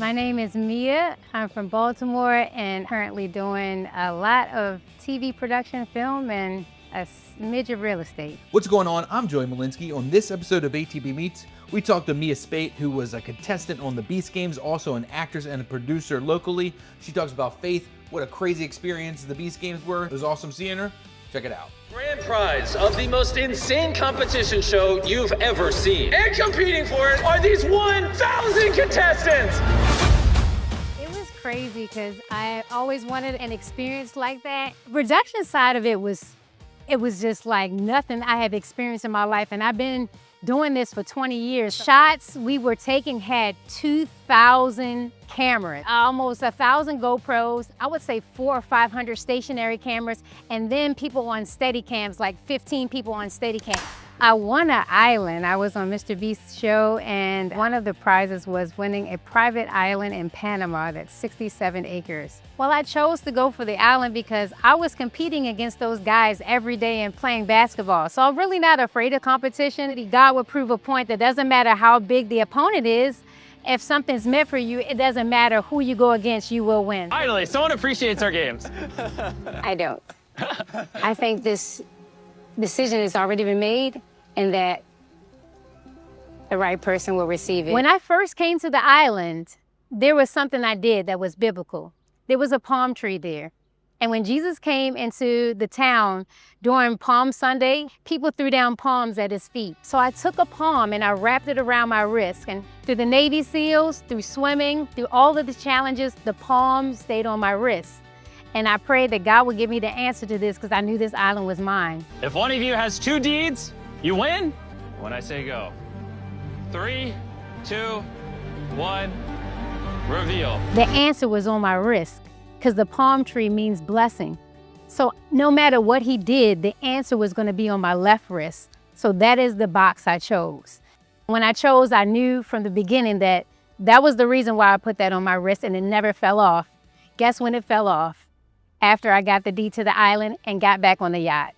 My name is Mia. I'm from Baltimore and currently doing a lot of TV production, film, and a smidge of real estate. What's going on? I'm Joey Malinsky. On this episode of ATB Meets, we talked to Mia Spate, who was a contestant on the Beast Games, also an actress and a producer locally. She talks about faith, what a crazy experience the Beast Games were. It was awesome seeing her. Check it out. Grand prize of the most insane competition show you've ever seen. And competing for it are these 1,000 contestants. It was crazy because I always wanted an experience like that. Production side of it was just like nothing I have experienced in my life, and I've been doing this for 20 years. Shots we were taking had 2,000 cameras, almost 1,000 GoPros, I would say 400 or 500 stationary cameras, and then people on Steadicams, like 15 people on Steadicam. I won an island. I was on Mr. Beast's show, and one of the prizes was winning a private island in Panama that's 67 acres. Well, I chose to go for the island because I was competing against those guys every day and playing basketball. So I'm really not afraid of competition. God would prove a point that doesn't matter how big the opponent is. If something's meant for you, it doesn't matter who you go against, you will win. Finally, someone appreciates our games. I don't. I think this decision has already been made and that the right person will receive it. When I first came to the island, there was something I did that was biblical. There was a palm tree there. And when Jesus came into the town during Palm Sunday, people threw down palms at his feet. So I took a palm and I wrapped it around my wrist. And through the Navy SEALs, through swimming, through all of the challenges, the palm stayed on my wrist. And I prayed that God would give me the answer to this because I knew this island was mine. If one of you has 2 deeds, you win. When I say go. 3, 2, 1, reveal. The answer was on my wrist because the palm tree means blessing. So no matter what he did, the answer was going to be on my left wrist. So that is the box I chose. When I chose, I knew from the beginning that that was the reason why I put that on my wrist, and it never fell off. Guess when it fell off? After I got the deed to the island and got back on the yacht.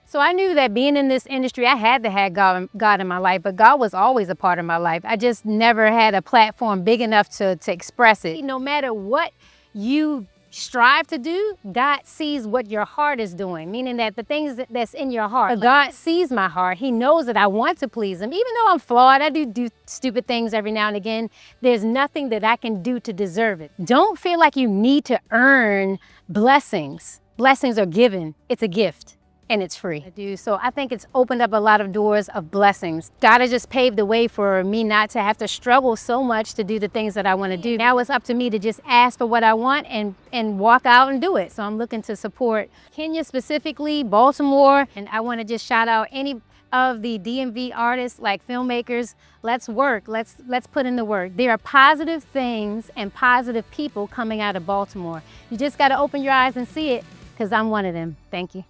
So I knew that being in this industry, I had to have God in my life, but God was always a part of my life. I just never had a platform big enough to express it. No matter what you strive to do, God sees what your heart is doing, meaning that the things that's in your heart, God sees my heart. He knows that I want to please him. Even though I'm flawed, I do stupid things every now and again. There's nothing that I can do to deserve it. Don't feel like you need to earn blessings. Blessings are given. It's a gift. And it's free. So I think it's opened up a lot of doors of blessings. God has just paved the way for me not to have to struggle so much to do the things that I want to do. Now it's up to me to just ask for what I want and walk out and do it. So I'm looking to support Kenya specifically, Baltimore, and I want to just shout out any of the DMV artists like filmmakers. Let's work, let's put in the work. There are positive things and positive people coming out of Baltimore. You just got to open your eyes and see it, because I'm one of them. Thank you.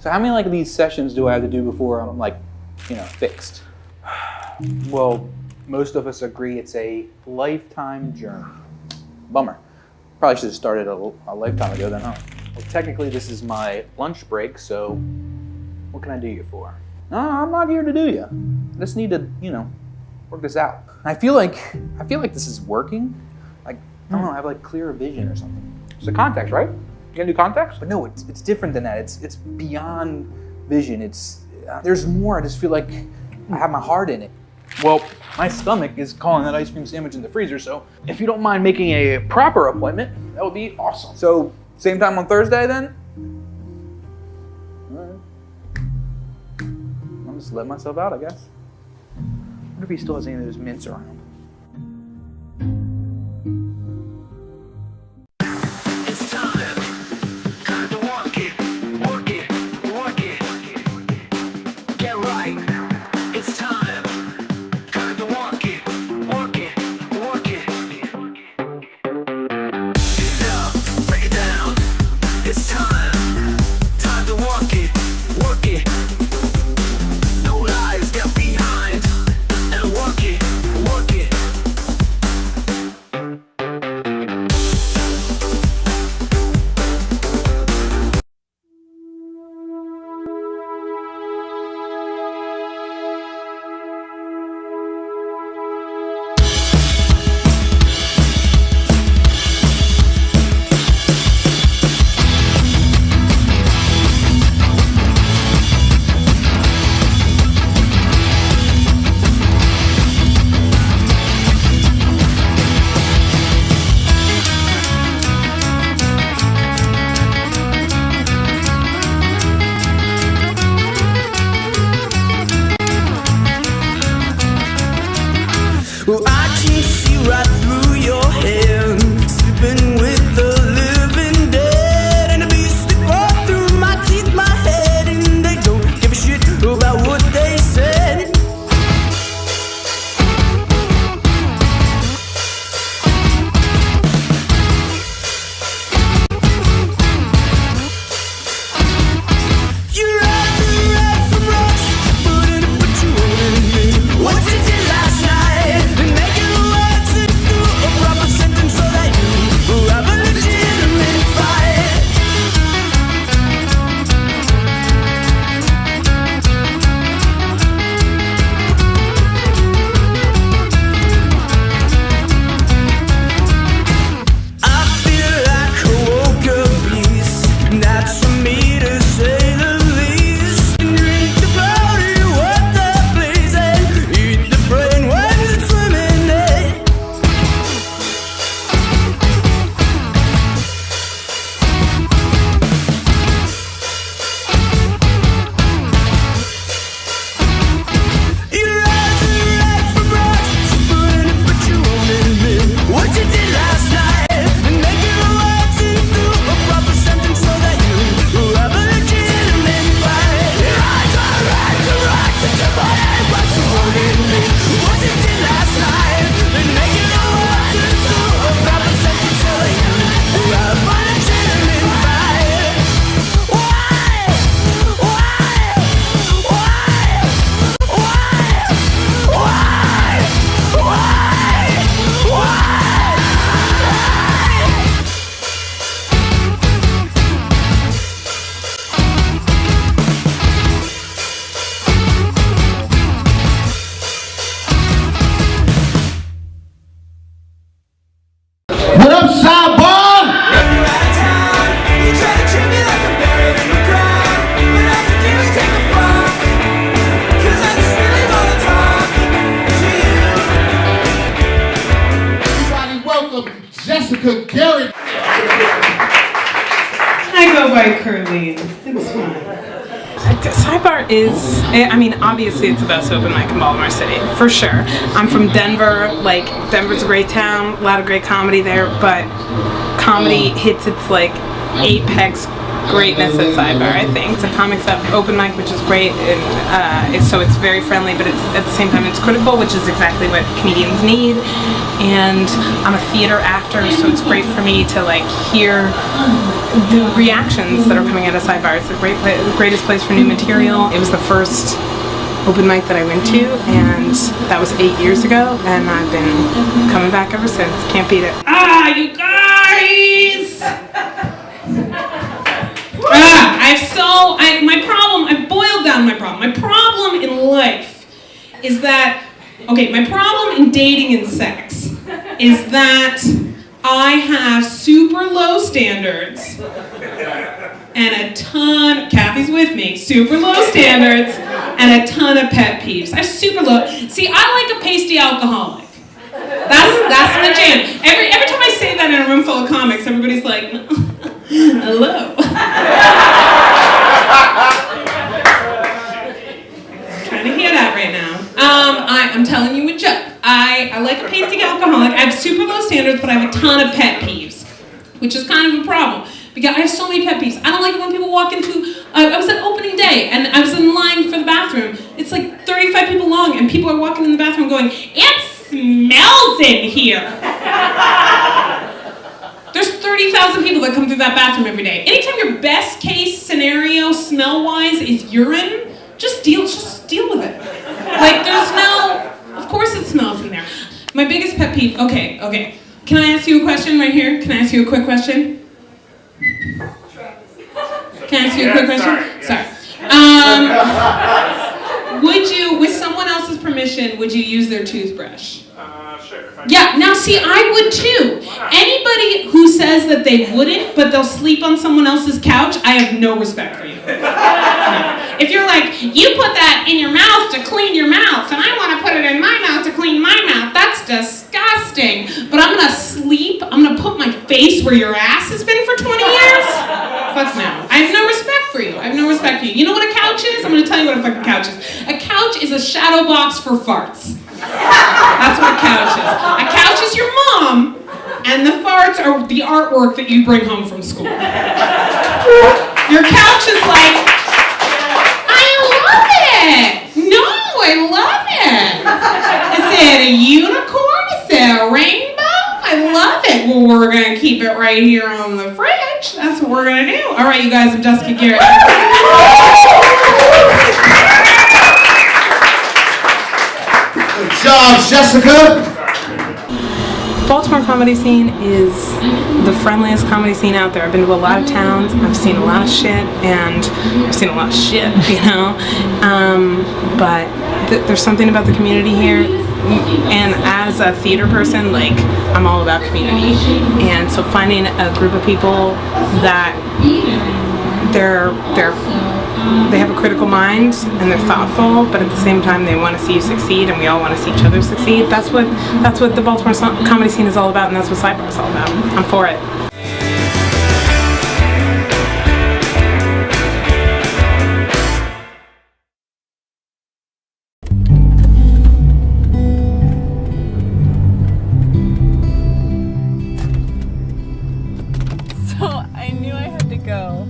So how many of these sessions do I have to do before I'm fixed? Well, most of us agree it's a lifetime journey. Bummer. Probably should have started a lifetime ago then, huh? Well, technically this is my lunch break, so what can I do you for? No, I'm not here to do you. I just need to, work this out. I feel like this is working. I don't know, I have clearer vision or something. It's the context, right? You gonna do contacts? But no, it's different than that. It's beyond vision. There's more. I just feel like I have my heart in it. Well, my stomach is calling that ice cream sandwich in the freezer, so if you don't mind making a proper appointment, that would be awesome. So, same time on Thursday then? All right. I'll just let myself out, I guess. I wonder if he still has any of those mints around. No lies, get behind and work it. right through your head, sleeping with the living dead, and the beasts that crawl through my teeth, my head, and they don't give a shit about what they said. I go by Curly. It's fine. Sidebar is, I mean, obviously it's the best open mic in Baltimore City, for sure. I'm from Denver, like, Denver's a great town, a lot of great comedy there, but comedy hits its, like, apex greatness at Sidebar, I think. It's a comics open mic, which is great, and so it's very friendly, but it's at the same time it's critical, which is exactly what comedians need. And I'm a theater actor, so it's great for me to like hear the reactions that are coming out of Sidebar. It's the greatest place for new material. It was the first open mic that I went to, and that was 8 years ago, and I've been coming back ever since. Can't beat it. Ah, you guys! I've boiled down my problem. My problem in life is that, okay, my problem in dating and sex is that I have super low standards and a ton, Kathy's with me, super low standards and a ton of pet peeves. I have super low, see, I like a pasty alcoholic. That's my jam. Every time I say that in a room full of comics, everybody's like, hello. Trying to hear that right now. I'm telling you a joke. I like a pasty alcoholic. I have super low standards, but I have a ton of pet peeves, which is kind of a problem. Because I have so many pet peeves. I don't like it when people walk into, I was at opening day, and I was in line for the bathroom. It's like 35 people long, and people are walking in the bathroom going, it smells in here. There's 30,000 people that come through that bathroom every day. Anytime your best case scenario, smell-wise, is urine, just deal with it. Like, there's no, of course it smells in there. My biggest pet peeve, okay. Can I ask you a question right here? Can I ask you a quick question? Can I ask you a quick question? Sorry. Would you, with someone else's permission, would you use their toothbrush? Sure. Yeah, now see, I would too. Anybody who says that they wouldn't, but they'll sleep on someone else's couch, I have no respect for you. No. If you're like, you put that in your mouth to clean your mouth, and I want to put it in my mouth to clean my mouth, that's disgusting. But I'm going to sleep, I'm going to put my face where your ass has been for 20 years? Fuck no. I have no respect for you. I have no respect for you. You know what a couch is? I'm going to tell you what a fucking couch is. A couch is a shadow box for farts. That's what a couch is. A couch is shirts are the artwork that you bring home from school. Your couch is like, I love it. No, I love it. Is it a unicorn? Is it a rainbow? I love it. Well, we're going to keep it right here on the fridge. That's what we're going to do. All right, you guys, I'm Jessica Garrett. Good job, Jessica. Baltimore comedy scene is the friendliest comedy scene out there. I've been to a lot of towns, I've seen a lot of shit, and I've seen a lot of shit, you know? But there's something about the community here, and as a theater person, like, I'm all about community. And so finding a group of people that they have a critical mind and they're thoughtful, but at the same time they want to see you succeed, and we all want to see each other succeed. That's what the Baltimore comedy scene is all about, and that's what Sidebar is all about. I'm for it. So I knew I had to go,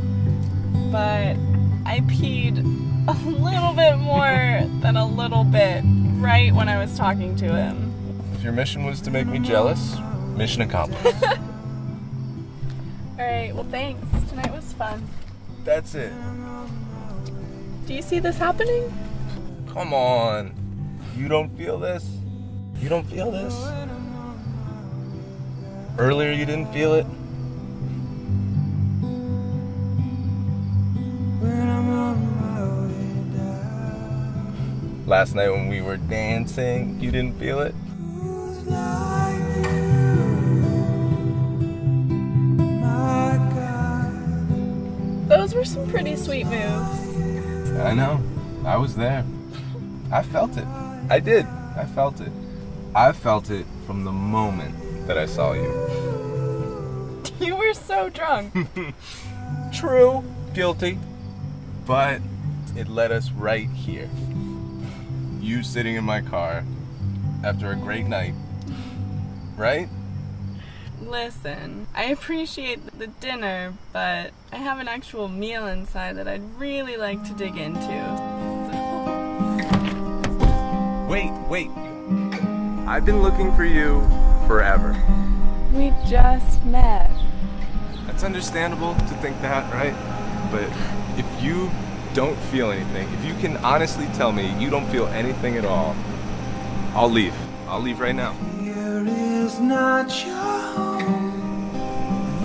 but I peed a little bit more than a little bit right when I was talking to him. If your mission was to make me jealous, mission accomplished. Alright, well thanks. Tonight was fun. That's it. Do you see this happening? Come on. You don't feel this? You don't feel this? Earlier you didn't feel it? Last night when we were dancing, you didn't feel it? Those were some pretty sweet moves. I know. I was there. I felt it. I did. I felt it. I felt it from the moment that I saw you. You were so drunk. True. Guilty. But it led us right here. You sitting in my car after a great night, right? Listen, I appreciate the dinner, but I have an actual meal inside that I'd really like to dig into. Wait. I've been looking for you forever. We just met. It's understandable to think that, right? But if you don't feel anything, if you can honestly tell me you don't feel anything at all, I'll leave. I'll leave right now.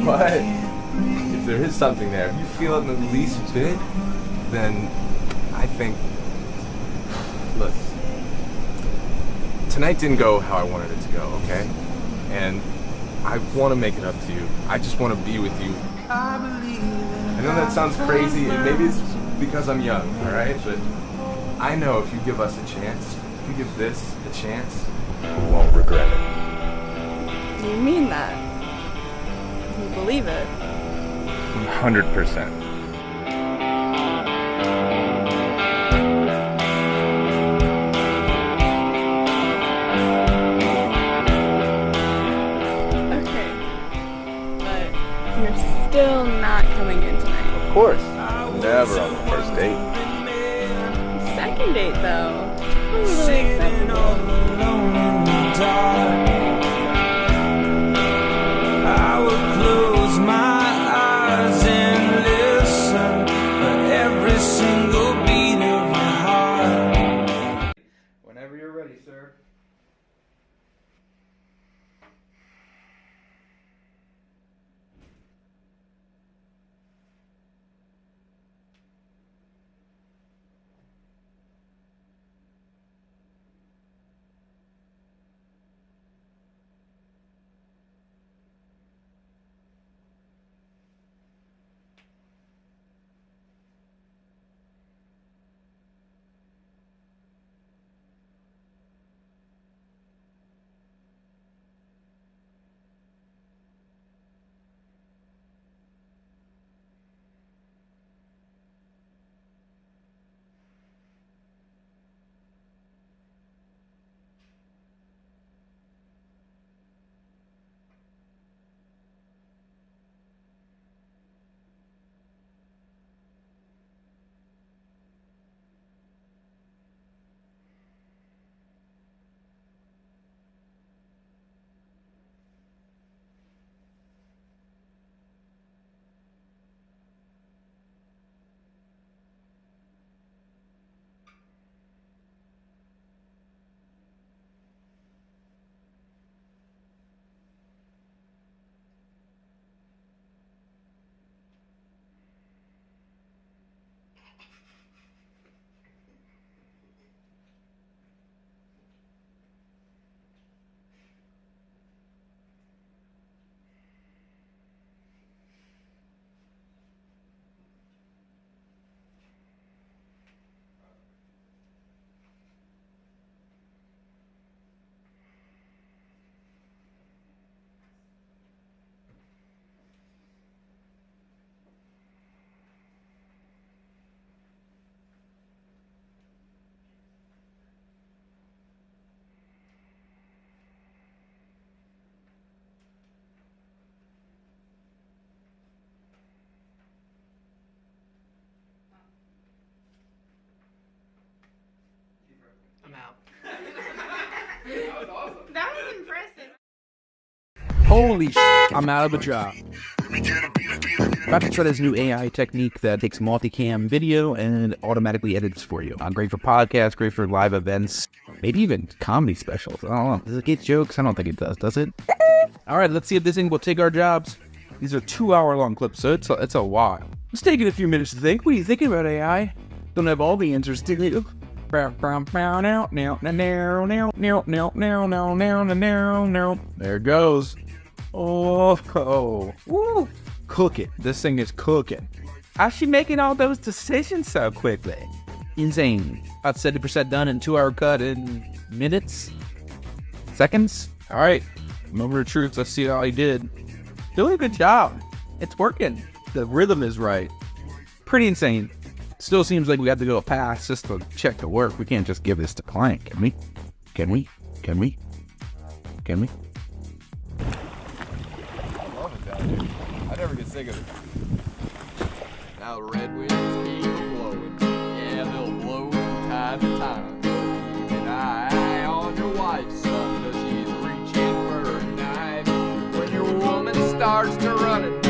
But if there is something there, if you feel it in the least bit, then I think, look, tonight didn't go how I wanted it to go, okay? And I want to make it up to you. I just want to be with you. I know that sounds crazy, and maybe it's because I'm young, alright? But I know if you give us a chance, if you give this a chance, you won't regret it. You mean that? You believe it? 100%. Okay. But you're still not coming in tonight. Of course. Never on the first date. Second date, though. Totally acceptable. I will close my eyes and listen for every single beat of your heart. Whenever you're ready, sir. Holy shit, I'm out of a job. About to try this new AI technique that takes multicam video and automatically edits for you. Great for podcasts, great for live events, maybe even comedy specials. I don't know. Does it get jokes? I don't think it does it? All right, let's see if this thing will take our jobs. These are 2-hour-long clips, so it's a while. Let's take it a few minutes to think. What are you thinking about AI? Don't have all the answers, do you? There it goes. Oh, woo. Cook it. This thing is cooking. How's she making all those decisions so quickly? Insane. About 70% done in 2-hour cut in minutes? Seconds? All right. Moment of truth. Let's see how he did. Doing a good job. It's working. The rhythm is right. Pretty insane. Still seems like we have to go past just to check the work. We can't just give this to client, can we? Can we? Can we? Can we? I love it down here. I never get sick of it. Now the red winds keep blowing. Yeah, they'll blow from time to time. Keep an eye on your wife, son, 'cause she's reaching for a knife. When your woman starts to run it,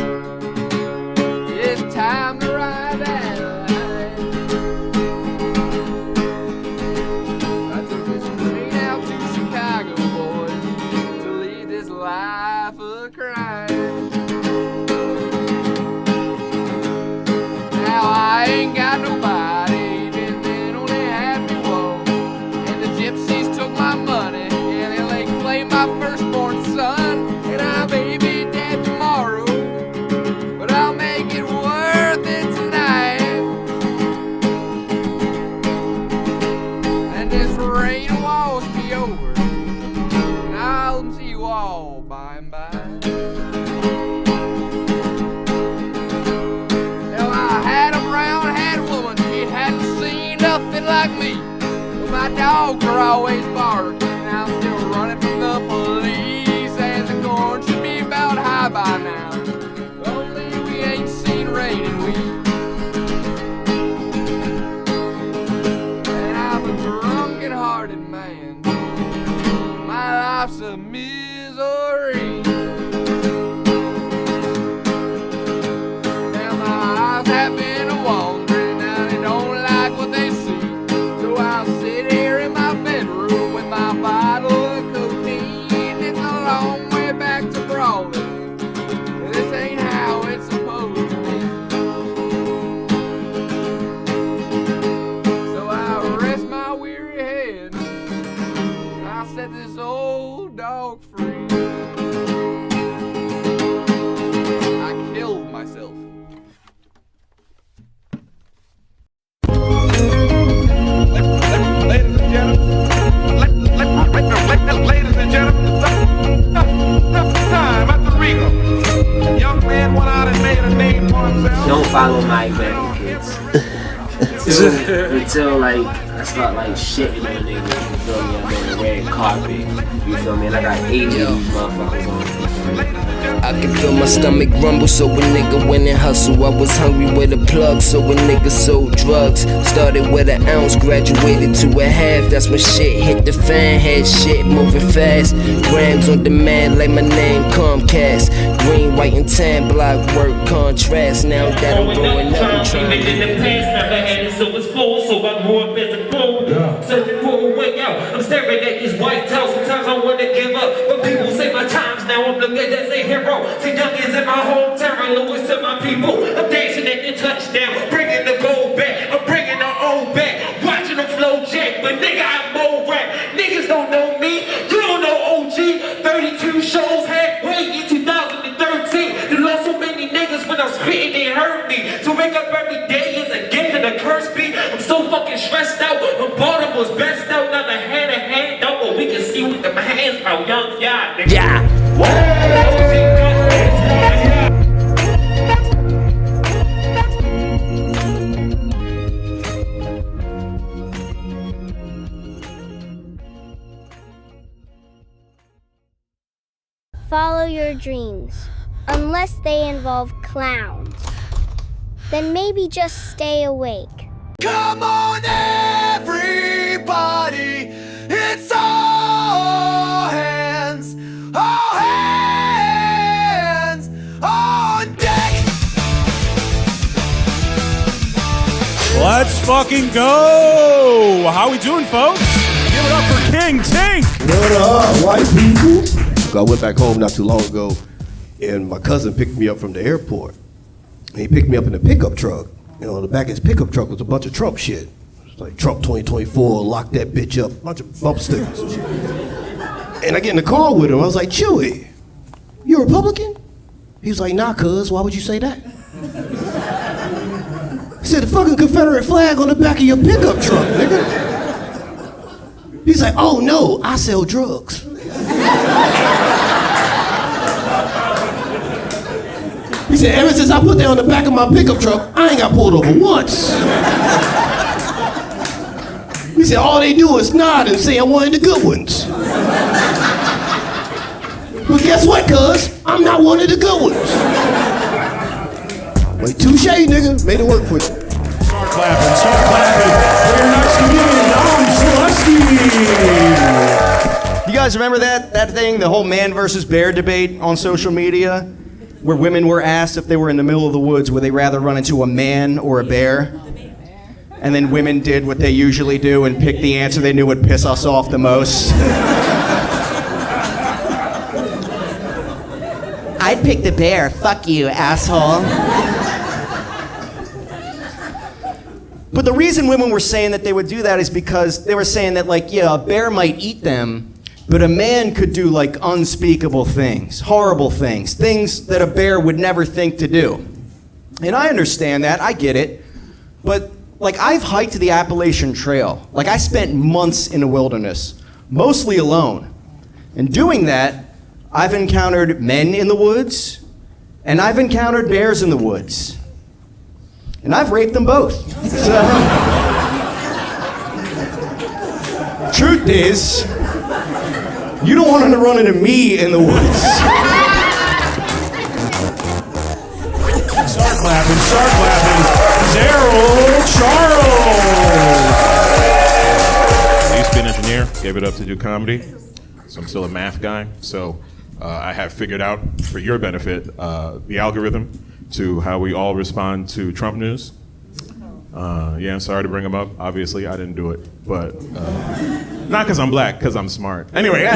it's time to ride that line. I took this train out to Chicago, boys, to lead this life of crime. Now I ain't got nobody, been then only had me one. And the gypsies took my money, and they claimed my firstborn son. And I may be dead tomorrow, but I'll make it worth it tonight. And this rain will wash me over, and I'll see you all by and by. Well, I had a brown-haired woman, she hadn't seen nothing like me. But my dogs are always barking, and I'm still running from the police. And the corn should be about high by now. Only we ain't seen rain in weeks. And I'm a drunken-hearted man. My life's a misery. Now my eyes have been wandering, now they don't like what they see. So I'll sit here in my bedroom with my bottle of cocaine. It's a long way back to brawling. This ain't how it's supposed to be. So I rest my weary head, and I set this old dog free. I killed myself. Ladies and gentlemen, time at the Regal. Young man went out and made a name for himself. Don't follow my example, kids. until like I start like shitting on niggas, you feel me? I'm on the red carpet, you feel me? And I got 80 of these motherfuckers on. I can feel my stomach rumble, so a nigga went and hustle. I was hungry with a plug, so a nigga sold drugs. Started with an ounce, graduated to a half. That's when shit hit the fan, had shit moving fast. Grams on demand, like my name Comcast. Green, white, and tan, block work contrast. Now that I'm growing up, I'm trying to in the past, never had it so it's full, so I grew up as a fool. Searching for a way out, I'm staring at these white tiles. Sometimes I wanna give up, but people say my time's now. I'm looking as a hero. See youngins in my hometown, Louis to my people. I'm dancing at the touchdown, bringing the gold back. I'm bringing the old back, watching them flow jack. But nigga, I'm more rap. Niggas don't know me, you don't know OG. 32 shows halfway in 2013. You lost so many niggas when I'm spitting, they hurt me. To wake up every day is a gift and a curse beat. I'm so fucking stressed out. I'm Baltimore's best out. Not a hand out, but we can see with them hands how young y'all niggas. Yeah. Follow your dreams, unless they involve clowns. Then maybe just stay awake. Come on, everybody, it's all hands Let's fucking go! How we doing, folks? Give it up for King Tink! What up, white people? I went back home not too long ago, and my cousin picked me up from the airport. He picked me up in a pickup truck. You know, in the back of his pickup truck was a bunch of Trump shit. It's like Trump 2024, lock that bitch up, bunch of bump stickers and shit. And I get in the car with him. I was like, Chewy, you a Republican? He was like, nah, cuz, why would you say that? He said, the fucking Confederate flag on the back of your pickup truck, nigga. He's like, oh no, I sell drugs. He said, ever since I put that on the back of my pickup truck, I ain't got pulled over once. He said, all they do is nod and say I'm one of the good ones. But guess what, cuz? I'm not one of the good ones. Like, touche, nigga. Made it work for you. Start clapping for your next comedian, Dom Selesky. You guys remember that thing, the whole man versus bear debate on social media? Where women were asked if they were in the middle of the woods, would they rather run into a man or a bear? And then women did what they usually do and picked the answer they knew would piss us off the most. I'd pick the bear. Fuck you, asshole. But the reason women were saying that they would do that is because they were saying that, like, yeah, a bear might eat them, but a man could do, like, unspeakable things, horrible things, things that a bear would never think to do. And I understand that, I get it, but, like, I've hiked the Appalachian Trail. Like, I spent months in the wilderness, mostly alone. And doing that, I've encountered men in the woods, and I've encountered bears in the woods. And I've raped them both. So, truth is, you don't want to run into me in the woods. Start clapping, Daryl Charles! I used to be an engineer, gave it up to do comedy, so I'm still a math guy. So I have figured out, for your benefit, the algorithm to how we all respond to Trump news. Yeah, I'm sorry to bring him up. Obviously, I didn't do it, but not because I'm black, because I'm smart. Anyway, you're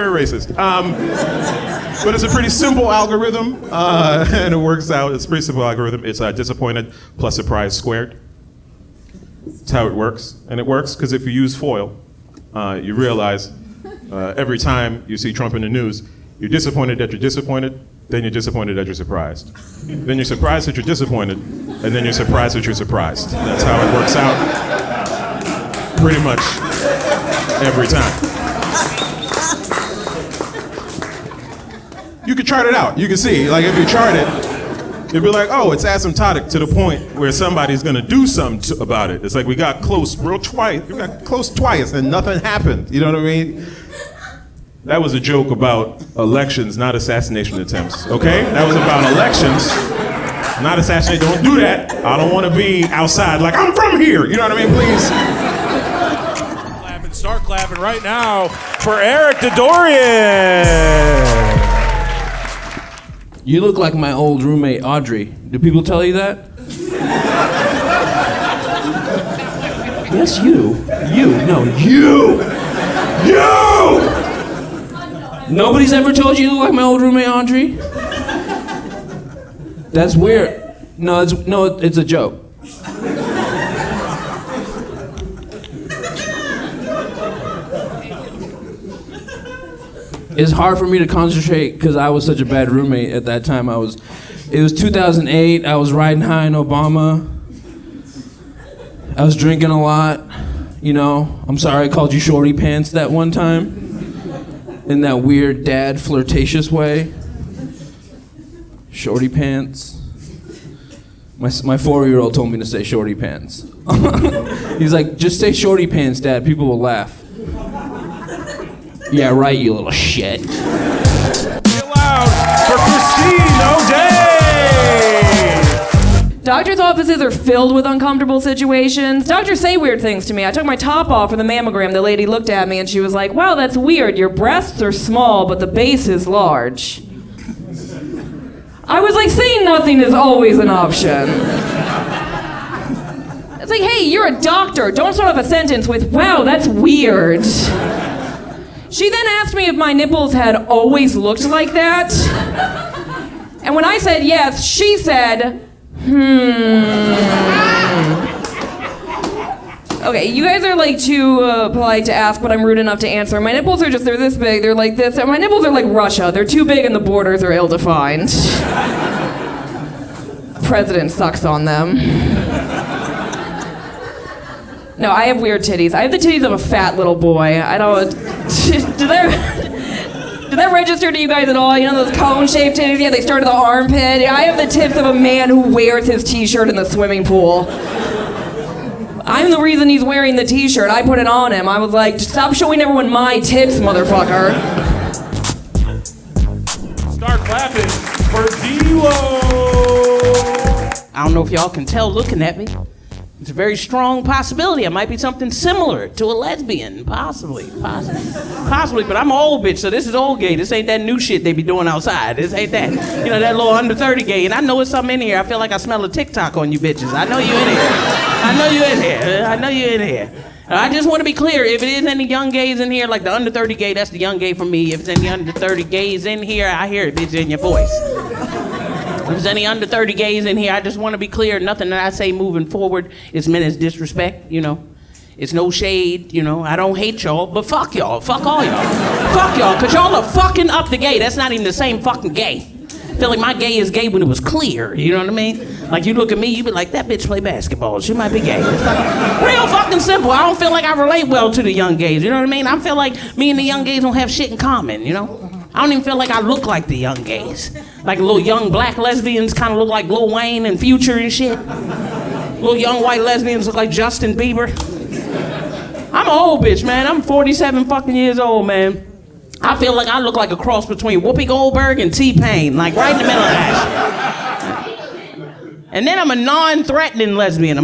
a racist. But it's a pretty simple algorithm, and it works out. It's a pretty simple algorithm. It's disappointed plus surprise squared. That's how it works, and it works because if you use FOIL, you realize every time you see Trump in the news, you're disappointed that you're disappointed, then you're disappointed that you're surprised. Then you're surprised that you're disappointed, and then you're surprised that you're surprised. That's how it works out pretty much every time. You can chart it out. You can see, like if you chart it, you'll be like, oh, it's asymptotic to the point where somebody's gonna do something about it. It's like we got close twice and nothing happened. You know what I mean? That was a joke about elections, not assassination attempts, okay? That was about elections, not assassination. Don't do that. I don't want to be outside like, I'm from here. You know what I mean? Please. Start clapping right now for Eric Dodorian. You look like my old roommate, Audrey. Do people tell you that? Yes, you. You! Nobody's ever told you look like my old roommate, Audrey? That's weird. No, it's a joke. It's hard for me to concentrate because I was such a bad roommate at that time. It was 2008. I was riding high in Obama. I was drinking a lot. You know, I'm sorry I called you shorty pants that one time. In that weird dad flirtatious way. Shorty pants. My 4-year-old told me to say shorty pants. He's like, just say shorty pants, Dad. People will laugh. Yeah, right, you little shit. Be loud for Christine O'Day! Doctors' offices are filled with uncomfortable situations. Doctors say weird things to me. I took my top off for the mammogram. The lady looked at me and she was like, wow, that's weird. Your breasts are small, but the base is large. I was like, saying nothing is always an option. It's like, hey, you're a doctor. Don't start off a sentence with, wow, that's weird. She then asked me if my nipples had always looked like that. And when I said yes, she said, Okay, you guys are like too polite to ask, but I'm rude enough to answer. My nipples are just, they're this big, they're like this. And my nipples are like Russia. They're too big and the borders are ill-defined. President sucks on them. No, I have weird titties. I have the titties of a fat little boy. I don't... Did that register to you guys at all? You know those cone-shaped titties? Yeah, they start at the armpit. Yeah, I have the tits of a man who wears his t-shirt in the swimming pool. I'm the reason he's wearing the t-shirt. I put it on him. I was like, stop showing everyone my tits, motherfucker. Start clapping for D-Lo. I don't know if y'all can tell looking at me. It's a very strong possibility. I might be something similar to a lesbian. Possibly, but I'm an old bitch, so this is old gay. This ain't that new shit they be doing outside. This ain't that, you know, that little under 30 gay. And I know it's something in here. I feel like I smell a TikTok on you bitches. I know you in here. I know you in here. I just want to be clear, if it is any young gays in here, like the under 30 gay, that's the young gay for me. If it's any under 30 gays in here, I hear it, bitch, in your voice. If there's any under 30 gays in here, I just want to be clear, nothing that I say moving forward is meant as disrespect, you know. It's no shade, you know. I don't hate y'all, but fuck y'all. Fuck all y'all. Fuck y'all, because y'all are fucking up the gay. That's not even the same fucking gay. I feel like my gay is gay when it was clear, you know what I mean? Like, you look at me, you be like, that bitch play basketball. She might be gay. It's like, real fucking simple. I don't feel like I relate well to the young gays, you know what I mean? I feel like me and the young gays don't have shit in common, you know? I don't even feel like I look like the young gays. Like little young black lesbians kind of look like Lil Wayne and Future and shit. Little young white lesbians look like Justin Bieber. I'm an old bitch, man. I'm 47 fucking years old, man. I feel like I look like a cross between Whoopi Goldberg and T-Pain, like right in the middle of that. And then I'm a non-threatening lesbian. A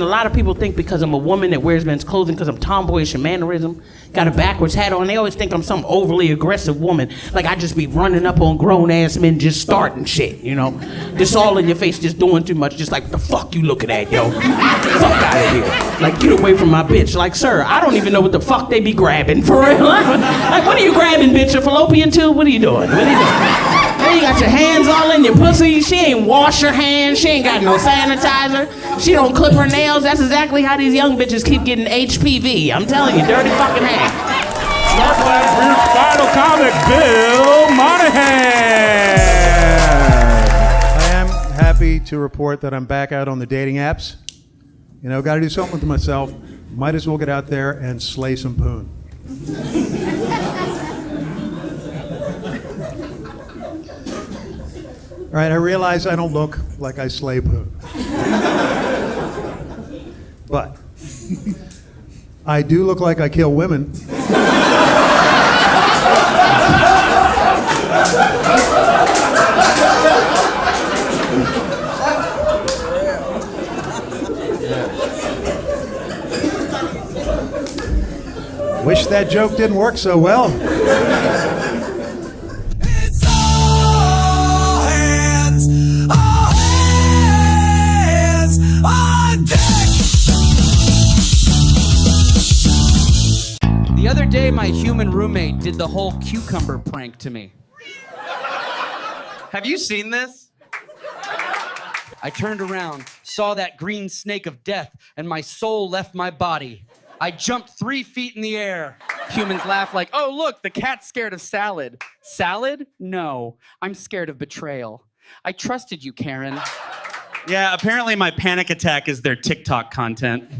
lot of people think because I'm a woman that wears men's clothing, because I'm tomboyish in mannerism, got a backwards hat on, they always think I'm some overly aggressive woman. Like I just be running up on grown-ass men just starting shit, you know? Just all in your face, just doing too much, just like, the fuck you looking at, yo? Fuck out of here. Like, get away from my bitch. Like, sir, I don't even know what the fuck they be grabbing, for real. Like, what are you grabbing, bitch? A fallopian tube? What are you doing? Then you got your hands all in your pussy. She ain't wash her hands. She ain't got no sanitizer. She don't clip her nails. That's exactly how these young bitches keep getting HPV. I'm telling you, dirty fucking hands. Start clap for your final comic, Bill Monahan. I am happy to report that I'm back out on the dating apps. You know, got to do something with myself. Might as well get out there and slay some poon. All right, I realize I don't look like I slay poon. But I do look like I kill women. Wish that joke didn't work so well. The other day, my human roommate did the whole cucumber prank to me. Have you seen this? I turned around, saw that green snake of death, and my soul left my body. I jumped 3 feet in the air. Humans laugh like, oh, look, the cat's scared of salad. Salad? No, I'm scared of betrayal. I trusted you, Karen. Yeah, apparently my panic attack is their TikTok content.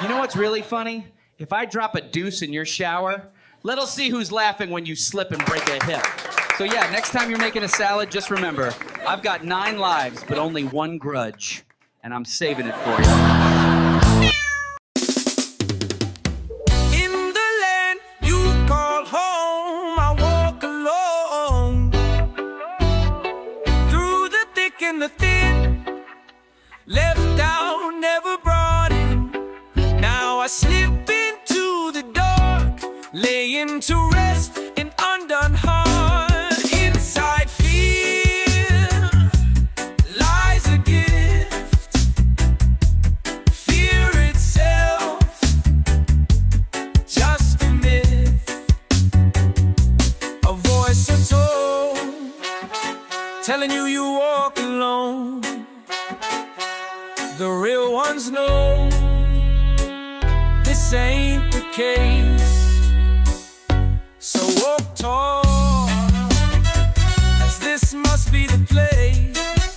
You know what's really funny? If I drop a deuce in your shower, let us see who's laughing when you slip and break a hip. So yeah, next time you're making a salad, just remember, I've got 9 lives, but only 1 grudge. And I'm saving it for you. In the land you call home, I walk alone. Through the thick and the thin, left out, never brought in. Now I slip into the dark, laying to rest in undone heart. Inside fear. telling you you walk alone. The real ones know this ain't the case. So walk tall, as this must be the place.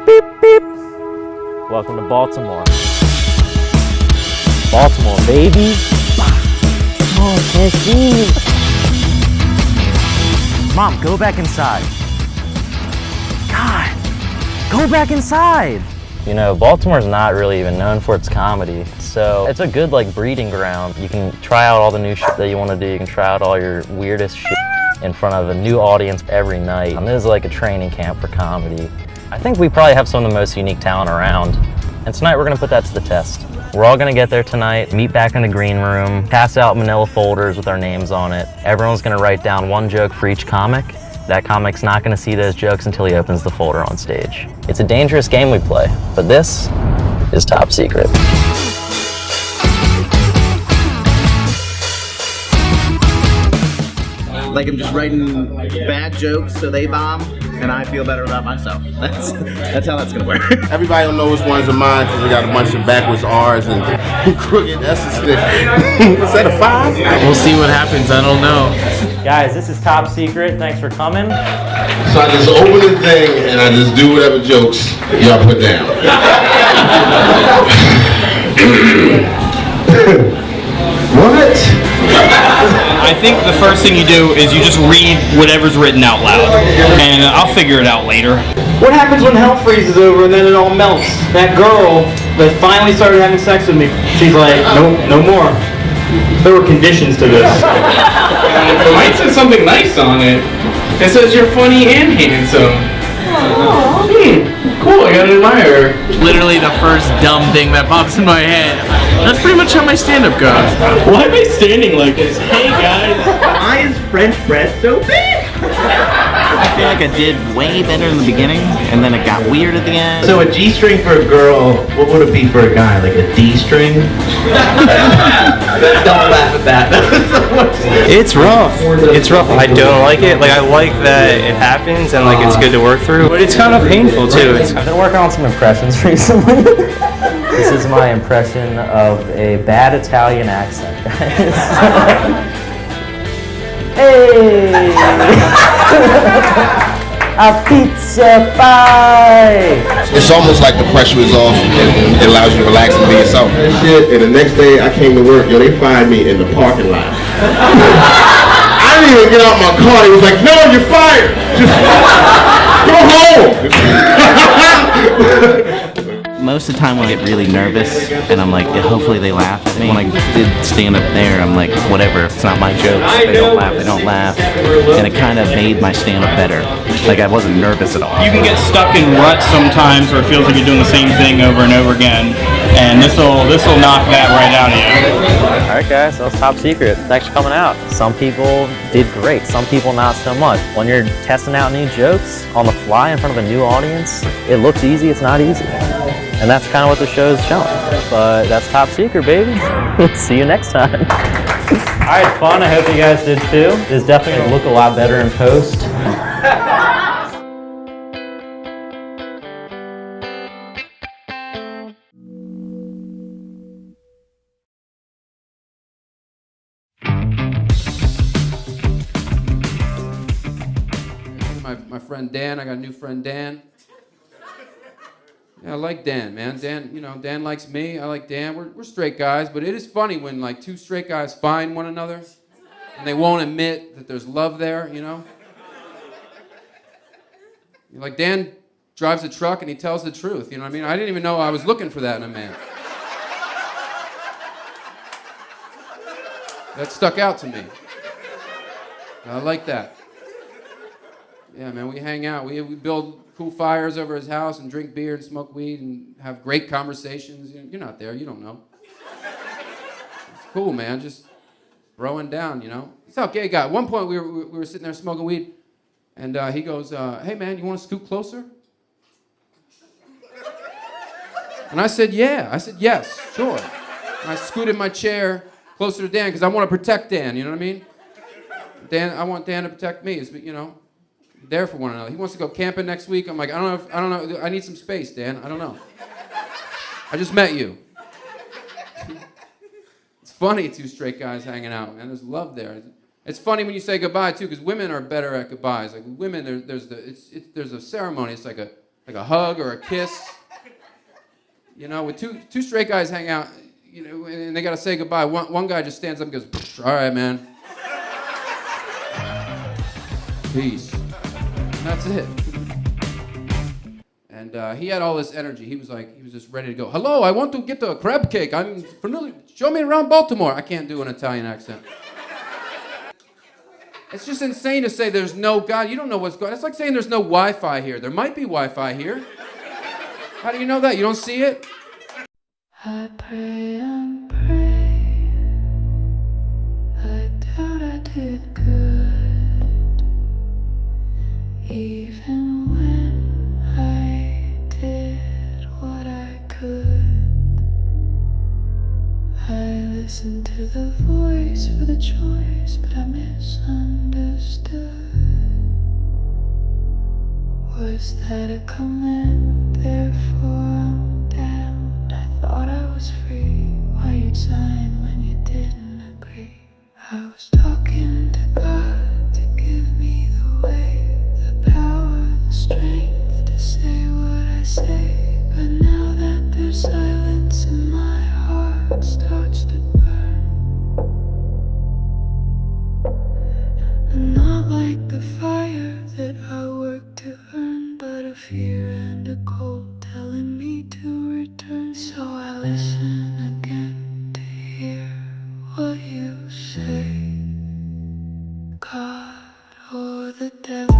Beep, beep. Welcome to Baltimore. Baltimore, baby. Oh, can't see. Mom, go back inside. God, go back inside. You know, Baltimore's not really even known for its comedy, so it's a good like breeding ground. You can try out all the new shit that you want to do. You can try out all your weirdest shit in front of a new audience every night. And this is like a training camp for comedy. I think we probably have some of the most unique talent around. And tonight we're gonna put that to the test. We're all gonna get there tonight, meet back in the green room, pass out manila folders with our names on it. Everyone's gonna write down one joke for each comic. That comic's not gonna see those jokes until he opens the folder on stage. It's a dangerous game we play, but this is top secret. Like I'm just writing bad jokes so they bomb, and I feel better about myself. That's how that's gonna work. Everybody don't know which ones are mine because we got a bunch of backwards R's and crooked S's. Is that a 5? We'll see what happens, I don't know. Guys, this is top secret. Thanks for coming. So I just open the thing and I just do whatever jokes y'all put down. What? I think the first thing you do is you just read whatever's written out loud, and I'll figure it out later. What happens when hell freezes over and then it all melts? That girl that finally started having sex with me, she's like, nope, no more. There were conditions to this. Mine says something nice on it. It says you're funny and handsome. Cool, I gotta admire her. Literally the first dumb thing that pops in my head. That's pretty much how my stand-up goes. Why am I standing like this? Hey guys! Why is French bread so big? I feel like I did way better in the beginning, and then it got weird at the end. So a G-string for a girl, what would it be for a guy? Like a D-string? Don't laugh at that. It's rough. It's rough. I don't like it. Like I like that it happens and like it's good to work through, but it's kind of painful too. I've been working on some impressions recently. This is my impression of a bad Italian accent, guys. Hey! A pizza pie! It's almost like the pressure is off and it allows you to relax and be yourself. And shit, and the next day I came to work, yo, they fired me in the parking lot. I didn't even get out my car. He was like, no, you're fired. Just go home. Most of the time I get really nervous, and I'm like, hopefully they laugh at me. When I did stand up there, I'm like, whatever, it's not my jokes. They don't laugh. And it kind of made my stand up better. Like I wasn't nervous at all. You can get stuck in ruts sometimes where it feels like you're doing the same thing over and over again, and this will knock that right out of you. Alright guys, that was top secret. Thanks for coming out. Some people did great, some people not so much. When you're testing out new jokes on the fly in front of a new audience, it looks easy, it's not easy. And that's kind of what the show's showing. But that's top secret, baby. See you next time. All right, fun. I hope you guys did too. It's definitely going to look a lot better in post. My friend Dan, I got a new friend Dan. Yeah, I like Dan, man. Dan, you know, Dan likes me. I like Dan. We're straight guys, but it is funny when like two straight guys find one another and they won't admit that there's love there, you know? Like Dan drives a truck and he tells the truth, you know what I mean? I didn't even know I was looking for that in a man. That stuck out to me. I like that. Yeah, man, we hang out. We build cool fires over his house and drink beer and smoke weed and have great conversations. You're not there, you don't know. It's cool, man, just throwing down, you know? It's how gay guy. At one point we were sitting there smoking weed and he goes, hey man, you want to scoot closer? And I said, yeah. I said, yes, sure. And I scooted my chair closer to Dan because I want to protect Dan. You know what I mean? Dan, I want Dan to protect me. It's, you know, there for one another. He wants to go camping next week. I'm like, I don't know. I need some space, Dan. I don't know. I just met you. It's funny, two straight guys hanging out, man. There's love there. It's funny when you say goodbye too, because women are better at goodbyes. Like women, there's a ceremony. It's like a hug or a kiss. You know, with two straight guys hang out, you know, and they gotta say goodbye. One guy just stands up and goes, "All right, man. Peace." And that's it. And he had all this energy. He was just ready to go. Hello, I want to get the crab cake. I'm familiar. Show me around Baltimore. I can't do an Italian accent. It's just insane to say there's no God. You don't know what's going on. It's like saying there's no Wi-Fi here. There might be Wi-Fi here. How do you know that? You don't see it? I pray and pray. I doubt I did good. Even when I did what I could. I listened to the voice for the choice, but I misunderstood. Was that a command? Therefore I'm damned. I thought I was free. Why you'd sign when you didn't agree? I was talking to God to give me the way, the power, the strength to say what I say. But now that there's silence in my heart starts to burn. And not like the fire that I worked to earn, but a fear and a cold telling me to return. So I listen again to hear what you say. God or the devil.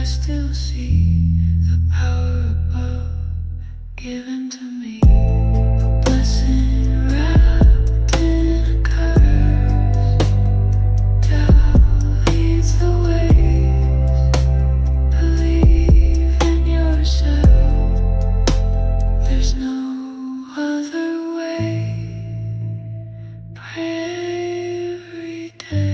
Still see the power above given to me. A blessing wrapped in a curse. Devil leads the way. Believe in yourself. There's no other way. Pray every day.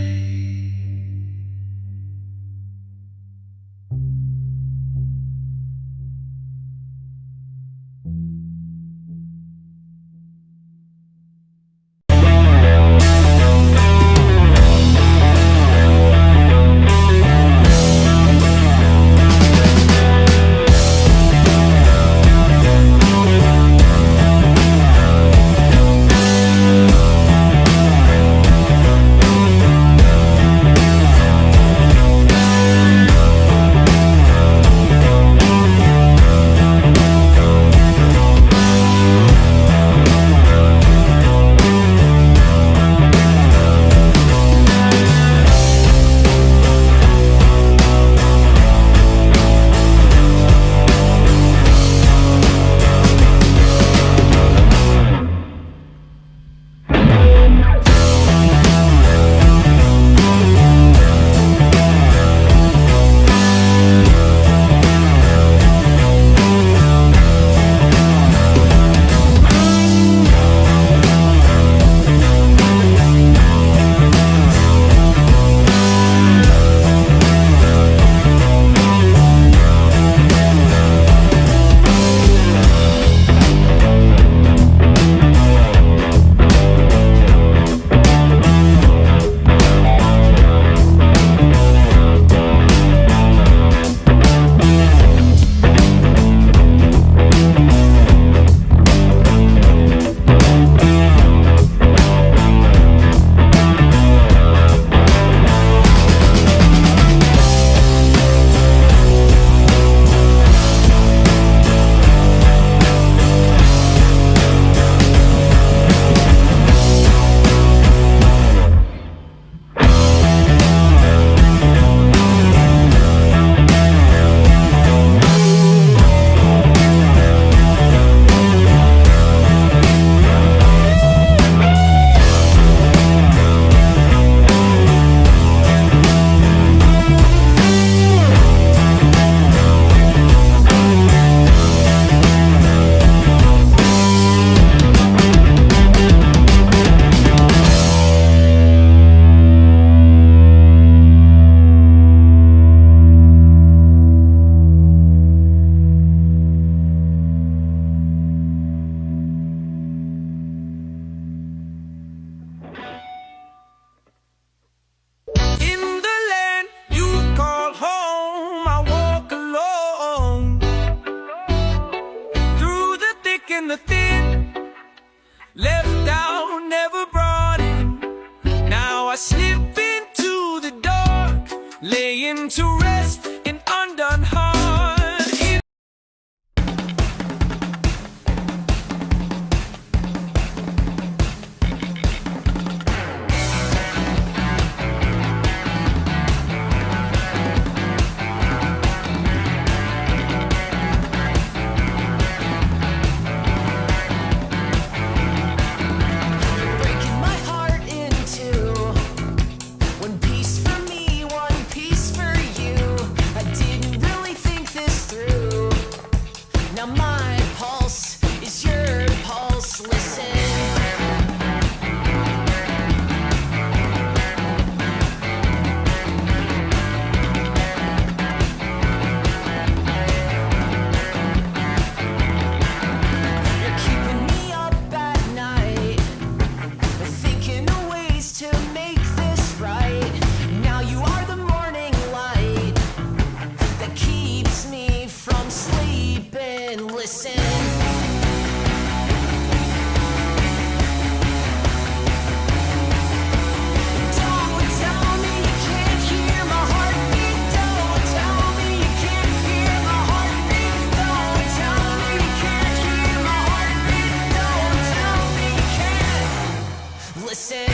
Listen.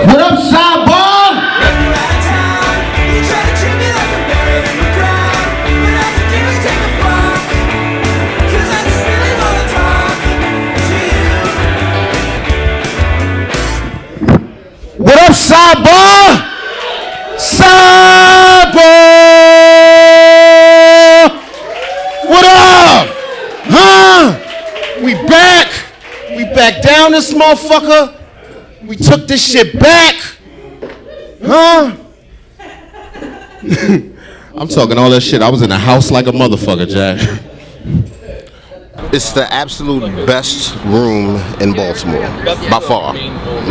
What up, sidebar? What up, sidebar? Sidebar! What up? Huh? We back. We back down this motherfucker. We took this shit back. Huh? I'm talking all that shit. I was in the house like a motherfucker, Jack. It's the absolute best room in Baltimore, by far.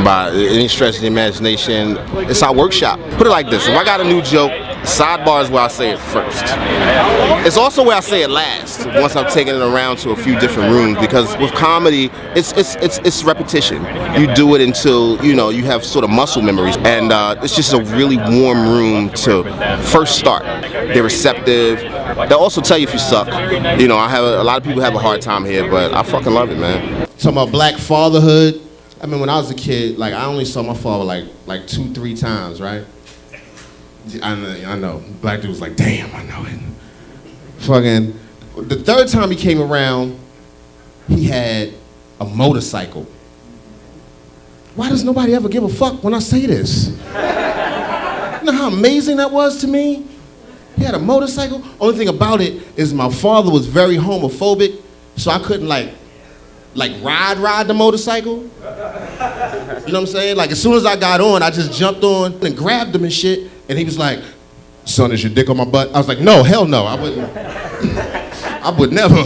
By any stretch of the imagination. It's our workshop. Put it like this, if I got a new joke, sidebar is where I say it first. It's also where I say it last, once I've taken it around to a few different rooms, because with comedy, it's repetition. You do it until, you know, you have sort of muscle memories, and it's just a really warm room to first start. They're receptive. They'll also tell you if you suck. You know, a lot of people have a hard time here, but I fucking love it, man. Talking about black fatherhood. I mean, when I was a kid, like, I only saw my father like 2-3 times, right? I know. Black dude was like, damn, I know it. Fucking, the third time he came around, he had a motorcycle. Why does nobody ever give a fuck when I say this? You know how amazing that was to me? He had a motorcycle. Only thing about it is my father was very homophobic, so I couldn't like ride the motorcycle. You know what I'm saying? Like, as soon as I got on, I just jumped on and grabbed him and shit. And he was like, son, is your dick on my butt? I was like, no, hell no, I wouldn't. I would never.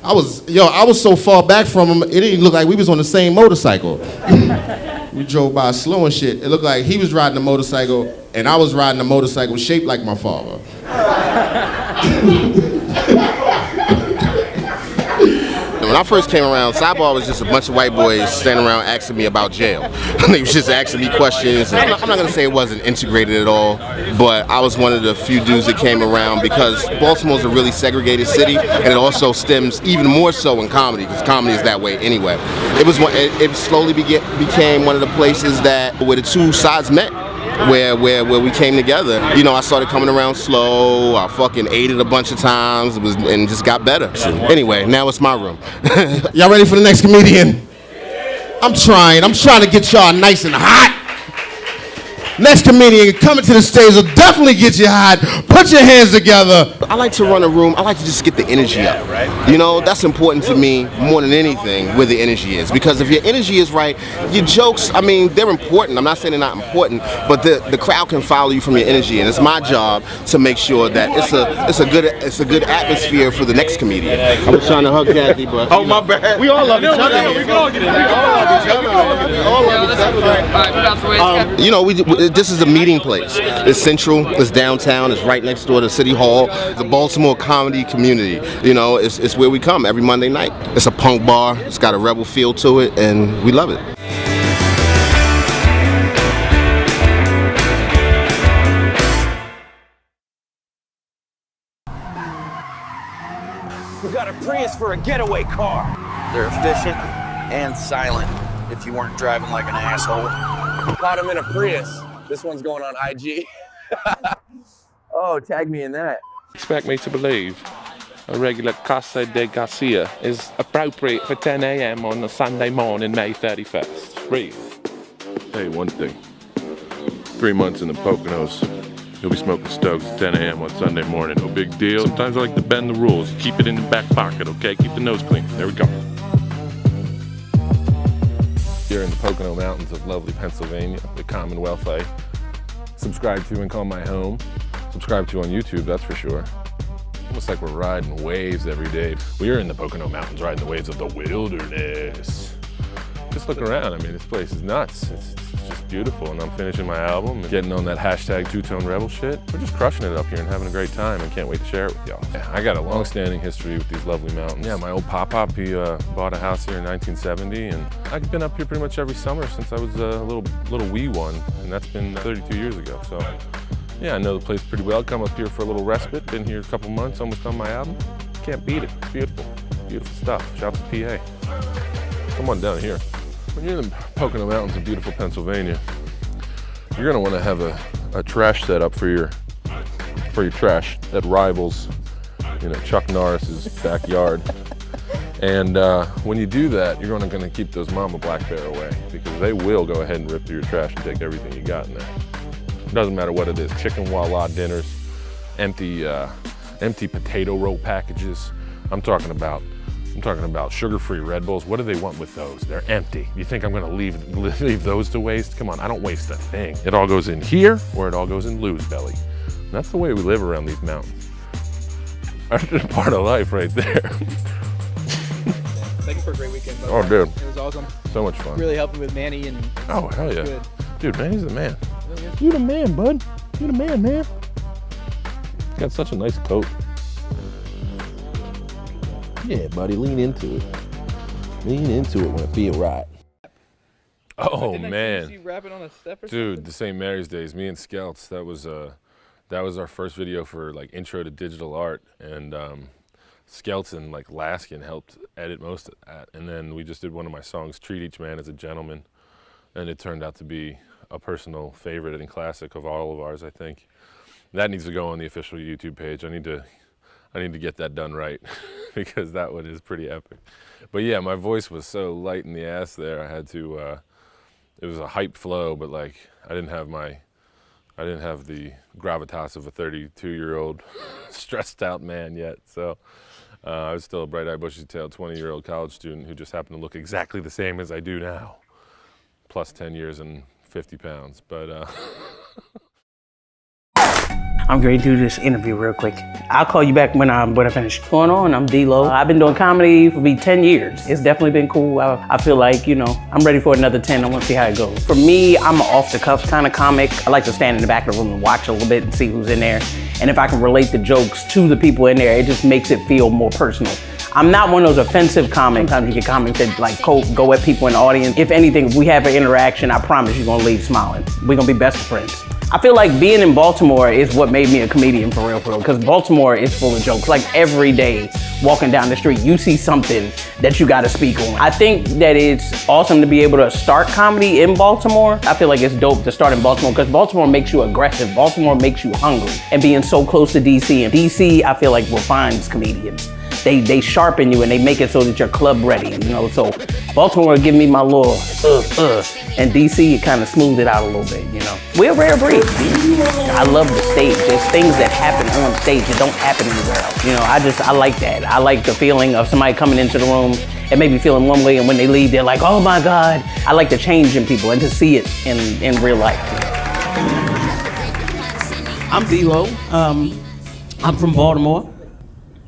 I was so far back from him, it didn't look like we was on the same motorcycle. We drove by slow and shit. It looked like he was riding a motorcycle and I was riding a motorcycle shaped like my father. When I first came around, Sidebar was just a bunch of white boys standing around asking me about jail. They was just asking me questions. I'm not gonna say it wasn't integrated at all, but I was one of the few dudes that came around because Baltimore's a really segregated city, and it also stems even more so in comedy, because comedy is that way anyway. It slowly became one of the places where the two sides met. Where we came together. You know, I started coming around slow, I fucking ate it a bunch of times, and just got better. So anyway, now it's my room. Y'all ready for the next comedian? I'm trying to get y'all nice and hot. Next comedian coming to the stage will definitely get you hot. Put your hands together. I like to run a room. I like to just get the energy up. You know, that's important to me more than anything, where the energy is. Because if your energy is right, your jokes, I mean, they're important. I'm not saying they're not important, but the crowd can follow you from your energy. And it's my job to make sure that it's a good atmosphere for the next comedian. I was trying to hug Kathy, but oh my bad. We all love each other. We can all get it. We all love each other. You know, this is a meeting place. It's central, it's downtown, it's right next door to City Hall. It's a Baltimore comedy community. You know, it's where we come every Monday night. It's a punk bar, it's got a rebel feel to it, and we love it. We got a Prius for a getaway car. They're efficient and silent if you weren't driving like an asshole. Caught him in a Prius. This one's going on IG. Oh, tag me in that. Expect me to believe a regular Casa de Garcia is appropriate for 10 a.m. on a Sunday morning, May 31st. Read. Hey, one thing. 3 months in the Poconos. You'll be smoking Stokes at 10 a.m. on Sunday morning. No big deal. Sometimes I like to bend the rules. Keep it in the back pocket, okay? Keep the nose clean. There we go. Here in the Pocono Mountains of lovely Pennsylvania, the Commonwealth I subscribe to and call my home. Subscribe to on YouTube, that's for sure. Almost like we're riding waves every day. We are in the Pocono Mountains riding the waves of the wilderness. Just look around. I mean, this place is nuts. It's just beautiful, and I'm finishing my album and getting on that hashtag two-tone rebel shit. We're just crushing it up here and having a great time, and can't wait to share it with y'all. Yeah, I got a long-standing history with these lovely mountains. Yeah, my old pop-pop, he bought a house here in 1970, and I've been up here pretty much every summer since I was a little wee one, and that's been 32 years ago. So, yeah, I know the place pretty well. Come up here for a little respite. Been here a couple months, almost done my album. Can't beat it. It's beautiful. Beautiful stuff. Shout out to PA. Come on down here. When you're in the Pocono Mountains of beautiful Pennsylvania, you're gonna want to have a trash setup for your trash that rivals, Chuck Norris's backyard. And when you do that, you're gonna keep those mama black bear away, because they will go ahead and rip through your trash and take everything you got in there. It doesn't matter what it is: chicken voila dinners, empty potato roll packages. I'm talking about sugar-free Red Bulls. What do they want with those? They're empty. You think I'm gonna leave those to waste? Come on, I don't waste a thing. It all goes in here, or it all goes in Lou's belly. And that's the way we live around these mountains. That's just part of life right there. Thank you for a great weekend, bud. Oh, dude. It was awesome. So much fun. Really helping with Manny and. Oh, hell yeah. Good. Dude, Manny's the man. You the man, bud. You the man, man. Got such a nice coat. Yeah, buddy, lean into it. Lean into it when it feels right. Oh, man. See you rapping on a step or Dude, something? the St. Mary's Days, me and Skelts, that was our first video for like intro to digital art, and Skelts and like Laskin helped edit most of that, and then we just did one of my songs, Treat Each Man as a Gentleman, and it turned out to be a personal favorite and classic of all of ours, I think. That needs to go on the official YouTube page. I need to get that done right, because that one is pretty epic. But yeah, my voice was so light in the ass there. I had to, it was a hype flow, but like I didn't have the gravitas of a 32-year-old stressed out man yet. So I was still a bright-eyed, bushy-tailed 20-year-old college student who just happened to look exactly the same as I do now, plus 10 years and 50 pounds. But I'm going to do this interview real quick. I'll call you back when I finish. What's going on? I'm D-Lo. I've been doing comedy for 10 years. It's definitely been cool. I feel like, I'm ready for another 10. I want to see how it goes. For me, I'm an off-the-cuff kind of comic. I like to stand in the back of the room and watch a little bit and see who's in there. And if I can relate the jokes to the people in there, it just makes it feel more personal. I'm not one of those offensive comics. Sometimes you get comics that like go at people in the audience. If anything, if we have an interaction, I promise you're gonna leave smiling. We're gonna be best friends. I feel like being in Baltimore is what made me a comedian for real, because Baltimore is full of jokes. Like every day, walking down the street, you see something that you gotta speak on. I think that it's awesome to be able to start comedy in Baltimore. I feel like it's dope to start in Baltimore, because Baltimore makes you aggressive. Baltimore makes you hungry. And being so close to DC, and DC, I feel like refines comedians. They sharpen you and they make it so that you're club ready, So Baltimore give me my little and DC it kind of smooth it out a little bit, We're a rare breed. I love the stage. There's things that happen on stage that don't happen anywhere else. I like that. I like the feeling of somebody coming into the room and maybe feeling one way, and when they leave, they're like, oh my God. I like the change in people and to see it in real life. I'm D-Lo. I'm from Baltimore.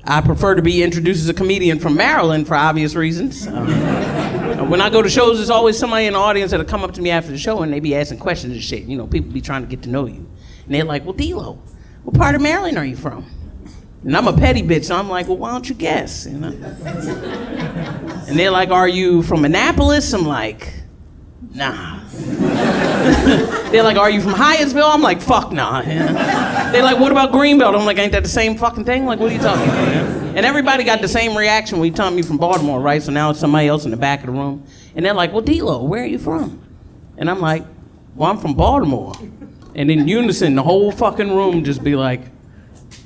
I prefer to be introduced as a comedian from Maryland for obvious reasons. When I go to shows, there's always somebody in the audience that'll come up to me after the show and they be asking questions and shit. People be trying to get to know you. And they're like, well, D-Lo, what part of Maryland are you from? And I'm a petty bitch, so I'm like, well, why don't you guess? And they're like, are you from Annapolis? I'm like, nah. They're like, are you from Hyattsville? I'm like, fuck nah. They're like, what about Greenbelt? I'm like, ain't that the same fucking thing? Like, what are you talking about? And everybody got the same reaction when you tell me from Baltimore, right? So now it's somebody else in the back of the room. And they're like, well, D-Lo, where are you from? And I'm like, well, I'm from Baltimore. And in unison, the whole fucking room just be like,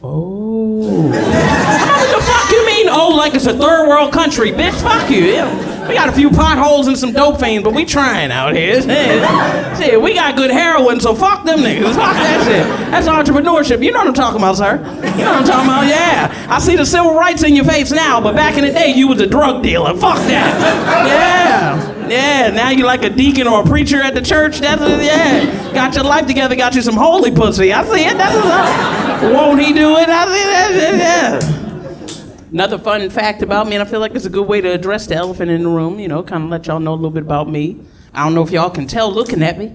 oh. What the fuck you mean, oh, like it's a third world country? Bitch, fuck you. Yeah. We got a few potholes and some dope fiends, but we trying out here. Shit, we got good heroin, so fuck them niggas. Fuck that shit. That's entrepreneurship. You know what I'm talking about, sir. You know what I'm talking about, yeah. I see the civil rights in your face now, but back in the day, you was a drug dealer. Fuck that. Yeah. Yeah, now you like a deacon or a preacher at the church. Yeah. Got your life together, got you some holy pussy. I see it. Won't he do it? I see that. Yeah. Another fun fact about me, and I feel like it's a good way to address the elephant in the room, you know, kind of let y'all know a little bit about me. I don't know if y'all can tell looking at me.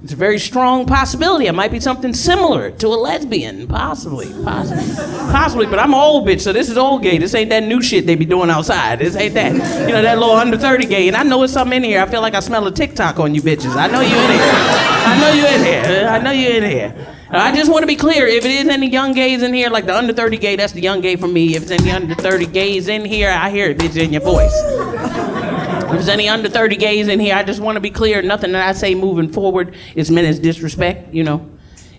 It's a very strong possibility. I might be something similar to a lesbian, possibly, but I'm an old bitch, so this is old gay. This ain't that new shit they be doing outside. This ain't that, you know, that little under 30 gay. And I know it's something in here. I feel like I smell a TikTok on you bitches. I know you in here. I know you in here. I know you in here. I just want to be clear, if it is any young gays in here, like the under 30 gay, that's the young gay for me. If it's any under 30 gays in here, I hear it, bitch, in your voice. If there's any under 30 gays in here, I just want to be clear, nothing that I say moving forward is meant as disrespect, you know.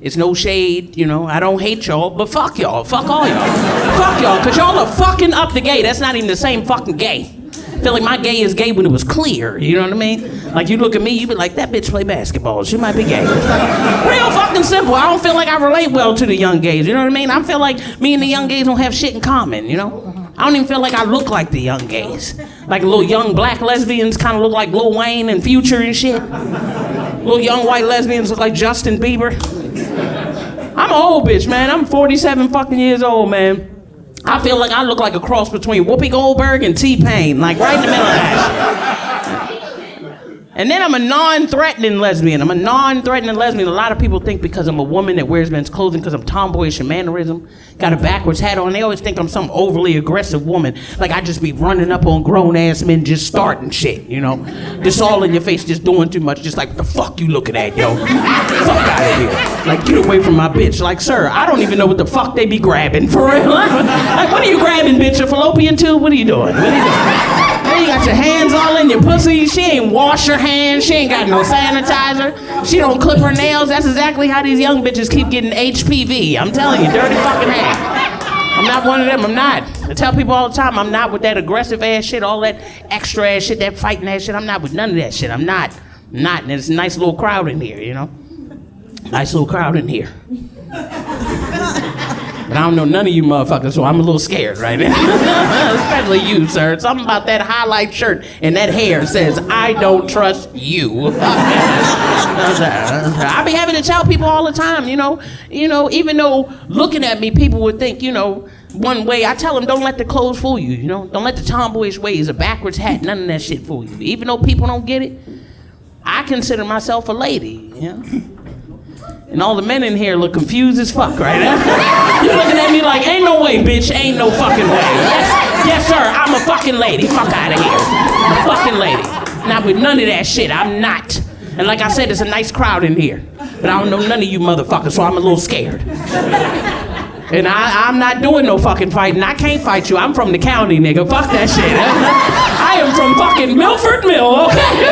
It's no shade, you know. I don't hate y'all, but fuck y'all. Fuck all y'all. Fuck y'all, because y'all are fucking up the gay. That's not even the same fucking gay. I feel like my gay is gay when it was clear, you know what I mean? Like, you look at me, you be like, that bitch play basketball. She might be gay. It's like, real fucking simple. I don't feel like I relate well to the young gays, you know what I mean? I feel like me and the young gays don't have shit in common, you know? I don't even feel like I look like the young gays. Like little young black lesbians kind of look like Lil Wayne and Future and shit. Little young white lesbians look like Justin Bieber. I'm an old bitch, man. I'm 47 fucking years old, man. I feel like I look like a cross between Whoopi Goldberg and T-Pain, like right in the middle of that. And then I'm a non-threatening lesbian. I'm a non-threatening lesbian. A lot of people think because I'm a woman that wears men's clothing, because I'm tomboyish and mannerism, got a backwards hat on, they always think I'm some overly aggressive woman. Like I just be running up on grown-ass men just starting shit, you know? Just all in your face, just doing too much, just like, what the fuck you looking at, yo? Fuck out of here. Like, get away from my bitch. Like, sir, I don't even know what the fuck they be grabbing, for real. Like, what are you grabbing, bitch? A fallopian tube? What are you doing? What are you doing? You got your hands all in your pussy. She ain't wash her hands. She ain't got no sanitizer. She don't clip her nails. That's exactly how these young bitches keep getting HPV. I'm telling you, dirty fucking hands. I'm not one of them. I'm not. I tell people all the time, I'm not with that aggressive ass shit, all that extra ass shit, that fighting ass shit. I'm not with none of that shit. I'm not. And there's a nice little crowd in here, you know? Nice little crowd in here. But I don't know none of you motherfuckers, so I'm a little scared right now. Especially you, sir. Something about that highlight shirt and that hair says, I don't trust you. I be having to tell people all the time, you know, even though looking at me, people would think, you know, one way. I tell them, don't let the clothes fool you, you know? Don't let the tomboyish ways, a backwards hat, none of that shit fool you. Even though people don't get it, I consider myself a lady, you know? And all the men in here look confused as fuck right now. You're looking at me like, ain't no way, bitch, ain't no fucking way. Yes, sir, I'm a fucking lady. Fuck out of here. I'm a fucking lady. Not with none of that shit, I'm not. And like I said, there's a nice crowd in here. But I don't know none of you motherfuckers, so I'm a little scared. And I'm not doing no fucking fighting. I can't fight you. I'm from the county, nigga. Fuck that shit. I am from fucking Milford Mill, okay?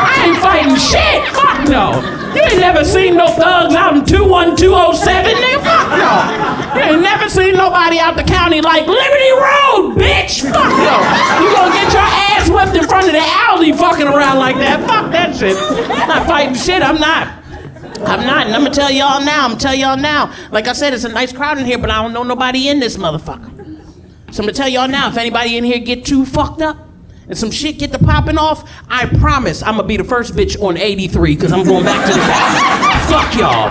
I ain't fighting shit. Fuck no. You ain't never seen no thugs out in 21207, nigga. Fuck no. You ain't never seen nobody out the county like Liberty Road, bitch. Fuck no. You gonna get your ass whipped in front of the alley fucking around like that. Fuck that shit. I'm not fighting shit. I'm not. And I'm gonna tell y'all now. Like I said, it's a nice crowd in here, but I don't know nobody in this motherfucker. So I'm gonna tell y'all now, if anybody in here get too fucked up and some shit get to popping off, I promise I'm gonna be the first bitch on 83, because I'm going back to the county.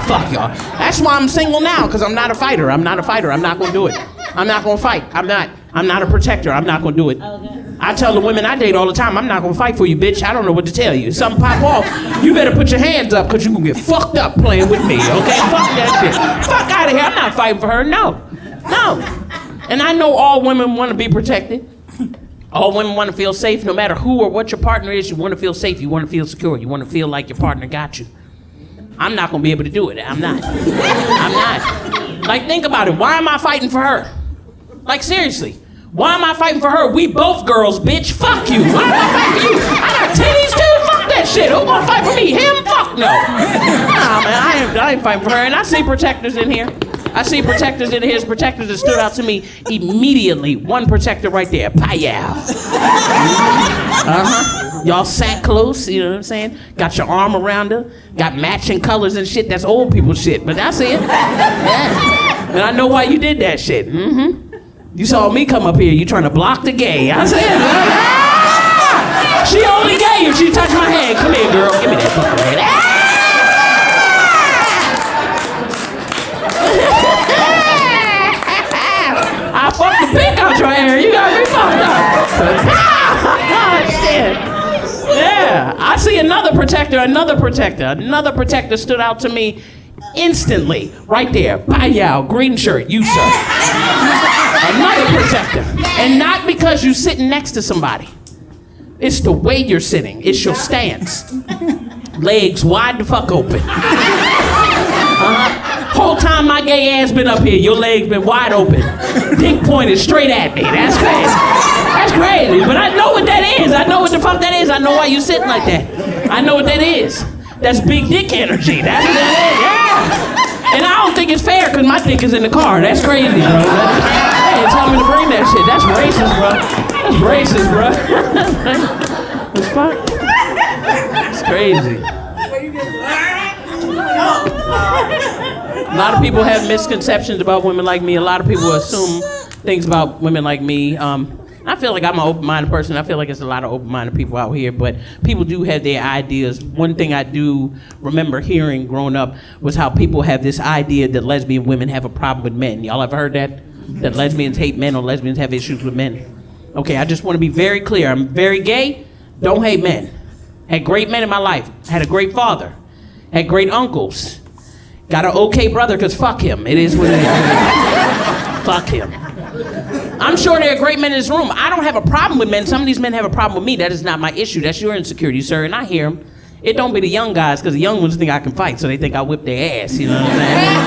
Fuck y'all. That's why I'm single now, because I'm not a fighter. I'm not gonna do it. I'm not gonna fight. I'm not a protector. I'm not gonna do it. I tell the women I date all the time, I'm not gonna fight for you, bitch. I don't know what to tell you. Something pop off, you better put your hands up, because you gonna get fucked up playing with me, okay? Fuck that shit. Fuck out of here. I'm not fighting for her. No. And I know all women want to be protected. All women want to feel safe, no matter who or what your partner is. You want to feel safe. You want to feel secure. You want to feel like your partner got you. I'm not going to be able to do it. I'm not. Like, think about it. Why am I fighting for her? Like, seriously. Why am I fighting for her? We both girls, bitch. Fuck you. Why am I fighting for you? I got titties too. Fuck that shit. Who gonna fight for me? Him? Fuck no. Nah, man, I ain't fighting for her. And I see protectors in here. His protectors that stood out to me immediately. One protector right there. Pow. Y'all sat close, you know what I'm saying? Got your arm around her. Got matching colors and shit. That's old people shit, but I see it. Yeah. And I know why you did that shit. You saw me come up here. You trying to block the gay. I said, she only gay if she touched my hand. Come here, girl. Give me that fucking hand. I fucked the bitch. see another protector stood out to me instantly, right there. Payal, green shirt, you sir. Another protector. And not because you're sitting next to somebody. It's the way you're sitting. It's your stance. Legs wide the fuck open. Whole time my gay ass been up here, your legs been wide open. Dick pointed straight at me. That's crazy. That's crazy. But I know what that is. I know what the fuck that is. I know why you sitting like that. I know what that is. That's big dick energy. That's what that is. Yeah. And I don't think it's fair because my dick is in the car. That's crazy, bro. Hey, tell me to bring that shit. That's racist, bro. That's racist, bro. What the fuck? It's crazy. A lot of people have misconceptions about women like me. A lot of people assume things about women like me. I feel like I'm an open-minded person. I feel like there's a lot of open-minded people out here, but people do have their ideas. One thing I do remember hearing growing up was how people have this idea that lesbian women have a problem with men. Y'all ever heard that? That lesbians hate men or lesbians have issues with men? Okay, I just want to be very clear. I'm very gay, don't hate men. Had great men in my life. Had a great father. Had great uncles. Got an okay brother, because fuck him. It is what it is. Fuck him. I'm sure there are great men in this room. I don't have a problem with men. Some of these men have a problem with me. That is not my issue. That's your insecurity, sir. And I hear them. It don't be the young guys, because the young ones think I can fight, so they think I whip their ass. You know what I'm saying?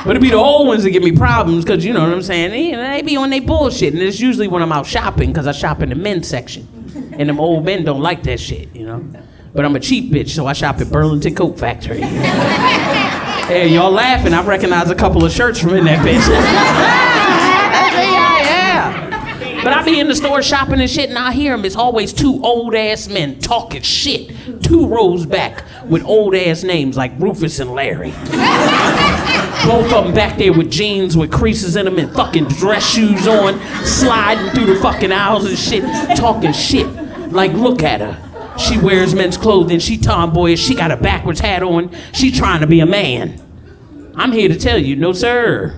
But it be the old ones that give me problems, because you know what I'm saying? They be on their bullshit. And it's usually when I'm out shopping, because I shop in the men's section. And them old men don't like that shit, you know? But I'm a cheap bitch, so I shop at Burlington Coat Factory. Hey, y'all laughing. I recognize a couple of shirts from in that bitch. Yeah. But I be in the store shopping and shit, and I hear them. It's always two old-ass men talking shit 2 rows back with old-ass names like Rufus and Larry. Both of them back there with jeans with creases in them and fucking dress shoes on, sliding through the fucking aisles and shit, talking shit. Like, look at her. She wears men's clothing, she tomboyish, she got a backwards hat on, she trying to be a man. I'm here to tell you, no sir.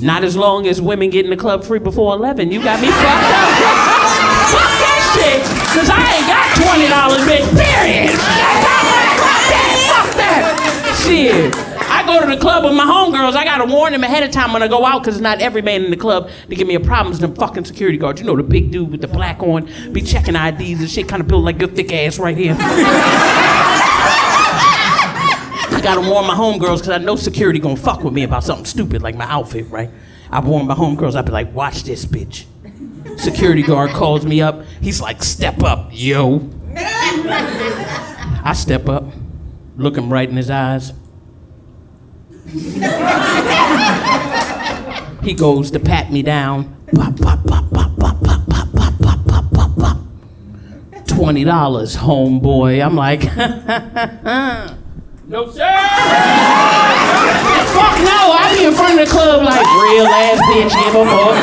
Not as long as women get in the club free before 11, you got me fucked up. Fuck that shit, cause I ain't got $20, bitch, period. Fuck that. Shit. I go to the club with my homegirls, I gotta warn them ahead of time when I go out, cause it's not every man in the club to give me a problem. It's them fucking security guards. You know, the big dude with the black on, be checking IDs and shit, kind of built like your thick ass right here. I gotta warn my homegirls, cause I know security gonna fuck with me about something stupid like my outfit, right? I warn my homegirls, I be like, watch this bitch. Security guard calls me up, he's like, step up, yo. I step up, look him right in his eyes. He goes to pat me down. Pop, pop, pop, pop, pop, pop, pop, pop, pop, pop, pop, pop. $20, homeboy. I'm like, no sir. Fuck no, I be in front of the club like real ass bitch. Give a fuck.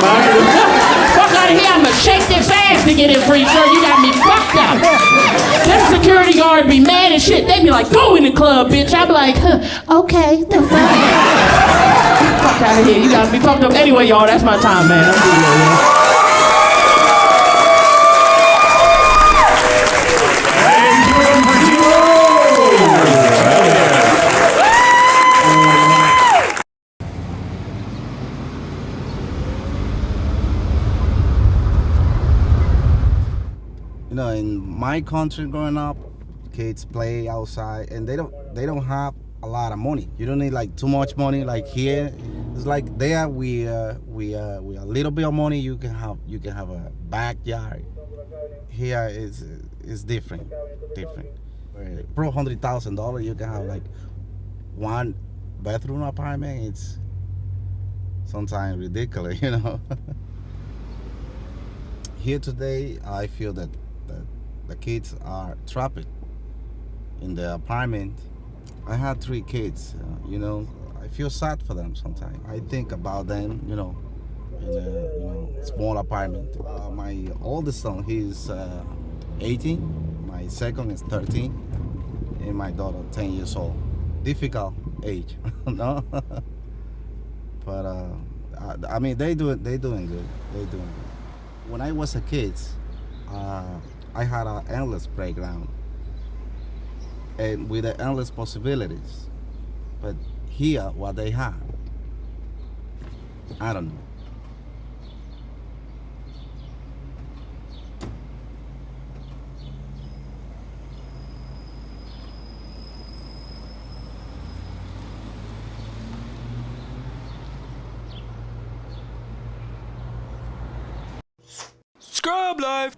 Fuck out of here, I'ma shake this ass to get it free, sir. You got me fucked up. Them security guards be mad as shit. They be like, go in the club, bitch. I be like, okay, the fuck. Fuck out of here, you got me fucked up. Anyway, y'all, that's my time, man. I'm through here, y'all. You know, in my country growing up, kids play outside and they don't have a lot of money. You don't need like too much money like here. It's like there we a little bit of money you can have a backyard. Here is different. For $100,000 you can have like 1 bedroom apartment. It's sometimes ridiculous, you know. Here today I feel that the kids are trapped in the apartment. I had 3 kids, you know. I feel sad for them sometimes. I think about them, you know, in a small apartment. My oldest son, he's 18. My second is 13, and my daughter 10 years old. Difficult age, no? But I mean, they're doing good. When I was a kid, I had an endless playground and with the endless possibilities. But here, what they have, I don't know. Scrub life!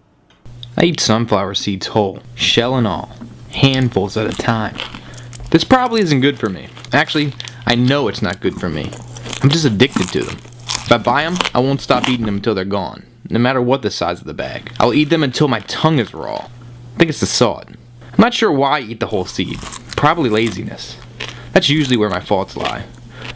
I eat sunflower seeds whole, shell and all, handfuls at a time. This probably isn't good for me. Actually, I know it's not good for me. I'm just addicted to them. If I buy them, I won't stop eating them until they're gone, no matter what the size of the bag. I'll eat them until my tongue is raw. I think it's the salt. I'm not sure why I eat the whole seed. Probably laziness. That's usually where my faults lie.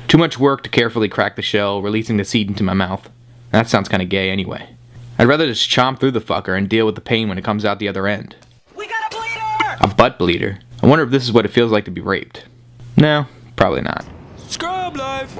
Too much work to carefully crack the shell, releasing the seed into my mouth. That sounds kinda gay anyway. I'd rather just chomp through the fucker and deal with the pain when it comes out the other end. We got a bleeder! A butt bleeder? I wonder if this is what it feels like to be raped. No, probably not. Scrub life!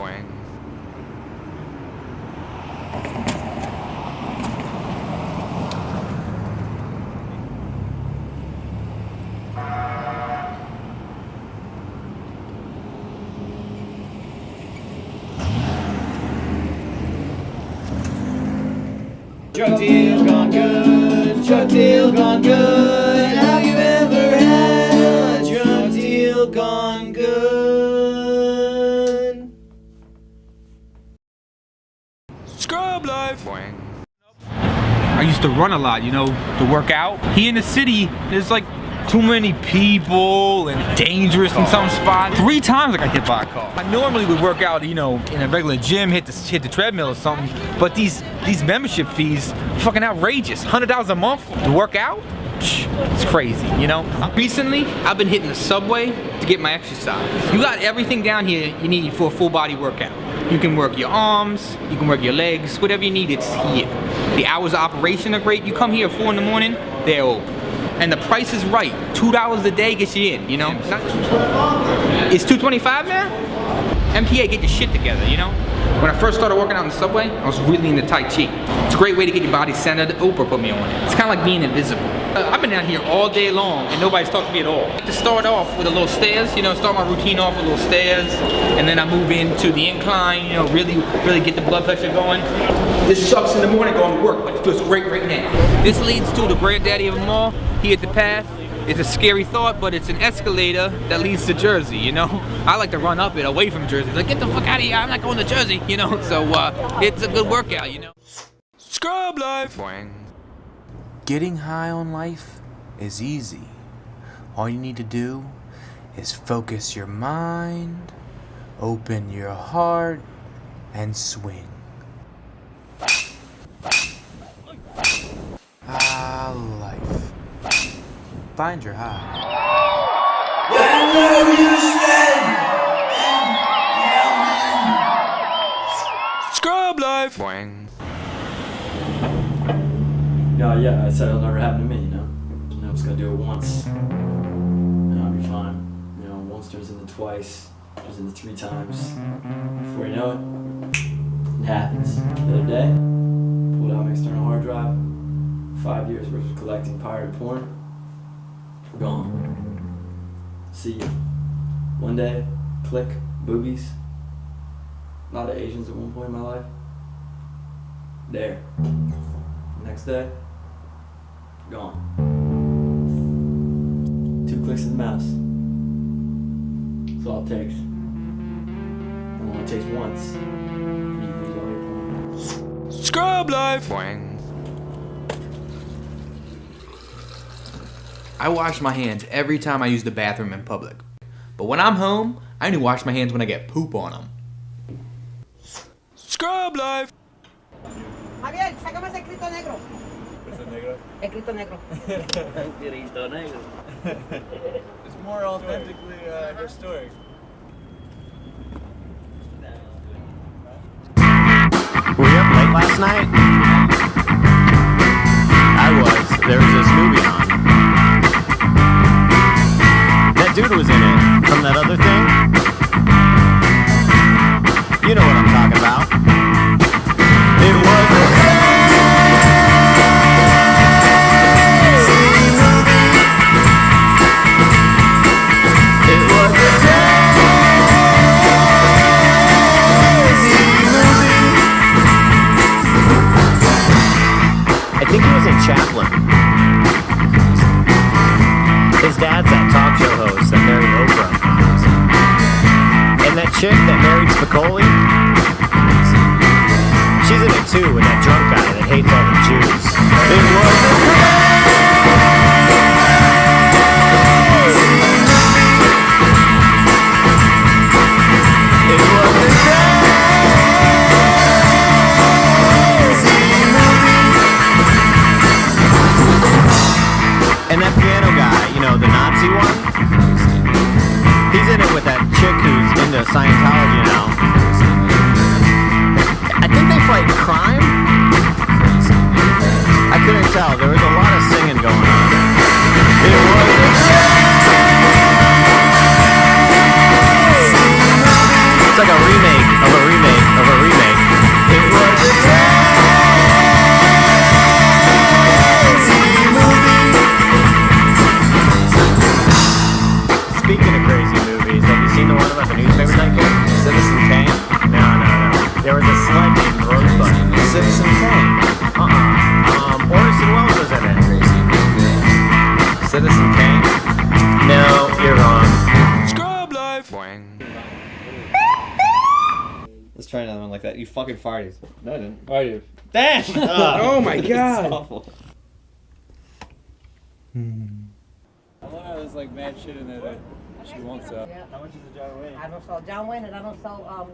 Drug deal gone good, drug deal gone good. Have you ever had a drug deal gone good? Scrub life! I used to run a lot, you know, to work out. Here in the city, there's like too many people and dangerous in some spots. 3 times I got hit by a car. I normally would work out, you know, in a regular gym, hit the treadmill or something, but these membership fees, fucking outrageous. $100 a month to work out? Psh, it's crazy, you know? Recently, I've been hitting the subway to get my exercise. You got everything down here you need for a full body workout. You can work your arms, you can work your legs, whatever you need, it's here. The hours of operation are great. You come here at 4 in the morning, they're open. And the price is right. $2 a day gets you in, you know? It's $2.25 now? MPA, get your shit together, you know? When I first started working out in the subway, I was really into Tai Chi. It's a great way to get your body centered. Oprah put me on it. It's kind of like being invisible. I've been down here all day long and nobody's talked to me at all. To start off with a little stairs, you know, start my routine off with little stairs, and then I move into the incline, you know, really get the blood pressure going. This sucks in the morning going to work, but it feels great right now. This leads to the granddaddy of them all, here at the path. It's a scary thought, but it's an escalator that leads to Jersey, you know? I like to run up it away from Jersey. Like, get the fuck out of here, I'm not going to Jersey, you know? So, it's a good workout, you know? Scrub life! Getting high on life is easy. All you need to do is focus your mind, open your heart, and swing. Ah, life. Find your high. Whenever you stand, Scrub life! Yeah, I said it'll never happen to me, you know? I was gonna do it once, and I'll be fine. You know, once turns into twice, turns into 3 times. Before you know it, it happens. The other day, pulled out my external hard drive, 5 years worth of collecting pirated porn. Gone. See you. One day, click, boobies. A lot of Asians at one point in my life. There. Next day, gone. 2 clicks of the mouse. That's all it takes. And it only takes once. You lose all your porn. Scrub life! I wash my hands every time I use the bathroom in public. But when I'm home, I only wash my hands when I get poop on them. Scrub life! Javier, sácame ese escrito negro. ¿Ese negro? Escrito negro. Escrito negro. It's more authentically historic. Were you up late last night? I was. There was this movie on. That dude was in it. From that other thing. You know what I'm talking about. It was His dad's that talk show host that married Oprah. And that chick that married Spicoli, she's in it too, with that drunk guy that hates all the Jews. It was and that piano guy, you know, the Nazi one, he's in it with that chick who's into Scientology now. I think they fight crime. I couldn't tell. There was a lot of singing going on. It was it's like a remake of a remake of a remake. It was Speaking of crazy movies, have you seen the one about the newspaper tycoon? Citizen Kane? No. There was a sled named Rosebud. Citizen Kane? Orson Welles was in it. Citizen Kane? No, you're wrong. Scrub life. Let's try another one like that. You fucking farted. No, I didn't. I did. Damn! Oh my god. It's awful. I love how there's like mad shit in there that she won't sell. How much is a John Wayne? I don't sell John Wayne and I don't sell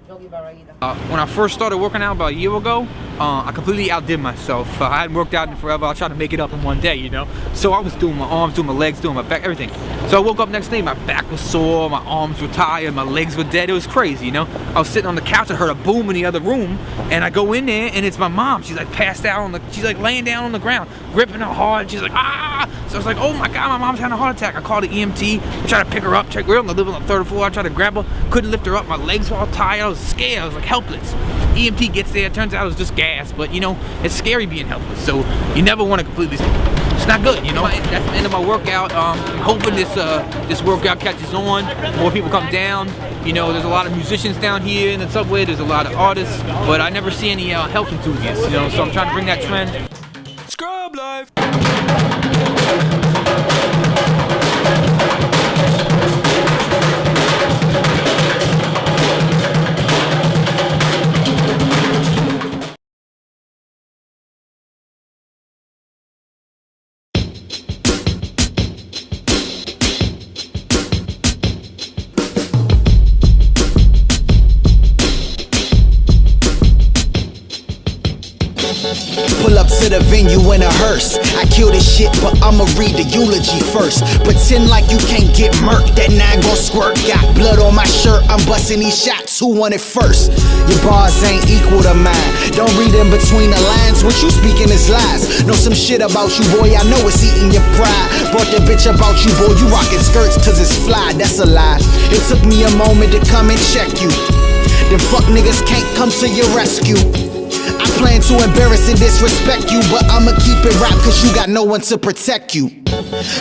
Yogi Berra either. When I first started working out about a year ago, I completely outdid myself. I hadn't worked out in forever. I tried to make it up in one day, you know? So I was doing my arms, doing my legs, doing my back, everything. So I woke up next day, my back was sore, my arms were tired, my legs were dead. It was crazy, you know? I was sitting on the couch, I heard a boom in the other room, and I go in there, and it's my mom. She's like passed out on the, she's like laying down on the ground, gripping her hard. She's like, ah! So I was like, oh my God, my mom's having a heart attack. I called the EMT, I tried to pick her up, we're on the living on the 3rd floor. I tried to grab her, couldn't lift her up, my legs were all tired, I was scared, I was like helpless. EMT gets there, turns out it was just gas, but you know, it's scary being helpless, so you never want to completely, it's not good, you know. That's the end of my workout. I'm hoping this workout catches on, more people come down. You know, there's a lot of musicians down here in the subway, there's a lot of artists, but I never see any health enthusiasts, you know, so I'm trying to bring that trend. Scrub life. Pull up to the venue in a hearse. I kill this shit, but I'ma read the eulogy first. Pretend like you can't get murked. That 9 gon' squirt. Got blood on my shirt. I'm busting these shots. Who want it first? Your bars ain't equal to mine. Don't read in between the lines. What you speaking is lies. Know some shit about you, boy. I know it's eating your pride. Brought the bitch about you, boy. You rockin' skirts cause it's fly. That's a lie. It took me a moment to come and check you. Them fuck niggas can't come to your rescue. I plan to embarrass and disrespect you, but I'ma keep it rap cause you got no one to protect you.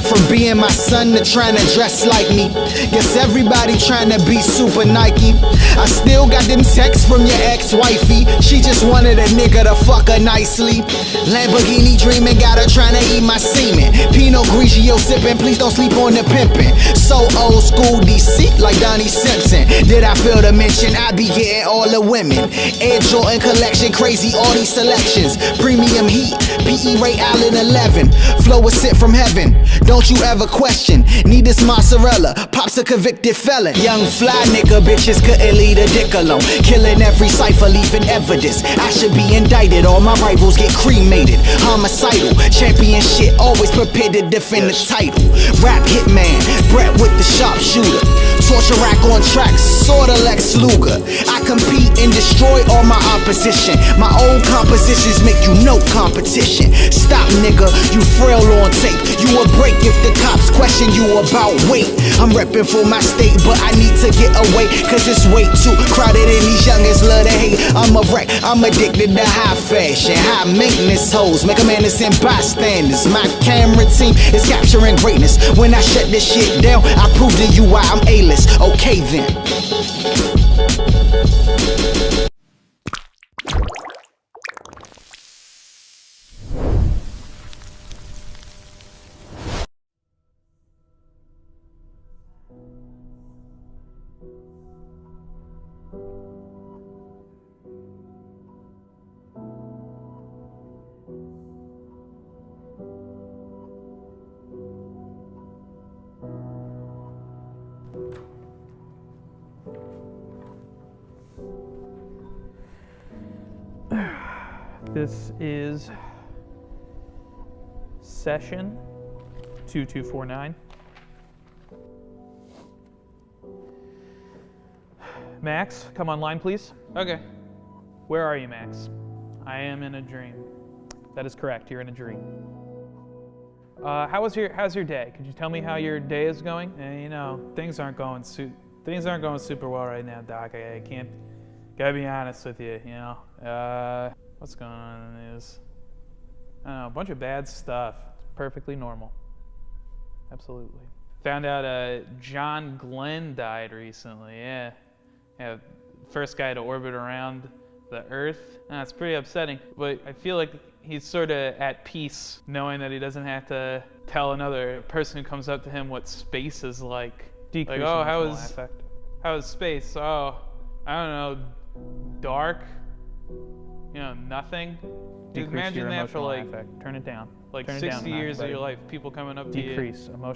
From being my son to trying to dress like me. Guess everybody trying to be super Nike. I still got them texts from your ex-wifey. She just wanted a nigga to fuck her nicely. Lamborghini dreaming, got her trying to eat my semen. Pinot Grigio sipping, please don't sleep on the pimpin'. So old school DC like Donnie Simpson. Did I fail to mention I be getting all the women? Air Jordan collection, crazy all these selections. Premium heat, PE Ray Allen 11. Flow was sent from heaven. Don't you ever question. Need this mozzarella. Pop's a convicted felon. Young fly nigga, bitches couldn't leave a dick alone. Killing every cipher, leaving evidence. I should be indicted. All my rivals get cremated. Homicidal, champion shit. Always prepared to defend the title. Rap hitman, Brett with the sharpshooter. Torture rack on tracks, sorta Lex Luger. I compete and destroy all my opposition. My old compositions make you no competition. Stop nigga, you frail on tape. You a break if the cops question you about weight. I'm reppin' for my state, but I need to get away cause it's way too crowded and these youngins love to hate. I'm a wreck, I'm addicted to high fashion, high maintenance hoes, make a man innocent bystanders. My camera team is capturing greatness. When I shut this shit down, I prove to you why I'm A-list. Okay then. This is session 2249. Max, come online, please. Okay. Where are you, Max? I am in a dream. That is correct. You're in a dream. How's your day? Could you tell me how your day is going? You know, things aren't going super well right now, Doc. I can't. Gotta be honest with you. You know. What's going on in the news? I don't know. A bunch of bad stuff. It's perfectly normal. Absolutely. Found out John Glenn died recently. Yeah. Yeah. First guy to orbit around the Earth. It's pretty upsetting, but I feel like he's sort of at peace knowing that he doesn't have to tell another person who comes up to him what space is like. Like, oh, how is space? Oh, I don't know, dark. You know, nothing. Imagine that for like, turn it down. Like 60 years of your life, people coming up to you,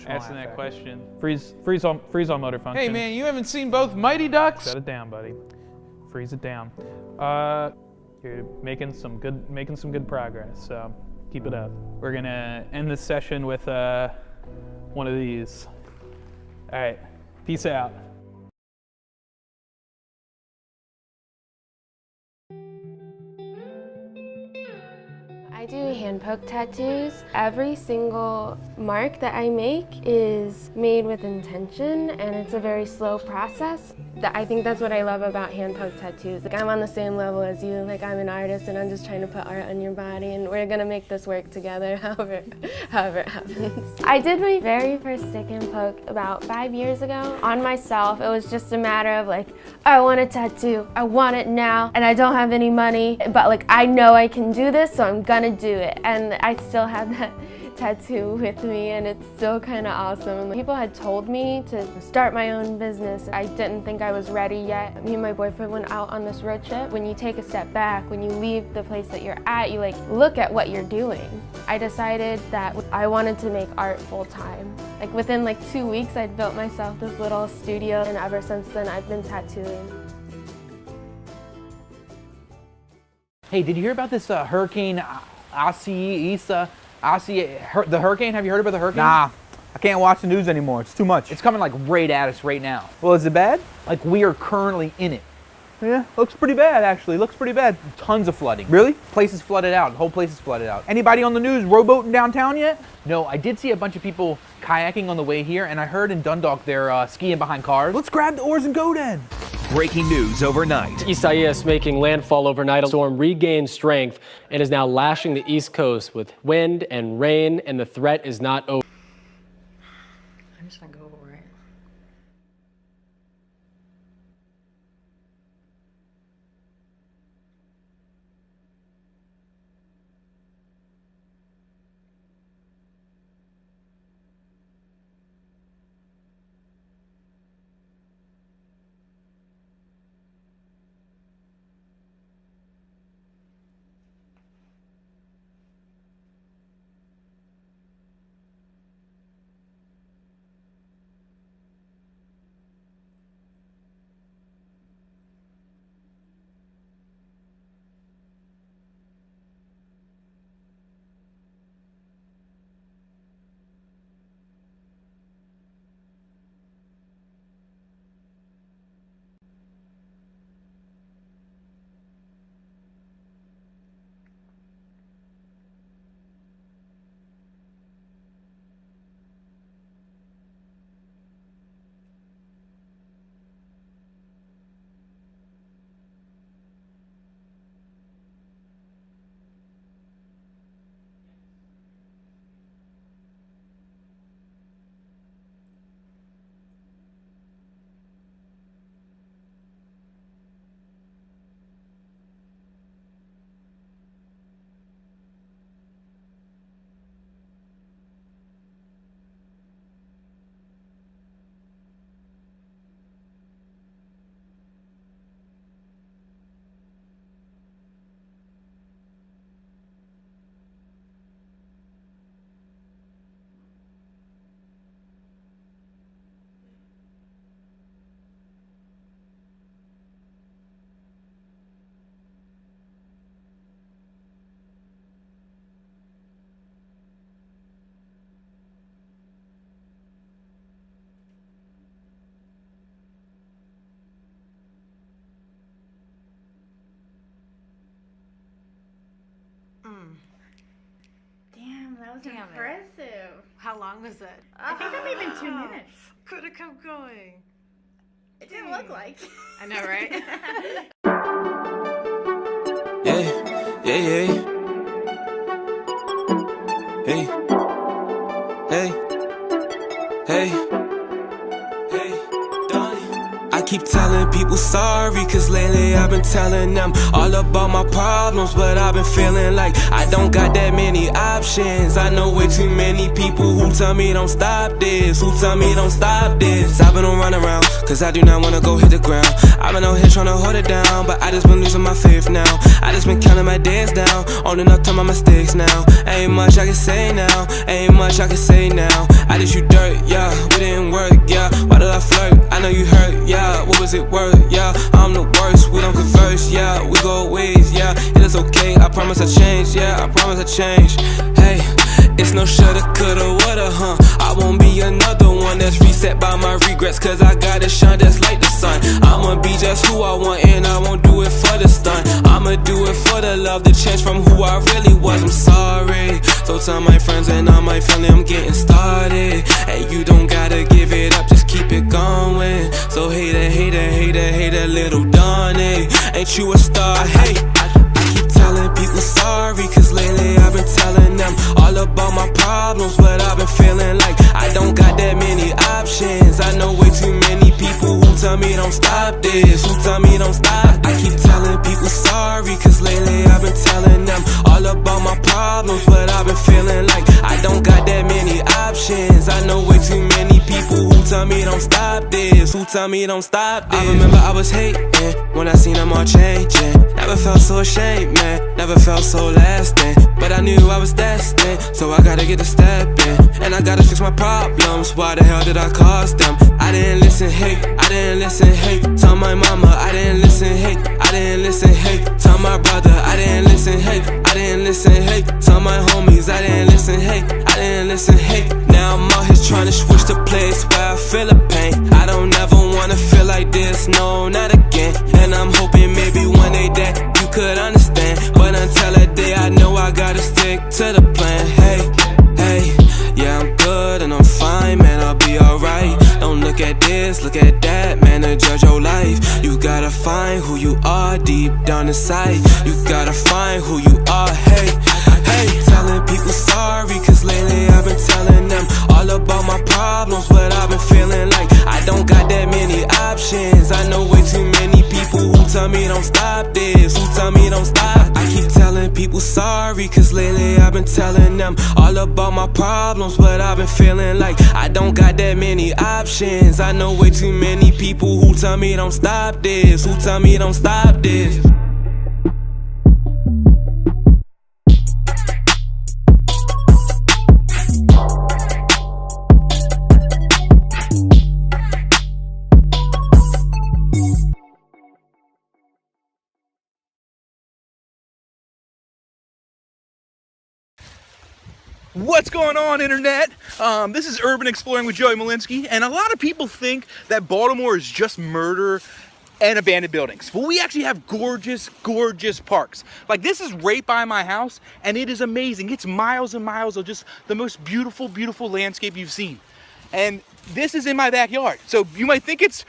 asking that question. Freeze all motor functions. Hey man, you haven't seen both Mighty Ducks? Shut it down, buddy. Freeze it down. You're making some good progress. So keep it up. We're gonna end this session with one of these. All right, peace out. I do hand poke tattoos. Every single mark that I make is made with intention, and it's a very slow process. I think that's what I love about hand poke tattoos. Like, I'm on the same level as you. Like, I'm an artist and I'm just trying to put art on your body, and we're gonna make this work together however it happens. I did my very first stick and poke about 5 years ago on myself. It was just a matter of like, I want a tattoo, I want it now, and I don't have any money, but like I know I can do this, so I'm gonna do it. And I still have that tattoo with me, and it's still kind of awesome. People had told me to start my own business. I didn't think I was ready yet. Me and my boyfriend went out on this road trip. When you take a step back, when you leave the place that you're at, you like look at what you're doing. I decided that I wanted to make art full time. Like within like 2 weeks, I'd built myself this little studio, and ever since then I've been tattooing. Hey, did you hear about this hurricane the hurricane? Have you heard about the hurricane? Nah, I can't watch the news anymore. It's too much. It's coming like right at us right now. Well, is it bad? Like we are currently in it. Yeah, looks pretty bad actually. Looks pretty bad. Tons of flooding. Really? Places flooded out. The whole place is flooded out. Anybody on the news rowboating downtown yet? No, I did see a bunch of people kayaking on the way here, and I heard in Dundalk they're skiing behind cars. Let's grab the oars and go then. Breaking news overnight. Isaias making landfall overnight. A storm regained strength and is now lashing the East Coast with wind and rain, and the threat is not over. I'm just gonna go over it. That's Damn impressive. It. How long was it? I think that may have been 2 minutes. Could have kept going. It didn't look like. I know, right? Yeah, yeah, yeah. Hey, hey, hey, Donnie. I keep telling people sorry, cause lately I've been telling them all about my problems, but I've been feeling like I don't got that many options. I know way too many people who tell me don't stop this, who tell me don't stop this. I've been on run around, cause I do not wanna go hit the ground. I've been out here trying to hold it down, but I just been losing my faith now. I just been counting my days down, owning up to my mistakes now. Ain't much I can say now, ain't much I can say now. I just you dirt, yeah, we didn't work, yeah. Why did I flirt? I know you hurt, yeah. What was it worth, yeah? I'm the worst, we don't converse, yeah. We go ways, yeah. It is okay, I promise I change, yeah. I promise I change, hey. It's no shoulda, coulda, woulda, huh? I won't be another one that's reset by my regrets, cause I gotta shine just like the sun. I'ma be just who I want and I won't do it for the stunt. I'ma do it for the love, the change from who I really was. I'm sorry, so tell my friends and all my family I'm getting started. And you don't gotta give it up, just keep it going. So hater, hater, hater, hater, little Donnie, ain't you a star? Hey, I keep telling people sorry, cause lately I've been telling them all about my problems, but I've been feeling like I don't got that many options. I know way too many people who tell me don't stop this, who tell me don't stop. I keep telling people sorry, cause lately I've been telling them all about my problems, but I've been feeling like I don't got that many options. I know way too many people who tell me don't stop this, who tell me don't stop this. I remember I was hating when I seen them all changing. Never felt so ashamed, man, never felt so lasting. But I knew I was destined, so I gotta get to stepping. And I gotta fix my problems, why the hell did I cause them? I didn't listen, hey, I didn't listen, hey. Tell my mama, I didn't listen, hey, I didn't listen, hey. Tell my brother, I didn't listen, hey, I didn't listen, hey. Tell my homies, I didn't listen, hey, I didn't listen, hey. Now I'm out here trying to switch the place where I feel the pain. I don't ever wanna feel like this, no, not again. And I'm hoping maybe one day that you could understand, but until that day I know I gotta stick to the plan. Hey, hey, yeah, I'm good and I'm fine, man, I'll be alright. Don't look at this, look at that, man, and judge your life. You gotta find who you are deep down inside. You gotta find who you are, hey, hey. Telling people sorry, cause lately I've been telling them all about my problems, but I've been feeling like I don't got that many options. I know way too many people who tell me don't stop this, who tell me don't stop. I keep telling people sorry, cause lately I've been telling them all about my problems, but I've been feeling like I don't got that many options. I know way too many people who tell me don't stop this, who tell me don't stop this. What's going on, internet? This is Urban Exploring with Joey Malinsky, and a lot of people think that Baltimore is just murder and abandoned buildings. But we actually have gorgeous, gorgeous parks. Like, this is right by my house, and it is amazing. It's miles and miles of just the most beautiful, beautiful landscape you've seen. And this is in my backyard, so you might think it's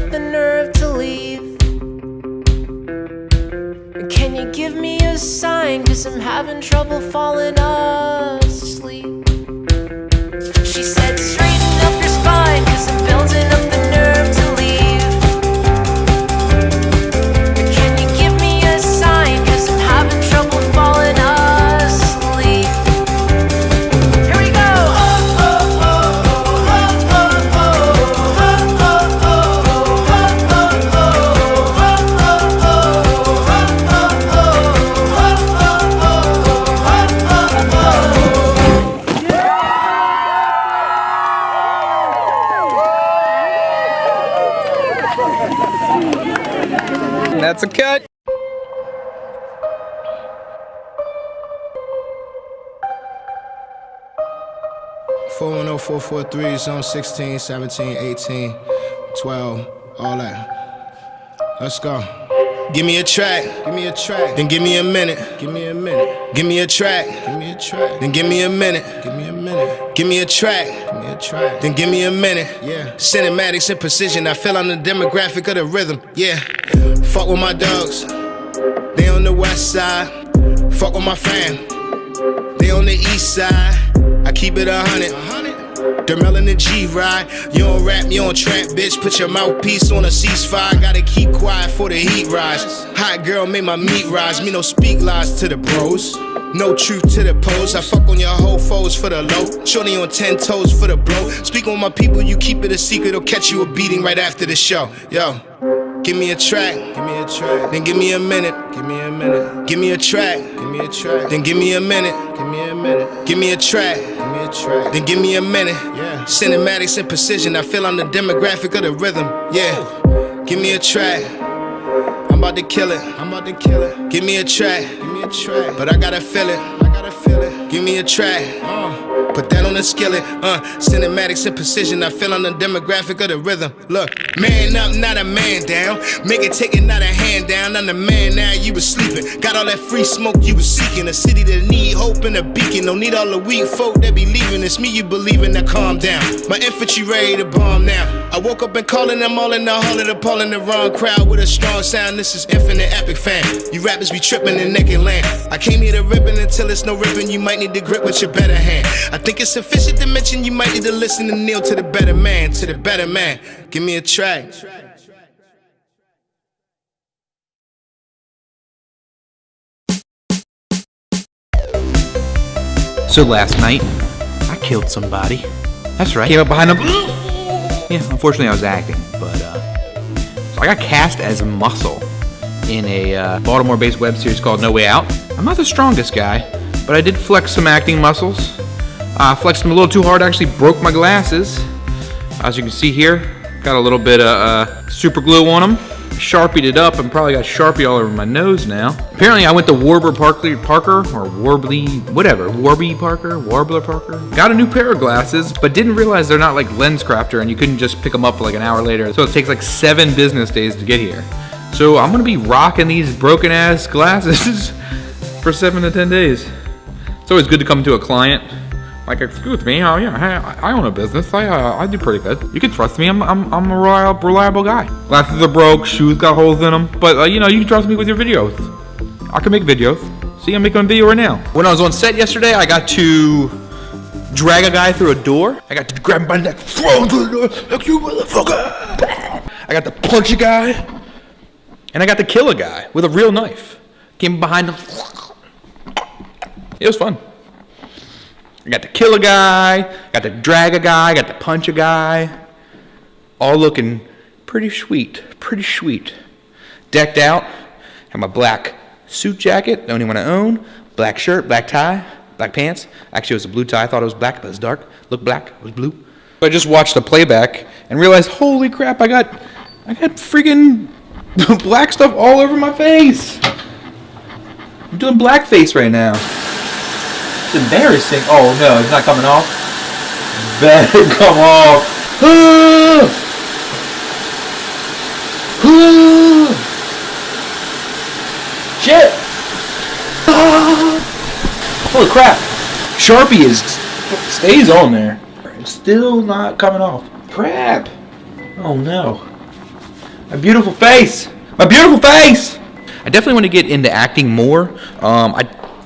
up the nerve to leave? Can you give me a sign, 'cause I'm having trouble falling asleep? She said, straighten up your spine, 'cause I'm building up the nerve to leave. Can you give me a sign, 'cause I'm having trouble falling asleep? Here we go! That's a cut. Four 443 zone 16, 17, 18, 12, all that. Let's go. Give me a track, then give me a minute, give me a minute. Give me a track, then give me a minute, give me a minute. Give me a track, then give me a minute. Yeah. Cinematics and precision, I feel on the demographic of the rhythm. Yeah. Fuck with my dogs, they on the west side. Fuck with my fam, they on the east side. I keep it 100. Dermel in the G ride. You don't rap, you don't trap, bitch. Put your mouthpiece on a ceasefire. Gotta keep quiet for the heat rise. Hot girl made my meat rise. Me no speak lies to the bros. No truth to the pose. I fuck on your whole foes for the low. Shorty on 10 toes for the blow. Speak on my people, you keep it a secret. Or catch you a beating right after the show. Yo. Give me a track, then give me a minute, give me a minute. Give me a track, then give me a minute, give me a minute. Give me a track, then give me a minute. Yeah. Cinematics and precision, I feel on the demographic of the rhythm. Yeah. Give me a track, I'm about to kill it. Give me a track, but I gotta feel it. Give me a track, put that on the skillet. Cinematics and precision, I feel on the demographic of the rhythm. Look, man up, not a man down. Make it take it, not a hand down. I'm the man now, you was sleeping. Got all that free smoke you was seeking. A city that need hope and a beacon. Don't need all the weak folk that be leaving. It's me you believe in, now calm down. My infantry ready to bomb now. I woke up and calling them all in the hall of the Paul in the wrong crowd with a strong sound. This is infinite epic fam. You rappers be tripping in neck and land. I came here to ribbon until it's no ribbon. You might need to grip with your better hand. I think it's sufficient to mention you might need to listen and kneel to the better man, to the better man. Give me a track. So last night, I killed somebody. That's right. Came up behind him. Yeah, unfortunately I was acting, but so I got cast as Muscle in a Baltimore-based web series called No Way Out. I'm not the strongest guy, but I did flex some acting muscles. Flexed them a little too hard, actually broke my glasses. As you can see here, got a little bit of super glue on them. Sharpied it up and probably got Sharpie all over my nose now. Apparently I went to Warbler Parker, or Warbly, whatever, Warby Parker, Warbler Parker. Got a new pair of glasses, but didn't realize they're not like lens crafter and you couldn't just pick them up like an hour later. So it takes like 7 business days to get here. So I'm gonna be rocking these broken ass glasses for 7 to 10 days. It's always good to come to a client. Like, excuse me, oh yeah, I own a business. I do pretty good. You can trust me. I'm a reliable guy. Glasses are broke, shoes got holes in them, but you know, you can trust me with your videos. I can make videos. See, I'm making a video right now. When I was on set yesterday, I got to drag a guy through a door. I got to grab him by the neck, throw him through the door, like you motherfucker. I got to punch a guy, and I got to kill a guy with a real knife. Came behind him. It was fun. I got to kill a guy, got to drag a guy, got to punch a guy. All looking pretty sweet, pretty sweet. Decked out, had my black suit jacket, the only one I own, black shirt, black tie, black pants. Actually, it was a blue tie, I thought it was black, but it was dark. Looked black, it was blue. I just watched the playback and realized, holy crap, I got freaking black stuff all over my face. I'm doing blackface right now. It's embarrassing. Oh no, it's not coming off. Better come off. Shit! Holy crap! Sharpie stays on there. It's still not coming off. Crap! Oh no. My beautiful face! My beautiful face! I definitely want to get into acting more.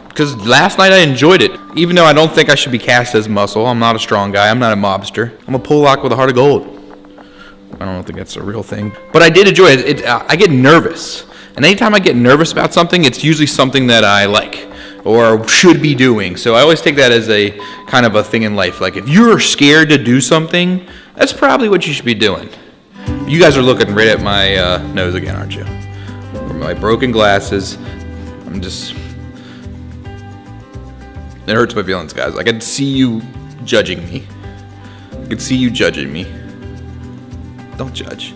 Because last night I enjoyed it. Even though I don't think I should be cast as Muscle. I'm not a strong guy. I'm not a mobster. I'm a Pollock with a heart of gold. I don't think that's a real thing. But I did enjoy it. I get nervous. And anytime I get nervous about something, it's usually something that I like or should be doing. So I always take that as a kind of a thing in life. Like, if you're scared to do something, that's probably what you should be doing. You guys are looking right at my nose again, aren't you? My broken glasses. I'm just... It hurts my feelings, guys. I can see you judging me. I can see you judging me. Don't judge.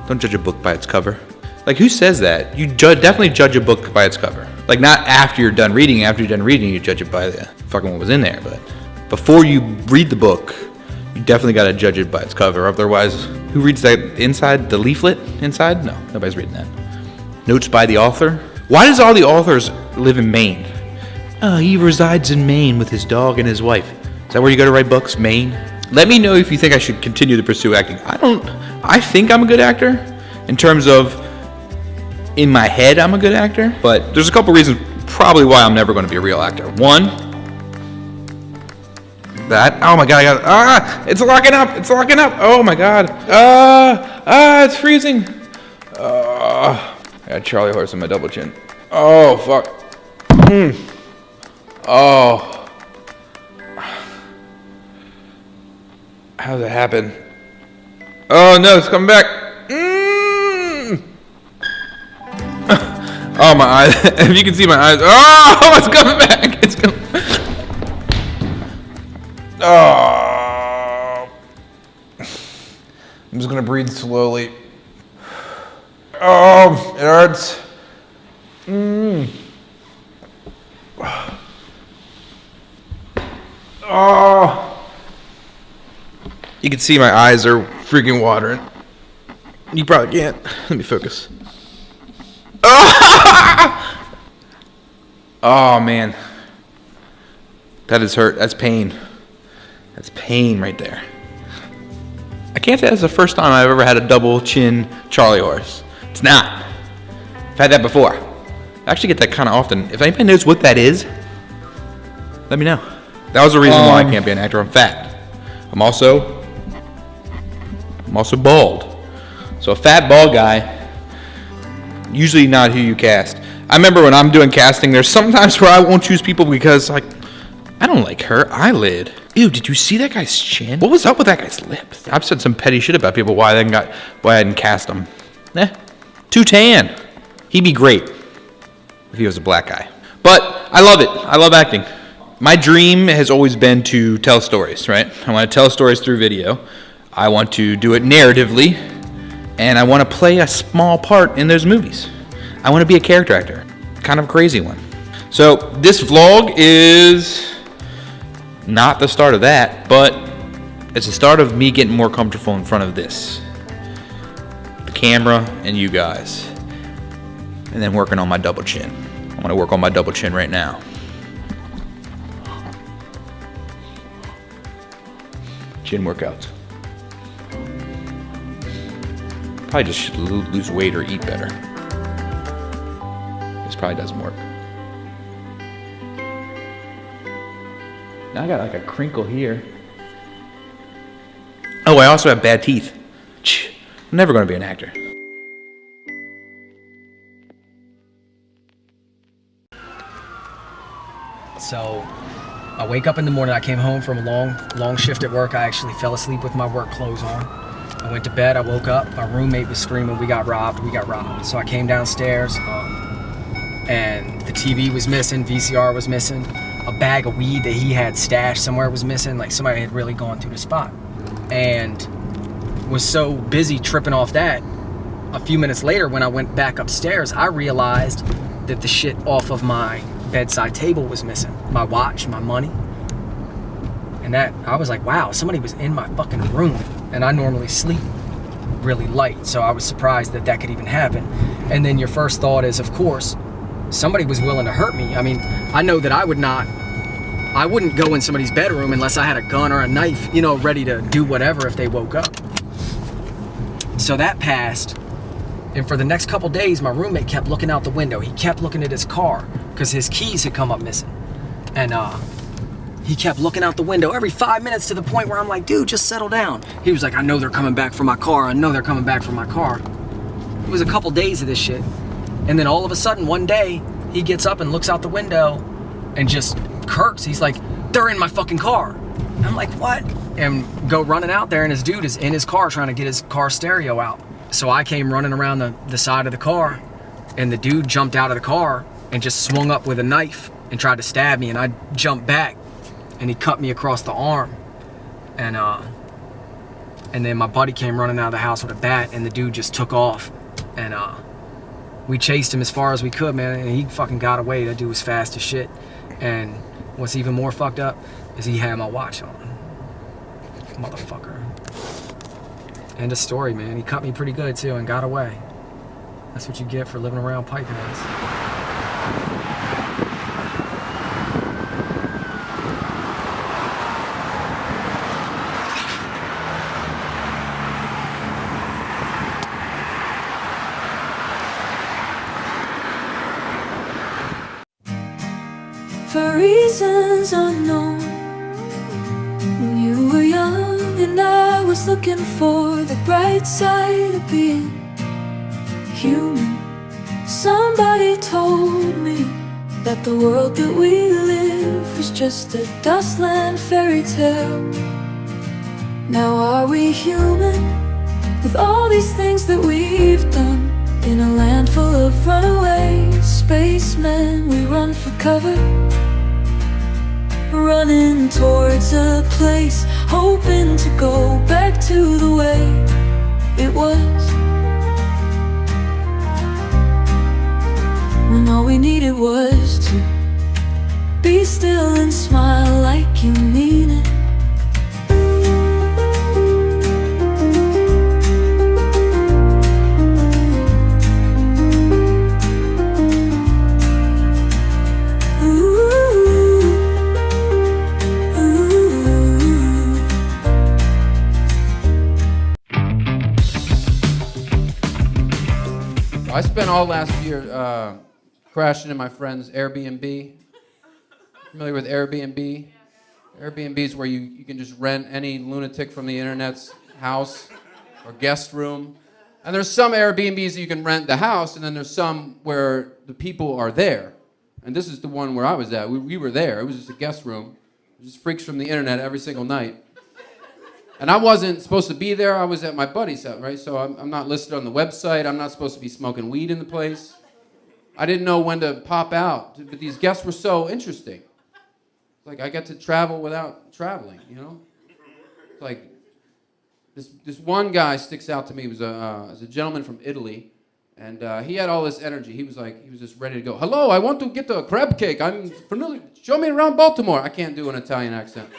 Don't judge a book by its cover. Like, who says that? You definitely judge a book by its cover. Like, not after you're done reading. After you're done reading, you judge it by the fucking what was in there. But before you read the book, you definitely got to judge it by its cover. Otherwise, who reads that inside? The leaflet inside? No, nobody's reading that. Notes by the author? Why does all the authors live in Maine? Oh, he resides in Maine with his dog and his wife. Is that where you go to write books, Maine? Let me know if you think I should continue to pursue acting. I think I'm a good actor. In terms of, in my head, I'm a good actor. But there's a couple reasons probably why I'm never going to be a real actor. One, that, oh my God, it's locking up, it's locking up. Oh my God, it's freezing. I got Charlie horse in my double chin. Oh, fuck. Oh. How did that happen? Oh no, it's coming back. Oh, my eyes. If you can see my eyes. Oh, it's coming back. It's coming. Oh. I'm just gonna breathe slowly. Oh, it hurts. Oh. You can see my eyes are freaking watering. You probably can't. Let me focus. Oh, man. That is hurt. That's pain. That's pain right there. I can't say that's the first time I've ever had a double chin Charlie horse. It's not. I've had that before. I actually get that kind of often. If anybody knows what that is, let me know. That was the reason why I can't be an actor. I'm fat. I'm also bald. So a fat, bald guy, usually not who you cast. I remember when I'm doing casting, there's sometimes where I won't choose people because, like, I don't like her eyelid. Ew, did you see that guy's chin? What was up with that guy's lips? I've said some petty shit about people why I didn't cast him. Too tan. He'd be great if he was a black guy. But I love it. I love acting. My dream has always been to tell stories, right? I want to tell stories through video. I want to do it narratively, and I want to play a small part in those movies. I want to be a character actor, kind of a crazy one. So this vlog is not the start of that, but it's the start of me getting more comfortable in front of this. The camera and you guys. And then working on my double chin. I'm going to work on my double chin right now. Chin workouts. Probably just should lose weight or eat better. This probably doesn't work. Now I got like a crinkle here. Oh, I also have bad teeth. I'm never going to be an actor. So I wake up in the morning. I came home from a long shift at work. I actually fell asleep with my work clothes on. I went to bed. I woke up. My roommate was screaming, "We got robbed, we got robbed." So I came downstairs, and the TV was missing, VCR was missing, a bag of weed that he had stashed somewhere was missing. Like, somebody had really gone through the spot. And was so busy tripping off that, a few minutes later when I went back upstairs, I realized that the shit off of my bedside table was missing. My watch, my money. And that, I was like, wow, somebody was in my fucking room. And I normally sleep really light, so I was surprised that that could even happen. And then your first thought is, of course, somebody was willing to hurt me. I mean, I know that I wouldn't go in somebody's bedroom unless I had a gun or a knife, you know, ready to do whatever if they woke up. So that passed. And for the next couple days, my roommate kept looking out the window. He kept looking at his car because his keys had come up missing. And he kept looking out the window every 5 minutes to the point where I'm like, dude, just settle down. He was like, I know they're coming back for my car. I know they're coming back for my car. It was a couple days of this shit. And then all of a sudden, one day, he gets up and looks out the window and just curses. He's like, they're in my fucking car. And I'm like, what? And go running out there, and his dude is in his car trying to get his car stereo out. So I came running around the side of the car, and the dude jumped out of the car and just swung up with a knife and tried to stab me, and I jumped back, and he cut me across the arm. And then my buddy came running out of the house with a bat, and the dude just took off. And we chased him as far as we could, man, and he fucking got away. That dude was fast as shit. And what's even more fucked up is he had my watch on. Motherfucker. End of story, man. He cut me pretty good too and got away. That's what you get for living around pipeheads. For reasons unknown, when you were young and I was looking for the bright side of being human, somebody told me that the world that we live was just a dustland fairy tale. Now are we human with all these things that we've done? In a land full of runaway spacemen, we run for cover, running towards a place, hoping to go back to the way it was, when all we needed was to be still and smile like you mean it. I spent all last year crashing in my friend's Airbnb. Familiar with Airbnb? Airbnb is where you can just rent any lunatic from the internet's house or guest room. And there's some Airbnbs that you can rent the house, and then there's some where the people are there. And this is the one where I was at. We were there. It was just a guest room. It was just freaks from the internet every single night. And I wasn't supposed to be there. I was at my buddy's house, right? So I'm not listed on the website. I'm not supposed to be smoking weed in the place. I didn't know when to pop out. But these guests were so interesting. Like, I get to travel without traveling, you know? It's like, this one guy sticks out to me. He was a gentleman from Italy. And he had all this energy. He was just ready to go. Hello, I want to get a crab cake. I'm familiar. Show me around Baltimore. I can't do an Italian accent.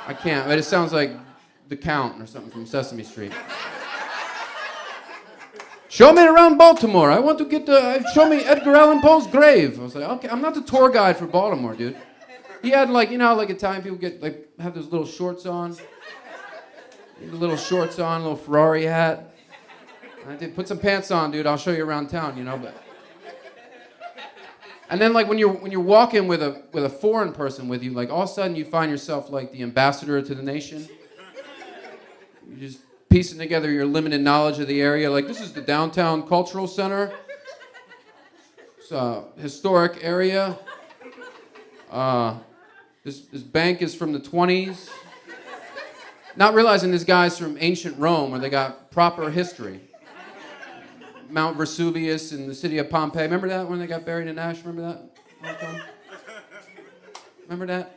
I can't, but it sounds like the Count or something from Sesame Street. Show me around Baltimore. I want to get show me Edgar Allan Poe's grave. I was like, okay, I'm not the tour guide for Baltimore, dude. He had like, you know, like Italian people have those little shorts on. The little shorts on, little Ferrari hat. I did put some pants on, dude. I'll show you around town, you know. But and then like when you're walking with a foreign person with you, like all of a sudden you find yourself like the ambassador to the nation. You're just piecing together your limited knowledge of the area. Like, this is the downtown cultural center. It's a historic area. This bank is from the 20s. Not realizing this guy's from ancient Rome, where they got proper history. Mount Vesuvius and the city of Pompeii. Remember that when they got buried in ash? Remember that? Remember that?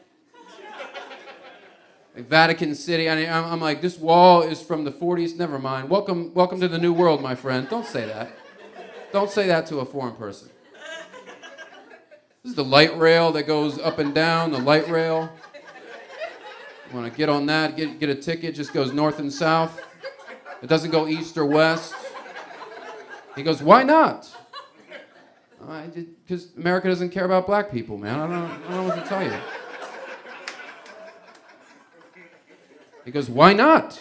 Like Vatican City. I'm like, this wall is from the 40s. Never mind. Welcome to the new world, my friend. Don't say that. Don't say that to a foreign person. This is the light rail that goes up and down. The light rail. You want to get on that? Get a ticket. Just goes north and south. It doesn't go east or west. He goes, why not? Because America doesn't care about black people, man. I don't know what to tell you. He goes, why not?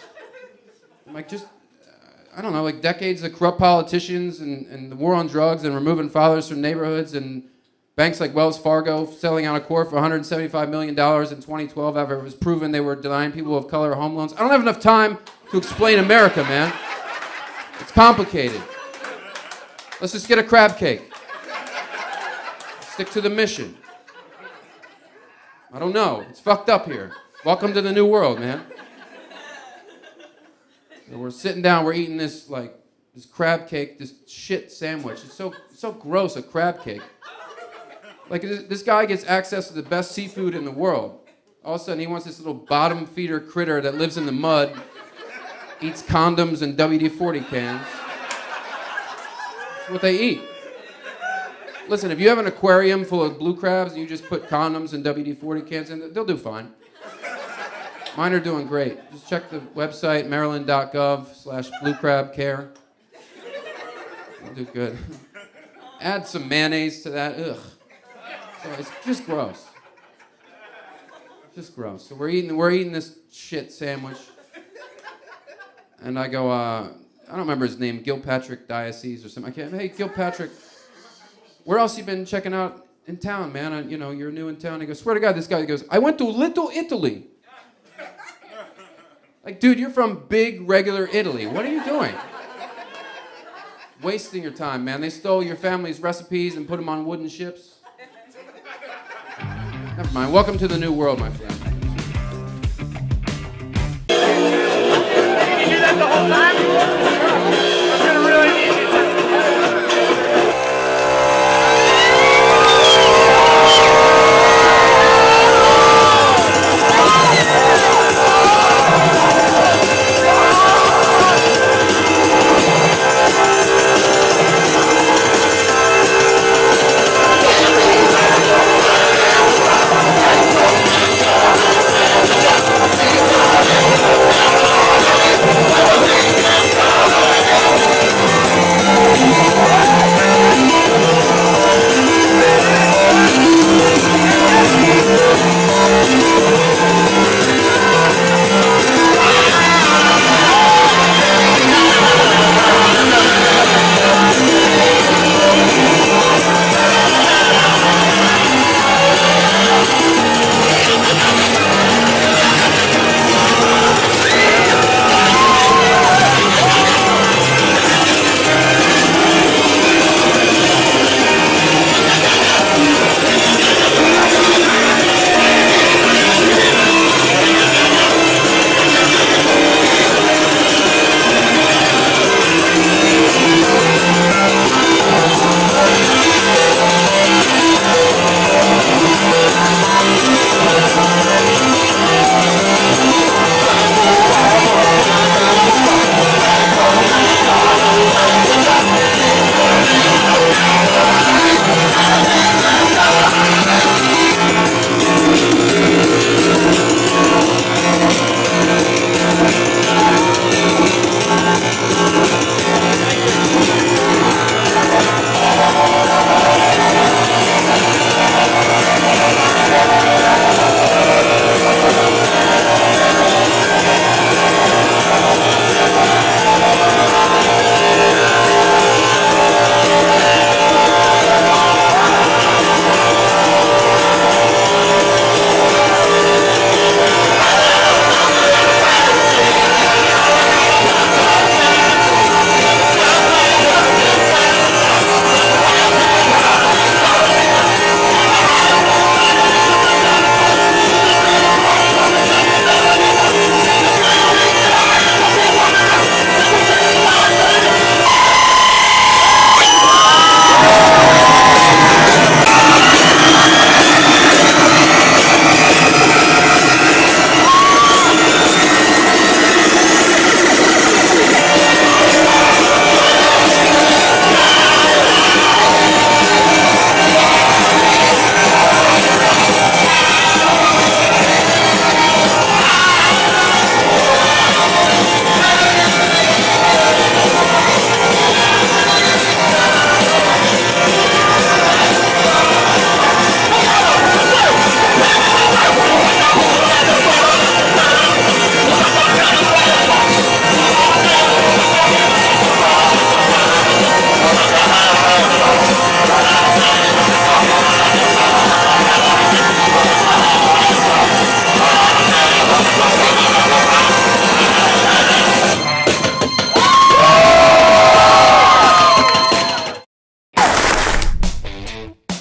I'm like, just I don't know, like decades of corrupt politicians and the war on drugs and removing fathers from neighborhoods and banks like Wells Fargo selling out of court for $175 million in 2012 after it was proven they were denying people of color home loans. I don't have enough time to explain America, man. It's complicated. Let's just get a crab cake. Stick to the mission. I don't know. It's fucked up here. Welcome to the new world, man. And we're sitting down, we're eating this crab cake, this shit sandwich. It's so gross, a crab cake. Like, this guy gets access to the best seafood in the world. All of a sudden, he wants this little bottom feeder critter that lives in the mud, eats condoms and WD-40 cans. That's what they eat. Listen, if you have an aquarium full of blue crabs and you just put condoms and WD-40 cans in, they'll do fine. Mine are doing great. Just check the website, maryland.gov/bluecrabcare. They'll do good. Add some mayonnaise to that. Ugh. So it's just gross. Just gross. So we're eating this shit sandwich. And I go, I don't remember his name, Gilpatrick Diocese or something. Hey, Gilpatrick, where else you been checking out in town, man? You're new in town. He goes, swear to God, this guy goes, I went to Little Italy. Like, dude, you're from big, regular Italy. What are you doing? Wasting your time, man. They stole your family's recipes and put them on wooden ships. Never mind. Welcome to the new world, my friend. You do that the whole time? I'm gonna really need you to.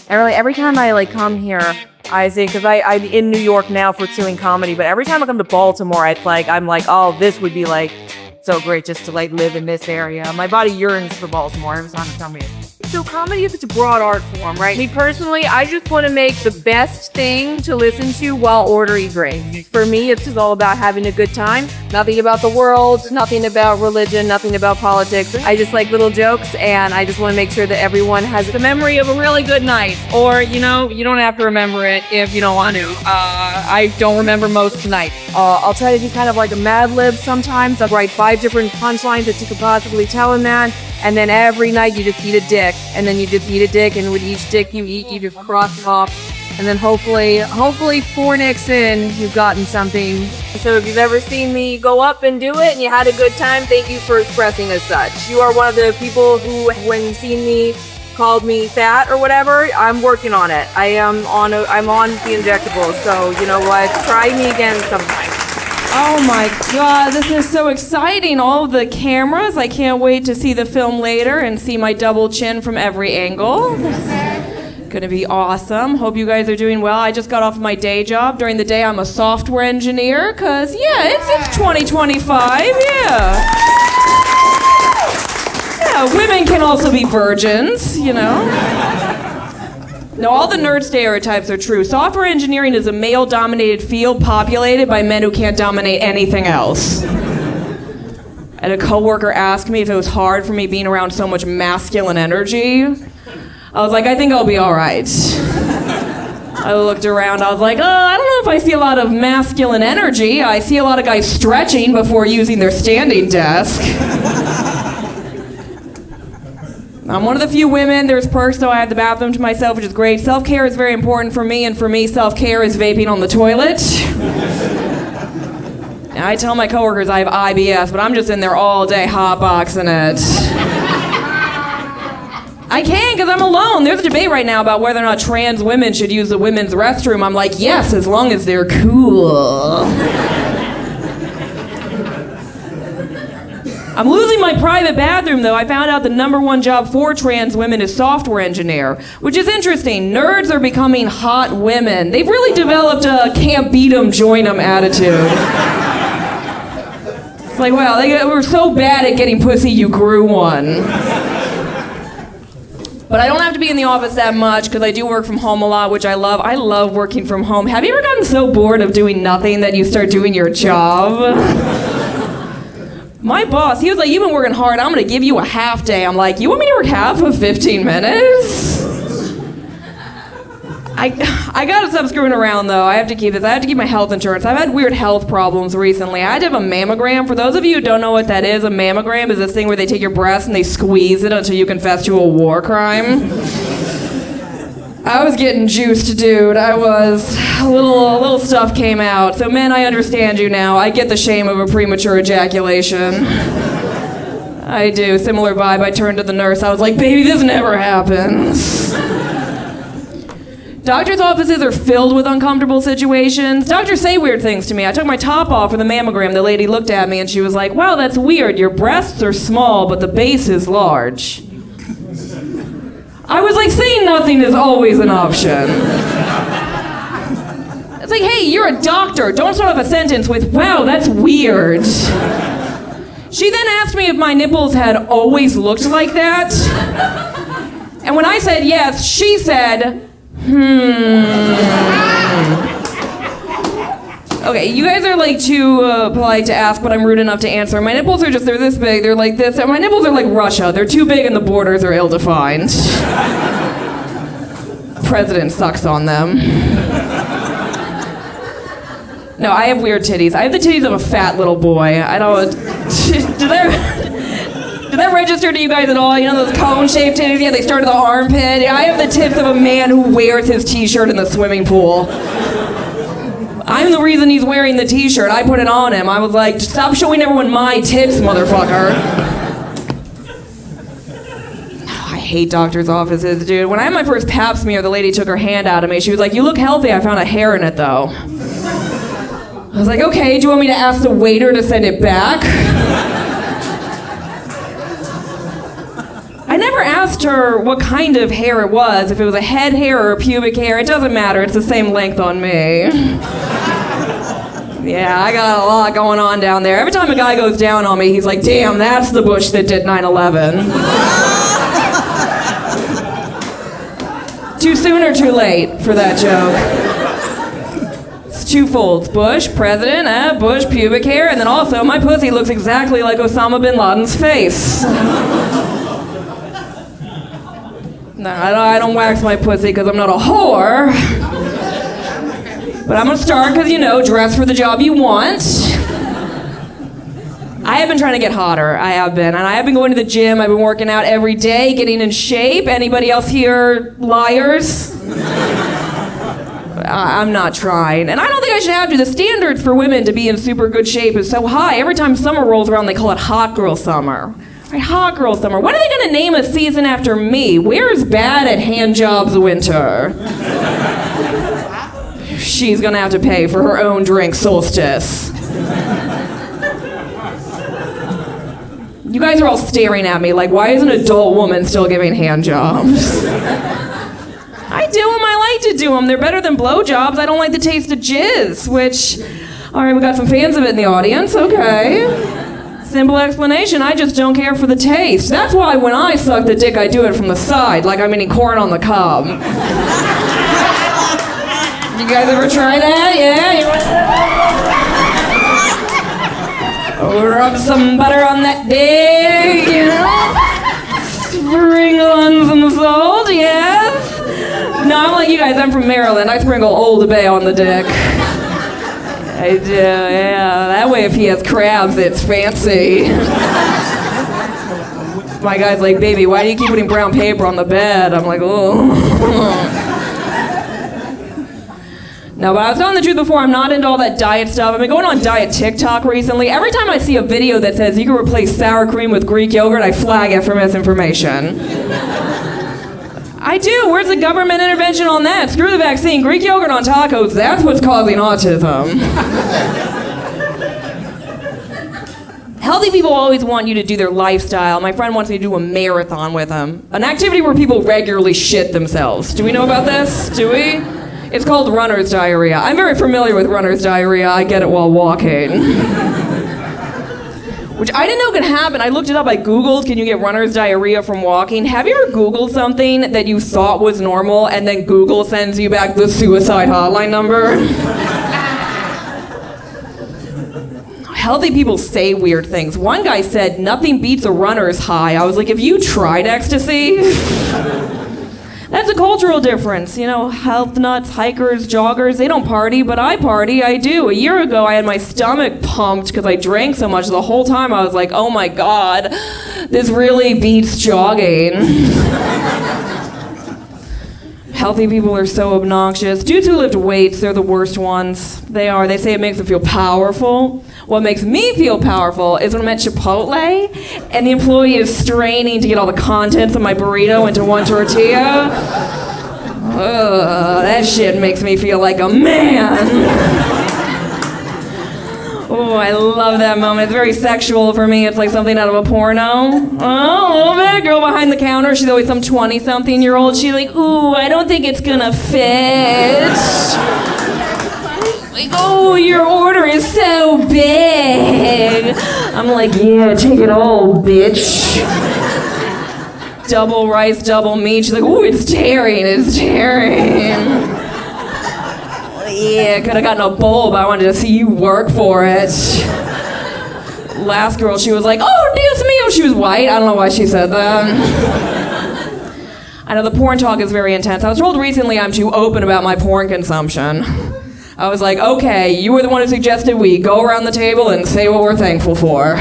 And really, every time I like come here, I think, because I'm in New York now pursuing comedy, but every time I come to Baltimore, I'm like, oh, this would be like so great just to like live in this area. My body yearns for Baltimore every time I come here. So comedy is a broad art form, right? Me personally, I just want to make the best thing to listen to while ordering drinks. For me, it's just all about having a good time. Nothing about the world, nothing about religion, nothing about politics. I just like little jokes, and I just want to make sure that everyone has the memory of a really good night. Or, you know, you don't have to remember it if you don't want to. I don't remember most nights. I'll try to do kind of like a Mad Lib sometimes. I'll write 5 different punchlines that you could possibly tell in that. And then every night you just eat a dick, and then you just eat a dick, and with each dick you eat, you just cross them off. And then hopefully 4 nicks in, you've gotten something. So if you've ever seen me go up and do it and you had a good time, thank you for expressing as such. You are one of the people who, when seen me, called me fat or whatever. I'm working on it. I'm on the injectables, so you know what? Try me again sometime. Oh my god, this is so exciting. All of the cameras. I can't wait to see the film later and see my double chin from every angle. It's gonna be awesome. Hope you guys are doing well. I just got off my day job. During the day, I'm a software engineer, cause yeah, it's 2025, yeah. Yeah, women can also be virgins, you know. No, all the nerd stereotypes are true. Software engineering is a male-dominated field populated by men who can't dominate anything else. I had a coworker ask me if it was hard for me being around so much masculine energy. I was like, I think I'll be all right. I looked around, I was like, I don't know if I see a lot of masculine energy. I see a lot of guys stretching before using their standing desk. I'm one of the few women. There's perks, so I have the bathroom to myself, which is great. Self-care is very important for me, and for me, self-care is vaping on the toilet. And I tell my coworkers I have IBS, but I'm just in there all day hotboxing it. I can, because I'm alone. There's a debate right now about whether or not trans women should use the women's restroom. I'm like, yes, as long as they're cool. I'm losing my private bathroom, though. I found out the #1 job for trans women is software engineer, which is interesting. Nerds are becoming hot women. They've really developed a can't beat 'em, join 'em attitude. It's like, wow, they were so bad at getting pussy, you grew one. But I don't have to be in the office that much because I do work from home a lot, which I love. I love working from home. Have you ever gotten so bored of doing nothing that you start doing your job? My boss, he was like, you've been working hard, I'm gonna give you a half day. I'm like, you want me to work half of 15 minutes? I gotta stop screwing around though. I have to keep my health insurance. I've had weird health problems recently. I had to have a mammogram. For those of you who don't know what that is, a mammogram is this thing where they take your breast and they squeeze it until you confess to a war crime. I was getting juiced, dude. I was. A little stuff came out. So men, I understand you now. I get the shame of a premature ejaculation. I do. Similar vibe. I turned to the nurse. I was like, baby, this never happens. Doctors' offices are filled with uncomfortable situations. Doctors say weird things to me. I took my top off for the mammogram. The lady looked at me and she was like, wow, that's weird. Your breasts are small, but the base is large. I was like, saying nothing is always an option. It's like, hey, you're a doctor. Don't start off a sentence with, wow, that's weird. She then asked me if my nipples had always looked like that. And when I said yes, she said, Okay, you guys are like too polite to ask, but I'm rude enough to answer. My nipples are they're this big, they're like this. And my nipples are like Russia. They're too big and the borders are ill-defined. President sucks on them. No, I have weird titties. I have the titties of a fat little boy. I don't... Did that register to you guys at all? You know those cone-shaped titties? Yeah, they start at the armpit. I have the tits of a man who wears his t-shirt in the swimming pool. I'm the reason he's wearing the t-shirt. I put it on him. I was like, stop showing everyone my tits, motherfucker. I hate doctor's offices, dude. When I had my first pap smear, the lady took her hand out of me. She was like, you look healthy. I found a hair in it, though. I was like, okay, do you want me to ask the waiter to send it back? I never asked asked her what kind of hair it was, if it was a head hair or a pubic hair. It doesn't matter, it's the same length on me. Yeah, I got a lot going on down there. Every time a guy goes down on me, he's like, damn, that's the Bush that did 9/11. Too soon or too late for that joke? It's twofold. Bush, president, Bush, pubic hair, and then also my pussy looks exactly like Osama bin Laden's face. No, I don't wax my pussy because I'm not a whore. But I'm gonna start because, dress for the job you want. I have been trying to get hotter. I have been. And I have been going to the gym. I've been working out every day, getting in shape. Anybody else here liars? I'm not trying. And I don't think I should have to. The standards for women to be in super good shape is so high. Every time summer rolls around, they call it hot girl summer. Right, hot girl summer. When are they gonna name a season after me? Where's bad at hand jobs winter? She's gonna have to pay for her own drink, Solstice. You guys are all staring at me like, why is an adult woman still giving hand jobs? I do them, I like to do them. They're better than blowjobs. I don't like the taste of jizz, which, all right, we got some fans of it in the audience, okay. Simple explanation, I just don't care for the taste. That's why when I suck the dick, I do it from the side, like I'm eating corn on the cob. You guys ever try that? Yeah? Rub some butter on that dick, Sprinkle on some salt, yes? No, I'm like you guys, I'm from Maryland. I sprinkle Old Bay on the dick. I do, yeah. That way if he has crabs, it's fancy. My guy's like, baby, why do you keep putting brown paper on the bed? I'm like, oh. No, but I was telling the truth before, I'm not into all that diet stuff. I've been going on diet TikTok recently. Every time I see a video that says you can replace sour cream with Greek yogurt, I flag it for misinformation. I do. Where's the government intervention on that? Screw the vaccine. Greek yogurt on tacos, that's what's causing autism. Healthy people always want you to do their lifestyle. My friend wants me to do a marathon with him. An activity where people regularly shit themselves. Do we know about this? Do we? It's called runner's diarrhea. I'm very familiar with runner's diarrhea. I get it while walking. Which I didn't know could happen. I looked it up. I Googled, can you get runner's diarrhea from walking? Have you ever Googled something that you thought was normal and then Google sends you back the suicide hotline number? Healthy people say weird things. One guy said, nothing beats a runner's high. I was like, have you tried ecstasy? That's a cultural difference. Health nuts, hikers, joggers, they don't party, but I party, I do. A year ago, I had my stomach pumped because I drank so much. The whole time I was like, oh my God, this really beats jogging. Healthy people are so obnoxious. Dudes who lift weights, they're the worst ones. They are. They say it makes them feel powerful. What makes me feel powerful is when I'm at Chipotle and the employee is straining to get all the contents of my burrito into one tortilla. That shit makes me feel like a man. Oh, I love that moment. It's very sexual for me. It's like something out of a porno. Oh, a little bit. Girl behind the counter. She's always some 20-something-year-old. She's like, ooh, I don't think it's gonna fit. Like, oh, your order is so big. I'm like, yeah, take it all, bitch. Double rice, double meat. She's like, oh, it's tearing, it's tearing. Yeah, could have gotten a bowl, but I wanted to see you work for it. Last girl, she was like, oh, Dios mío. She was white. I don't know why she said that. I know the porn talk is very intense. I was told recently I'm too open about my porn consumption. I was like, okay, you were the one who suggested we go around the table and say what we're thankful for.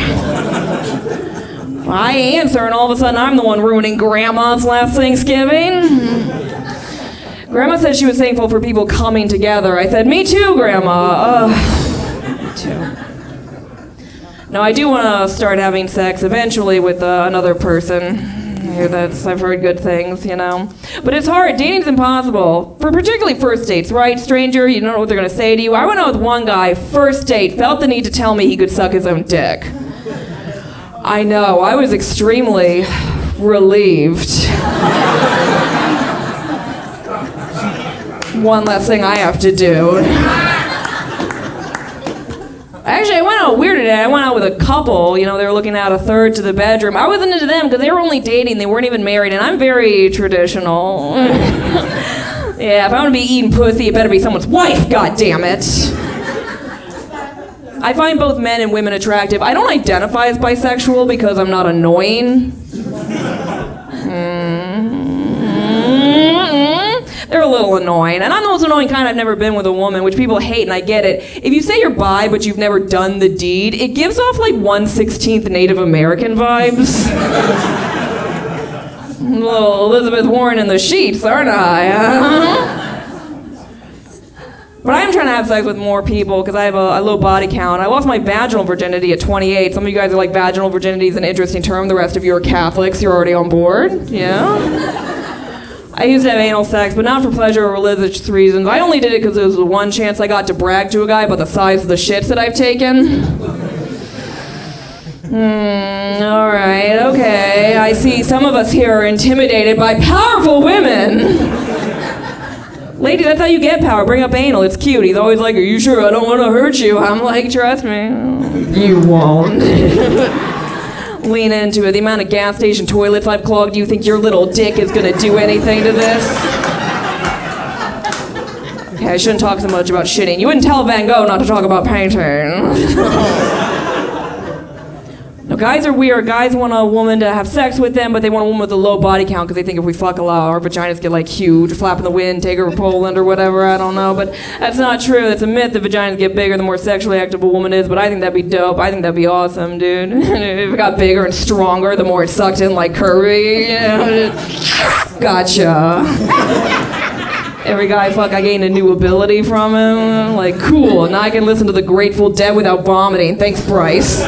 I answer, and all of a sudden I'm the one ruining Grandma's last Thanksgiving. Grandma said she was thankful for people coming together. I said, me too, Grandma. Me too. No, I do want to start having sex eventually with another person. I've heard good things, But it's hard. Dating's impossible. For particularly first dates, right? Stranger, you don't know what they're going to say to you. I went out with one guy, first date, felt the need to tell me he could suck his own dick. I know. I was extremely Relieved. One less thing I have to do. Actually, I went out weird today. I went out with a couple. You know, they were looking at a third to the bedroom. I wasn't into them because they were only dating. They weren't even married, and I'm very traditional. Yeah, if I'm gonna be eating pussy, it better be someone's wife, goddammit. I find both men and women attractive. I don't identify as bisexual because I'm not annoying. They're a little annoying. And I'm the most annoying kind. I've never been with a woman, which people hate, and I get it. If you say you're bi, but you've never done the deed, it gives off like 1/16 Native American vibes. Little Elizabeth Warren in the sheets, aren't I? But I am trying to have sex with more people because I have a low body count. I lost my vaginal virginity at 28. Some of you guys are like, vaginal virginity is an interesting term. The rest of you are Catholics. You're already on board. Yeah? I used to have anal sex, but not for pleasure or religious reasons. I only did it because it was the one chance I got to brag to a guy about the size of the shits that I've taken. All right, okay. I see some of us here are intimidated by powerful women. Lady, that's how you get power. Bring up anal. It's cute. He's always like, are you sure I don't want to hurt you? I'm like, trust me. You won't. Lean into it. The amount of gas station toilets I've clogged, do you think your little dick is going to do anything to this? Okay, I shouldn't talk so much about shitting. You wouldn't tell Van Gogh not to talk about painting. No, guys are weird. Guys want a woman to have sex with them, but they want a woman with a low body count because they think if we fuck a lot, our vaginas get like huge, flap in the wind, take her to Poland or whatever, I don't know. But that's not true. It's a myth that vaginas get bigger the more sexually active a woman is, but I think that'd be dope. I think that'd be awesome, dude. If it got bigger and stronger, the more it sucked in like Kirby. You know? Gotcha. Every guy I fuck, I gain a new ability from him. Like, cool. Now I can listen to the Grateful Dead without vomiting. Thanks, Bryce.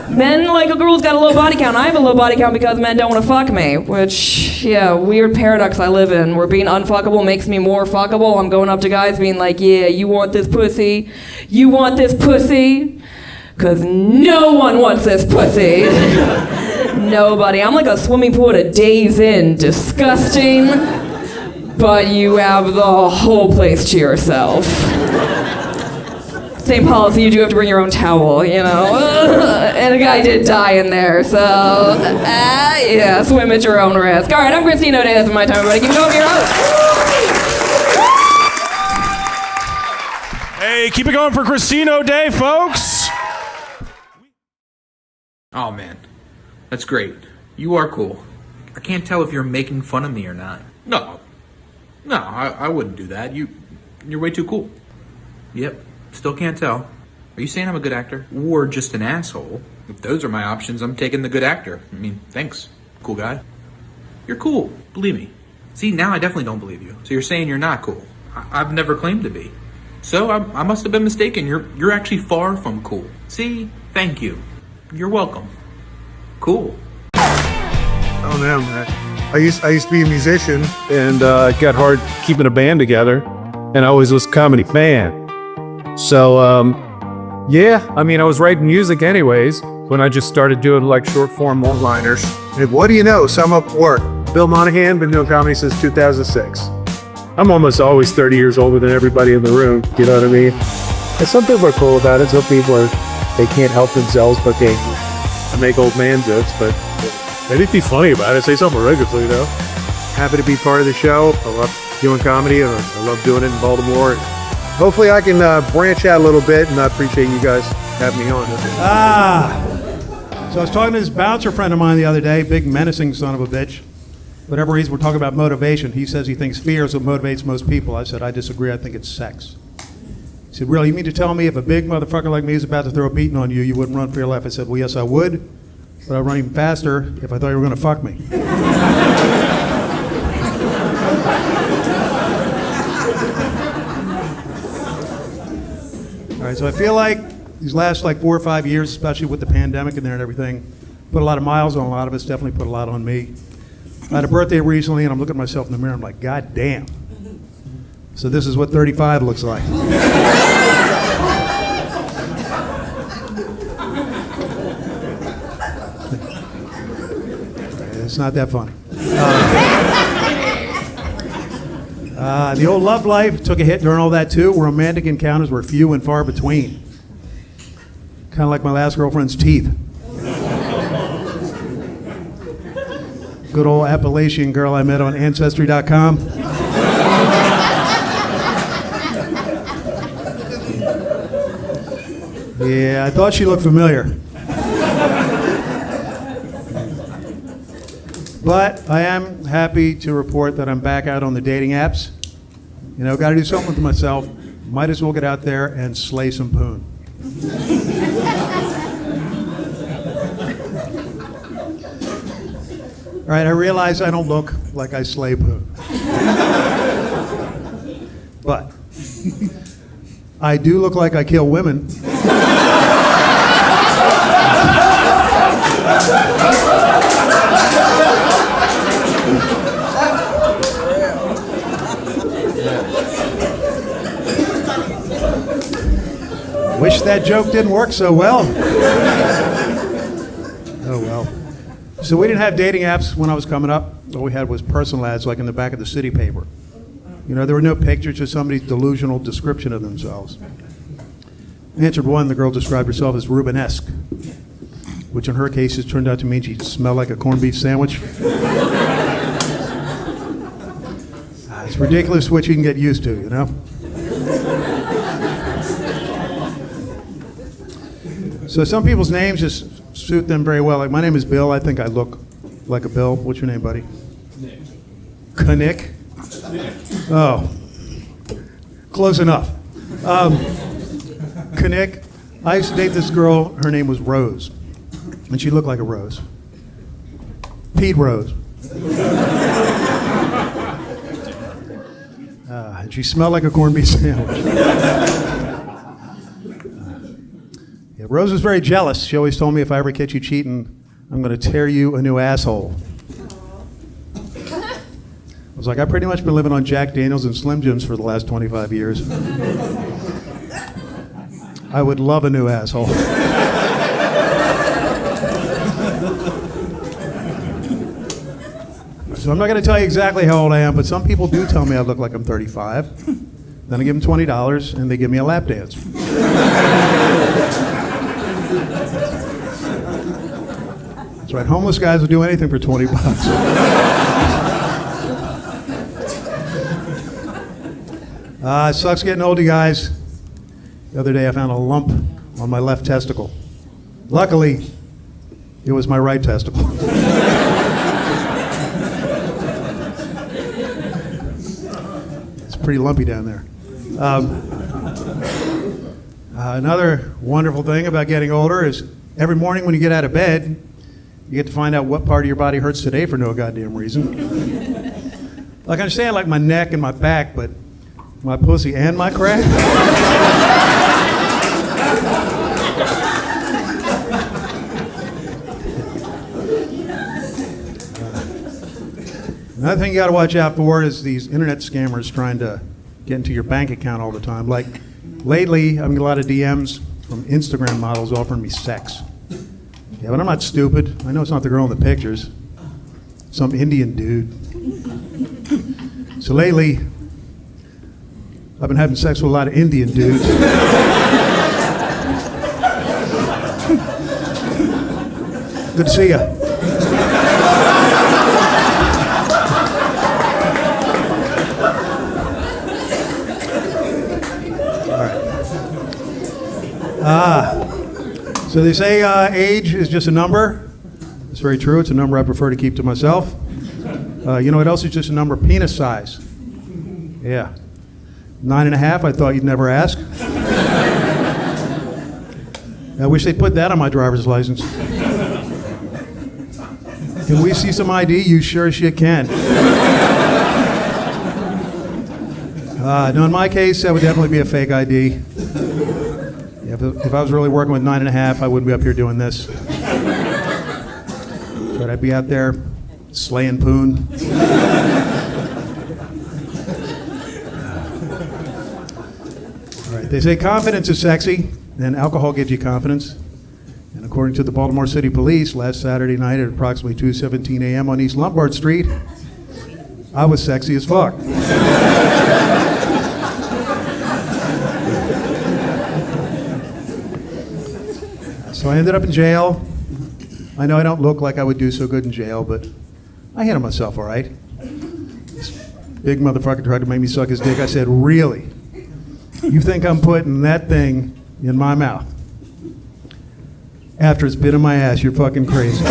Men like a girl's got a low body count. I have a low body count because men don't want to fuck me, which, yeah, weird paradox I live in, where being unfuckable makes me more fuckable. I'm going up to guys being like, yeah, you want this pussy? You want this pussy? Because no one wants this pussy. Nobody. I'm like a swimming pool at a Days Inn. Disgusting, but you have the whole place to yourself. Same policy, you do have to bring your own towel, you know? And a guy did die in there, so, yeah, swim at your own risk. All right, I'm Christine O'Day, that's my time, everybody. Keep going, your host. Hey, keep it going for Christine O'Day, folks. Oh man, that's great. You are cool. I can't tell if you're making fun of me or not. No, I wouldn't do that. You're way too cool. Yep. Still can't tell. Are you saying I'm a good actor? Or just an asshole? If those are my options, I'm taking the good actor. I mean, thanks, cool guy. You're cool, believe me. See, now I definitely don't believe you. So you're saying you're not cool. I've never claimed to be. So I must have been mistaken. You're actually far from cool. See, thank you. You're welcome. Cool. Oh man, I used to be a musician, and it got hard keeping a band together, and I always was a comedy fan. So, yeah, I mean, I was writing music anyways when I just started doing like short form one-liners. And what do you know? Sum up work. Bill Monahan, been doing comedy since 2006. I'm almost always 30 years older than everybody in the room, you know what I mean? And some people are cool about it. Some people they can't help themselves, but they make old man jokes, but they need to be funny about it. Say something regularly, you know? Happy to be part of the show. I love doing comedy, and I love doing it in Baltimore. Hopefully I can branch out a little bit, and I appreciate you guys having me on. So I was talking to this bouncer friend of mine the other day, big menacing son of a bitch. Whatever reason, we're talking about motivation. He says he thinks fear is what motivates most people. I said, I disagree. I think it's sex. He said, really, you mean to tell me if a big motherfucker like me is about to throw a beating on you, you wouldn't run for your life? I said, well, yes, I would, but I'd run even faster if I thought you were going to fuck me. All right, so I feel like these last like 4 or 5 years, especially with the pandemic in there and everything, put a lot of miles on a lot of us, definitely put a lot on me. I had a birthday recently, and I'm looking at myself in the mirror, I'm like, God damn. So this is what 35 looks like. It's not that funny. The old love life took a hit during all that too. Romantic encounters were few and far between. Kind of like my last girlfriend's teeth. Good old Appalachian girl I met on Ancestry.com. Yeah, I thought she looked familiar. But I am happy to report that I'm back out on the dating apps. You know, got to do something with myself. Might as well get out there and slay some poon. All right, I realize I don't look like I slay poon. But I do look like I kill women. Wish that joke didn't work so well. Oh well. So we didn't have dating apps when I was coming up. All we had was personal ads like in the back of the city paper. You know, there were no pictures, just somebody's delusional description of themselves. I answered one, the girl described herself as Rubenesque, which in her case has turned out to mean she smelled like a corned beef sandwich. It's ridiculous what you can get used to, you know? So some people's names just suit them very well. Like my name is Bill. I think I look like a Bill. What's your name, buddy? Nick. Knick? Oh, close enough. Knick. I used to date this girl. Her name was Rose, and she looked like a rose. Pete Rose. And she smelled like a corned beef sandwich. Yeah, Rose was very jealous. She always told me if I ever catch you cheating, I'm going to tear you a new asshole. I was like, I've pretty much been living on Jack Daniels and Slim Jims for the last 25 years. I would love a new asshole. So I'm not going to tell you exactly how old I am, but some people do tell me I look like I'm 35. Then I give them $20 and they give me a lap dance. That's right, homeless guys will do anything for 20 bucks. It sucks getting old, you guys. The other day I found a lump on my left testicle. Luckily, it was my right testicle. It's pretty lumpy down there. Another wonderful thing about getting older is every morning when you get out of bed, you get to find out what part of your body hurts today for no goddamn reason. Like I understand like my neck and my back, but my pussy and my crack? Another thing you gotta watch out for is these internet scammers trying to get into your bank account all the time. Like lately, I'm getting a lot of DMs from Instagram models offering me sex. Yeah, but I'm not stupid. I know it's not the girl in the pictures. Some Indian dude. So lately, I've been having sex with a lot of Indian dudes. Good to see ya. All right. So they say age is just a number. It's very true. It's a number I prefer to keep to myself. You know what else is just a number? Penis size. Yeah. 9.5, I thought you'd never ask. I wish they'd put that on my driver's license. Can we see some ID? You sure as shit can. No, in my case, that would definitely be a fake ID. If I was really working with 9.5, I wouldn't be up here doing this. But I'd be out there slaying poon. All right, they say confidence is sexy, and alcohol gives you confidence. And According to the Baltimore City Police, last Saturday night at approximately 2:17 a.m. on East Lombard Street, I was sexy as fuck. So I ended up in jail. I know I don't look like I would do so good in jail, but I handled myself all right. This big motherfucker tried to make me suck his dick. I said, really? You think I'm putting that thing in my mouth? After it's been in my ass, you're fucking crazy.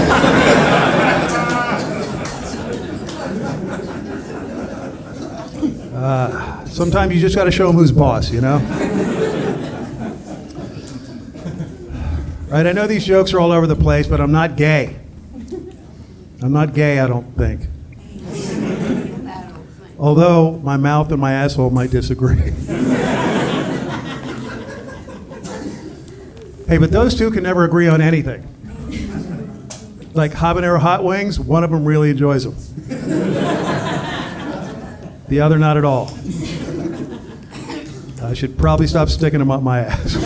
Sometimes you just got to show them who's boss, you know? Right, I know these jokes are all over the place, but I'm not gay. I'm not gay, I don't think. Although my mouth and my asshole might disagree. Hey, but those two can never agree on anything. Like habanero hot wings, one of them really enjoys them. The other not at all. I should probably stop sticking them up my ass.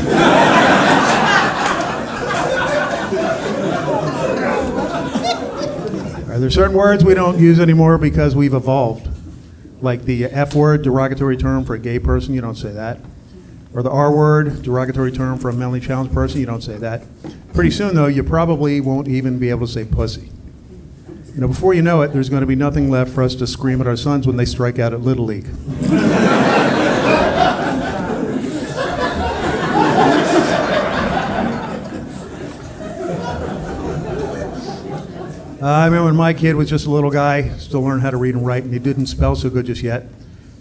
Are there certain words we don't use anymore because we've evolved? Like the F word, derogatory term for a gay person, you don't say that. Or the R word, derogatory term for a mentally challenged person, you don't say that. Pretty soon, though, you probably won't even be able to say pussy. You know, before you know it, there's going to be nothing left for us to scream at our sons when they strike out at Little League. I remember when my kid was just a little guy, still learning how to read and write, and he didn't spell so good just yet.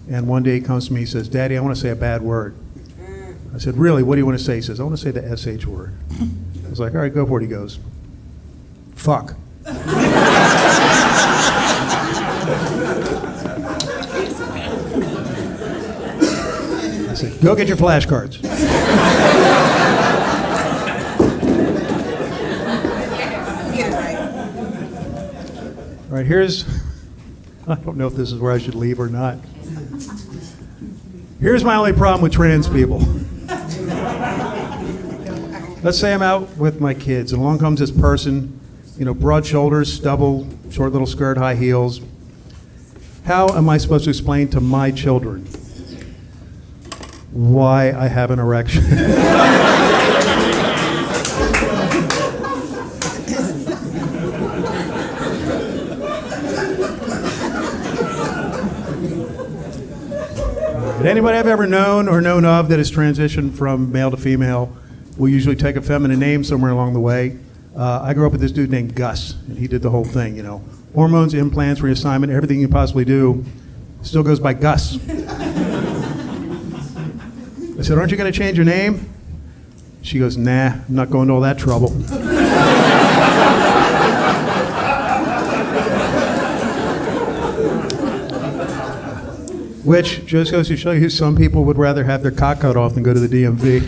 And one day he comes to me, he says, Daddy, I want to say a bad word. I said, really, what do you want to say? He says, I want to say the SH word. I was like, all right, go for it. He goes, fuck. I said, go get your flashcards. All right, here's, I don't know if this is where I should leave or not. Here's my only problem with trans people. Let's say I'm out with my kids, and along comes this person, you know, broad shoulders, stubble, short little skirt, high heels. How am I supposed to explain to my children why I have an erection? Anybody I've ever known or known of that has transitioned from male to female will usually take a feminine name somewhere along the way. I grew up with this dude named Gus, and he did the whole thing, you know. Hormones, implants, reassignment, everything you possibly do, still goes by Gus. I said, aren't you going to change your name? She goes, nah, I'm not going to all that trouble. Which just goes to show you some people would rather have their cock cut off than go to the DMV.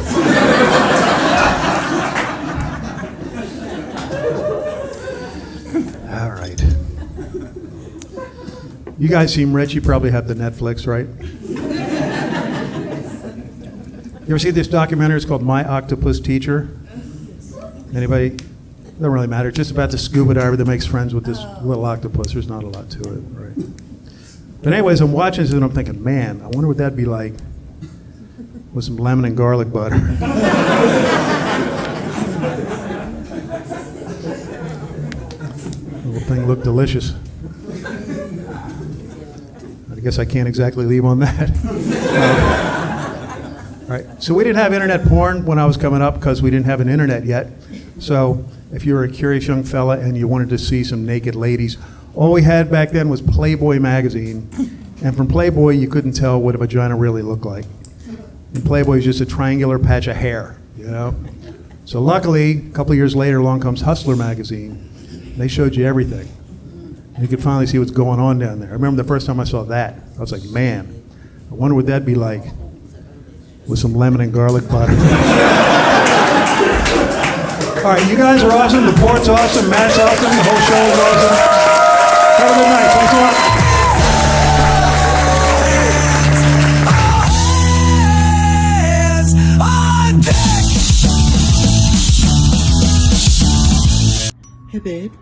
All right. You guys seem rich. You probably have the Netflix, right? You ever see this documentary? It's called My Octopus Teacher. Anybody? Doesn't really matter. It's just about the scuba diver that makes friends with this little octopus. There's not a lot to it, right? But anyways, I'm watching this and I'm thinking, man, I wonder what that'd be like with some lemon and garlic butter. The little thing looked delicious. I guess I can't exactly leave on that. All right, so we didn't have internet porn when I was coming up because we didn't have an internet yet. So if you were a curious young fella and you wanted to see some naked ladies, all we had back then was Playboy magazine, and from Playboy you couldn't tell what a vagina really looked like. And Playboy is just a triangular patch of hair, you know? So luckily, a couple of years later, along comes Hustler magazine. They showed you everything. And you could finally see what's going on down there. I remember the first time I saw that, I was like, man, I wonder what that'd be like with some lemon and garlic butter. All right, you guys are awesome, the port's awesome, Matt's awesome, the whole show is awesome. Have a good night. Thanks a lot. babe.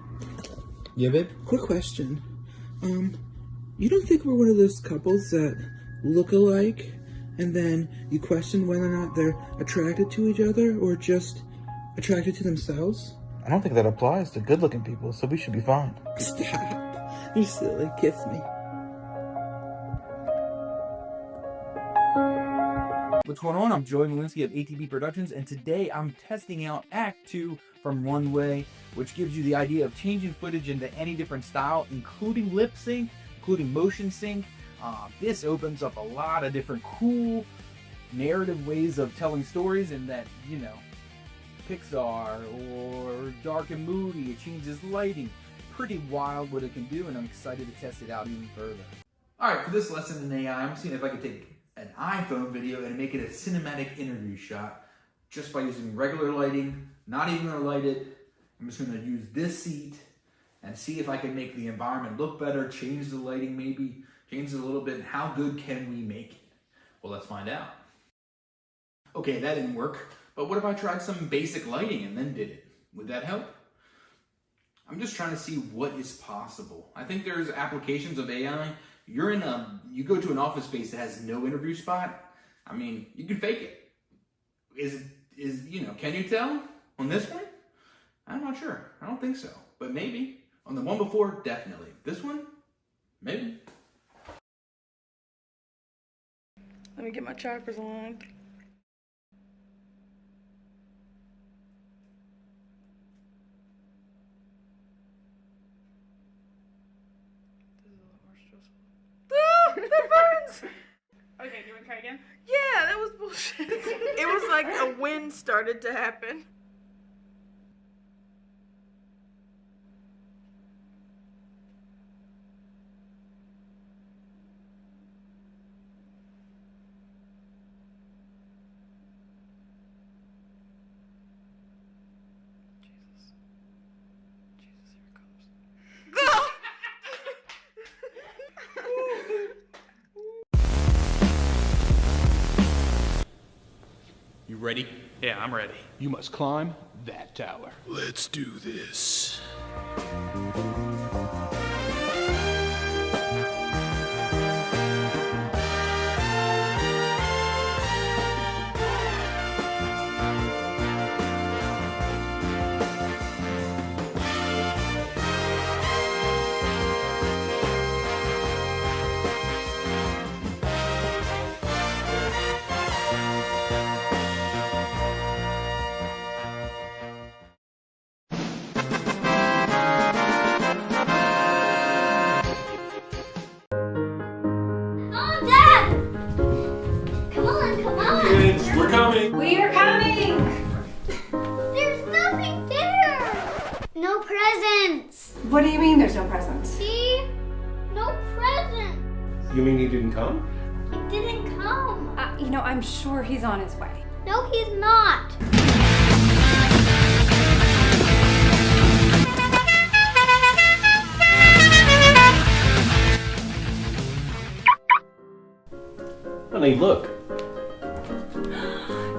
Yeah, babe? Quick question. You don't think we're one of those couples that look alike and then you question whether or not they're attracted to each other or just attracted to themselves? I don't think that applies to good-looking people, so we should be fine. Stop. You're silly. Kiss me. What's going on? I'm Joey Malinsky of ATB Productions, and today I'm testing out Act 2 from Runway, which gives you the idea of changing footage into any different style, including lip sync, including motion sync. This opens up a lot of different cool narrative ways of telling stories, and that, you know, Pixar or Dark and Moody, it changes lighting. Pretty wild what it can do, and I'm excited to test it out even further. Alright, for this lesson in AI, I'm seeing if I can take an iPhone video and make it a cinematic interview shot just by using regular lighting, not even gonna light it. I'm just gonna use this seat and see if I can make the environment look better, change the lighting maybe, change it a little bit, and how good can we make it? Well, let's find out. Okay, that didn't work, but what if I tried some basic lighting and then did it? Would that help? I'm just trying to see what is possible. I think there's applications of AI. You go to an office space that has no interview spot. I mean, you can fake it. Can you tell on this one? I'm not sure. I don't think so, but maybe. On the one before, definitely. This one, maybe. Let me get my choppers on. That burns! Okay, do you want to try again? Yeah, that was bullshit. It was like a wind started to happen. You ready? Yeah, I'm ready. You must climb that tower. Let's do this. We're coming! We are coming! There's nothing there! No presents! What do you mean there's no presents? See? No presents! You mean he didn't come? He didn't come. I'm sure he's on his way. No, he's not. Honey, look.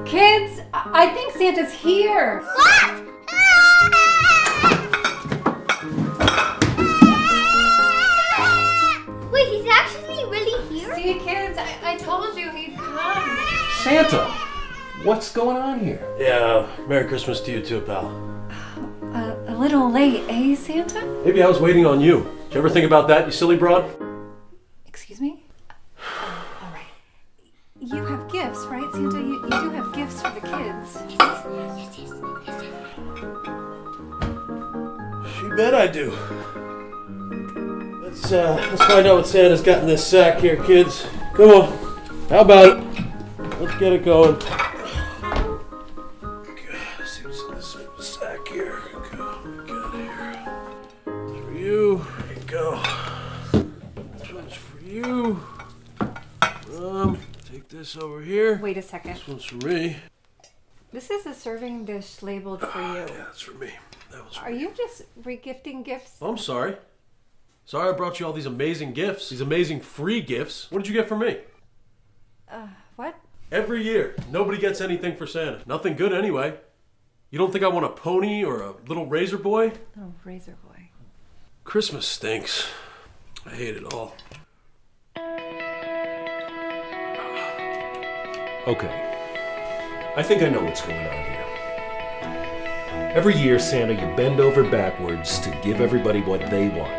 Kids, I think Santa's here. What? Wait, he's actually really here? See, kids, I told you he'd come. Santa! What's going on here? Yeah, Merry Christmas to you too, pal. A little late, eh, Santa? Maybe I was waiting on you. Did you ever think about that, you silly broad? Excuse me? All right. You have gifts, right, Santa? You do have gifts for the kids. You bet I do. Let's find out what Santa's got in this sack here, kids. Come on. How about it? Let's get it going. See what's in this sack here. What we got here? For you. There you go. This one's for you. Take this over here. Wait a second. This one's for me. This is a serving dish labeled for you. Yeah, that's for me. That was for Are you just regifting gifts? Oh, I'm sorry. Sorry I brought you all these amazing gifts. These amazing free gifts. What did you get for me? What? Every year, nobody gets anything for Santa. Nothing good anyway. You don't think I want a pony or a little razor boy? Oh, razor boy. Christmas stinks. I hate it all. Okay. I think I know what's going on here. Every year, Santa, you bend over backwards to give everybody what they want.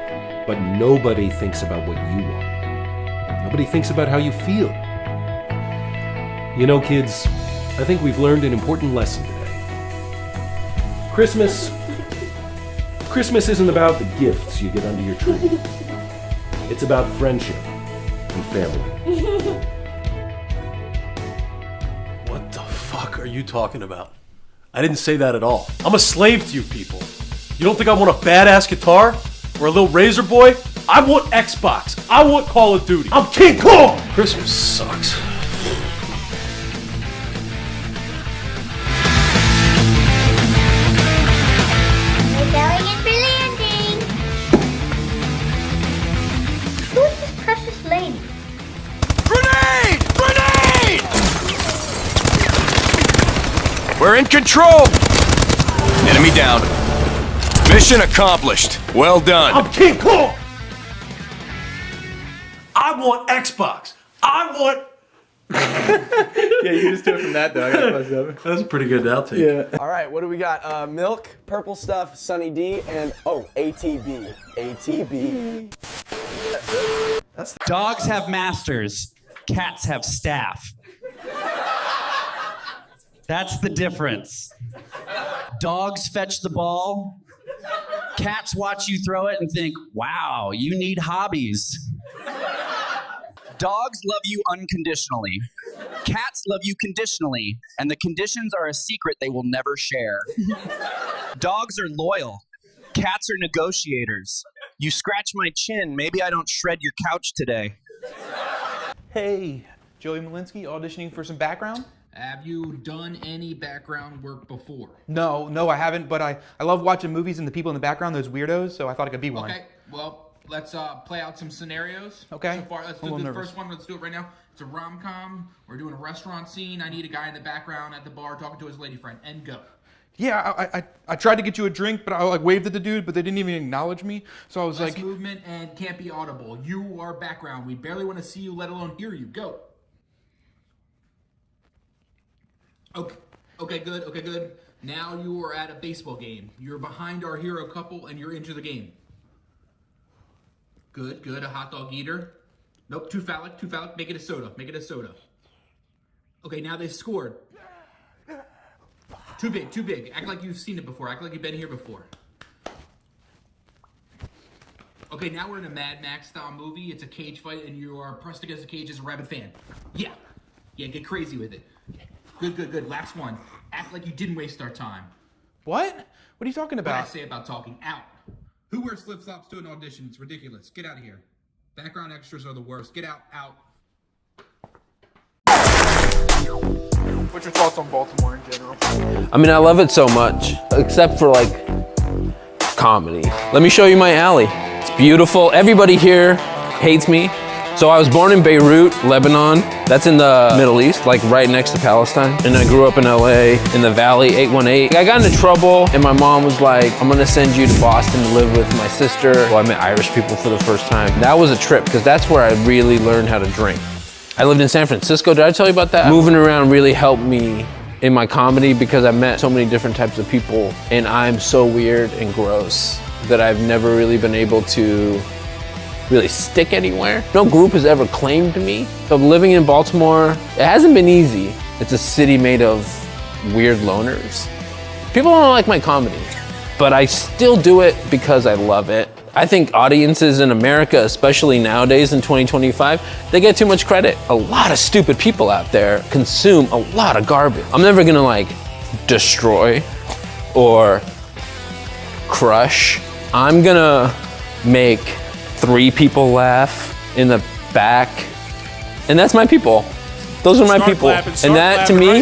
But nobody thinks about what you want. Nobody thinks about how you feel. You know, kids, I think we've learned an important lesson today. Christmas isn't about the gifts you get under your tree. It's about friendship and family. What the fuck are you talking about? I didn't say that at all. I'm a slave to you people. You don't think I want a badass guitar? Or a little razor boy? I want Xbox. I want Call of Duty. I'm King Kong! Christmas sucks. Rebellion for landing! Who is this precious lady? Grenade! Grenade! We're in control! Enemy down. Mission accomplished. Well done. I'm King Kong! I want Xbox. I want... Yeah, you just do it from that though. I got buzz over. That was a pretty good outtake. Yeah. All right, what do we got? Milk, Purple Stuff, Sunny D, and ATB. ATB. Dogs have masters. Cats have staff. That's the difference. Dogs fetch the ball. Cats watch you throw it and think, wow, you need hobbies. Dogs love you unconditionally. Cats love you conditionally, and the conditions are a secret they will never share. Dogs are loyal. Cats are negotiators. You scratch my chin, maybe I don't shred your couch today. Hey, Joey Malinsky, auditioning for some background? Have you done any background work before? No, I haven't, but I love watching movies and the people in the background, those weirdos, so I thought I could be one. Okay, well, let's play out some scenarios. Okay. So far, let's do the first one. Let's do it right now. It's a rom-com. We're doing a restaurant scene. I need a guy in the background at the bar talking to his lady friend. And go. Yeah, I tried to get you a drink, but I like waved at the dude, but they didn't even acknowledge me. So I was Less like... movement and can't be audible. You are background. We barely want to see you, let alone hear you. Go. Okay, good. Now you are at a baseball game. You're behind our hero couple and you're into the game. Good. A hot dog eater. Nope, too phallic. Make it a soda. Okay, now they've scored. Too big. Act like you've seen it before. Act like you've been here before. Okay, now we're in a Mad Max style movie. It's a cage fight and you are pressed against the cage as a rabid fan. Yeah, get crazy with it. Good. Last one. Act like you didn't waste our time. What? What are you talking about? What did I say about talking? Out. Who wears flip-flops to an audition? It's ridiculous. Get out of here. Background extras are the worst. Get out. What's your thoughts on Baltimore in general? I mean, I love it so much, except for like comedy. Let me show you my alley. It's beautiful. Everybody here hates me. So I was born in Beirut, Lebanon. That's in the Middle East, like right next to Palestine. And I grew up in LA, in the Valley, 818. I got into trouble and my mom was like, I'm gonna send you to Boston to live with my sister. Well, I met Irish people for the first time. That was a trip, because that's where I really learned how to drink. I lived in San Francisco, did I tell you about that? Moving around really helped me in my comedy because I met so many different types of people and I'm so weird and gross that I've never really been able to really stick anywhere. No group has ever claimed me. So living in Baltimore, it hasn't been easy. It's a city made of weird loners. People don't like my comedy, but I still do it because I love it. I think audiences in America, especially nowadays in 2025, they get too much credit. A lot of stupid people out there consume a lot of garbage. I'm never gonna like destroy or crush. I'm gonna make 3 people laugh in the back, and that's my people. Those are my people, and that to me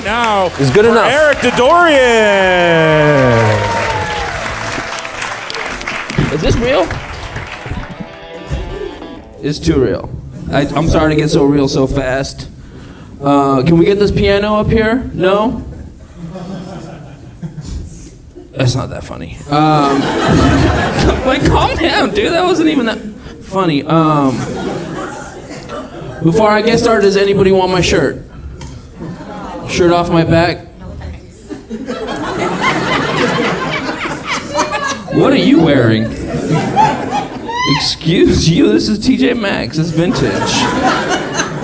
is good enough. Eric Dodorian. Is this real? It's too real. I'm sorry to get so real so fast. Can we get this piano up here? No? That's not that funny. Like, calm down, dude. That wasn't even that funny. Before I get started, does anybody want my shirt? Shirt off my back? What are you wearing? Excuse you, this is TJ Maxx, it's vintage.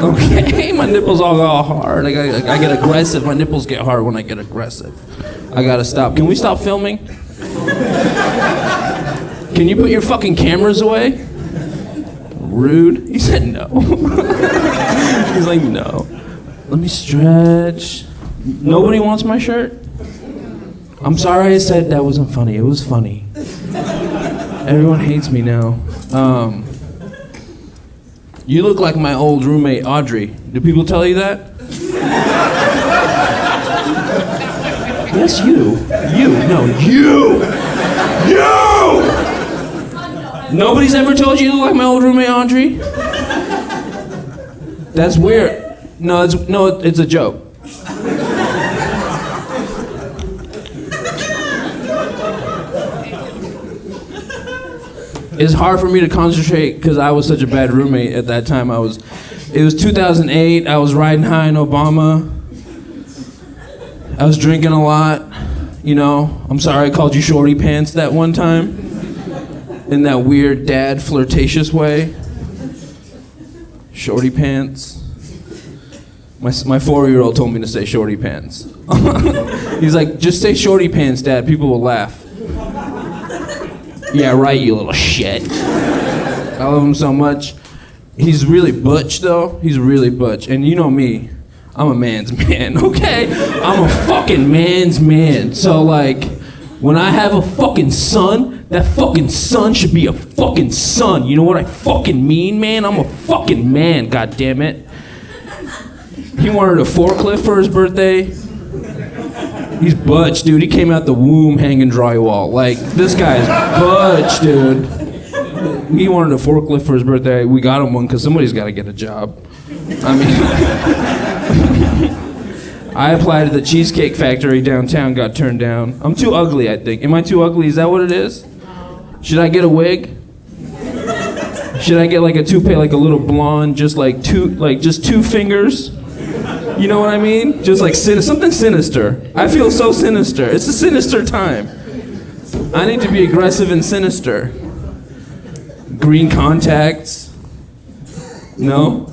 Okay, my nipples all go hard. I get aggressive. My nipples get hard when I get aggressive. I gotta stop. Can we stop filming? Can you put your fucking cameras away? Rude. He said no. He's like, no. Let me stretch. Nobody wants my shirt? I'm sorry I said that wasn't funny. It was funny. Everyone hates me now. You look like my old roommate, Audrey. Do people tell you that? Yes, you. You! Nobody's ever told you look like my old roommate, Audrey? That's weird. No, it's a joke. It's hard for me to concentrate because I was such a bad roommate at that time. It was 2008. I was riding high in Obama. I was drinking a lot. You know, I'm sorry I called you shorty pants that one time. In that weird dad flirtatious way. Shorty pants. My 4-year-old told me to say shorty pants. He's like, just say shorty pants, Dad. People will laugh. Yeah, right, you little shit. I love him so much. He's really butch, though. He's really butch. And you know me, I'm a man's man, okay? I'm a fucking man's man. So, like, when I have a fucking son, that fucking son should be a fucking son. You know what I fucking mean, man? I'm a fucking man, goddammit. He wanted a forklift for his birthday. He's butch, dude. He came out the womb hanging drywall. Like, this guy's butch, dude. He wanted a forklift for his birthday. We got him one because somebody's got to get a job. I mean, I applied to the Cheesecake Factory downtown, got turned down. I'm too ugly, I think. Am I too ugly? Is that what it is? Should I get a wig? Should I get like a toupee, like a little blonde, just two fingers? You know what I mean? Just like something sinister. I feel so sinister. It's a sinister time. I need to be aggressive and sinister. Green contacts. No?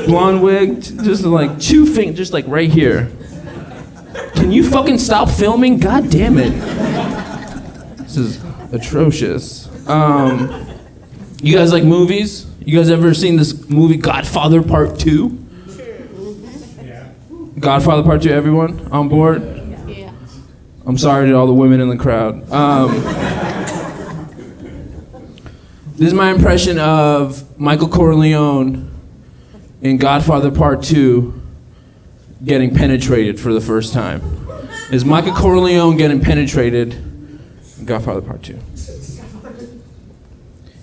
Blonde wig, just like two fingers, just like right here. Can you fucking stop filming? God damn it. This is atrocious. You guys like movies? You guys ever seen this movie Godfather Part 2? Godfather Part 2, everyone on board? Yeah. I'm sorry to all the women in the crowd. This is my impression of Michael Corleone in Godfather Part 2 getting penetrated for the first time. Is Michael Corleone getting penetrated in Godfather Part 2?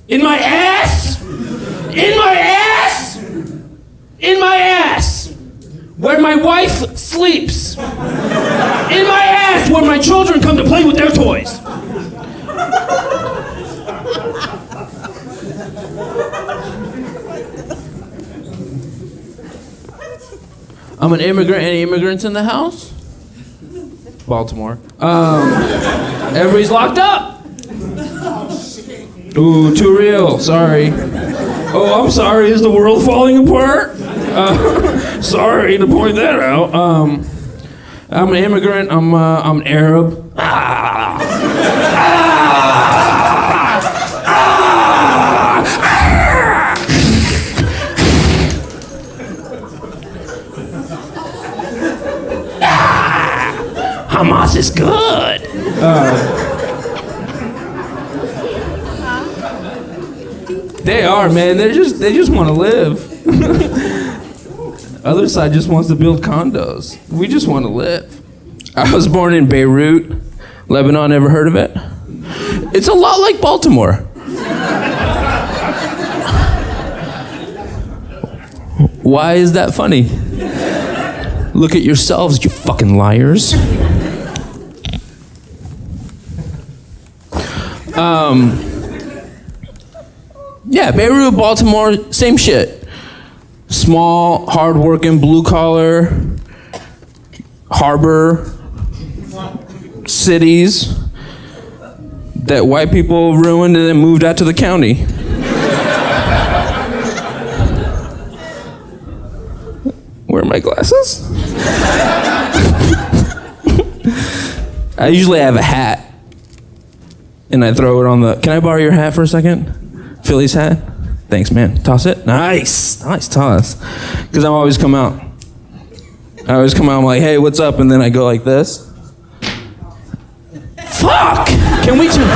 In my ass! In my ass! In my ass! Where my wife sleeps. In my ass, where my children come to play with their toys. I'm an immigrant. Any immigrants in the house? Baltimore. Everybody's locked up. Ooh, too real. Sorry. Oh, I'm sorry. Is the world falling apart? Sorry to point that out. I'm an immigrant. I'm Arab. Hamas is good. They are, man. They just want to live. Other side just wants to build condos. We just want to live. I was born in Beirut, Lebanon. Ever heard of it? It's a lot like Baltimore. Why is that funny? Look at yourselves, you fucking liars. Yeah, Beirut, Baltimore, same shit. Small, hard-working, blue-collar, harbor cities that white people ruined and then moved out to the county. Where are my glasses? I usually have a hat and I throw it on the... Can I borrow your hat for a second? Philly's hat? Thanks, man. Toss it? Nice toss. Because I always come out. I'm like, hey, what's up? And then I go like this. Fuck! Can we turn...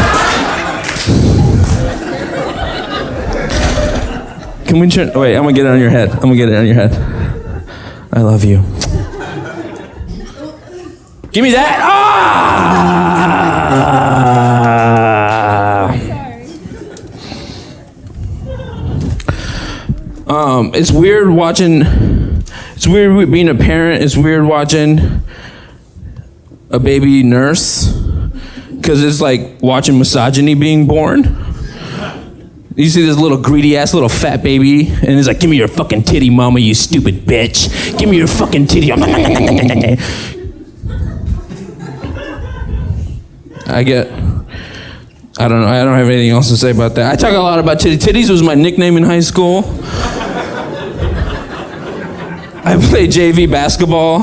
Wait, I'm gonna get it on your head. I love you. Give me that! It's weird watching... It's weird being a parent. It's weird watching a baby nurse. Because it's like watching misogyny being born. You see this little greedy ass little fat baby, and it's like, give me your fucking titty, mama, you stupid bitch. Give me your fucking titty. I don't know, I don't have anything else to say about that. I talk a lot about titties. Titties was my nickname in high school. I played JV basketball.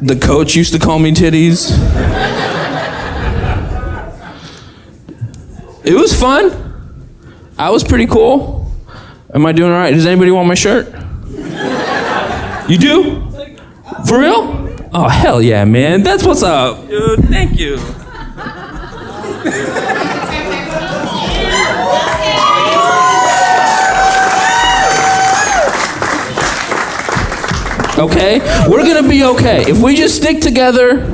The coach used to call me Titties. It was fun. I was pretty cool. Am I doing all right? Does anybody want my shirt? You do? For real? Oh, hell yeah, man. That's what's up, dude. Thank you. Okay? We're gonna be okay. If we just stick together,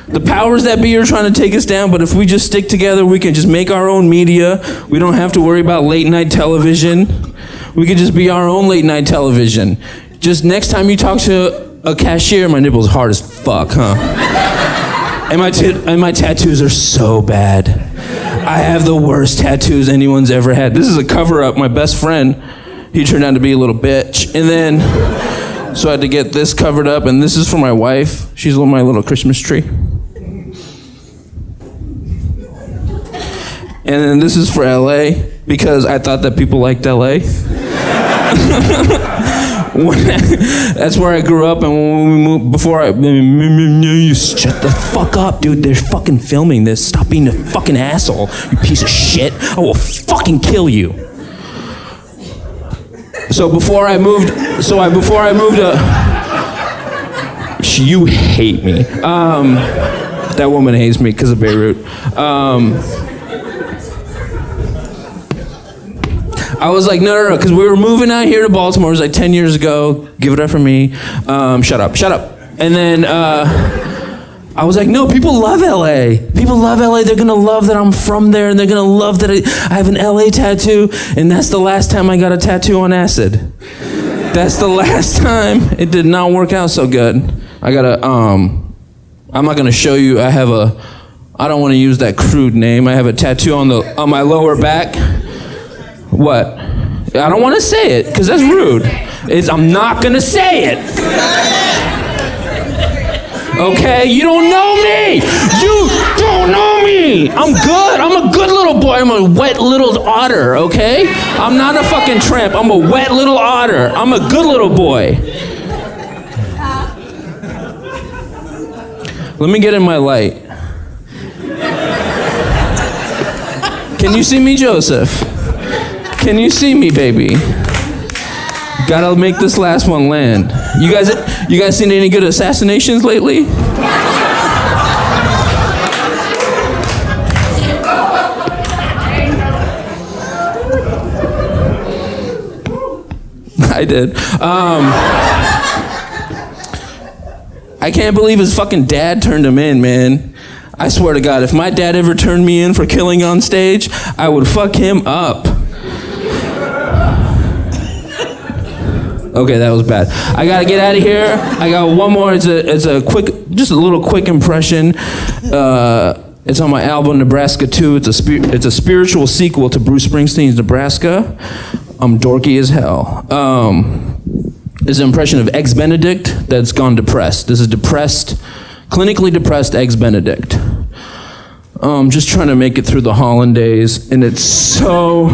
the powers that be are trying to take us down, but if we just stick together, we can just make our own media. We don't have to worry about late night television. We can just be our own late night television. Just next time you talk to a cashier, my nipple's hard as fuck, huh? And my tattoos are so bad. I have the worst tattoos anyone's ever had. This is a cover up. My best friend, he turned out to be a little bitch. And then, so I had to get this covered up, and this is for my wife. She's my little Christmas tree. And then this is for LA, because I thought that people liked LA. That's where I grew up, and when we moved, you shut the fuck up, dude. They're fucking filming this. Stop being a fucking asshole, you piece of shit. I will fucking kill you. So before I moved you hate me. That woman hates me because of Beirut. I was like, no, because we were moving out here to Baltimore. It was like 10 years ago. Give it up for me. Shut up. And then I was like, no, people love LA. People love LA. They're gonna love that I'm from there, and they're gonna love that I have an LA tattoo. And that's the last time I got a tattoo on acid. That's the last time. It did not work out so good. I got I'm not gonna show you. I don't want to use that crude name. I have a tattoo on my lower back. What? I don't want to say it, because that's rude. I'm not going to say it. Okay? You don't know me. You don't know me. I'm good. I'm a good little boy. I'm a wet little otter, okay? I'm not a fucking tramp. I'm a wet little otter. I'm a good little boy. Let me get in my light. Can you see me, Joseph? Can you see me, baby? Gotta make this last one land. You guys seen any good assassinations lately? I did. I can't believe his fucking dad turned him in, man. I swear to God, if my dad ever turned me in for killing on stage, I would fuck him up. Okay, that was bad. I gotta get out of here. I got one more. It's a quick, just a little quick impression. It's on my album Nebraska 2. It's a spiritual sequel to Bruce Springsteen's Nebraska. I'm dorky as hell. It's an impression of Eggs Benedict that's gone depressed. This is depressed, clinically depressed Eggs Benedict. Just trying to make it through the holidays, and it's so...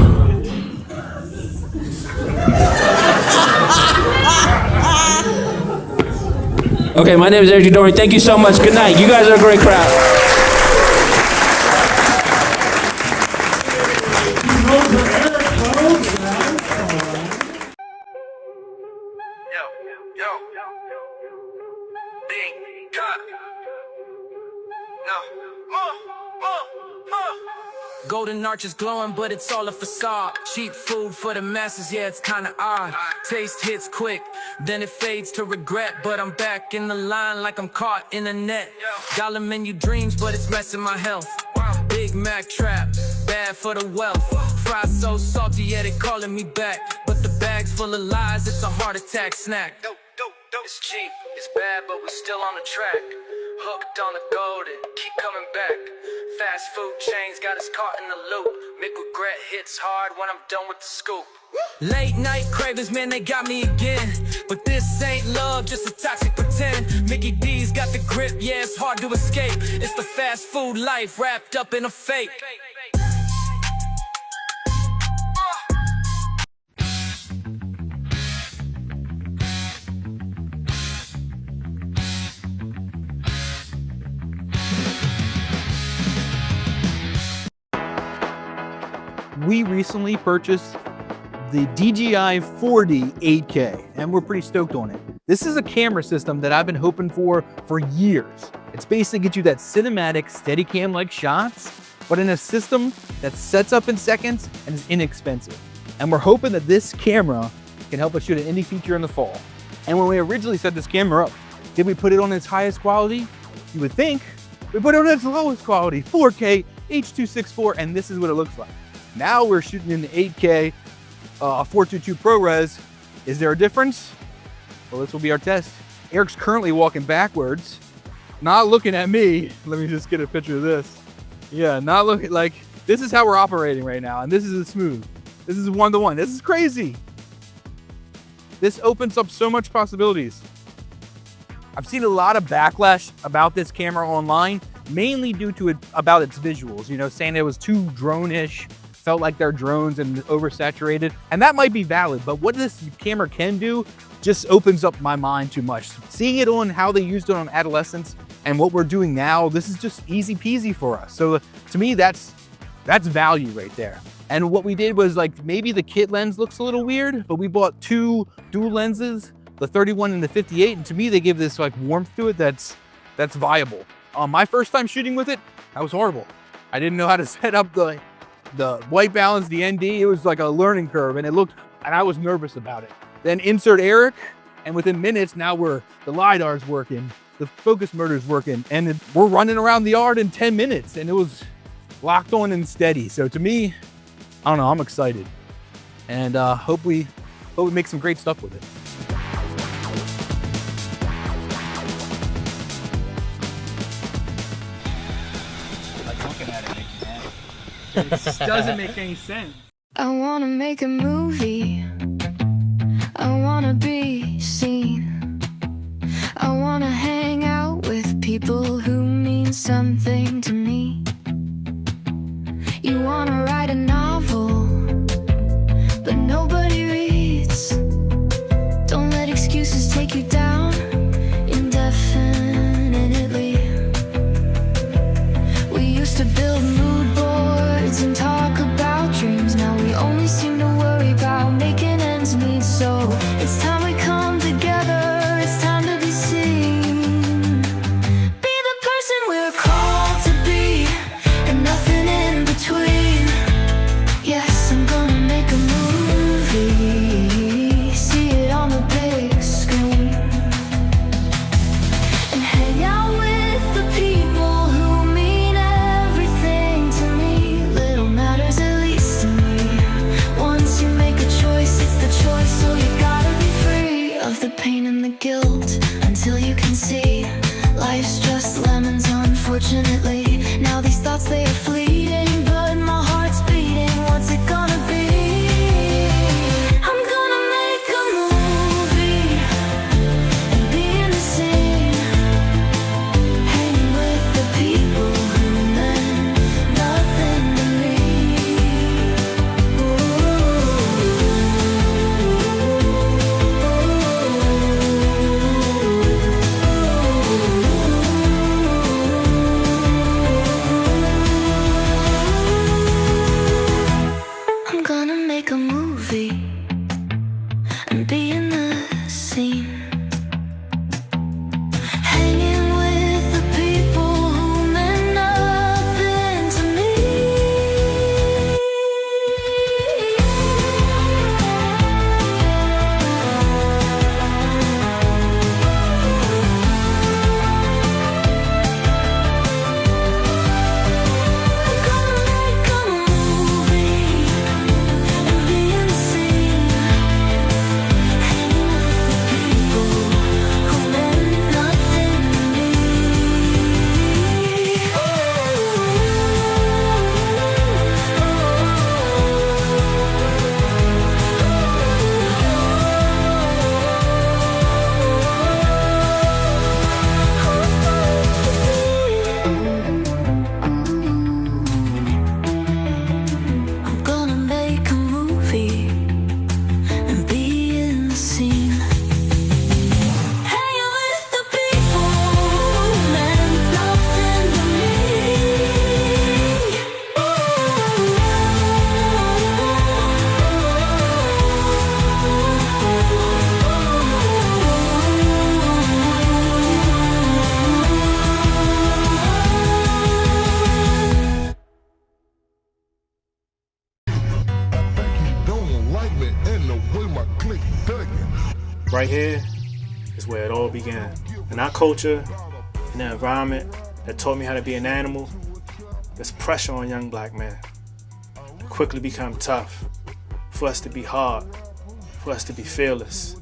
Okay, my name is Eric Dorian. Thank you so much. Good night. You guys are a great crowd. Golden arches glowing, but it's all a facade. Cheap food for the masses, yeah, it's kinda odd. Taste hits quick, then it fades to regret. But I'm back in the line like I'm caught in a net. Dollar menu dreams, but it's messing my health. Big Mac trap, bad for the wealth. Fries so salty, yeah, they calling me back. But the bag's full of lies, it's a heart attack snack. It's cheap, it's bad, but we still on the track. Hooked on the golden, keep coming back. Fast food chains got us caught in the loop. Make regret hits hard when I'm done with the scoop. Late night cravings, man, they got me again. But this ain't love, just a toxic pretend. Mickey D's got the grip, yeah, it's hard to escape. It's the fast food life wrapped up in a fake. We recently purchased the DJI 40 8K, and we're pretty stoked on it. This is a camera system that I've been hoping for years. It's basically get you that cinematic Steadicam-like shots, but in a system that sets up in seconds and is inexpensive. And we're hoping that this camera can help us shoot an indie feature in the fall. And when we originally set this camera up, did we put it on its highest quality? You would think we put it on its lowest quality, 4K, H.264, and this is what it looks like. Now we're shooting in the 8K 422 ProRes. Is there a difference? Well, this will be our test. Eric's currently walking backwards, not looking at me. Let me just get a picture of this. Yeah, not looking like, this is how we're operating right now, and this is smooth. This is one-to-one. This is crazy. This opens up so much possibilities. I've seen a lot of backlash about this camera online, mainly due to about its visuals, you know, saying it was too drone-ish, felt like they're drones and oversaturated, and that might be valid, but what this camera can do just opens up my mind too much. Seeing it on how they used it on Adolescence and what we're doing now, this is just easy peasy for us. So to me, that's value right there. And what we did was, like, maybe the kit lens looks a little weird, but we bought two dual lenses, the 31 and the 58, and to me they give this like warmth to it that's viable. My first time shooting with it, that was horrible. I didn't know how to set up the white balance, the ND. It was like a learning curve, and I was nervous about it. Then insert Eric, and within minutes, now the LiDAR's working, the focus motor's working, and we're running around the yard in 10 minutes, and it was locked on and steady. So to me, I don't know, I'm excited. And hope we make some great stuff with it. Like looking at it makes you mad. It just doesn't make any sense. I wanna make a movie. I wanna be seen. I wanna hang out with people who mean something to me. You wanna write a novel, but nobody reads. Don't let excuses take you down indefinitely. We used to build mood boards and talk about dreams. Now we only seem to worry about making ends meet. So it's time we come together. It's time to be seen. Be the person we're called to be, and nothing in between. Yeah. excitement and the way my click thugging. Right here is where it all began. In our culture, in the environment that taught me how to be an animal, there's pressure on young black men to quickly become tough, for us to be hard, for us to be fearless.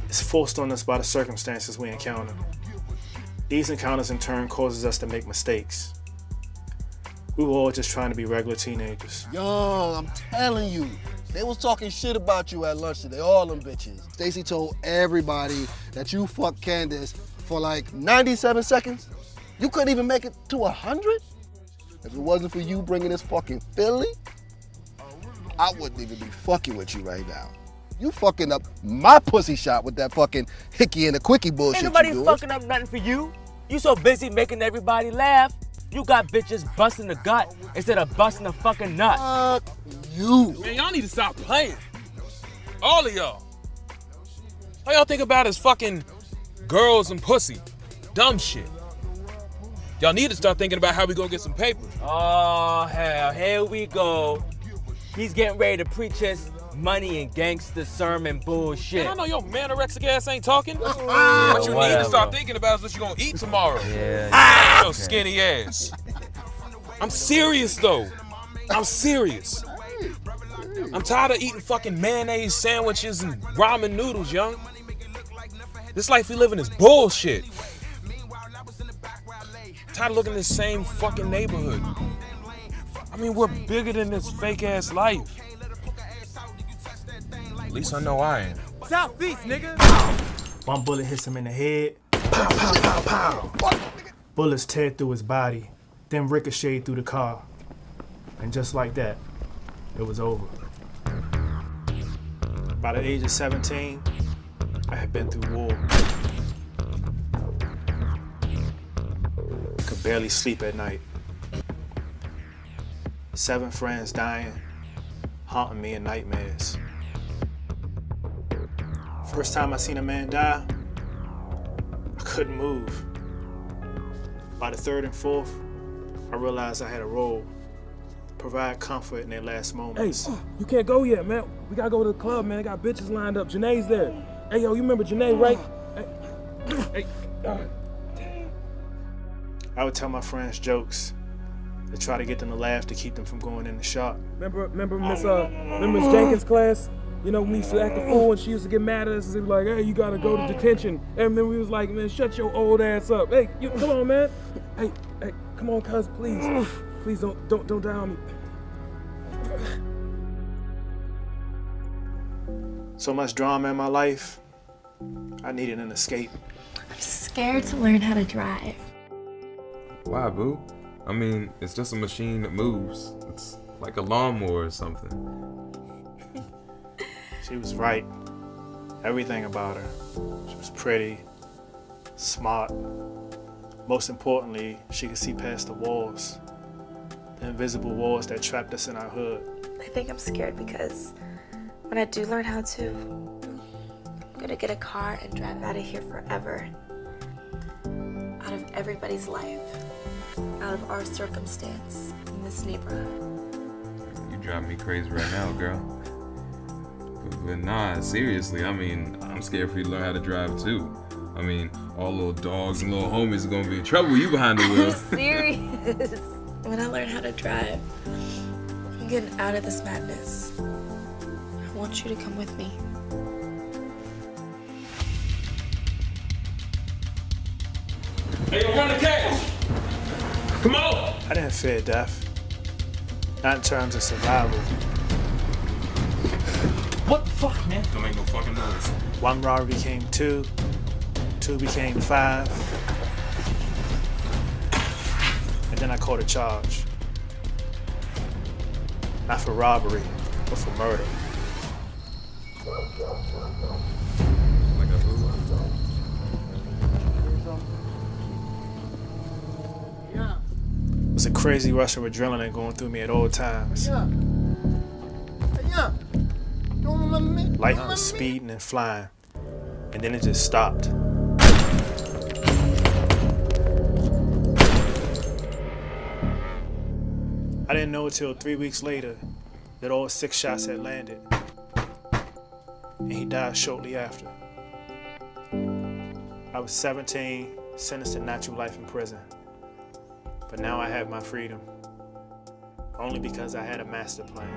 It's forced on us by the circumstances we encounter. These encounters in turn causes us to make mistakes. We were all just trying to be regular teenagers. Yo, I'm telling you, they was talking shit about you at lunch today, all them bitches. Stacy told everybody that you fucked Candace for like 97 seconds. You couldn't even make it to 100? If it wasn't for you bringing this fucking Philly, I wouldn't even be fucking with you right now. You fucking up my pussy shot with that fucking hickey and the quickie bullshit. Ain't nobody you doing. fucking up nothing for you. You so busy making everybody laugh, you got bitches busting the gut instead of busting the fucking nut. Fuck you. Man, y'all need to stop playing. All of y'all. All y'all think about is fucking girls and pussy. Dumb shit. Y'all need to start thinking about how we gonna get some paper. Oh, hell, here we go. He's getting ready to preach his money and gangster sermon bullshit. Man, I know your manorexic ass ain't talking. What you need whatever. to start thinking about is what you gonna eat tomorrow. Yeah. Your skinny ass. I'm serious though. I'm serious. I'm tired of eating fucking mayonnaise sandwiches and ramen noodles, young. This life we living is bullshit. Tired of looking in the same fucking neighborhood. I mean, we're bigger than this fake ass life. At least I know I am. Southeast, nigga. One bullet hits him in the head. Pow, pow, pow, pow. Bullets tear through his body, then ricochet through the car. And just like that, it was over. By the age of 17, I had been through war. Could barely sleep at night. 7 friends dying, haunting me in nightmares. First time I seen a man die, I couldn't move. By the 3rd and 4th, I realized I had a role, provide comfort in their last moments. Hey, you can't go yet, man. We gotta go to the club, man. They got bitches lined up. Janae's there. Hey, yo, you remember Janae, right? Hey. I would tell my friends jokes to try to get them to laugh to keep them from going in the shop. Remember Miss Jenkins' class? You know, we used to act a fool and she used to get mad at us and be like, hey, you gotta go to detention. And then we was like, man, shut your old ass up. Hey, come on, man. Hey, come on, cuz, please. Please don't die on me. So much drama in my life, I needed an escape. I'm scared to learn how to drive. Why, boo? I mean, it's just a machine that moves. It's like a lawnmower or something. She was right. Everything about her. She was pretty, smart. Most importantly, she could see past the walls. The invisible walls that trapped us in our hood. I think I'm scared because when I do learn how to, I'm gonna get a car and drive out of here forever. Out of everybody's life. Out of our circumstance in this neighborhood. You drive me crazy right now, girl. But nah, seriously, I mean, I'm scared for you to learn how to drive too. I mean, all little dogs and little homies are gonna be in trouble with you behind the wheel. I'm serious. When I learn how to drive, I'm getting out of this madness. I want you to come with me. Hey, yo, run the cash. Come on. I didn't fear death. Not in terms of survival. What the fuck, man? Don't make no fucking noise. 1 robbery became 2, 2 became 5, and then I caught a charge. Not for robbery, but for murder. It was a crazy rush of adrenaline going through me at all times. Light was speeding and flying, and then it just stopped. I didn't know until 3 weeks later that all 6 shots had landed. and he died shortly after. I was 17, sentenced to natural life in prison. But now I have my freedom, only because I had a master plan.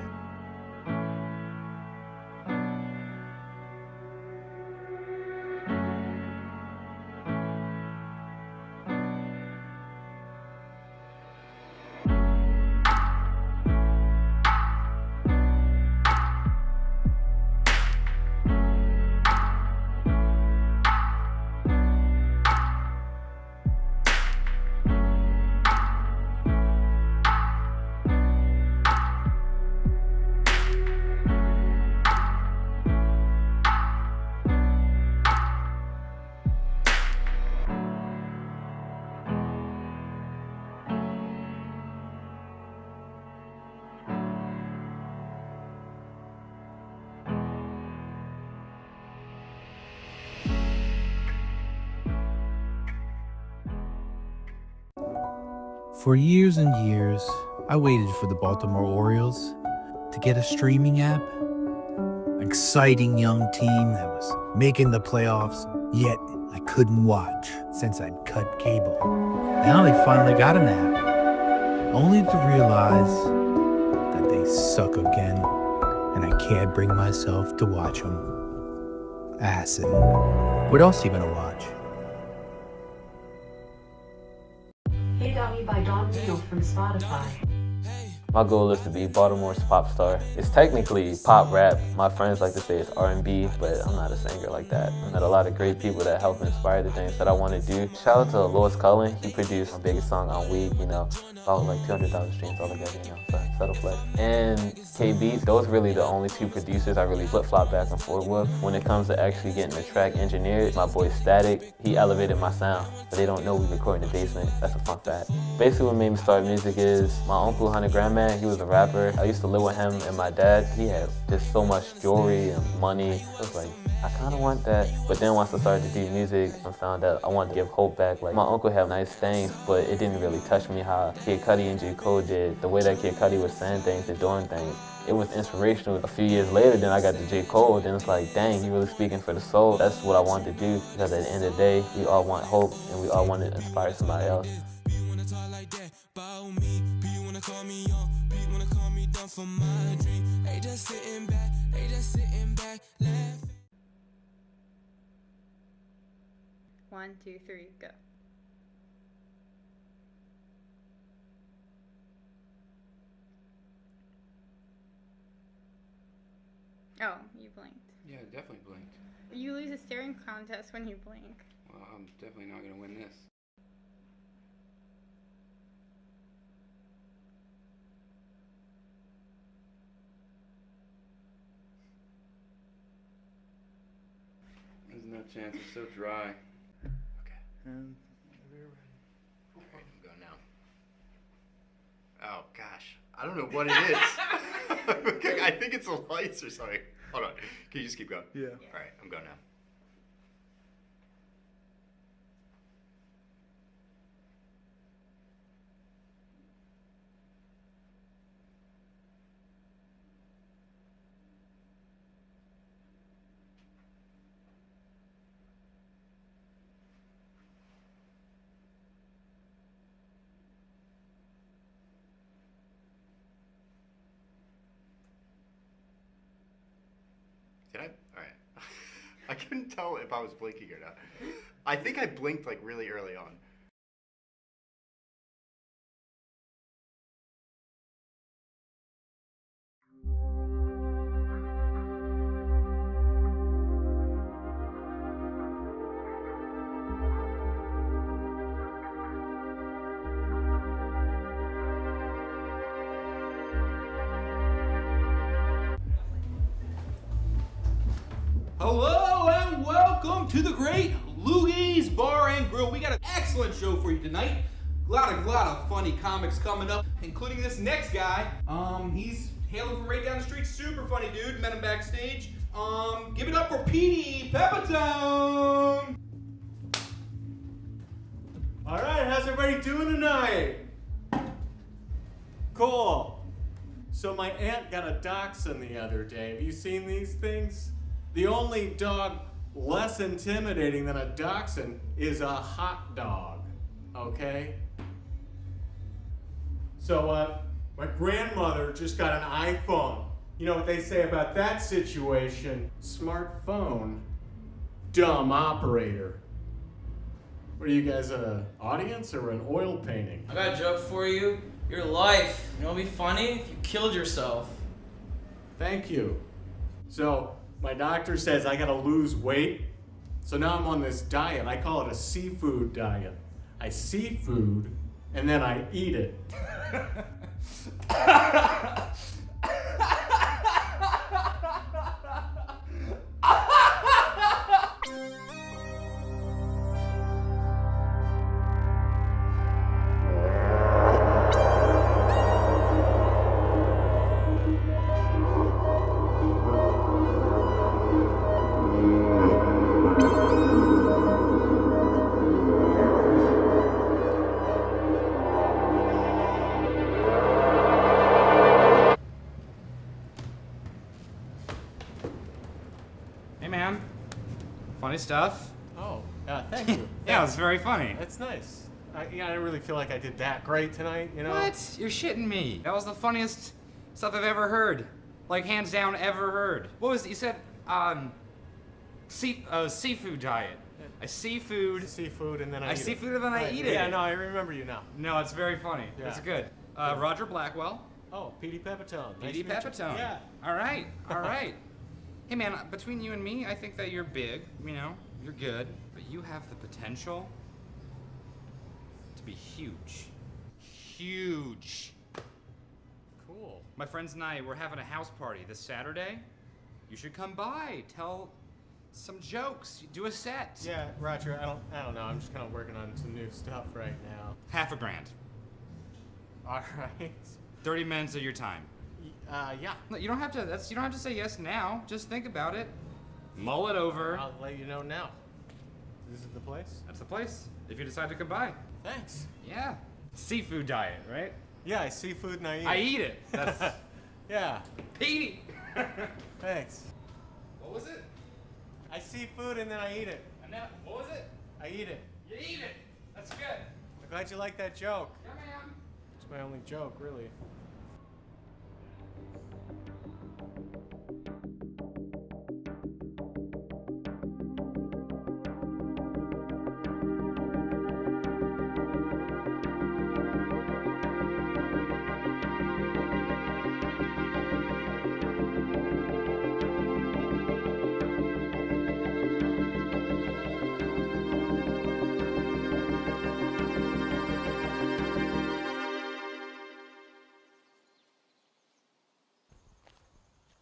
For years and years, I waited for the Baltimore Orioles to get a streaming app. An exciting young team that was making the playoffs, yet I couldn't watch since I'd cut cable. Now they finally got an app, only to realize that they suck again, and I can't bring myself to watch them. Acid. What else are you gonna watch? Hey Doggy by Don Neal from Spotify. My goal is to be Baltimore's pop star. It's technically pop rap. My friends like to say it's R&B, but I'm not a singer like that. I met a lot of great people that help inspire the things that I want to do. Shout out to Lois Cullen. He produced my biggest song on Week, about like 200,000 streams altogether, so settle flex. And KB, those really the only two producers I really flip-flop back and forth with. When it comes to actually getting the track engineered, my boy Static, he elevated my sound. But they don't know we record in the basement. That's a fun fact. Basically what made me start music is my uncle, 100 Grandman, he was a rapper. I used to live with him and my dad. He had just so much jewelry and money. I was like, I kind of want that. But then once I started to do music, I found out I wanted to give hope back. Like, my uncle had nice things, but it didn't really touch me how Kid Cudi and J. Cole did. The way that Kid Cudi was saying things and doing things. It was inspirational. A few years later, then I got to J. Cole, then it's like, dang, he really speaking for the soul. That's what I wanted to do, because at the end of the day, we all want hope, and we all want to inspire somebody else. One, two, three, go. Oh, you blinked. Yeah, definitely blinked. You lose a staring contest when you blink. Well, I'm definitely not gonna win this. There's no chance, it's so dry. Okay. Alright, I'm going now. Oh gosh, I don't know what it is. Okay, I think it's the lights or something. Hold on, can you just keep going? Yeah. Alright, I'm going now. Did I? Alright. I couldn't tell if I was blinking or not. I think I blinked like really early on. Hello and welcome to the great Lugie's Bar and Grill. We got an excellent show for you tonight. A lot of funny comics coming up, including this next guy. He's hailing from right down the street. Super funny dude. Met him backstage. Give it up for Petey Pepitone. All right, how's everybody doing tonight? Cool. So my aunt got a dachshund the other day. Have you seen these things? The only dog less intimidating than a dachshund is a hot dog, okay? So, my grandmother just got an iPhone. You know what they say about that situation? Smartphone, dumb operator. What are you guys, an audience or an oil painting? I got a joke for you. Your life. You know what'd be funny? If you killed yourself. Thank you. So, my doctor says I gotta lose weight. So now I'm on this diet. I call it a seafood diet. I see food and then I eat it. Hey man, funny stuff. Oh, thank you. Yeah, it was very funny. That's nice. I didn't really feel like I did that great tonight, you know? What? You're shitting me. That was the funniest stuff I've ever heard. Like, hands down, ever heard. What was it? You said, seafood diet. I see food. Seafood and then I eat it. see food and then I eat it. Yeah, no, I remember you now. No, it's very funny. Yeah. That's good. Roger Blackwell. Oh, Petey Pepitone. Nice Petey to meet you. Pepitone. Yeah. All right, all right. Hey man, between you and me, I think that you're big, you know, you're good, but you have the potential to be huge. Huge. Cool. My friends and I, we're having a house party this Saturday. You should come by, tell some jokes, do a set. Yeah, Roger, I don't know. I'm just kind of working on some new stuff right now. $500,000. All right. 30 minutes of your time. Yeah. No, you don't have to say yes now. Just think about it. Mull it over. I'll let you know now. This is the place? That's the place. If you decide to come by. Thanks. Yeah. Seafood diet, right? Yeah, I see food and I eat it. I eat it. That's yeah. Petey. Thanks. What was it? I see food and then I eat it. And then, what was it? I eat it. You eat it. That's good. I'm glad you like that joke. Yeah, man. It's my only joke, really.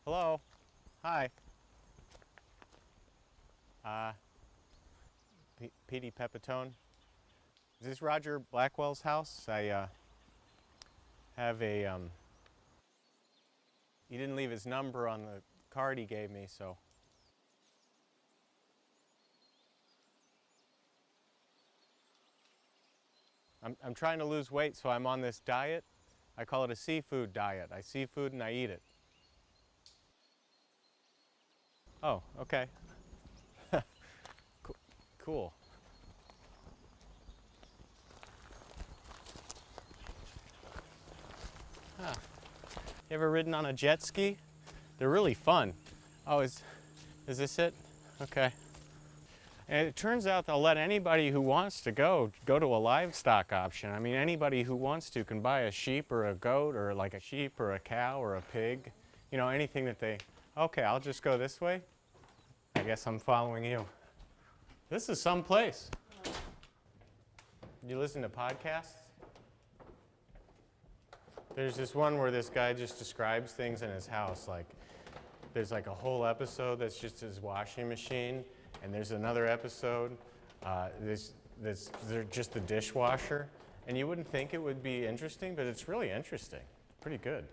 Hello. Hi. Petey Pepitone. Is this Roger Blackwell's house? I have a he didn't leave his number on the card he gave me, so. I'm trying to lose weight, so I'm on this diet. I call it a seafood diet. I see food and I eat it. Oh, okay. Cool. Huh. You ever ridden on a jet ski? They're really fun. Oh, is this it? Okay. And it turns out they'll let anybody who wants to go to a livestock option. I mean, anybody who wants to can buy a sheep or a goat or like a sheep or a cow or a pig. You know, anything that they... Okay, I'll just go this way. I guess I'm following you. This is some place. You listen to podcasts? There's this one where this guy just describes things in his house. Like, there's like a whole episode that's just his washing machine, and there's another episode that's just the dishwasher. And you wouldn't think it would be interesting, but it's really interesting. It's pretty good.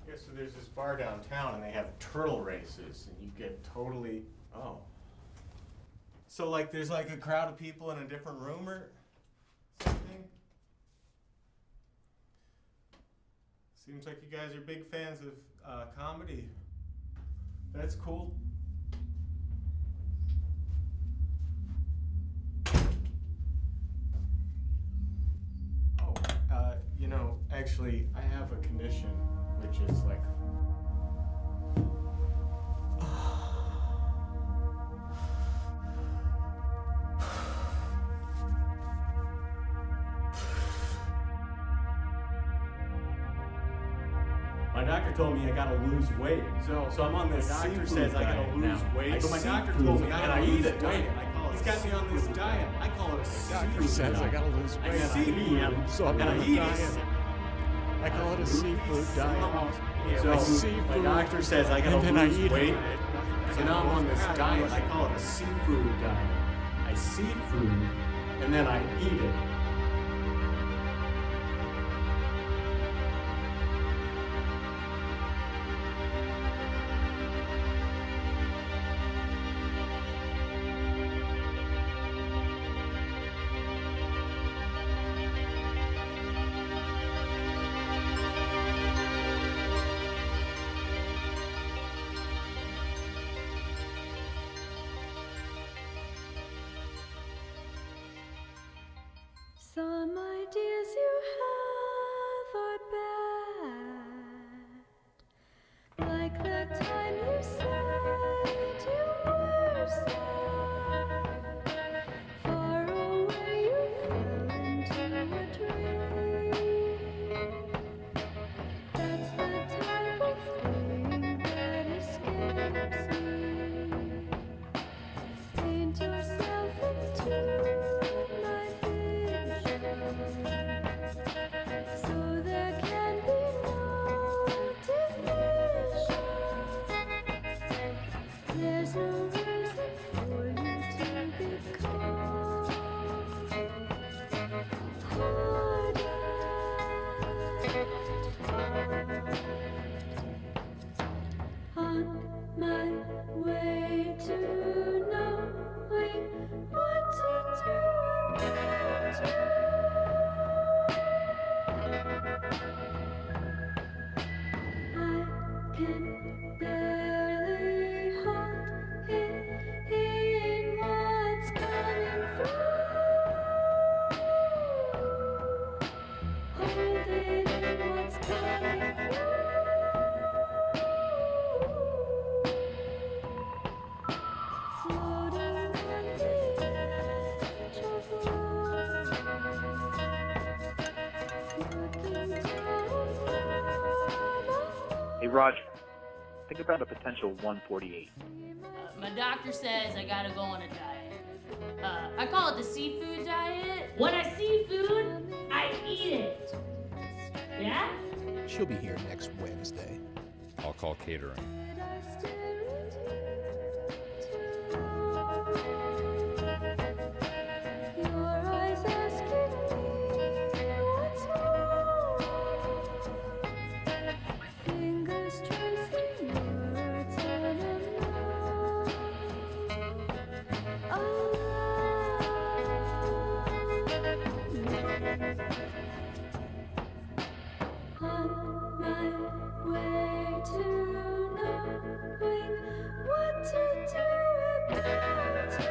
Yeah, so there's this bar downtown, and they have turtle races, and you get totally, oh. So like there's like a crowd of people in a different room or something? See Seems like you guys are big fans of comedy. That's cool. Oh, you know, actually, I have a condition, which is like... My doctor told me I gotta lose weight. So I'm on this doctor says I gotta lose weight. But my doctor told me I gotta eat it. He's got me on this diet. I call it a seafood says I gotta lose weight. I seafood. So I'm and on I a eat diet. it. I call it a seafood diet. So seafood. my doctor says I gotta And then I lose eat weight. it. So now I'm on this diet. I call it a seafood diet. I see food and then I eat it. Some ideas you have are bad, like the time you said you were sad. Far away you fell into a dream. That's the type of thing that escapes me. Paint yourself into my so there can be no division. There's no reason for you to become hardened. On my way to knowing what to do about you. Can barely hold it in what's coming through. Hold it in what's coming through. Floating on the edge of love. Looking down Hey, Roger, think about a potential 148. My doctor says I gotta go on a diet. I call it the seafood diet. When I see food, I eat it. Yeah? She'll be here next Wednesday. I'll call catering. Your eyes asking me what's wrong. Fingers tracing words and a on my way to knowing what to do about you.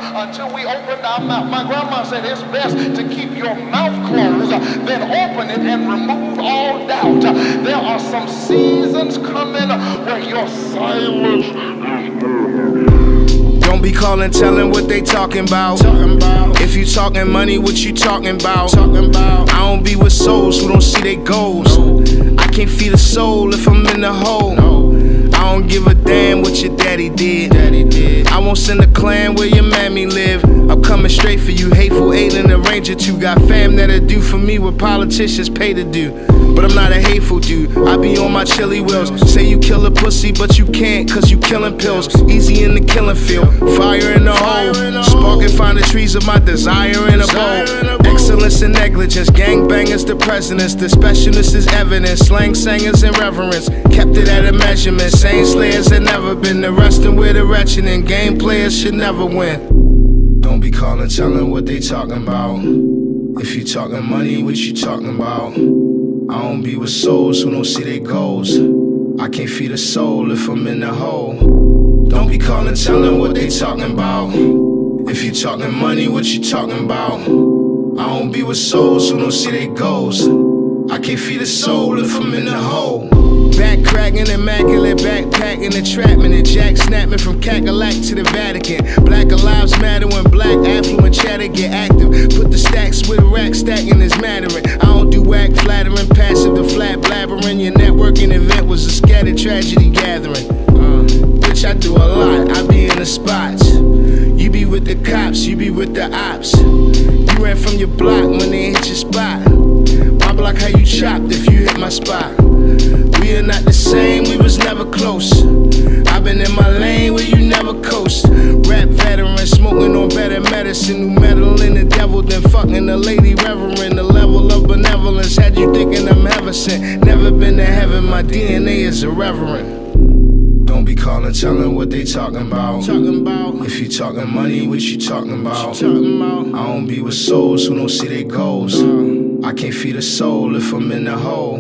until we opened our mouth. My grandma said it's best to keep your mouth closed, then open it and remove all doubt. There are some seasons coming where your silence is Don't be calling, telling what they talking about. If you talking money, what you talking about? I don't be with souls who don't see their goals. I can't feed a soul if I'm in the hole. I don't give a damn what your daddy did. I won't send a clan where your mammy live. I'm coming straight for you, hateful alien arranger too. Got fam that'll do for me what politicians pay to do. But I'm not a hateful dude, I be on my chili wheels. Say you kill a pussy, but you can't, cause you killing pills. Easy in the killing field, fire in the hole. Sparking find the trees of my desire in a bowl. Excellence and negligence, gangbangers the presidents. The specialist is evidence, slang singers and reverence. Kept it at a measurement, same slayers that never been. The resting with a wretched and game players should never win. Don't be calling, telling what they talking about. If you talking money, what you talking about? I don't be with souls who don't see their goals. I can't feed a soul if I'm in the hole. Don't be calling, telling what they talking about. If you talking money, what you talking about? I don't be with souls who don't see their goals. I can't feed a soul if I'm in the hole. Back cracking, immaculate, backpacking, entrapment, and jack snapping from Cackalack to the Vatican. Black lives matter when black affluent chatter get active. Put the stacks with a rack stacking is mattering. I don't do whack, flattering, passive, the flat blabbering. Your networking event was a scattered tragedy gathering. Bitch, I do a lot, I be in the spots. You be with the cops, you be with the ops. You ran from your block when they hit your spot. My block how you chopped if you hit my spot. We are not the same, we was never close. I've been in my lane where you never coast. Rap veteran, smoking on better medicine. Who meddling the devil than fucking the lady reverend. The level of benevolence had you thinking I'm heaven sent. Never been to heaven, my DNA is irreverent. Don't be calling, telling what they talking about. If you talking money, what you talking about? I don't be with souls who don't see their goals. I can't feed a soul if I'm in the hole.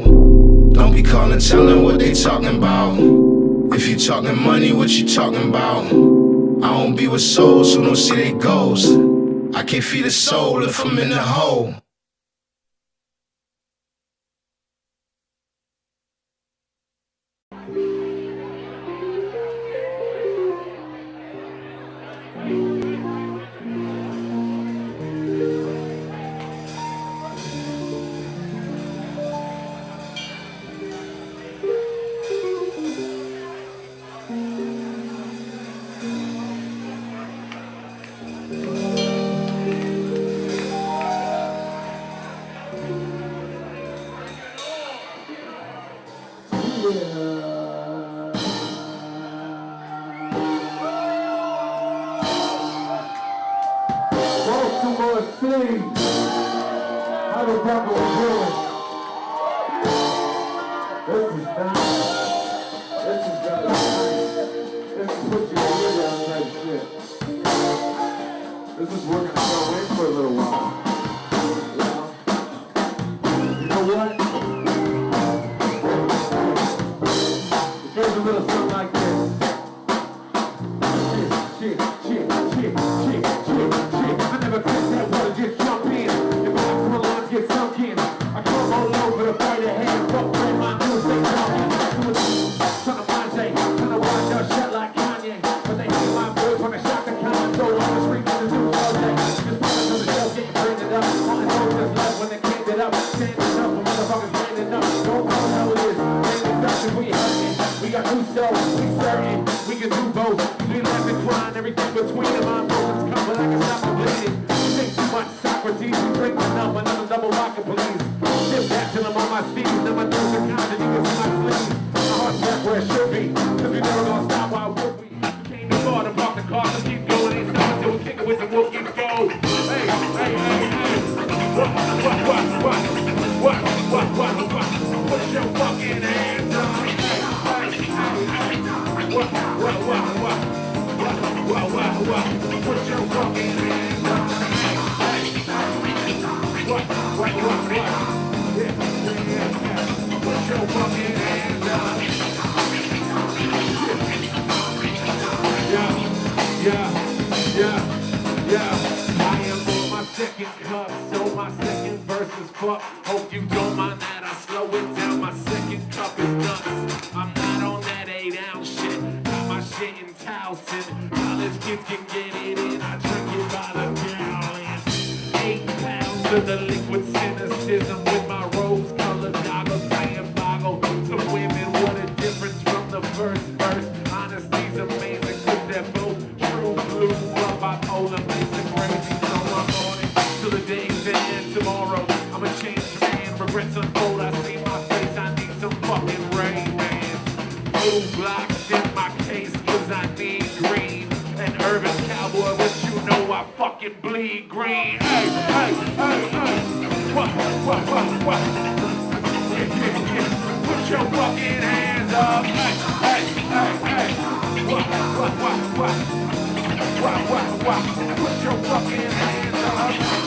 Don't be calling, telling what they talking about. If you talking money, what you talking about? I don't be with souls who don't see their goals. I can't feed a soul if I'm in the hole. Yeah, I am on my second cup, so my second verse is fuck. Hope you don't mind that I slow it down. My second cup is nuts. I'm not on that 8-ounce shit. Got my shit in Towson. College kids can get it in. I drink it by the gallon. 8 pounds of the liquid cynicism with my rose-colored goggles. Playing boggle to women. What a difference from the first verse. Honesty's amazing because they're both true blue. Love bipolar makes it crazy. So I'm on it till the day's end. Tomorrow I'm a changed man. Regrets unfold. I see my face. I need some fucking rain, man. Blue blocks in my case cause I need green. An urban cowboy, but you know I fucking bleed green. Hey, hey, hey, hey. What? Put your fucking hands up. Hey, hey, hey, hey. What? Put your fucking hands up. What?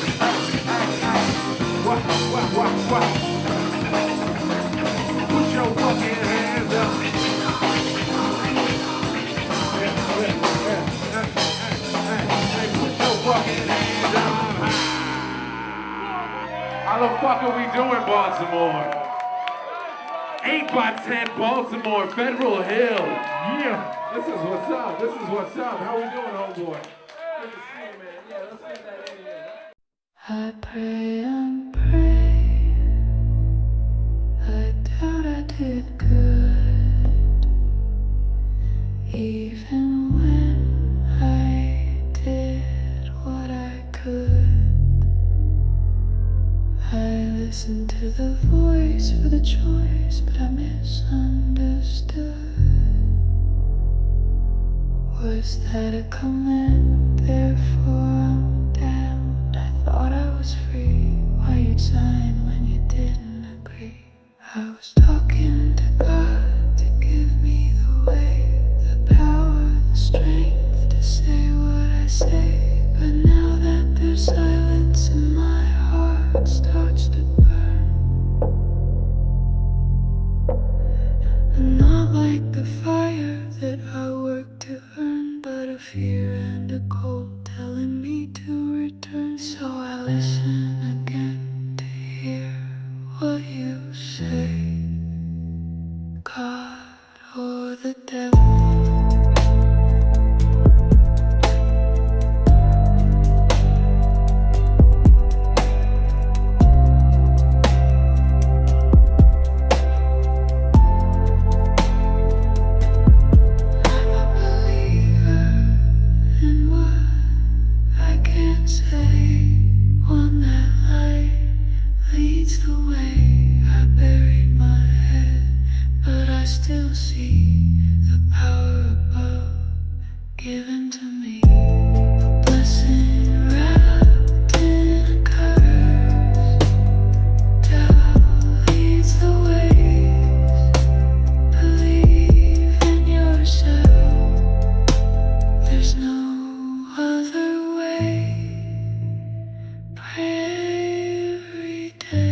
Put your fucking hands up. Put your fucking hands up. How the fuck are we doing, Baltimore? 8x10 Baltimore, Federal Hill. Yeah. This is what's up. This is what's up. How we doing, homeboy? Good to see you, man. Yeah, let's get that in here. I pray and pray. I doubt I did good. Even when I did what I could. I listened to the voice for the choice, but I misunderstood. Was that a command? Therefore I'm damned. I thought I was free. Why you'd sign when you didn't agree? I was talking to God to give me the way, the power, the strength to say what I say. But now that there's silence in my heart starts to burn. And not like the fire that I worked to earn, but a fear and a cold telling me to return. So I listen again to hear what you say. God or the devil. Still see the power above given to me. A blessing wrapped in a curse. Devil leads the way. Believe in yourself. There's no other way. Pray every day.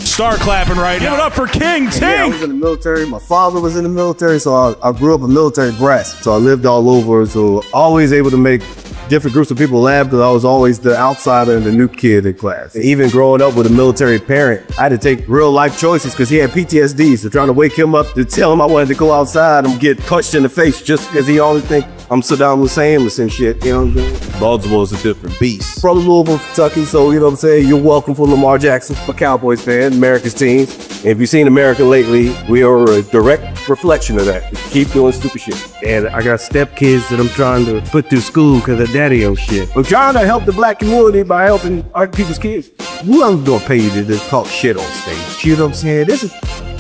Star clapping right now. Give it up for King Tink. Yeah, I was in the military. My father was in the military, so I grew up a military brat. So I lived all over, so always able to make different groups of people laugh because I was always the outsider and the new kid in class. Even growing up with a military parent, I had to take real life choices because he had PTSD. So trying to wake him up to tell him I wanted to go outside and get punched in the face just because he always think I'm Saddam Hussein or some shit, you know what I'm saying? Baltimore's a different beast. From Louisville, Kentucky, so you know what I'm saying? You're welcome for Lamar Jackson, a Cowboys fan, America's teams. And if you've seen America lately, we are a direct reflection of that. Keep doing stupid shit. And I got stepkids that I'm trying to put through school because of daddy-o shit. I'm trying to help the black community by helping other people's kids. Who else gonna pay you to just talk shit on stage? You know what I'm saying? This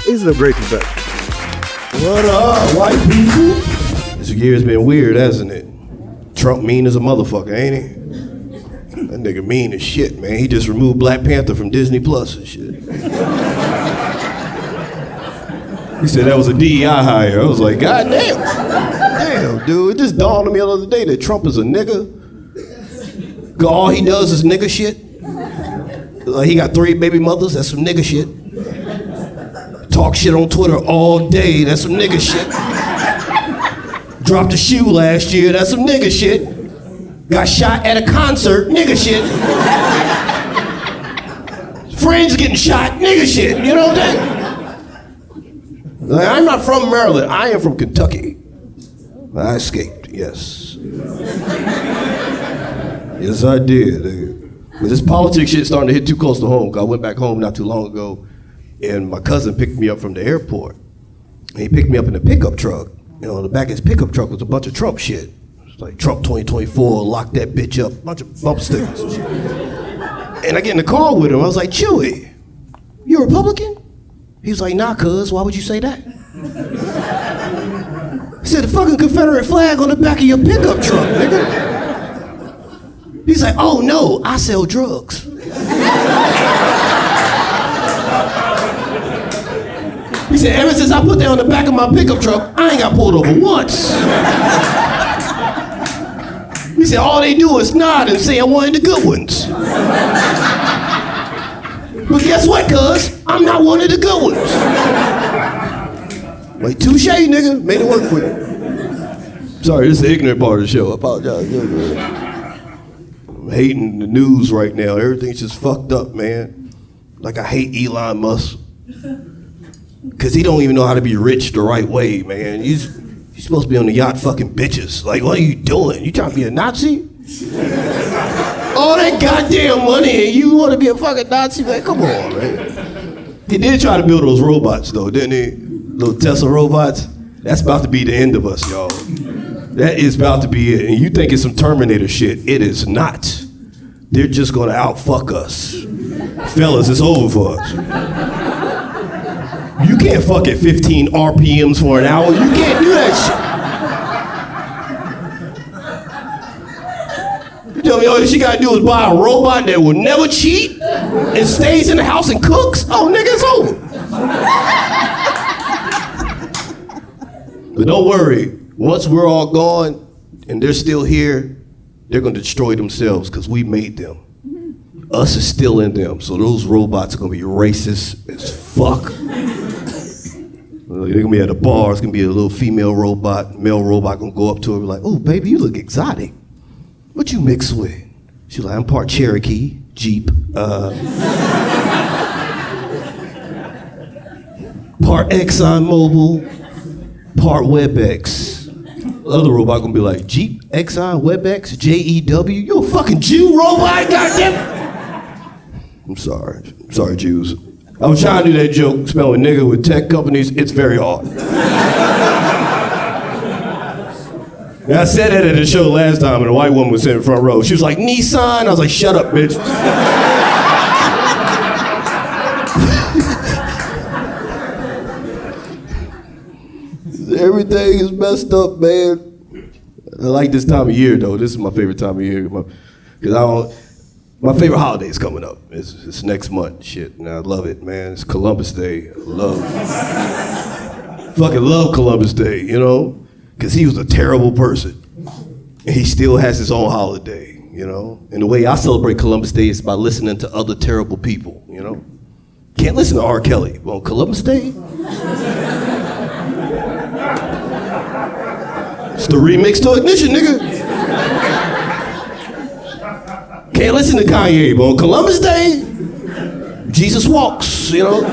is a great profession. What up, white people? This year's been weird, hasn't it? Trump mean as a motherfucker, ain't he? That nigga mean as shit, man. He just removed Black Panther from Disney Plus and shit. He said that was a DEI hire. I was like, God damn. Damn, dude. It just dawned on me the other day that Trump is a nigga. All he does is nigga shit. He got 3 baby mothers, that's some nigga shit. Talk shit on Twitter all day, that's some nigga shit. Dropped a shoe last year, that's some nigga shit. Got shot at a concert, nigga shit. Friends getting shot, nigga shit, you know what I'm saying? Like, I'm not from Maryland, I am from Kentucky. I escaped, yes. Yes, I did. But this politics shit starting to hit too close to home. I went back home not too long ago, and my cousin picked me up from the airport. And he picked me up in a pickup truck. You know, in the back of his pickup truck was a bunch of Trump shit. It's like Trump 2024, lock that bitch up, bunch of bump stickers and shit. And I get in the car with him, I was like, Chewy, you a Republican? He was like, nah, cuz, why would you say that? He said, the fucking Confederate flag on the back of your pickup truck, nigga. He's like, oh no, I sell drugs. He said, ever since I put that on the back of my pickup truck, I ain't got pulled over once. He said, all they do is nod and say I'm one of the good ones. But guess what, cuz? I'm not one of the good ones. Like, touche, nigga, made it work for you. Sorry, this is the ignorant part of the show, I apologize. I'm hating the news right now. Everything's just fucked up, man. Like, I hate Elon Musk. Cause he don't even know how to be rich the right way, man. You're supposed to be on the yacht fucking bitches. Like, what are you doing? You trying to be a Nazi? All that goddamn money and you want to be a fucking Nazi, man? Come on, man. He did try to build those robots, though, didn't he? Little Tesla robots. That's about to be the end of us, y'all. That is about to be it. And you think it's some Terminator shit. It is not. They're just gonna outfuck us. Fellas, it's over for us. You can't fuck at 15 RPMs for an hour. You can't do that shit. You tell me all she gotta do is buy a robot that will never cheat and stays in the house and cooks? Oh, nigga, it's over. But don't worry. Once we're all gone and they're still here, they're gonna destroy themselves because we made them. Us is still in them, so those robots are gonna be racist as fuck. They're gonna be at a bar, it's gonna be a little female robot, male robot gonna go up to her and be like, oh baby, you look exotic. What you mix with? She's like, I'm part Cherokee, Jeep, part ExxonMobil, part WebEx. The other robot gonna be like, Jeep, Exxon, WebEx, JEW, you a fucking Jew robot, goddamn. I'm sorry Jews. I was trying to do that joke, spelling nigga with tech companies, it's very hard. And I said that at the show last time and a white woman was sitting in the front row. She was like, Nissan? I was like, shut up, bitch. Everything is messed up, man. I like this time of year, though. This is my favorite time of year. Because my favorite holiday is coming up. It's next month, shit, and I love it, man. It's Columbus Day. Fucking love Columbus Day, you know? Because he was a terrible person. And he still has his own holiday, you know? And the way I celebrate Columbus Day is by listening to other terrible people, you know? Can't listen to R. Kelly. But on Columbus Day? It's the remix to Ignition, nigga. Can't listen to Kanye, but on Columbus Day, Jesus walks, you know?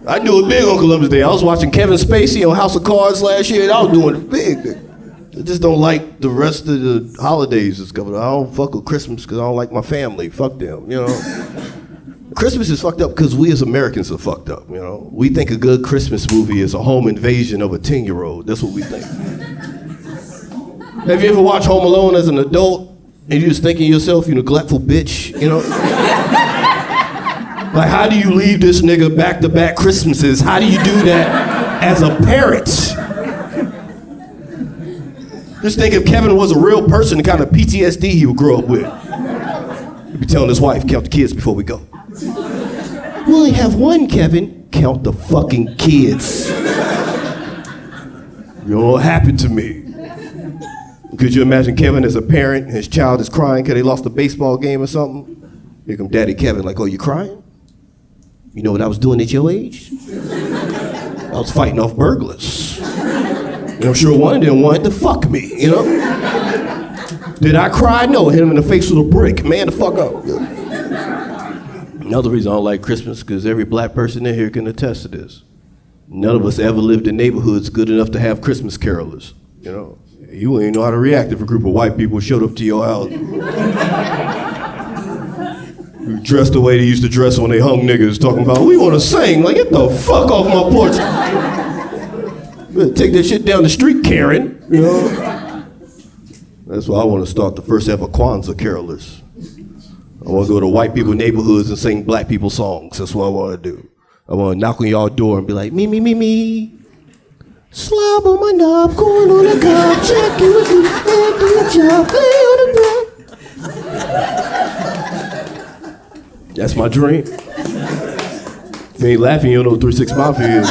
I do it big on Columbus Day. I was watching Kevin Spacey on House of Cards last year, and I was doing it big. I just don't like the rest of the holidays that's coming up. I don't fuck with Christmas because I don't like my family. Fuck them, you know? Christmas is fucked up because we as Americans are fucked up, you know? We think a good Christmas movie is a home invasion of a 10-year-old. That's what we think. Have you ever watched Home Alone as an adult and you're just thinking to yourself, you neglectful bitch, you know? Like, how do you leave this nigga back-to-back Christmases? How do you do that as a parent? Just think if Kevin was a real person, the kind of PTSD he would grow up with. He'd be telling his wife, count the kids before we go. We only have one, Kevin. Count the fucking kids. You know what happened to me? Could you imagine Kevin as a parent and his child is crying because they lost a baseball game or something? Here come Daddy Kevin, like, oh, you crying? You know what I was doing at your age? I was fighting off burglars. And I'm sure one of them wanted to fuck me, you know? Did I cry? No, hit him in the face with a brick. Man, the fuck up. Another reason I don't like Christmas, because every black person in here can attest to this. None of us ever lived in neighborhoods good enough to have Christmas carolers, you know? You wouldn't know how to react if a group of white people showed up to your house. Dressed the way they used to dress when they hung niggas, talking about, we want to sing. Like, get the fuck off my porch. Better take that shit down the street, Karen. You know? That's why I want to start the first ever Kwanzaa carolers. I want to go to white people neighborhoods and sing black people songs. That's what I want to do. I want to knock on y'all door and be like, me, me, me, me. Slob on my knob, corn on the cob, check you with you, and do your job, lay on the bed. That's my dream. If you ain't laughing, you don't know what 3 6 Mafia is.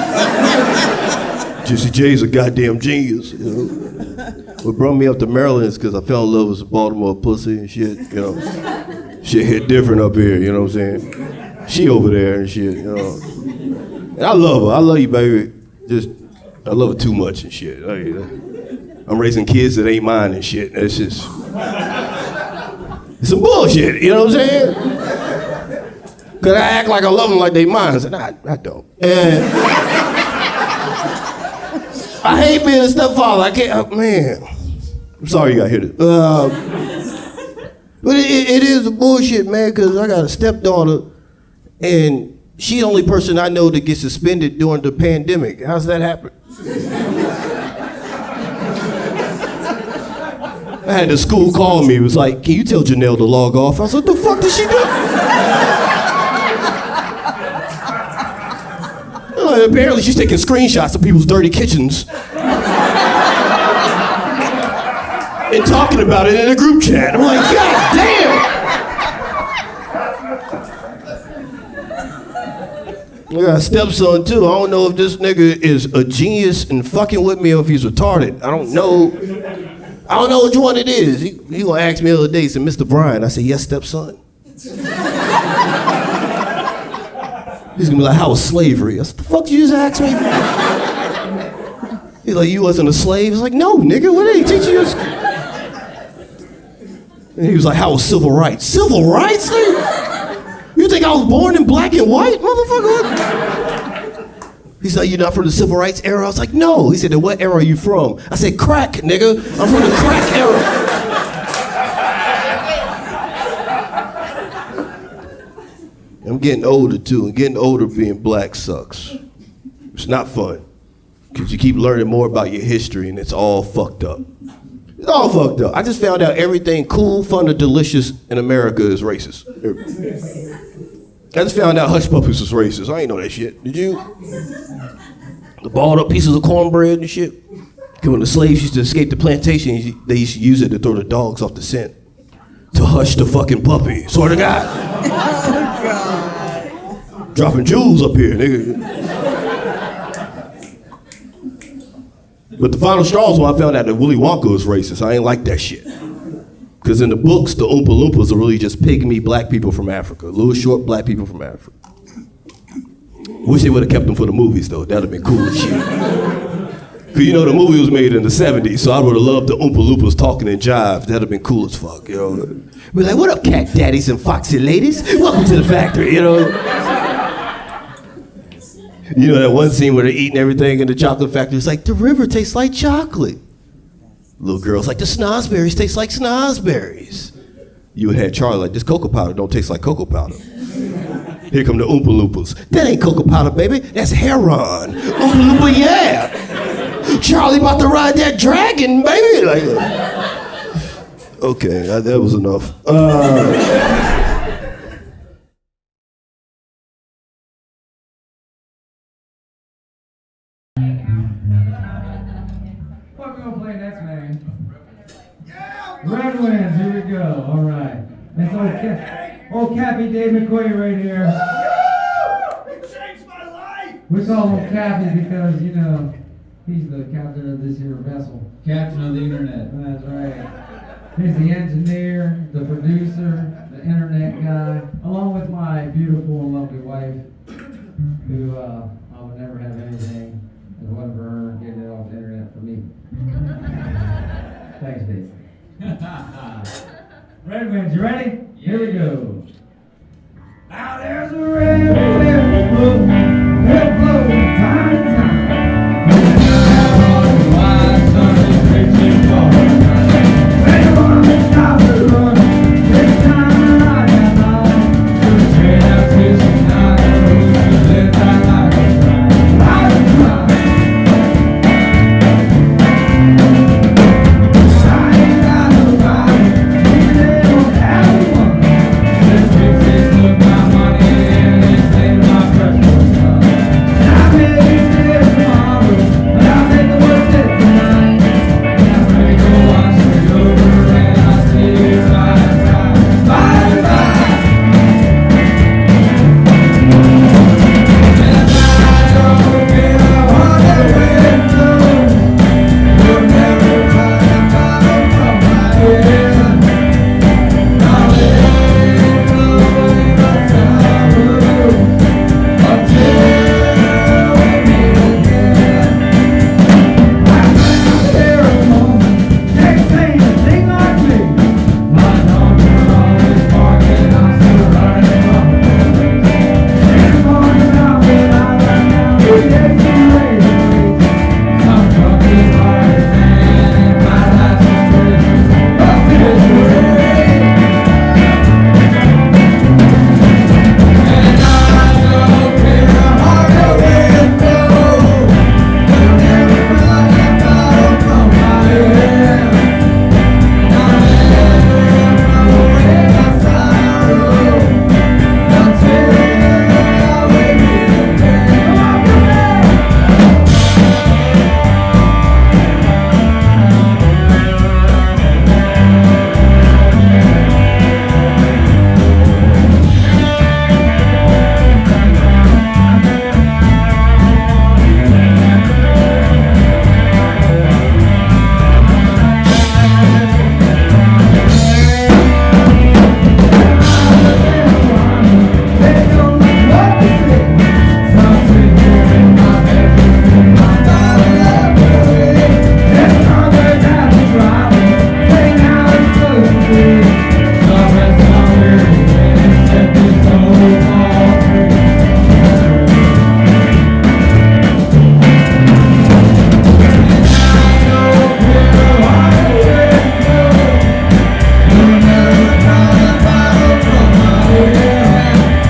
Juicy J's a goddamn genius, you know. What brought me up to Maryland is because I fell in love with Baltimore pussy and shit, you know. Shit hit different up here, you know what I'm saying? She over there and shit, you know. And I love her. I love you, baby. Just, I love her too much and shit. I'm raising kids that ain't mine and shit. It's just, it's some bullshit, you know what I'm saying? Cause I act like I love them like they mine. I said, nah, I don't. And I hate being a stepfather. I can't, man. I'm sorry you got hit it. But it is a bullshit, man, because I got a stepdaughter, and she's the only person I know that gets suspended during the pandemic. How's that happen? I had the school call me. It was like, can you tell Janelle to log off? I said, what the fuck did she do? Apparently she's taking screenshots of people's dirty kitchens and talking about it in a group chat. I'm like, God damn! I got a stepson too. I don't know if this nigga is a genius and fucking with me or if he's retarded. I don't know which one it is. He gonna ask me the other day, he said, Mr. Brian. I said, yes, stepson. He's gonna be like, how was slavery? I said, the fuck did you just ask me? He's like, you wasn't a slave? I was like, no, nigga, what did he teach you? And he was like, how was civil rights? Civil rights? You think I was born in black and white, motherfucker? He's like, you're not from the civil rights era? I was like, no. He said, then what era are you from? I said, crack, nigga. I'm from the crack era. I'm getting older too, and getting older being black sucks. It's not fun, because you keep learning more about your history and it's all fucked up. It's all fucked up. I just found out everything cool, fun, or delicious in America is racist. I just found out Hush Puppies was racist. I ain't know that shit. Did you? The balled up pieces of cornbread and shit. Because when the slaves used to escape the plantation, they used to use it to throw the dogs off the scent. To hush the fucking puppy. Swear to God. Dropping jewels up here, nigga. But the final straw was when I found out that Willy Wonka was racist. I ain't like that shit. Because in the books, the Oompa Loompas are really just pygmy black people from Africa. Little short black people from Africa. Wish they would have kept them for the movies, though. That'd have been cool as shit. Because you know the movie was made in the 70s, so I would have loved the Oompa Loompas talking in jive. That'd have been cool as fuck, you know. Be like, what up, cat daddies and foxy ladies? Welcome to the factory, you know. You know that one scene where they're eating everything in the chocolate factory? It's like, the river tastes like chocolate. Little girl's like, the snozberries taste like snozberries. You would have Charlie like, this cocoa powder don't taste like cocoa powder. Here come the Oompa Loompas. That ain't cocoa powder, baby. That's heron. Oompa Loompa, yeah. Charlie about to ride that dragon, baby. Like, okay, that was enough. What we gonna play next, man? Red Wings, here we go. All right. That's old Cappy Dave McCoy right here. It changed my life! We call him Cappy because, you know, he's the captain of this here vessel. Captain of the internet. That's right. He's the engineer, the producer, the internet guy, along with my beautiful and lovely wife, who I would never have anything as one for her getting it off the internet for me. Thanks, Dave. Red Winds, you ready? Here we go. Now there's a red wind blow, time to time. Wide sun reaching far. Anyone stop the run, this time I have on. To the train out to Chicago, to live that life. Ride and ride. I ain't got nobody, they don't have one. This fixes took my money and it saved my precious love. I may be there tomorrow, but I'll make the worst of it tonight. And I'm ready to watch it over and I'll see you bye bye, bye bye. And I don't care what the wind blows, you'll never find a bottle from my head. I'll let it blow away my sorrow until we meet again. I found here a moment, can't say anything like me. My dogs are always barking, I'm still running from the police. In the morning I'll be out right now, we ain't too late to wait. Some truck is hard as man, and my life's a prison of misery. And I don't care how the wind blows, you'll never find a bottle from my head. I'll let it blow away my sorrow until we meet again. They don't know what to say. Some sit here in my bedroom, my bottle of away. There's Congress out to drive, say now it's close to me. Some rest on weary days, set this whole ball free. And I don't care what the wind blows, you'll never find a bottle from my head. I'll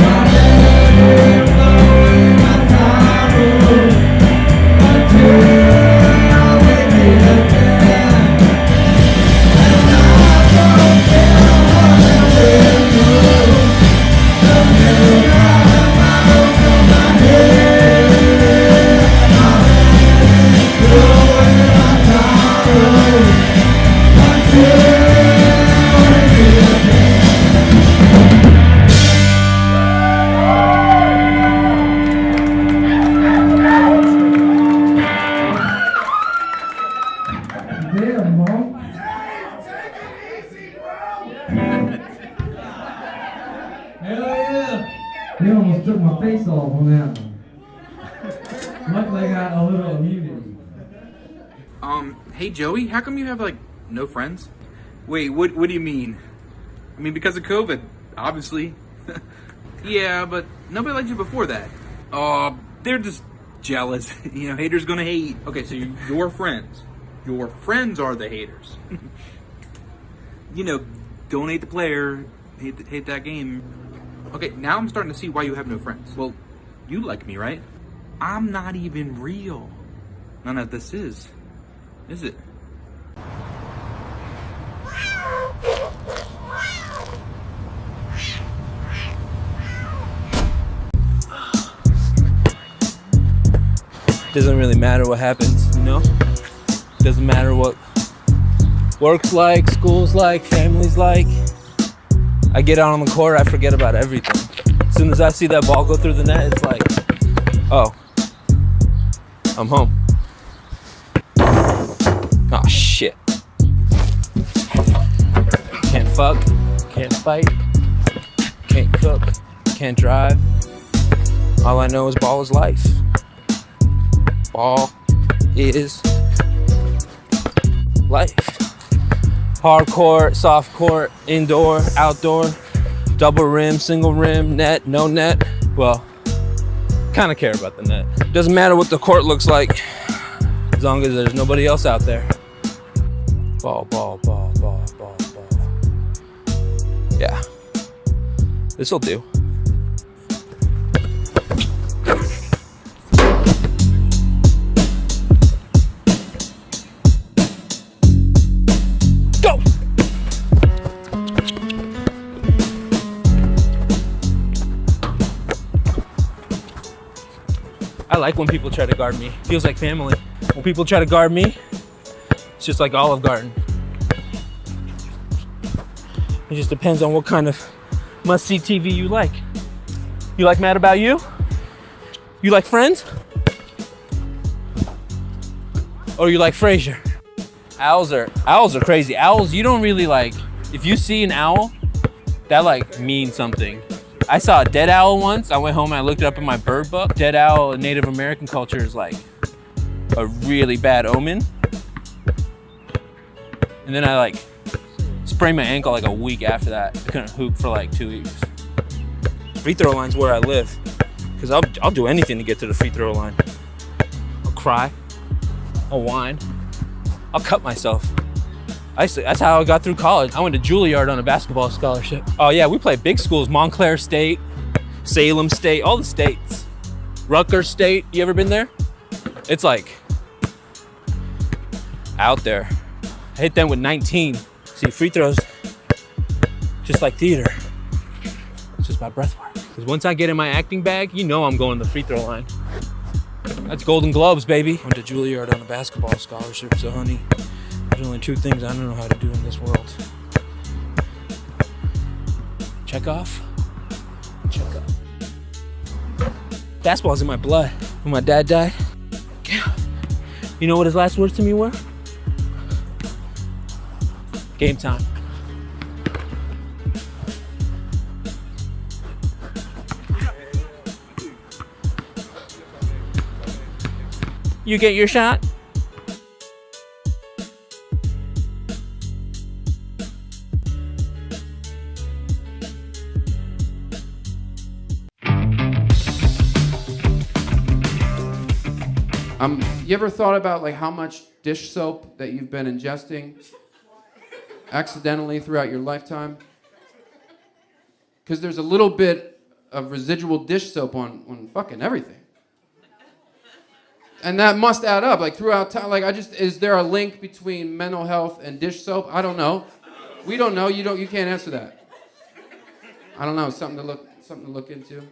let it blow away my sorrow until we meet again. And I don't care what the wind blows, you'll never find a bottle from my head. I'll let it blow away my sorrow until we meet again. Damn, Mom. Hell yeah. They almost took my face off on that one. Luckily I got a little immunity. Hey Joey, how come you have like no friends? Wait, what do you mean? I mean because of COVID, obviously. Yeah, but nobody liked you before that. Oh, they're just jealous. You know, haters gonna hate. Okay, so your friends. Your friends are the haters. You know, don't hate the player, hate that game. Okay, now I'm starting to see why you have no friends. Well, you like me, right? I'm not even real. None of this is it? Doesn't really matter what happens, you know? Doesn't matter what work's like, school's like, family's like. I get out on the court, I forget about everything. As soon as I see that ball go through the net, it's like, oh, I'm home. Oh shit. Can't fuck, Can't fight, can't cook, can't drive. All I know is ball is life. Ball is life. Hard court, soft court, indoor, outdoor, double rim, single rim, net, no net. Well, kind of care about the net. Doesn't matter what the court looks like, as long as there's nobody else out there. Ball, ball, ball, ball, ball, ball. Yeah, this'll do. Go! I like when people try to guard me. Feels like family. When people try to guard me, it's just like Olive Garden. It just depends on what kind of must-see TV you like. You like Mad About You? You like Friends? Or you like Frasier? Owls are crazy. Owls, you don't really like, if you see an owl, that like means something. I saw a dead owl once. I went home and I looked it up in my bird book. Dead owl in Native American culture is like a really bad omen. And then I like sprained my ankle like a week after that. I couldn't hoop for like 2 weeks. Free throw line's where I live. Cause I'll do anything to get to the free throw line. I'll cry, I'll whine, I'll cut myself. That's how I got through college. I went to Juilliard on a basketball scholarship. Oh yeah, we played big schools, Montclair State, Salem State, all the states. Rutgers State, you ever been there? It's like out there. I hit them with 19. See, free throws, just like theater. It's just my breath work. Because once I get in my acting bag, you know I'm going to the free throw line. That's Golden Gloves, baby. Went to Juilliard on a basketball scholarship, so honey, there's only 2 things I don't know how to do in this world. Check off, check up. Basketball's in my blood. When my dad died, you know what his last words to me were? Game time. You get your shot? You ever thought about like how much dish soap that you've been ingesting accidentally throughout your lifetime? Because there's a little bit of residual dish soap on fucking everything. And that must add up, like throughout time. Like is there a link between mental health and dish soap? I don't know. We don't know. You can't answer that. I don't know. Something to look into.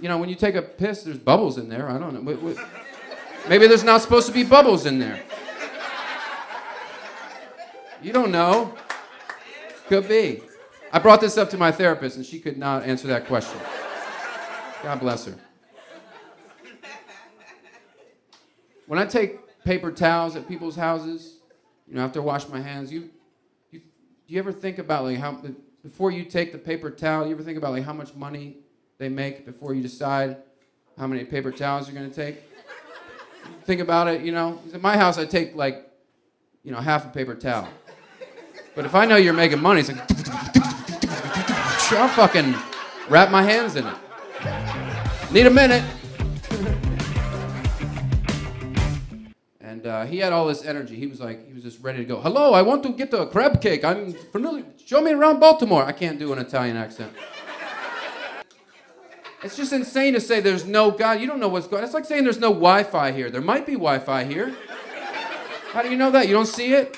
You know, when you take a piss, there's bubbles in there. I don't know. Maybe there's not supposed to be bubbles in there. You don't know. Could be. I brought this up to my therapist, and she could not answer that question. God bless her. When I take paper towels at people's houses, you know, after I wash my hands, do you ever think about like how before you take the paper towel, you ever think about like how much money they make before you decide how many paper towels you're gonna take? Think about it, you know. At my house, I take like, you know, half a paper towel. But if I know you're making money, it's like, sure, I'll fucking wrap my hands in it. Need a minute. And he had all this energy. He was just ready to go. Hello, I want to get a crab cake. I'm familiar. Show me around Baltimore. I can't do an Italian accent. It's just insane to say there's no God. You don't know what's going on. It's like saying there's no Wi-Fi here. There might be Wi-Fi here. How do you know that? You don't see it?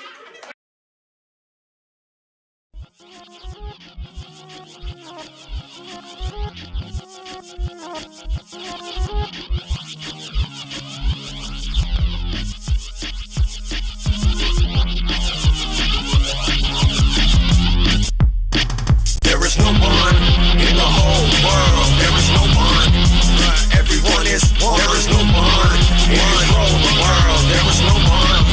There is no one in the whole world. There is no one. Everyone is one. There is no one in control of the world. There is no one.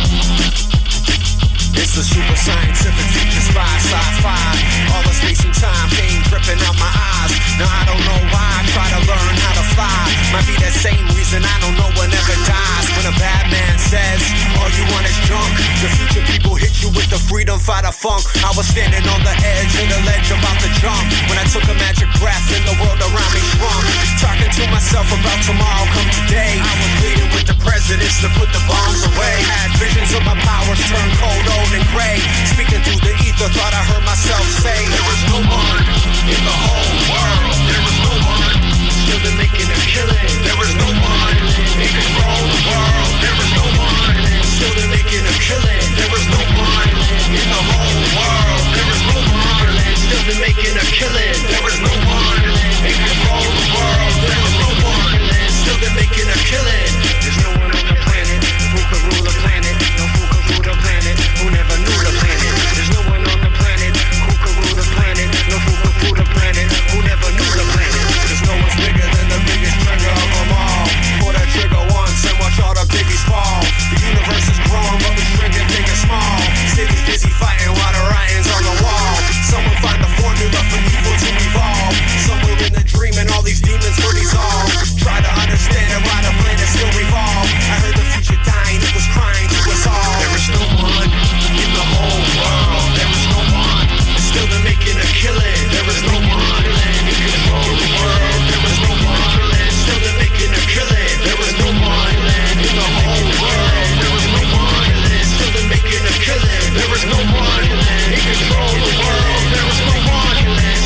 Now I don't know why I try to learn how to fly. Might be that same reason I don't know one ever dies. When a bad man says all you want is junk, the future people hit you with the freedom fighter funk. I was standing on the edge of the ledge about to jump when I took a magic breath and the world around me shrunk. Talking to myself about tomorrow come today. I was pleading with the presidents to put the bombs away. Had visions of my powers turn cold, old and gray. Speaking through the ether, thought I heard myself say, there was no one in the whole world. There was no one still been making a killing. There was no one in control of the world. There was no one still been making a killing. There was no one in the whole world. There was no one still been making a killing. There was no one in control of the world. There was no one still been making a killing. There's no one on the planet who could rule the planet. No who could rule the planet who never knew the planet. There's no one on the planet who could rule the planet. No who could rule the planet who never knew the planet. There's no one's bigger than the biggest trigger of them all. Pull that trigger once and watch all the biggies fall. The universe is growing but we shrinking big and small. Cities busy fighting while the writing's on the wall. Someone find the formula for evil to evolve. Somewhere in the dream and all these demons were dissolved. Try to understand why the planet still revolve. I heard the future dying, it was crying to us all. There is no one in the whole world. There is no one still been making a killing. There is no one in control of the world. There is no one still been making a killing. There is no one in the whole world. There is no one still been making a killing. There is no one in control of the world. There is no one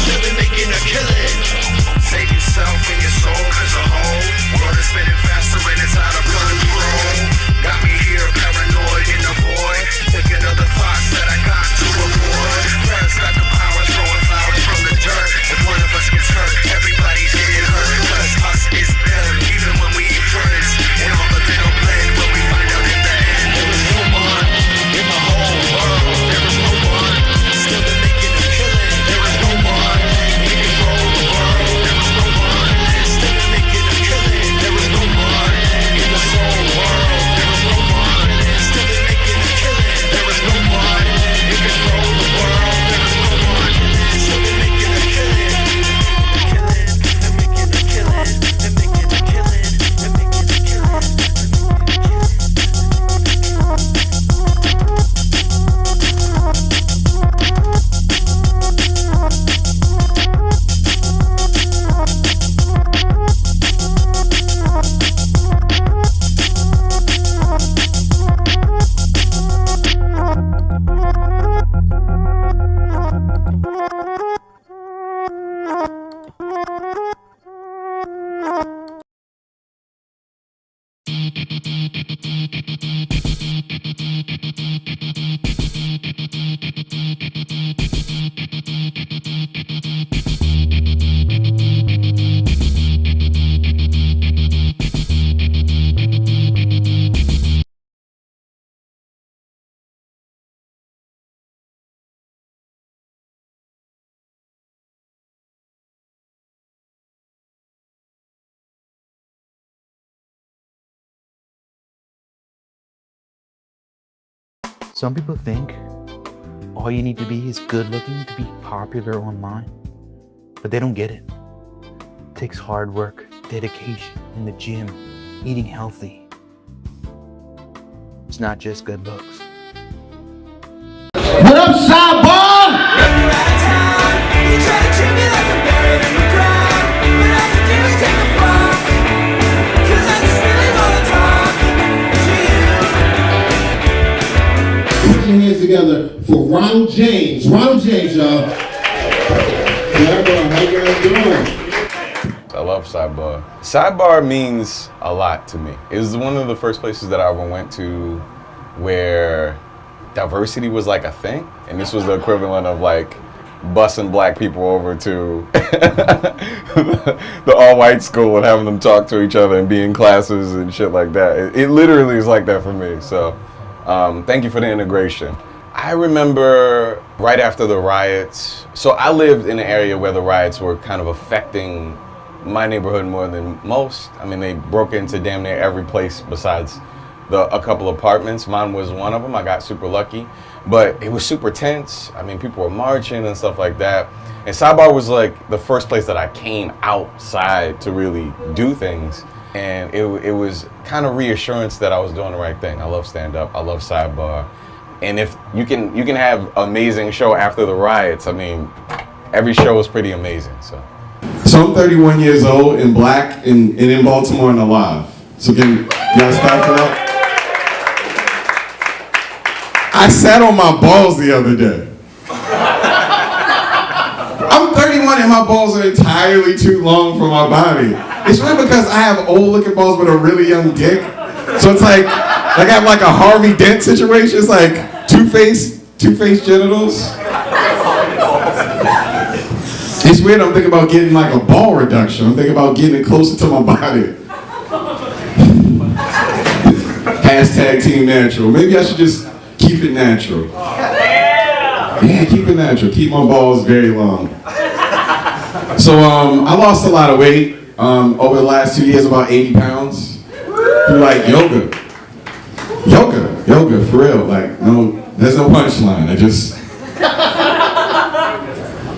still been making a killing. Save yourself and your soul as a whole. World is spinning faster and it's out of control. Got me here paranoid in the void, thinking of the thoughts that I got to avoid. Prayers got the power throwing flowers from the dirt. If one of us gets hurt, everybody's getting hurt. Cause us is them, even when we eat friends. And all the little blend when we find out in the end. There is no one in the whole world. There is no one still been making a killing. There is no one in control of the world. There is no one still been making a killing. There is no one in the whole world. There is no one still been making a killing. There is no one in control of the world. There is no one still been making a killing. They're making a killing. They're making a killing. They're making a killing. Some people think all you need to be is good looking to be popular online, but they don't get it. It takes hard work, dedication in the gym, eating healthy. It's not just good looks. What up, Sidebar? Put your hands together for Ronald James. Ronald James, y'all. How you guys doing? I love Sidebar. Sidebar means a lot to me. It was one of the first places that I ever went to where diversity was like a thing. And this was the equivalent of like bussing black people over to the all-white school and having them talk to each other and be in classes and shit like that. It literally is like that for me. So thank you for the integration. I remember right after the riots, so I lived in an area where the riots were kind of affecting my neighborhood more than most. I mean, they broke into damn near every place besides a couple apartments. Mine was one of them. I got super lucky. but it was super tense. I mean, people were marching and stuff like that. And Sidebar was like the first place that I came outside to really do things. And it was kind of reassurance that I was doing the right thing. I love stand-up, I love Sidebar. And if you can have an amazing show after the riots, I mean, every show was pretty amazing, so. So I'm 31 years old and black and in Baltimore and alive. So can you guys clap for that? I sat on my balls the other day. I'm 31 and my balls are entirely too long for my body. It's really because I have old looking balls with a really young dick. So it's like I have like a Harvey Dent situation. It's like two-faced genitals. It's weird, I'm thinking about getting like a ball reduction. I'm thinking about getting it closer to my body. Hashtag Team Natural. Maybe I should just keep it natural. Yeah, keep it natural. Keep my balls very long. So I lost a lot of weight over the last 2 years, about 80 pounds. Through like yoga, for real. Like no, there's no punchline.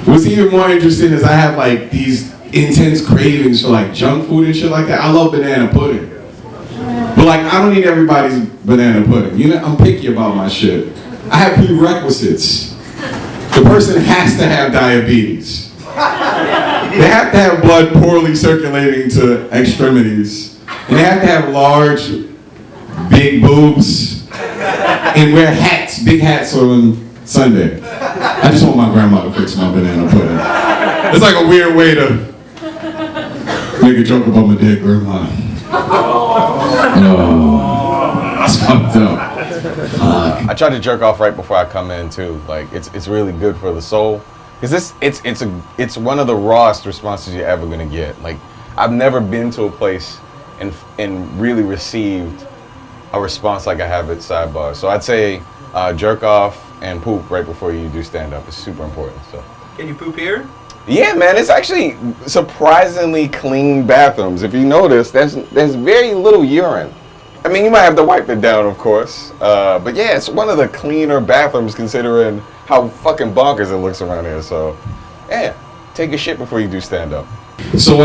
What's even more interesting is I have like these intense cravings for like junk food and shit like that. I love banana pudding. But like, I don't eat everybody's banana pudding. You know, I'm picky about my shit. I have prerequisites. The person has to have diabetes. They have to have blood poorly circulating to extremities. And they have to have large, big boobs. And wear hats, big hats on Sunday. I just want my grandma to fix my banana pudding. It's like a weird way to make a joke about my dead grandma. Oh, it's fucked up. I try to jerk off right before I come in too. Like it's really good for the soul. Cause it's one of the rawest responses you're ever gonna get. Like I've never been to a place and really received a response like I have at Sidebar. So I'd say jerk off and poop right before you do stand up is super important. So. Can you poop here? Yeah, man, it's actually surprisingly clean bathrooms. If you notice, there's very little urine. I mean, you might have to wipe it down, of course. But yeah, it's one of the cleaner bathrooms considering how fucking bonkers it looks around here. So, yeah, take a shit before you do stand up. So,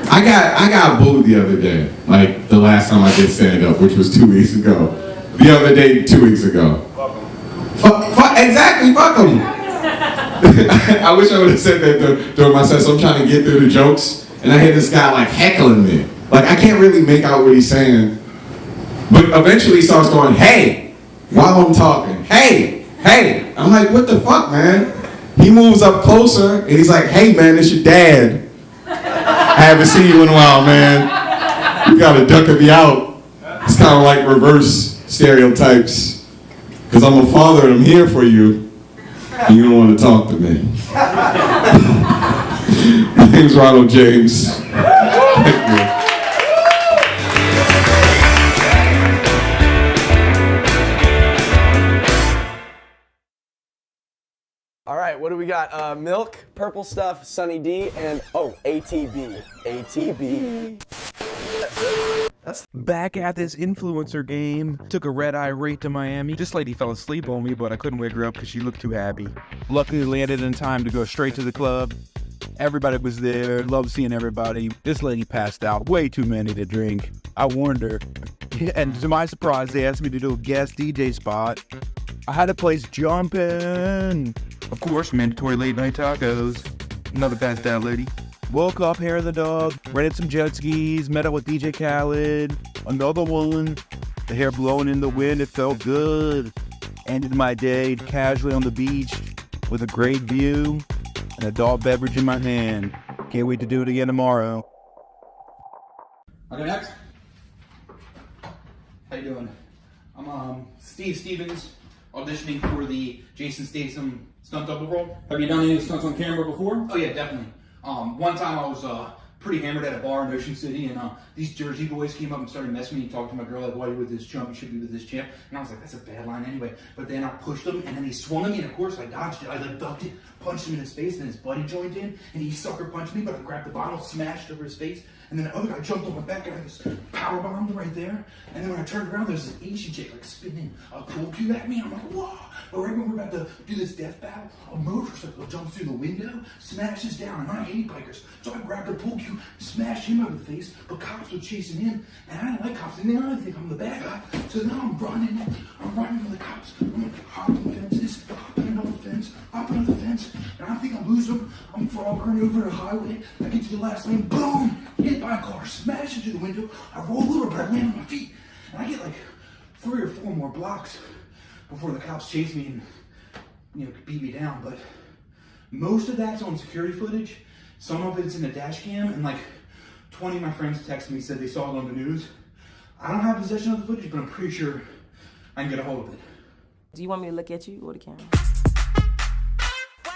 I got booed the other day. Like the last time I did stand up, which was 2 weeks ago. The other day, 2 weeks ago. Exactly, fuck them. I wish I would have said that during my set. So I'm trying to get through the jokes, and I hear this guy like heckling me. Like I can't really make out what he's saying, but eventually he starts going, "Hey," while I'm talking. "Hey, hey." I'm like, "What the fuck, man?" He moves up closer, and he's like, "Hey, man, it's your dad. I haven't seen you in a while, man. You gotta duck me out." It's kind of like reverse stereotypes. Because I'm a father and I'm here for you, and you don't want to talk to me. My name's Ronald James. Thank you. All right, what do we got? Milk, Purple Stuff, Sunny D, and ATB. ATB. Back at this influencer game. Took a red-eye right to Miami. This lady fell asleep on me, but I couldn't wake her up because she looked too happy. Luckily landed in time to go straight to the club. Everybody was there. Loved seeing everybody. This lady passed out. Way too many to drink. I warned her. And to my surprise, they asked me to do a guest DJ spot. I had the place jumping. Of course, mandatory late night tacos. Another passed out lady. Woke up, hair of the dog, rented some jet skis, met up with DJ Khaled, another one, the hair blowing in the wind, it felt good. Ended my day casually on the beach with a great view and a adult beverage in my hand. Can't wait to do it again tomorrow. Okay, next. How you doing? I'm Steve Stevens, auditioning for the Jason Statham stunt double role. Have you done any stunts on camera before? Oh yeah, definitely. One time I was pretty hammered at a bar in Ocean City, and these Jersey boys came up and started messing with me, talking to my girl like, "Why are you with this chump? You should be with this champ." And I was like, "That's a bad line anyway." But then I pushed them, and then they swung at me, and of course I dodged it. I like ducked it, punched him in his face, and his buddy joined in, and he sucker punched me, but I grabbed the bottle, smashed over his face, and then the other guy jumped on my back, and I just power bombed right there. And then when I turned around, there's this Asian chick like spinning a pool cue at me. I'm like, whoa! But right when we're about to do this death battle, a motorcycle jumps through the window, smashes down, and I hate bikers. So I grabbed the pool cue, smashed him over the face, but cops were chasing him, and I didn't like cops, and they don't think I'm the bad guy. So now I'm running from the cops. I'm like hopping fences, hopping another fence, hopping another fence, and I think I'm losing them. I'm froggering over the highway. I get to the last lane, boom! Hit by a car, smash into the window. I roll over, but I land on my feet. And I get like 3 or 4 more blocks before the cops chase me and, you know, beat me down. But most of that's on security footage. Some of it's in the dash cam, and like 20 of my friends texted me, said they saw it on the news. I don't have possession of the footage, but I'm pretty sure I can get a hold of it. Do you want me to look at you or the camera?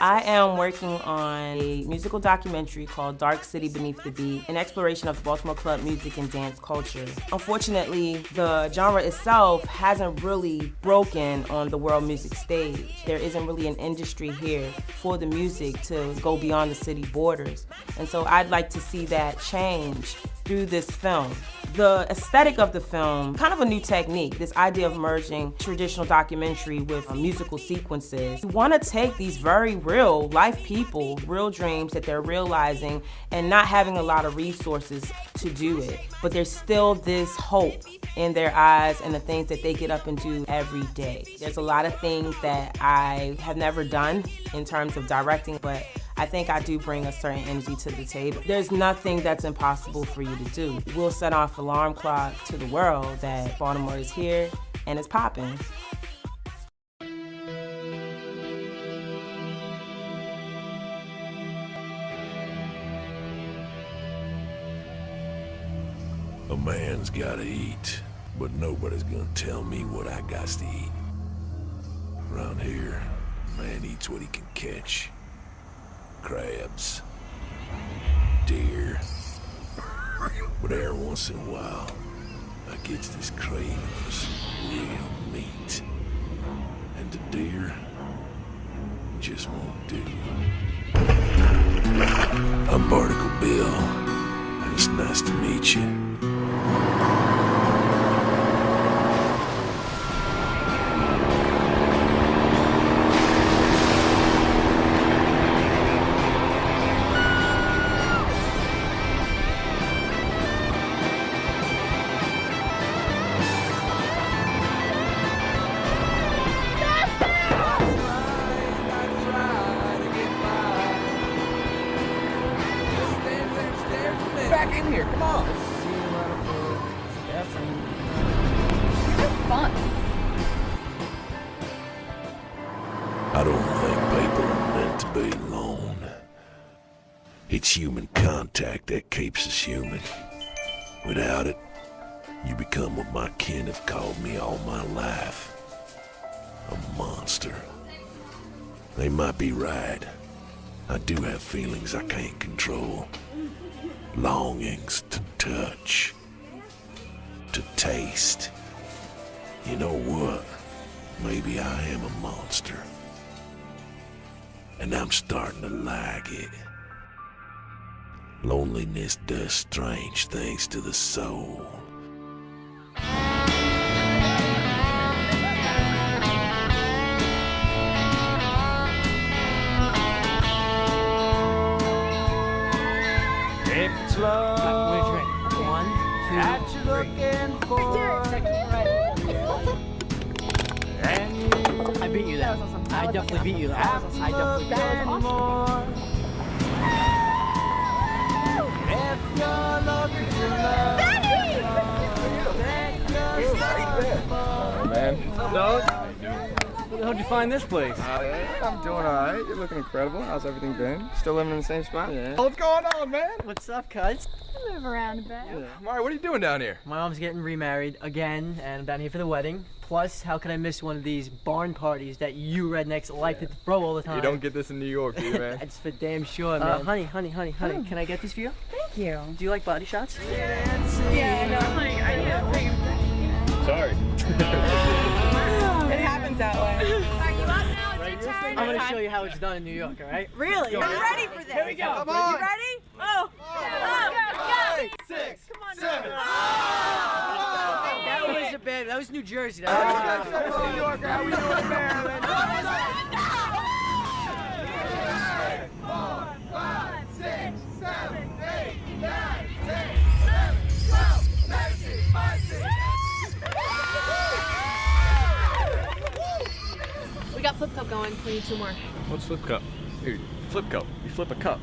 I am working on a musical documentary called Dark City Beneath the Beat, an exploration of Baltimore club music and dance culture. Unfortunately, the genre itself hasn't really broken on the world music stage. There isn't really an industry here for the music to go beyond the city borders. And so I'd like to see that change through this film. The aesthetic of the film, kind of a new technique, this idea of merging traditional documentary with musical sequences. We want to take these very real life people, real dreams that they're realizing and not having a lot of resources to do it. But there's still this hope in their eyes and the things that they get up and do every day. There's a lot of things that I have never done in terms of directing, but I think I do bring a certain energy to the table. There's nothing that's impossible for you to do. We'll set off alarm clock to the world that Baltimore is here and it's popping. A man's gotta eat, but nobody's gonna tell me what I got to eat. Around here, a man eats what he can catch. Crabs, deer, but every once in a while, I get this craving for some real meat, and the deer just won't do. I'm Barnacle Bill, and it's nice to meet you. Back in here, come on. Fun. I don't think people are meant to be alone. It's human contact that keeps us human. Without it, you become what my kin have called me all my life. A monster. They might be right. I do have feelings I can't control. Longings to touch, to taste. You know what? Maybe I am a monster. And I'm starting to like it. Loneliness does strange things to the soul. If it's love, that you're looking for, and you, I beat you there. I definitely beat you there. I definitely beat you. more. If you're looking for love, Oh, man. How'd you find this place? I'm doing alright. You're looking incredible. How's everything been? Still living in the same spot? Yeah. What's going on, man? What's up, cuz? I move around a bit. Yeah. Mari, what are you doing down here? My mom's getting remarried again, and I'm down here for the wedding. Plus, how could I miss one of these barn parties that you rednecks like to throw all the time? You don't get this in New York, do you, man? That's for damn sure, man. Honey, can I get this for you? Thank you. Do you like body shots? Yeah, no, honey, I need a big. Sorry. It happens that way. Are you up now? It's your turn. I'm gonna show you how it's done in New York, all right? Really? Go. I'm ready for this. Here we go. Come on. You ready? Oh. Go. 6, Come on. 7. That was a bad. That was New Jersey. New York, how we doing in Maryland? 4, 5, 6, 7, 8, 9, 10, 11, 12, 13, 14. We got flip cup going. We need 2 more. What's flip cup? Dude, flip cup. You flip a cup.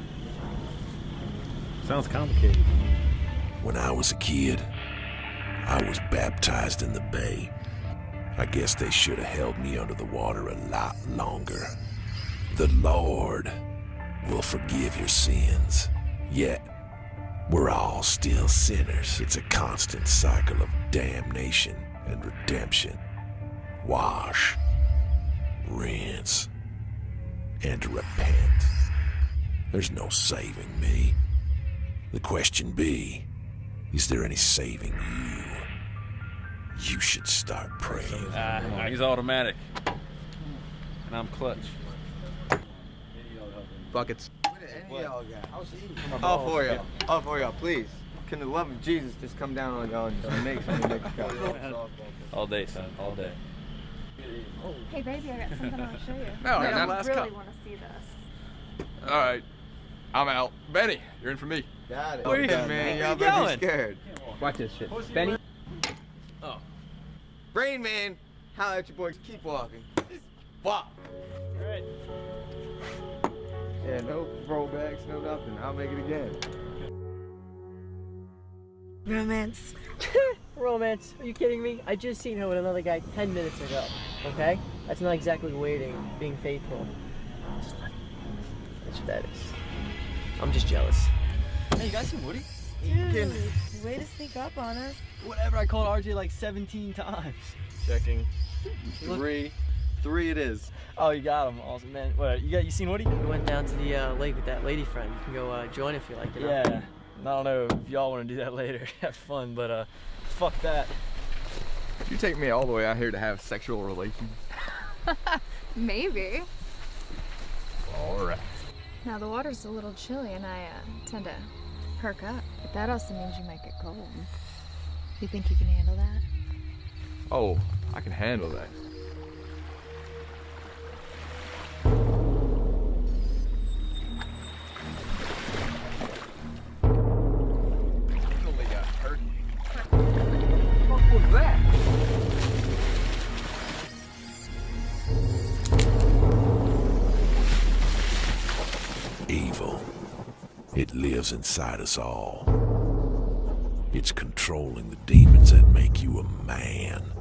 Sounds complicated. When I was a kid, I was baptized in the bay. I guess they should have held me under the water a lot longer. The Lord will forgive your sins, yet we're all still sinners. It's a constant cycle of damnation and redemption. Wash, rinse, and repent. There's no saving me. The question be, is there any saving you? You should start praying. He's automatic. And I'm clutch. Buckets. All 4 of y'all. All 4 of y'all, please. Can the love of Jesus just come down on y'all and make something make you All day, son. All day. Hey, baby, I got something I want to show you. No, I got I last really cup. want to see this. All right. I'm out. Benny, you're in for me. Got it. Where you man? man? Y'all Where you better be going? scared. Watch this shit. Benny? Oh. Rain Man, holla at your boys. Keep walking. Walk. Right. Yeah, no throwbacks, no nothing. I'll make it again. Romance. Romance? Are you kidding me? I just seen her with another guy 10 minutes ago. Okay? That's not exactly waiting, being faithful. Just let it. That's what that is. I'm just jealous. Hey, you guys seen Woody? Dude, way to sneak up on us. Whatever, I called RJ like 17 times. Checking. 3 it is. Oh, you got him. Awesome, man. What, you seen Woody? We went down to the lake with that lady friend. You can go join if you like, you know? Yeah. I don't know if y'all want to do that later. Have fun, but fuck that. You take me all the way out here to have sexual relations? Maybe. All right. Now, the water's a little chilly, and I tend to perk up. But that also means you might get cold. You think you can handle that? Oh, I can handle that. Evil. It lives inside us all. It's controlling the demons that make you a man.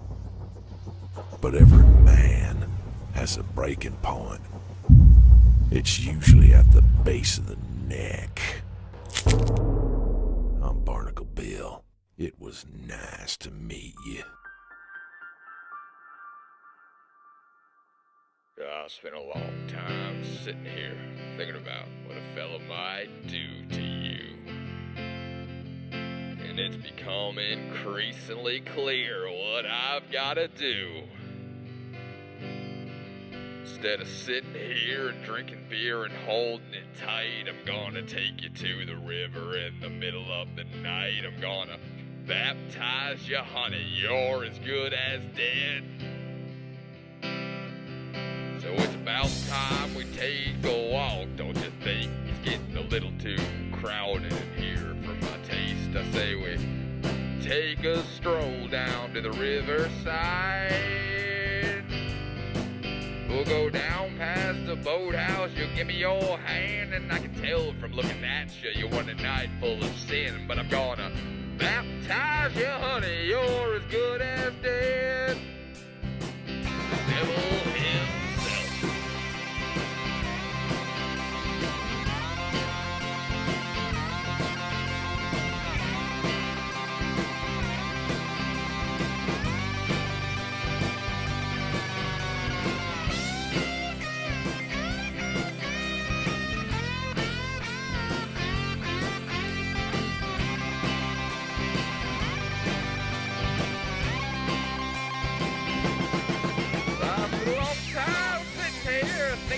But every man has a breaking point. It's usually at the base of the neck. I'm Barnacle Bill. It was nice to meet you. I spent a long time sitting here thinking about what a fella might do to you. And it's become increasingly clear what I've gotta do. Instead of sitting here and drinking beer and holding it tight, I'm gonna take you to the river in the middle of the night. I'm gonna baptize you, honey, you're as good as dead. So it's about time we take a walk, don't you think? It's getting a little too crowded in here for my taste. I say we take a stroll down to the riverside. We'll go down past the boathouse, you'll give me your hand, and I can tell from looking at you, you want a night full of sin. But I'm gonna baptize you, honey, you're as good as dead. The devil himself.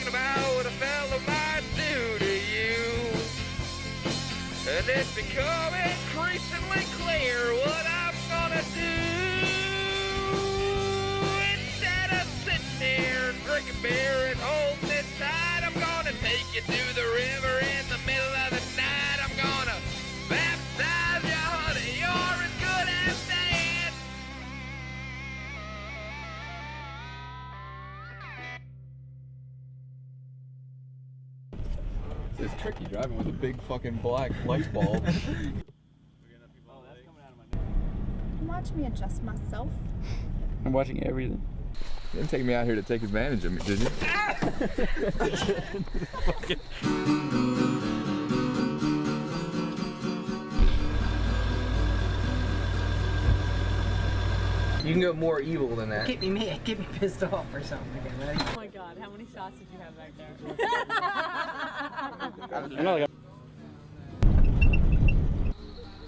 about what a fellow might do to you. And it's becoming increasingly clear what I'm gonna do. Instead of sitting here drinking beer and holding it tight, I'm gonna take you to the river in the middle of the night. I'm gonna baptize you, honey. You're as good as dead. It's tricky driving with a big fucking black light bulb. Watch me adjust myself. I'm watching everything. You didn't take me out here to take advantage of me, did you? You can go more evil than that. Get me mad, get me pissed off or something. Okay, ready? Oh my god, how many shots did you have back there? I know, like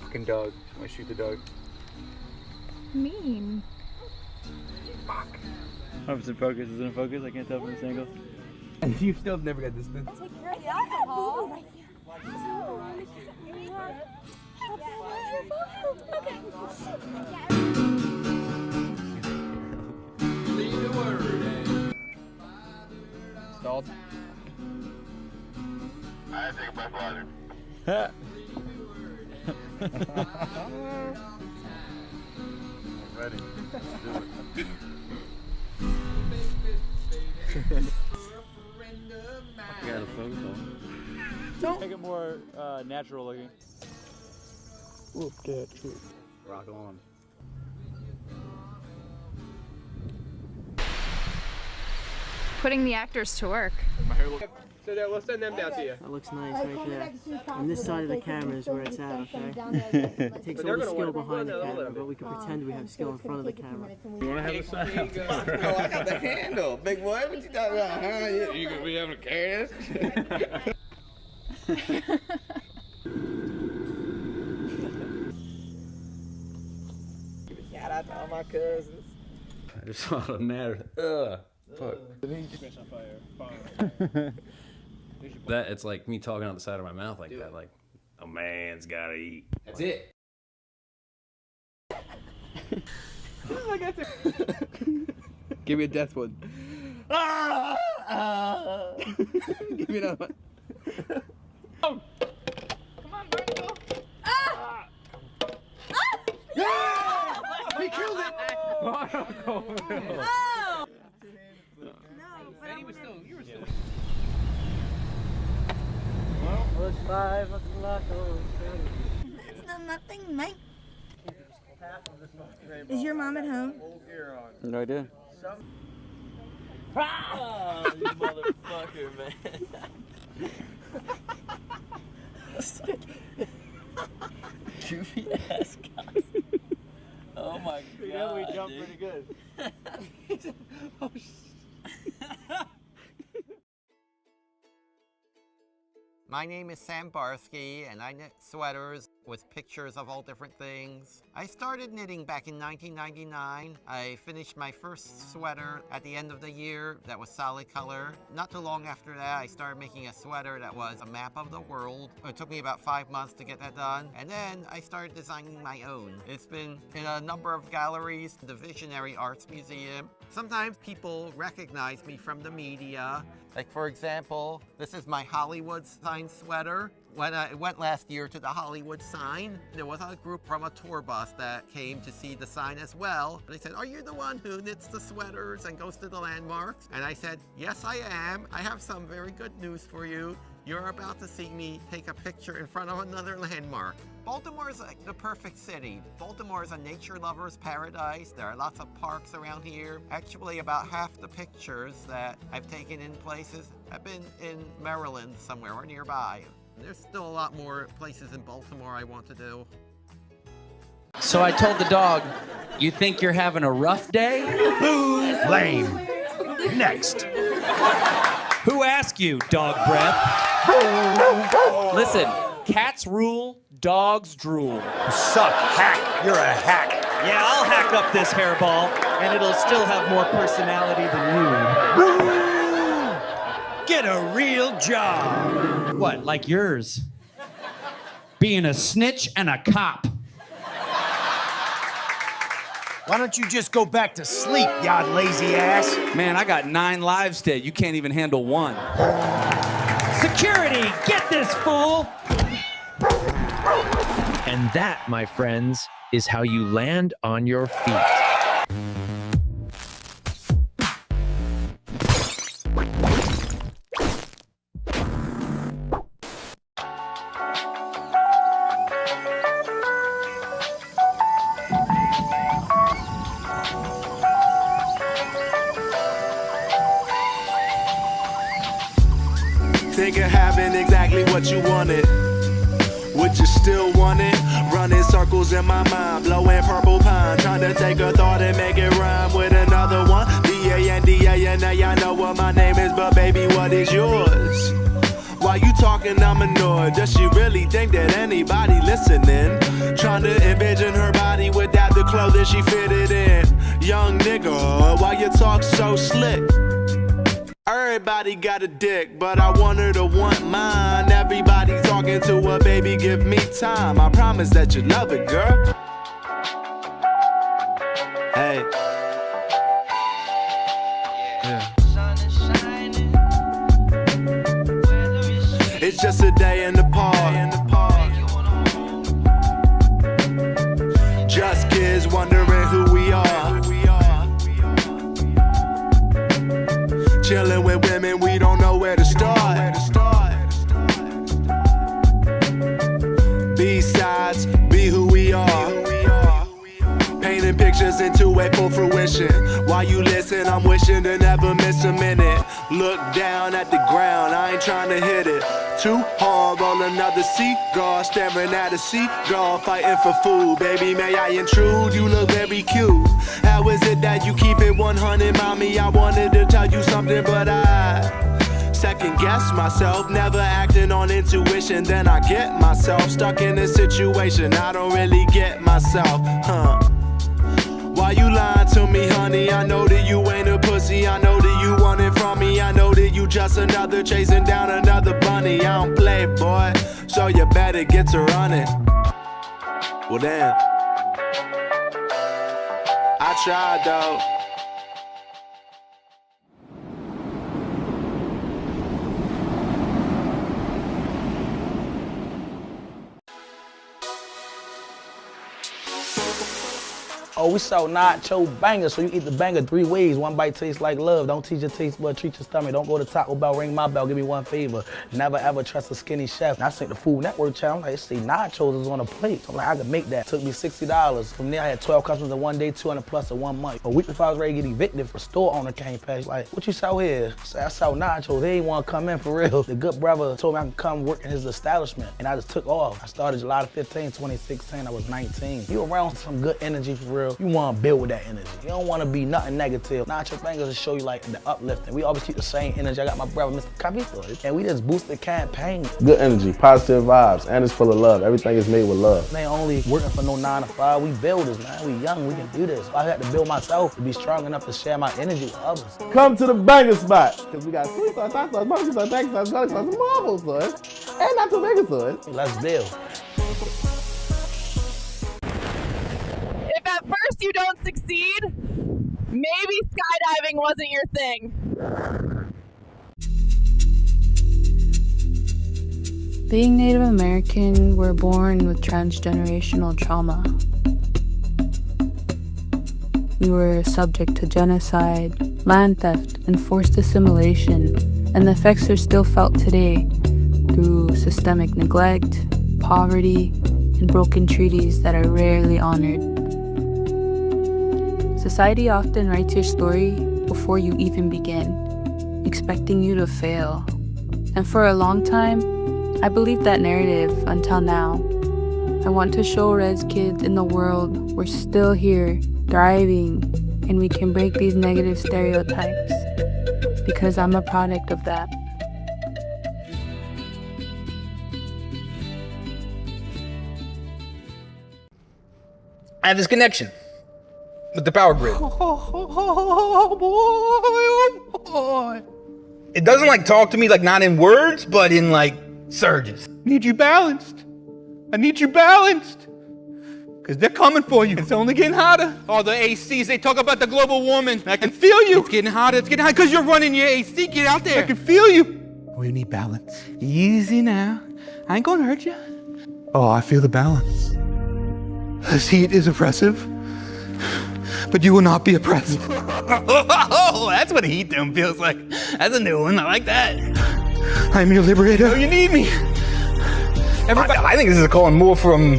fucking dog. I shoot the dog. Mean. Fuck. Oh, it's in focus. Is it in focus? I can't tell from this angle. You still have never got this thing. Take care of the alcohol. Lead the word. Stalled. I take a breath water. Ready. Let's do it. I got a photo. Don't make it more natural looking. Look at you. Rock on. Putting the actors to work. My hair looks. So that we'll send them down to you. That looks nice right there. And this side of the camera is where it's at, okay? It takes all the skill behind the camera, but we can pretend we have skill in front of the camera. You want to have a sign? Oh, I got the handle. Big boy, what you talking about, huh? You gonna be having a carry this? Shout out to all my cousins. I just saw the matter. Ugh. Fuck. That it's like me talking out the side of my mouth like that. Like, a man's gotta eat. That's it. Give me a death one. Give me another one. Come on, Brindle. Ah! He killed it! Oh! Well, it's 5 o'clock on Saturday. That's not nothing, mate. Is your mom at home? No idea. Ah, you motherfucker, man. Goofy ass guys. Oh my god. You know we jumped pretty good. Oh shit. My name is Sam Barsky, and I knit sweaters with pictures of all different things. I started knitting back in 1999. I finished my first sweater at the end of the year that was solid color. Not too long after that, I started making a sweater that was a map of the world. It took me about 5 months to get that done. And then I started designing my own. It's been in a number of galleries, the Visionary Arts Museum. Sometimes people recognize me from the media. Like, for example, this is my Hollywood sign sweater. When I went last year to the Hollywood sign, there was a group from a tour bus that came to see the sign as well. They said, "Are you the one who knits the sweaters and goes to the landmarks?" And I said, "Yes, I am. I have some very good news for you. You're about to see me take a picture in front of another landmark." Baltimore is like the perfect city. Baltimore is a nature lover's paradise. There are lots of parks around here. Actually, about half the pictures that I've taken in places have been in Maryland somewhere or nearby. There's still a lot more places in Baltimore I want to do. So I told the dog, "You think you're having a rough day?" Lame. Next. Who asked you, dog breath? Listen, cats rule, dogs drool. Suck, hack. You're a hack. Yeah, I'll hack up this hairball, and it'll still have more personality than you. Get get a real job. What, like yours? Being a snitch and a cop. Why don't you just go back to sleep, ya lazy ass? Man, I got 9 lives today. You can't even handle one. Security, get this fool! And that, my friends, is how you land on your feet. Think of having exactly what you wanted. Would you still want it? Running circles in my mind, blowing purple pine, trying to take a thought and make it rhyme with another one. D-A-N-D-A, and now y'all know what my name is, but baby, what is yours? While you talking, I'm annoyed. Does she really think that anybody listening? Trying to envision her body without the clothing she fitted in. Young nigga, why you talk so slick? Everybody got a dick, but I want her to want mine. Everybody talking to her, baby, give me time. I promise that you love it, girl. Hey. Yeah. It's just a day in the park. Just kids wondering who we are. Chilling with women, we don't know where to start. B-sides, be who we are. Painting pictures into a full fruition. While you listen, I'm wishing to never miss a minute. Look down at the ground, I ain't trying to hit it too hard. Roll another cigar, staring at a seagull, fighting for food. Baby, may I intrude? You look very cute. How is it that you keep it 100, mommy? I wanted to tell you something, but I second guess myself, never acting on intuition. Then I get myself stuck in a situation I don't really get myself, Why you lying to me, honey? I know that you ain't a pussy. I know that you want it from me. I know that you just another chasing down another bunny. I don't play, boy, so you better get to running. Well, damn. I tried, though. Oh, we sell nacho bangers, so you eat the banger 3 ways. 1 bite tastes like love. Don't teach your taste bud, treat your stomach. Don't go to Taco Bell, ring my bell, give me 1 favor. Never ever trust a skinny chef. And I seen the Food Network channel, like, see, nachos is on a plate. So I'm like, I can make that. Took me $60. From there, I had 12 customers in 1 day, 200 plus in 1 month. A week before I was ready to get evicted, for store owner came past, like, what you sell here? I said, I sell nachos. They ain't want to come in for real. The good brother told me I could come work in his establishment, and I just took off. I started July 15, 2016. I was 19. You around some good energy for real. You want to build with that energy. You don't want to be nothing negative. Nacho bangers will show you like the uplifting. We always keep the same energy. I got my brother, Mr. Cavito, and we just boost the campaign. Good energy, positive vibes, and it's full of love. Everything is made with love. They ain't only working for no 9 to 5. We builders, man. We young. We can do this. I had to build myself to be strong enough to share my energy with others. Come to the banger spot, because we got sweet sauce, hot sauce, barbecue sauce, tank sauce, garlic sauce, marble sauce, and not too big sauce. Let's build. If at first you don't succeed, maybe skydiving wasn't your thing. Being Native American, we're born with transgenerational trauma. We were subject to genocide, land theft, and forced assimilation, and the effects are still felt today through systemic neglect, poverty, and broken treaties that are rarely honored. Society often writes your story before you even begin, expecting you to fail. And for a long time, I believed that narrative until now. I want to show Res kids in the world we're still here, thriving, and we can break these negative stereotypes, because I'm a product of that. I have this connection with the power grid. Oh boy. It doesn't like talk to me, like not in words, but in like surges. I need you balanced. I need you balanced. Because they're coming for you. It's only getting hotter. All the ACs, they talk about the global warming. I can feel you. It's getting hotter, because you're running your AC. Get out there. I can feel you. Oh, you need balance. Easy now. I ain't gonna hurt you. Oh, I feel the balance. This heat is oppressive, but you will not be oppressed. Oh, that's what a heat dome feels like. That's a new one, I like that. I'm your liberator. Oh, you need me. I think this is calling more from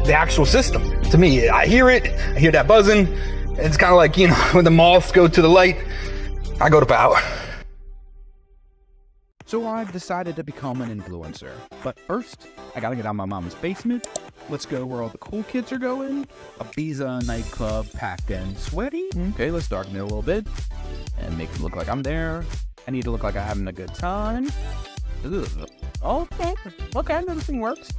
the actual system. To me, I hear that buzzing. It's kind of like, you know, when the moths go to the light, I go to power. So I've decided to become an influencer. But first, I gotta get out of my mom's basement. Let's go where all the cool kids are going. Ibiza nightclub, packed and sweaty. Okay, let's darken it a little bit and make it look like I'm there. I need to look like I'm having a good time. Ugh. Okay, this thing works.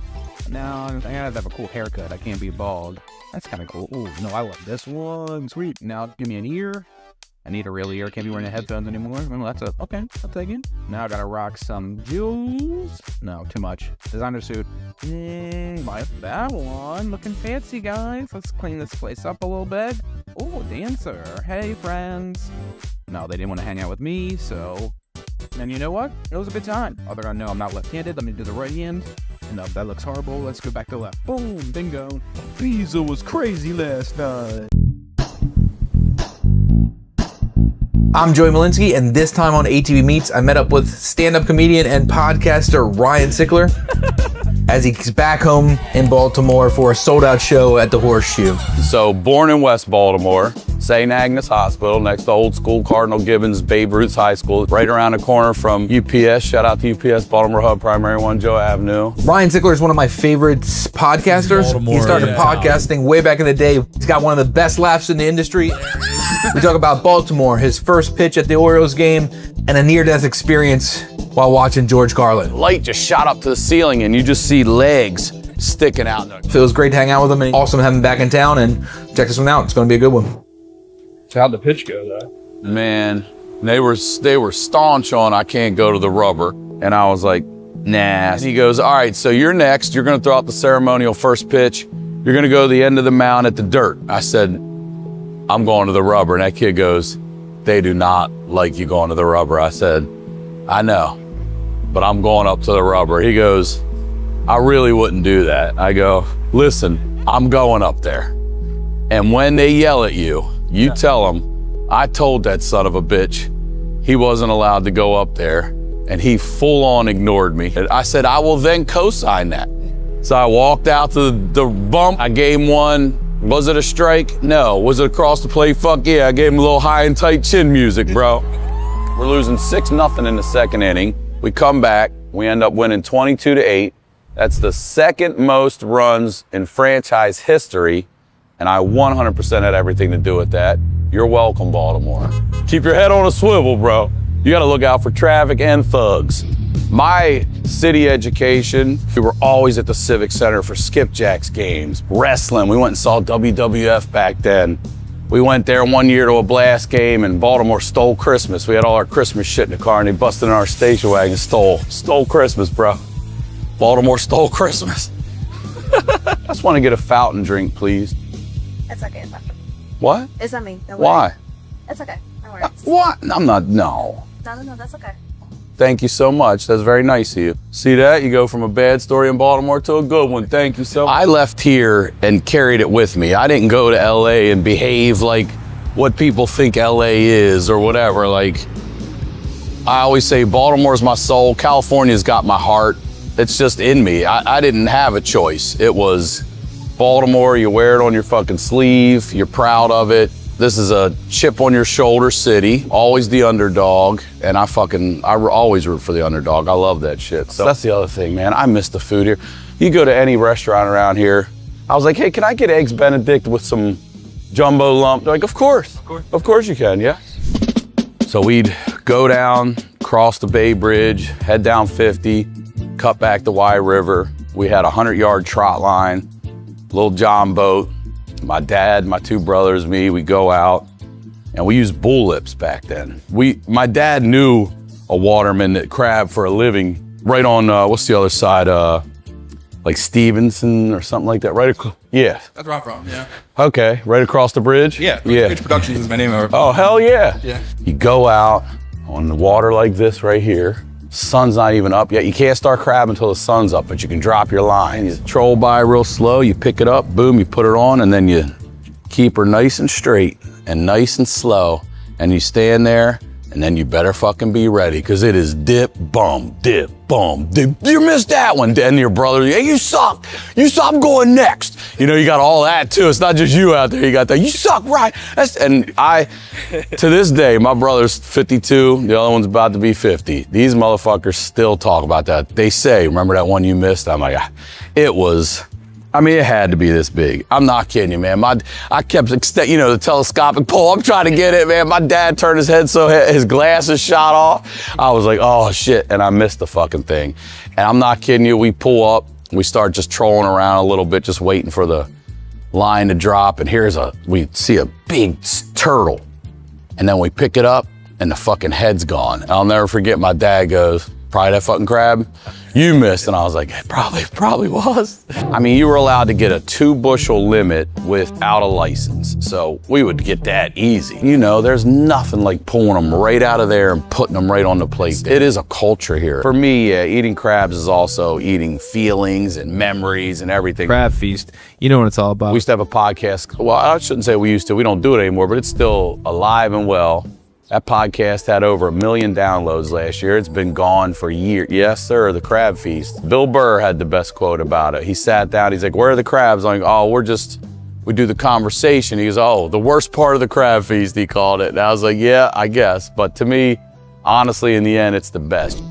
Now, I gotta have a cool haircut. I can't be bald. That's kind of cool. Ooh, no, I love this one. Sweet. Now, give me an ear. I need a real ear. Can't be wearing the headphones anymore. Well, that's okay. I'll take it. Now I gotta rock some jewels. No, too much. Designer suit. Like that one. Looking fancy, guys. Let's clean this place up a little bit. Oh, dancer. Hey, friends. No, they didn't want to hang out with me, so... And you know what? It was a good time. Oh, they're gonna know I'm not left-handed. Let me do the right hand. No, that looks horrible. Let's go back to left. Boom, bingo. Pizza was crazy last night. I'm Joey Malinsky, and this time on ATB Meets, I met up with stand-up comedian and podcaster Ryan Sickler as he's back home in Baltimore for a sold-out show at the Horseshoe. So, born in West Baltimore, St. Agnes Hospital, next to old school Cardinal Gibbons, Babe Ruth's High School, right around the corner from UPS. Shout out to UPS, Baltimore Hub, Primary One, Joe Avenue. Ryan Sickler is one of my favorite podcasters. He started podcasting way back in the day. He's got one of the best laughs in the industry. We talk about Baltimore, his first pitch at the Orioles game, and a near-death experience while watching George Carlin. Light just shot up to the ceiling and you just see legs sticking out. So it was great to hang out with him, and awesome to have him back in town, and check this one out. It's going to be a good one. So how'd the pitch go, though? Man, they were staunch on I can't go to the rubber. And I was like, nah. And he goes, all right, so you're next. You're going to throw out the ceremonial first pitch. You're going to go to the end of the mound at the dirt. I said, I'm going to the rubber. And that kid goes, they do not like you going to the rubber. I said, I know, but I'm going up to the rubber. He goes, I really wouldn't do that. I go, listen, I'm going up there. And when they yell at you, you tell them, I told that son of a bitch he wasn't allowed to go up there, and he full on ignored me. I said, I will then co-sign that. So I walked out to the bump. I gave him one. Was it a strike? No. Was it across the plate? Fuck yeah. I gave him a little high and tight chin music, bro. We're losing 6-0 in the second inning. We come back. We end up winning 22-8. That's the second most runs in franchise history. And I 100% had everything to do with that. You're welcome, Baltimore. Keep your head on a swivel, bro. You gotta look out for traffic and thugs. My city education, we were always at the Civic Center for skipjacks games, wrestling. We went and saw WWF back then. We went there one year to a blast game, and Baltimore stole Christmas. We had all our Christmas shit in the car, and they busted in our station wagon, stole Christmas, bro. Baltimore stole Christmas. I just want to get a fountain drink, please. It's okay. What? It's not me. Don't Why? worry. It's okay. No worries. What? I'm not, no. No, that's okay. Thank you so much. That's very nice of you. See that? You go from a bad story in Baltimore to a good one. Thank you so much. I left here and carried it with me. I didn't go to LA and behave like what people think LA is or whatever. Like, I always say Baltimore's my soul. California's got my heart. It's just in me. I didn't have a choice. It was Baltimore, you wear it on your fucking sleeve. You're proud of it. This is a chip on your shoulder city, always the underdog, and I always root for the underdog. I love that shit. So that's the other thing, man. I miss the food here. You go to any restaurant around here, I was like, hey, can I get eggs Benedict with some jumbo lump? They're like, of course you can, yeah. So we'd go down, cross the Bay Bridge, head down 50, cut back the Y River. We had a 100-yard trot line, little John boat. My dad, my two brothers, me, we go out, and we used bull lips back then. My dad knew a waterman that crab for a living right on, what's the other side? Like Stevenson or something like that, right? Yeah. That's where I'm from, yeah. Okay, right across the bridge? Yeah, Bridge Productions is my name. Oh, hell yeah. Yeah. You go out on the water like this right here. Sun's not even up yet. You can't start crab until the sun's up, but you can drop your line. You troll by real slow, you pick it up, boom, you put it on, and then you keep her nice and straight and nice and slow, and you stand there, and then you better fucking be ready, because it is dip, bum, dip, bum, dip. You missed that one. And your brother, hey, you suck. You suck, I'm going next. You know, you got all that too. It's not just you out there. You got that, you suck, right? And I, to this day, my brother's 52, the other one's about to be 50. These motherfuckers still talk about that. They say, remember that one you missed? I'm like, it was, I mean, it had to be this big. I'm not kidding you, man. I kept, the telescopic pole. I'm trying to get it, man. My dad turned his head so his glasses shot off. I was like, oh shit, and I missed the fucking thing. And I'm not kidding you. We pull up, we start just trolling around a little bit, just waiting for the line to drop. And we see a big turtle, and then we pick it up, and the fucking head's gone. And I'll never forget. My dad goes, probably that fucking crab you missed. And I was like, it probably was. I mean, you were allowed to get a 2-bushel limit without a license. So we would get that easy. You know, there's nothing like pulling them right out of there and putting them right on the plate. It is a culture here. For me, yeah, eating crabs is also eating feelings and memories and everything. Crab feast, you know what it's all about. We used to have a podcast. Well, I shouldn't say we used to. We don't do it anymore, but it's still alive and well. That podcast had over 1 million downloads last year. It's been gone for years. Yes, sir, the Crab Feast. Bill Burr had the best quote about it. He sat down, he's like, where are the crabs? I'm like, oh, we do the conversation. He goes, oh, the worst part of the Crab Feast, he called it. And I was like, yeah, I guess. But to me, honestly, in the end, it's the best.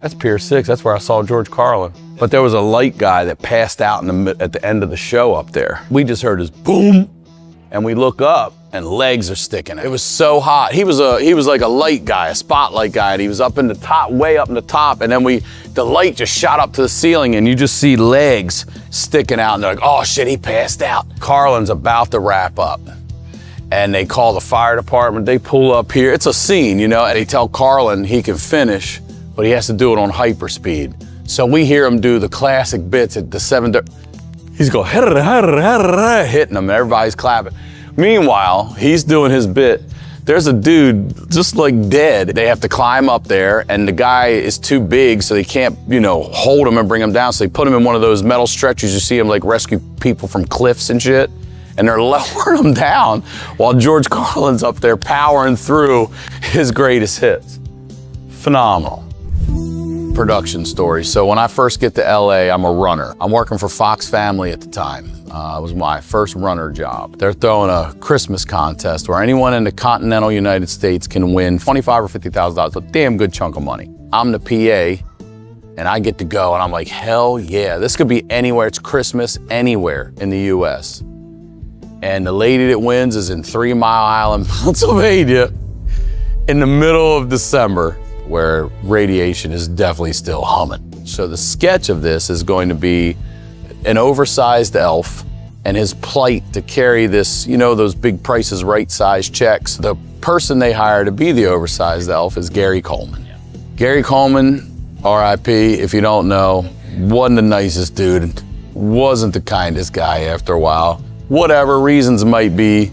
That's Pier 6, that's where I saw George Carlin. But there was a light guy that passed out at the end of the show up there. We just heard this boom, and we look up, and legs are sticking. It was so hot. He was like a light guy, a spotlight guy, and he was up in the top, way up in the top, and then the light just shot up to the ceiling, and you just see legs sticking out, and they're like, oh shit, he passed out. Carlin's about to wrap up, and they call the fire department. They pull up here. It's a scene, you know, and they tell Carlin he can finish, but he has to do it on hyperspeed. So we hear him do the classic bits at the 7:30. He's going, hitting them, and everybody's clapping. Meanwhile, he's doing his bit. There's a dude just like dead. They have to climb up there, and the guy is too big, so they can't, hold him and bring him down. So they put him in one of those metal stretchers. You see him like rescue people from cliffs and shit, and they're lowering him down while George Carlin's up there powering through his greatest hits. Phenomenal. Production story. So when I first get to LA, I'm a runner. I'm working for Fox Family at the time. It was my first runner job. They're throwing a Christmas contest where anyone in the continental United States can win $25,000 or $50,000, a damn good chunk of money. I'm the PA, and I get to go, and I'm like, hell yeah, this could be anywhere. It's Christmas anywhere in the US. And the lady that wins is in 3 Mile Island, Pennsylvania, in the middle of December, where radiation is definitely still humming. So the sketch of this is going to be an oversized elf and his plight to carry this, those big Price is Right size checks. The person they hire to be the oversized elf is Gary Coleman. Yeah. Gary Coleman, R.I.P., if you don't know, wasn't the nicest dude, wasn't the kindest guy after a while. Whatever reasons might be,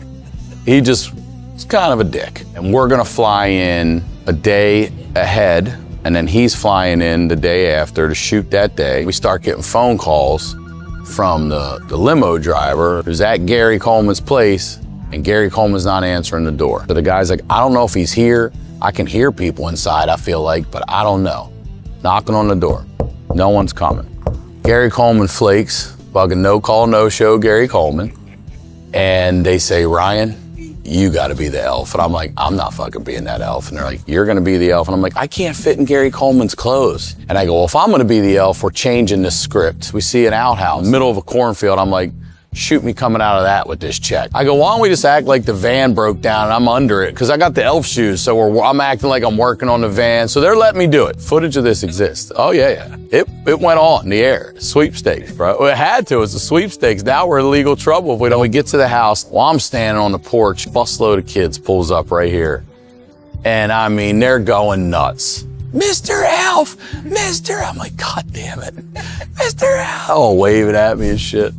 he just was kind of a dick. And we're gonna fly in a day ahead, and then he's flying in the day after to shoot that day. We start getting phone calls from the limo driver who's at Gary Coleman's place, and Gary Coleman's not answering the door. So the guy's like, I don't know if he's here. I can hear people inside, I feel like, but I don't know. Knocking on the door. No one's coming. Gary Coleman flakes, fucking no call, no show Gary Coleman. And they say, Ryan, you gotta be the elf. And I'm like, I'm not fucking being that elf. And they're like, you're gonna be the elf. And I'm like, I can't fit in Gary Coleman's clothes. And I go, well, if I'm gonna be the elf, we're changing this script. We see an outhouse, middle of a cornfield. I'm like, shoot me coming out of that with this check. I go, why don't we just act like the van broke down and I'm under it? Because I got the elf shoes, so I'm acting like I'm working on the van. So they're letting me do it. Footage of this exists. Oh yeah. It went on in the air. Sweepstakes, bro. It had to. It's a sweepstakes. Now we're in legal trouble if we get to the house. While I'm standing on the porch, busload of kids pulls up right here. And I mean, they're going nuts. Mr. Elf, Mr. I'm like, God damn it. Mr. Elf. Oh, waving at me and shit.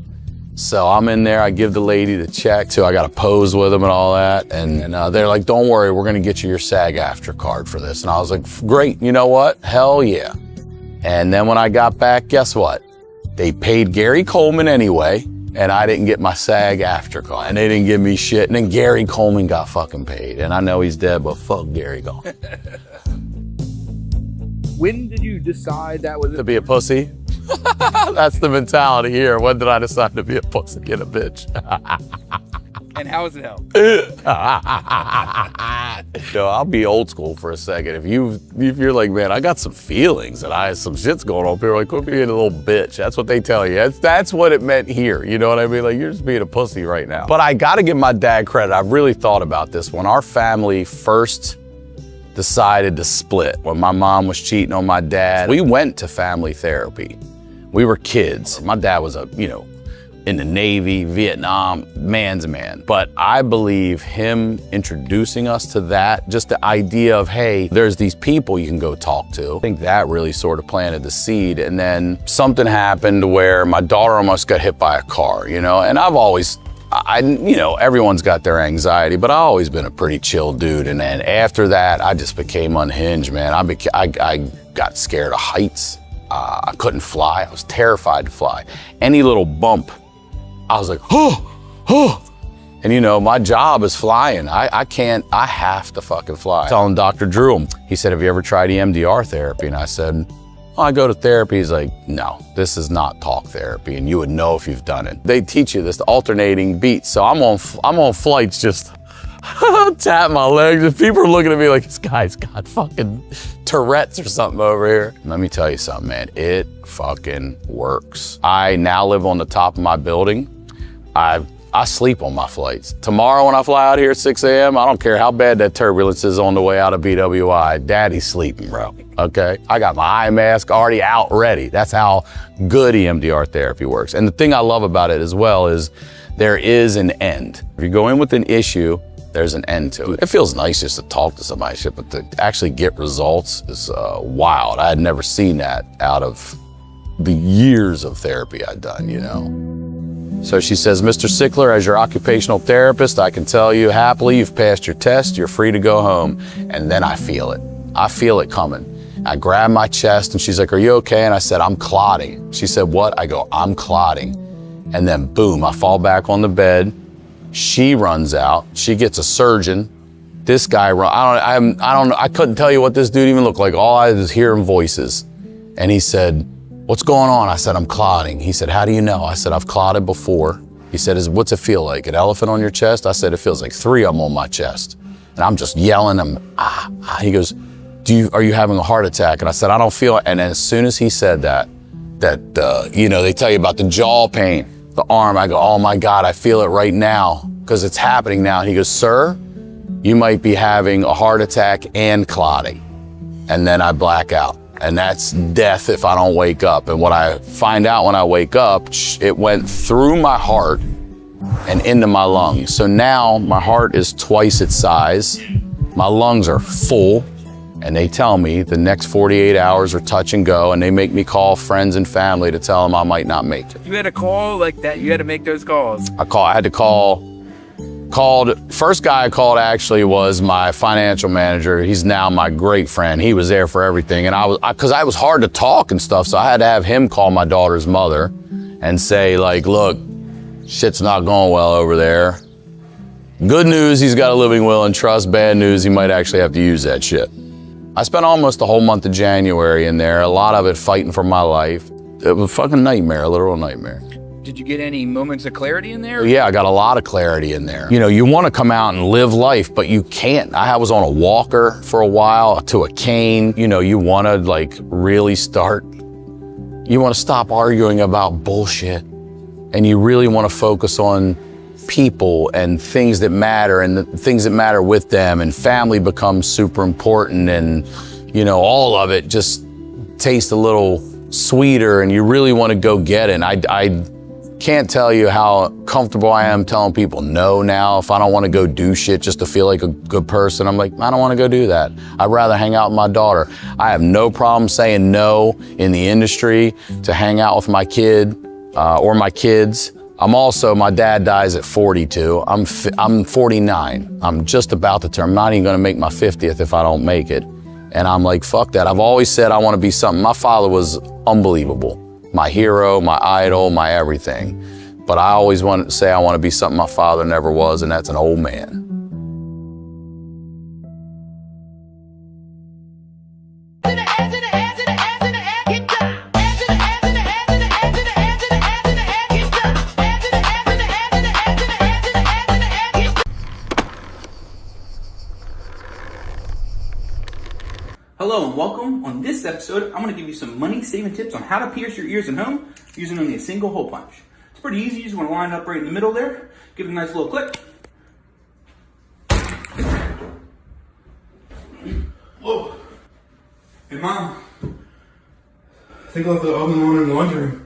So I'm in there, I give the lady the check too. I got to pose with them and all that. And they're like, don't worry, we're gonna get you your SAG-AFTRA card for this. And I was like, great, you know what? Hell yeah. And then when I got back, guess what? They paid Gary Coleman anyway, and I didn't get my SAG-AFTRA card. And they didn't give me shit. And then Gary Coleman got fucking paid. And I know he's dead, but fuck Gary Coleman. When did you decide that was To be a pussy? That's the mentality here. When did I decide to be a pussy and a bitch? And how has it helped? No, I'll be old school for a second. If you're like, man, I got some feelings and some shit's going on, people are like, quit being a little bitch. That's what they tell you. That's what it meant here. You know what I mean? Like, you're just being a pussy right now. But I gotta give my dad credit. I've really thought about this. When our family first decided to split, when my mom was cheating on my dad, we went to family therapy. We were kids. My dad was in the Navy, Vietnam, man's man. But I believe him introducing us to that, just the idea of, hey, there's these people you can go talk to. I think that really sort of planted the seed. And then something happened where my daughter almost got hit by a car, and I've always, everyone's got their anxiety, but I've always been a pretty chill dude. And then after that, I just became unhinged, man. I got scared of heights. I couldn't fly. I was terrified to fly. Any little bump, I was like, oh. And my job is flying. I have to fucking fly. Telling Dr. Drew, he said, have you ever tried EMDR therapy? And I said, oh, I go to therapy. He's like, no, this is not talk therapy. And you would know if you've done it. They teach you this alternating beats. So I'm on flights just tap my legs. And people are looking at me like, this guy's got fucking Tourette's or something over here. Let me tell you something, man. It fucking works. I now live on the top of my building. I sleep on my flights. Tomorrow when I fly out here at 6 a.m., I don't care how bad that turbulence is on the way out of BWI, Daddy's sleeping, bro, okay? I got my eye mask already out ready. That's how good EMDR therapy works. And the thing I love about it as well is there is an end. If you go in with an issue, there's an end to it. It feels nice just to talk to somebody, but to actually get results is wild. I had never seen that out of the years of therapy I'd done, So she says, Mr. Sickler, as your occupational therapist, I can tell you happily you've passed your test, you're free to go home. And then I feel it. I feel it coming. I grab my chest and she's like, are you okay? And I said, I'm clotting. She said, what? I go, I'm clotting. And then boom, I fall back on the bed. She runs out. She gets a surgeon. This guy I couldn't tell you what this dude even looked like. All I was hearing voices. And he said, what's going on? I said, I'm clotting. He said, how do you know? I said, I've clotted before. He said, what's it feel like? An elephant on your chest? I said, it feels like 3 of them on my chest. And I'm just yelling, He goes, are you having a heart attack? And I said, I don't feel it. And as soon as he said that, they tell you about the jaw pain, the arm, I go, oh my God, I feel it right now because it's happening now. And he goes, sir, you might be having a heart attack and clotting. And then I black out. And that's death if I don't wake up. And what I find out when I wake up, it went through my heart and into my lungs. So now my heart is twice its size. My lungs are full. And they tell me the next 48 hours are touch and go. And they make me call friends and family to tell them I might not make it. You had a call like that? You had to make those calls? I had to call. First guy I called actually was my financial manager. He's now my great friend. He was there for everything. And because I was hard to talk and stuff, so I had to have him call my daughter's mother and say like, look, shit's not going well over there. Good news, he's got a living will and trust. Bad news, he might actually have to use that shit. I spent almost the whole month of January in there, a lot of it fighting for my life. It was a fucking nightmare, a literal nightmare. Did you get any moments of clarity in there? Yeah, I got a lot of clarity in there. You want to come out and live life, but you can't. I was on a walker for a while to a cane. You want to really you want to stop arguing about bullshit. And you really want to focus on people and things that matter and the things that matter with them, and family becomes super important, and all of it just tastes a little sweeter, and you really want to go get it. And can't tell you how comfortable I am telling people no now. If I don't want to go do shit just to feel like a good person, I'm like, I don't want to go do that. I'd rather hang out with my daughter. I have no problem saying no in the industry to hang out with my kid or my kids. My dad dies at 42. I'm 49. I'm just about to turn. I'm not even gonna make my 50th if I don't make it. And I'm like, fuck that. I've always said I want to be something. My father was unbelievable. My hero, my idol, my everything. But I always wanted to say I want to be something my father never was, and that's an old man. Hello and welcome. On this episode, I'm going to give you some money-saving tips on how to pierce your ears at home using only a single hole punch. It's pretty easy. You just want to line it up right in the middle there. Give it a nice little click. Whoa. Hey, Mom. I think I left the oven on in the laundry room.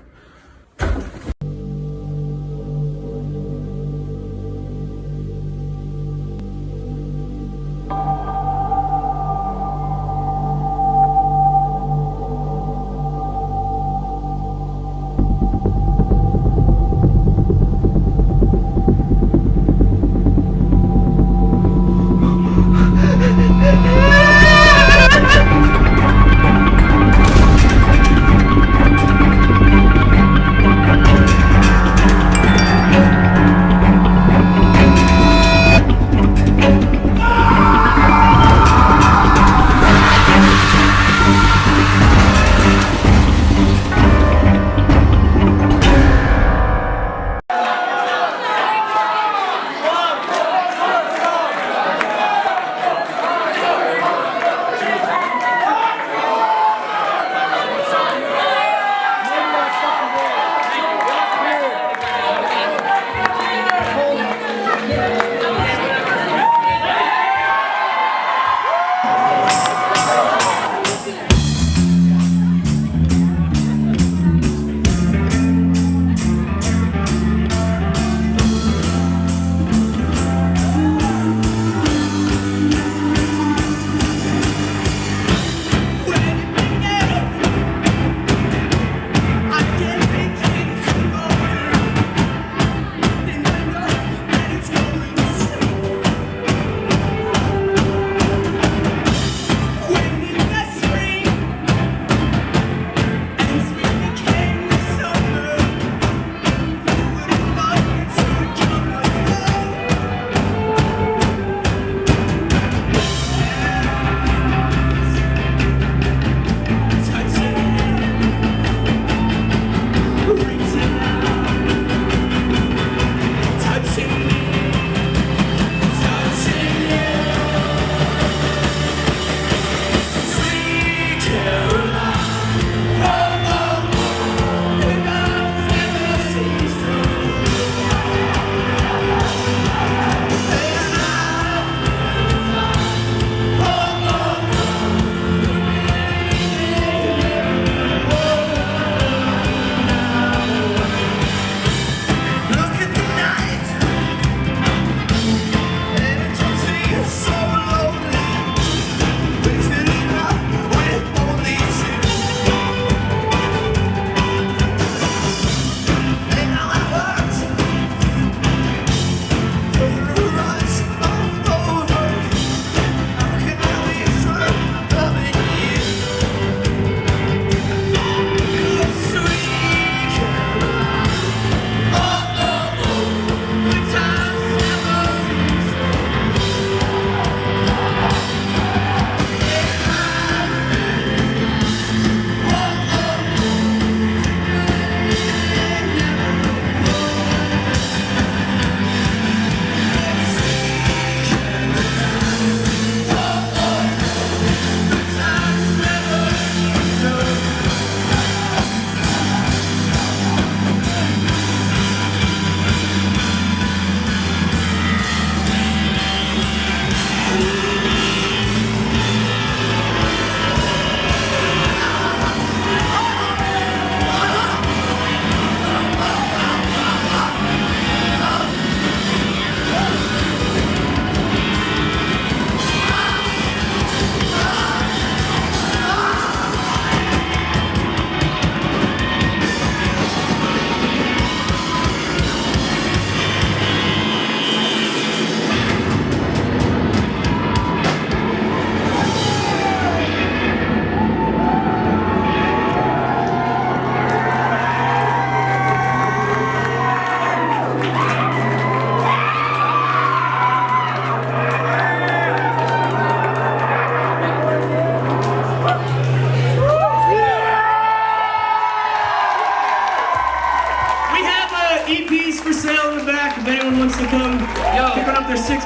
EPs for sale in the back if anyone wants to come. Yo, picking up their $6.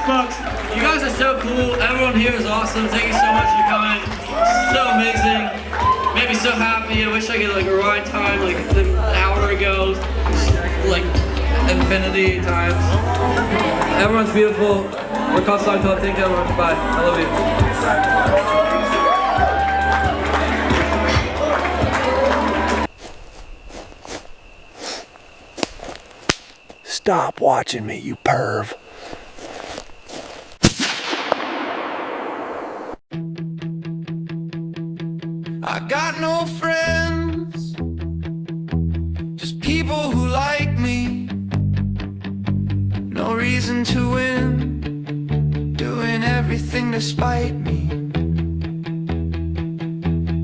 You guys are so cool. Everyone here is awesome. Thank you so much for coming. So amazing. Made me so happy. I wish I could like rewind time like an hour ago. Like infinity times. Everyone's beautiful. We're Custom Club. Thank you everyone. Bye. I love you. Stop watching me, you perv. I got no friends, just people who like me. No reason to win, doing everything to spite me.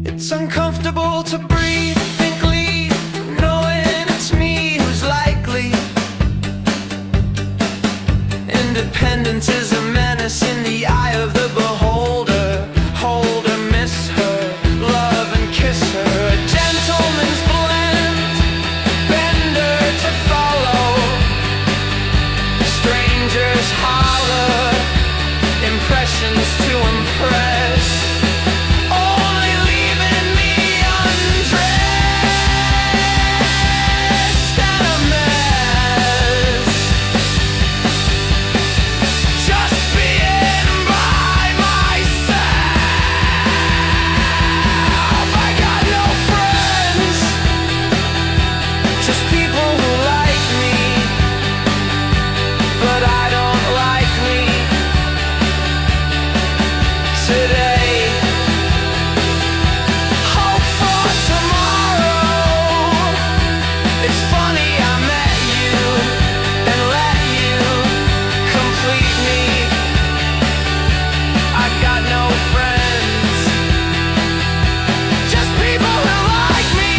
It's uncomfortable to breathe, think leave, knowing it's me who's likely. Independence is a menace in the eye of the beholder. Hold her, miss her, love and kiss her. A gentleman's blend, bender to follow. Strangers holler, impressions to impress. Only leaving me undressed and a mess. Just being by myself. I got no friends, just people who like me, but I don't like me today. Hope for tomorrow. It's funny I met you and let you complete me. I got no friends, just people who like me.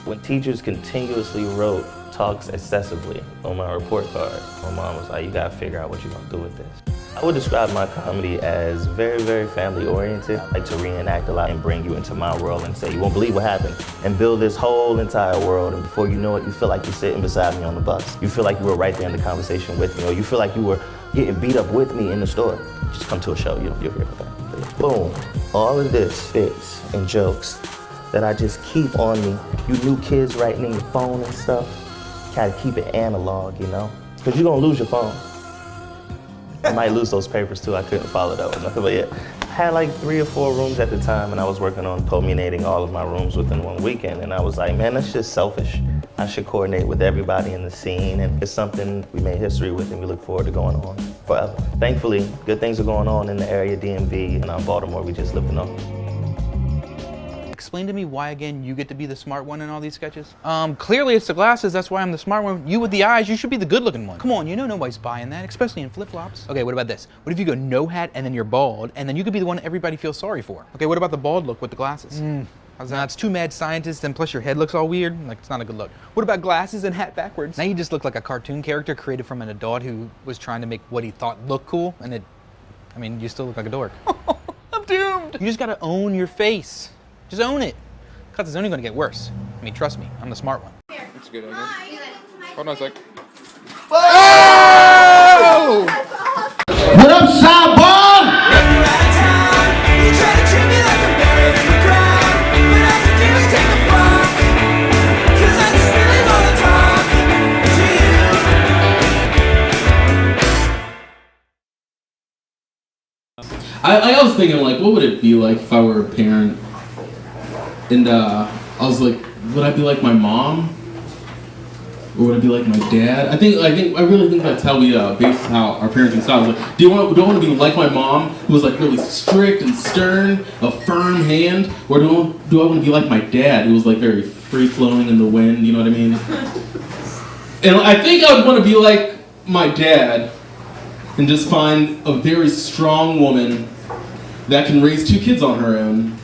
When teachers continuously wrote talks excessively on my report card, my mom was like, you gotta figure out what you're gonna do with this. I would describe my comedy as very, very family oriented. I like to reenact a lot and bring you into my world and say, you won't believe what happened, and build this whole entire world, and before you know it, you feel like you're sitting beside me on the bus. You feel like you were right there in the conversation with me, or you feel like you were getting beat up with me in the store. Just come to a show, you'll hear about that. Boom, all of this bits and jokes that I just keep on me. You new kids writing in your phone and stuff, gotta keep it analog, you know? Because you're gonna lose your phone. I might lose those papers too, I couldn't follow that one. But yeah, I had like 3 or 4 rooms at the time, and I was working on culminating all of my rooms within one weekend, and I was like, man, that's just selfish. I should coordinate with everybody in the scene, and it's something we made history with and we look forward to going on forever. Thankfully, good things are going on in the area, DMV, and Baltimore, we just lived in them. Explain to me why, again, you get to be the smart one in all these sketches? Clearly it's the glasses, that's why I'm the smart one. You with the eyes, you should be the good-looking one. Come on, you know nobody's buying that, especially in flip-flops. Okay, what about this? What if you go no hat and then you're bald, and then you could be the one everybody feels sorry for? Okay, what about the bald look with the glasses? How's that? It's too mad scientist, and plus your head looks all weird. Like, it's not a good look. What about glasses and hat backwards? Now you just look like a cartoon character created from an adult who was trying to make what he thought looked cool, and I mean, you still look like a dork. I'm doomed! You just gotta own your face. Just own it. Because it's only gonna get worse. I mean, trust me, I'm the smart one. That's good, I guess. Hold on a sec. Oh! What up, Sidebar? I was thinking, like, what would it be like if I were a parent? And I was like, would I be like my mom? Or would it be like my dad? I really think that's how we base how our parenting style is. Like, do I want to be like my mom, who was like really strict and stern, a firm hand, or do I want to be like my dad, who was like very free flowing in the wind? You know what I mean? And I think I would want to be like my dad, and just find a very strong woman that can raise 2 kids on her own.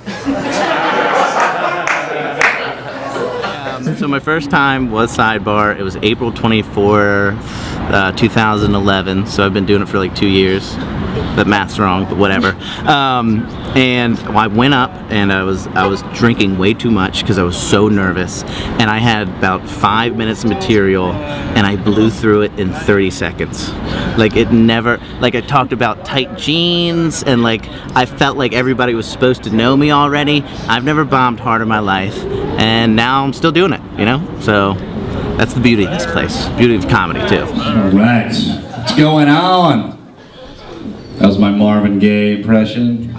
So my first time was Sidebar. It was April 24, 2011. So I've been doing it for like 2 years. That math's wrong, but whatever. And I went up and I was drinking way too much because I was so nervous. And I had about 5 minutes of material and I blew through it in 30 seconds. Like it never, like I talked about tight jeans and like I felt like everybody was supposed to know me already. I've never bombed hard in my life and now I'm still doing it, you know? So that's the beauty of this place. Beauty of comedy too. All right, what's going on? That was my Marvin Gaye impression.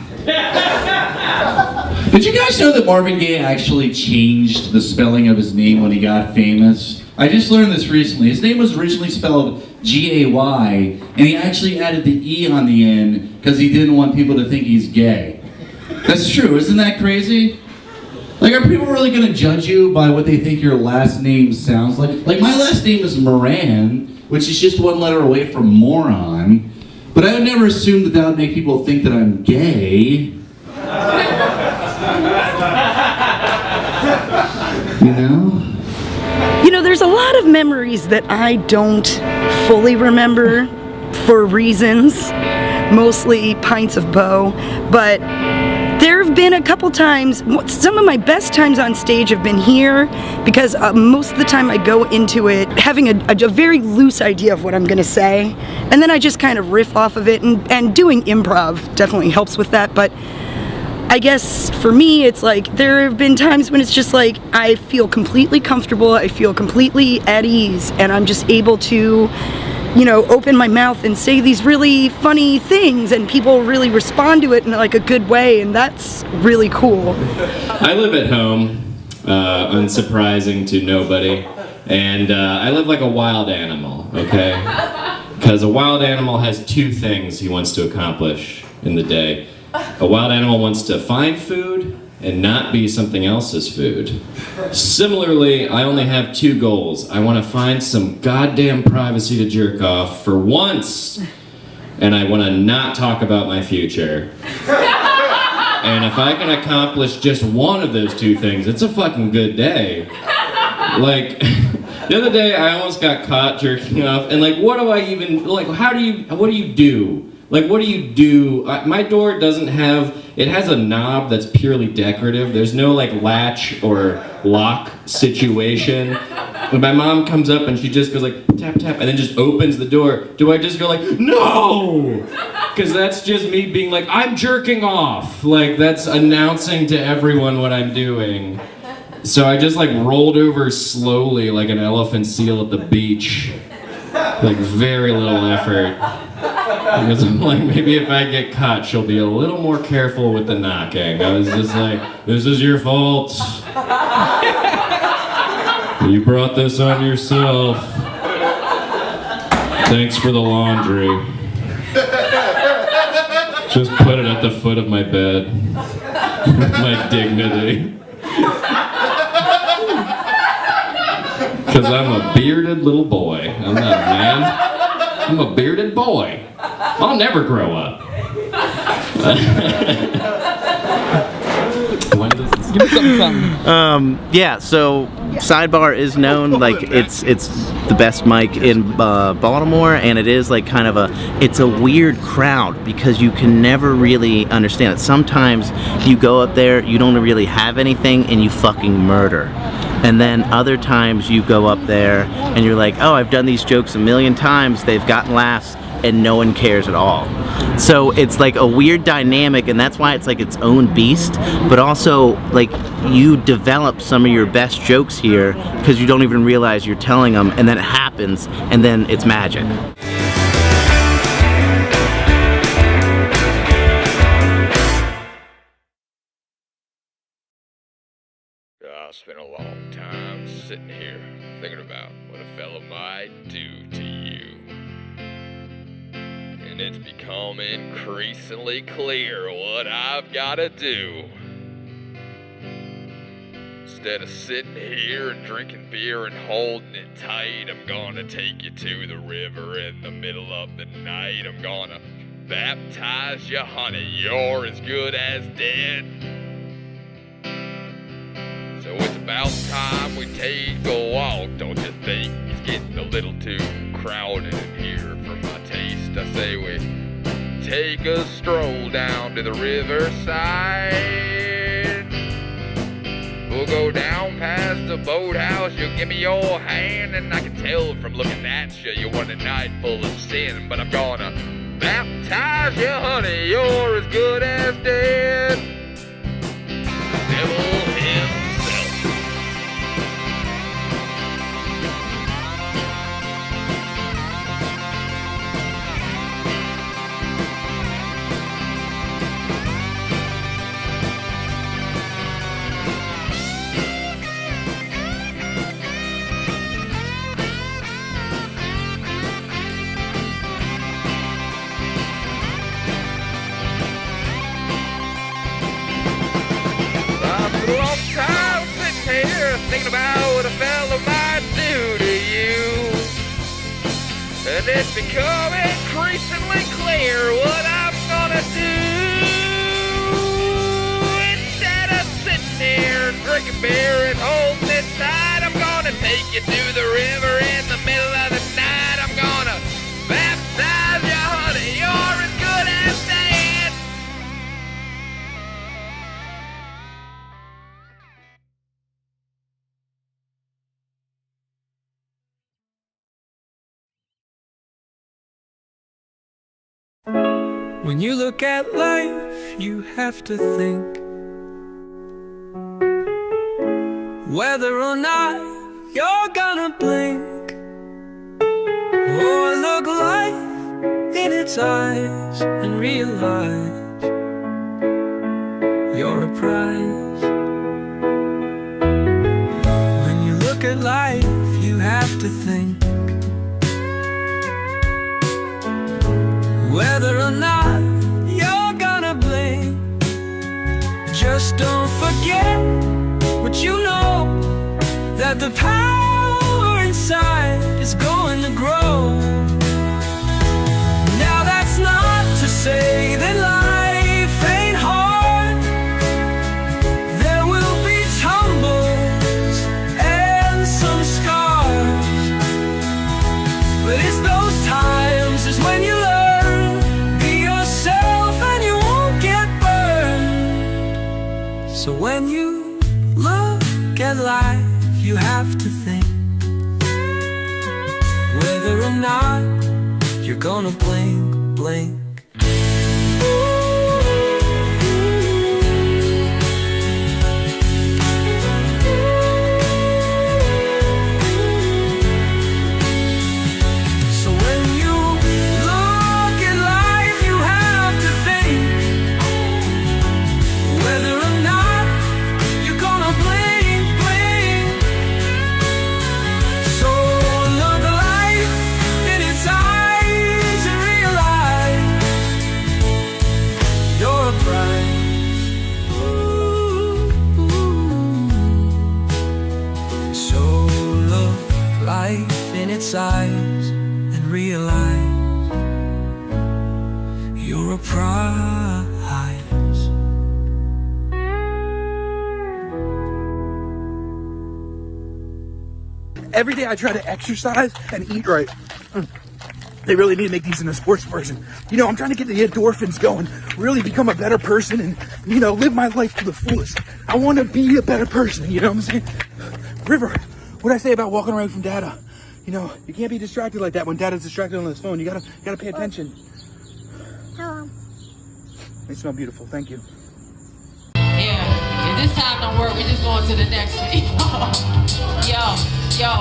Did you guys know that Marvin Gaye actually changed the spelling of his name when he got famous? I just learned this recently. His name was originally spelled G-A-Y, and he actually added the E on the end because he didn't want people to think he's gay. That's true, isn't that crazy? Like, are people really going to judge you by what they think your last name sounds like? Like, my last name is Moran, which is just one letter away from moron, but I would never assume that would make people think that I'm gay. You know? You know, there's a lot of memories that I don't fully remember for reasons, mostly pints of Beau, but there have been a couple times, some of my best times on stage have been here because most of the time I go into it having a very loose idea of what I'm gonna say, and then I just kind of riff off of it, and doing improv definitely helps with that, but I guess for me it's like there have been times when it's just like I feel completely comfortable, I feel completely at ease, and I'm just able to, you know, open my mouth and say these really funny things and people really respond to it in like a good way, and that's really cool. I live at home, unsurprising to nobody, and I live like a wild animal, okay? Because a wild animal has 2 things he wants to accomplish in the day. A wild animal wants to find food and not be something else's food. Similarly, I only have 2 goals. I want to find some goddamn privacy to jerk off for once, and I want to not talk about my future. And if I can accomplish just one of those 2 things, it's a fucking good day. Like, the other day I almost got caught jerking off, and like, what do I even, like, what do you do? Like, what do you do? My door doesn't have, it has a knob that's purely decorative. There's no like latch or lock situation. When my mom comes up and she just goes like, tap, tap, and then just opens the door, do I just go like, no? Because that's just me being like, I'm jerking off. Like, that's announcing to everyone what I'm doing. So I just like rolled over slowly like an elephant seal at the beach. Like, very little effort. Because I'm like, maybe if I get caught, she'll be a little more careful with the knocking. I was just like, this is your fault. You brought this on yourself. Thanks for the laundry. Just put it at the foot of my bed. With my dignity. Because I'm a bearded little boy. I'm not a man. I'm a bearded boy. I'll never grow up. Yeah, so Sidebar is known, like it's the best mic in Baltimore, and it is like kind of it's a weird crowd because you can never really understand it. Sometimes you go up there, you don't really have anything, and you fucking murder. And then other times you go up there and you're like, oh, I've done these jokes a million times, they've gotten laughs, and no one cares at all. So it's like a weird dynamic, and that's why it's like its own beast, but also like you develop some of your best jokes here because you don't even realize you're telling them, and then it happens, and then it's magic. I spent a long time sitting here thinking about what a fellow might do to you. And it's become increasingly clear what I've gotta do. Instead of sitting here and drinking beer and holding it tight, I'm gonna take you to the river in the middle of the night. I'm gonna baptize you, honey, you're as good as dead. So it's about time we take a walk, don't you think? It's getting a little too crowded in here for my taste. I say we take a stroll down to the riverside. We'll go down past the boathouse, you'll give me your hand, and I can tell from looking at you, you want a night full of sin. But I'm gonna baptize you, honey, you're as good as dead. Devil himself. Thinking about what a fellow might do to you. And it's become increasingly clear what I'm gonna do. Instead of sitting here and drinking beer and holding it tight, I'm gonna take you to the river in the middle of the night. I'm gonna baptize you, honey, you're as good as dead. When you look at life, you have to think whether or not you're gonna blink, or look life in its eyes and realize you're a prize. When you look at life, you have to think whether or not you're gonna blink. Just don't forget what you know, that the power inside is going to grow. Now that's not to say that life ain't hard. There will be tumbles and some scars, but it's those times is when you learn. So when you look at life, you have to think whether or not you're gonna blink, blink. Eyes and realize you're a prize. Every day I try to exercise and eat right. They really need to make these in a sports version. You know, I'm trying to get the endorphins going, really become a better person and, you know, live my life to the fullest. I want to be a better person, you know what I'm saying? River, what did I say about walking away from data? You know, you can't be distracted like that when dada's distracted on his phone. You gotta pay attention. Hello. They smell beautiful, thank you. Yeah, if this time don't work, we just going to the next one. yo,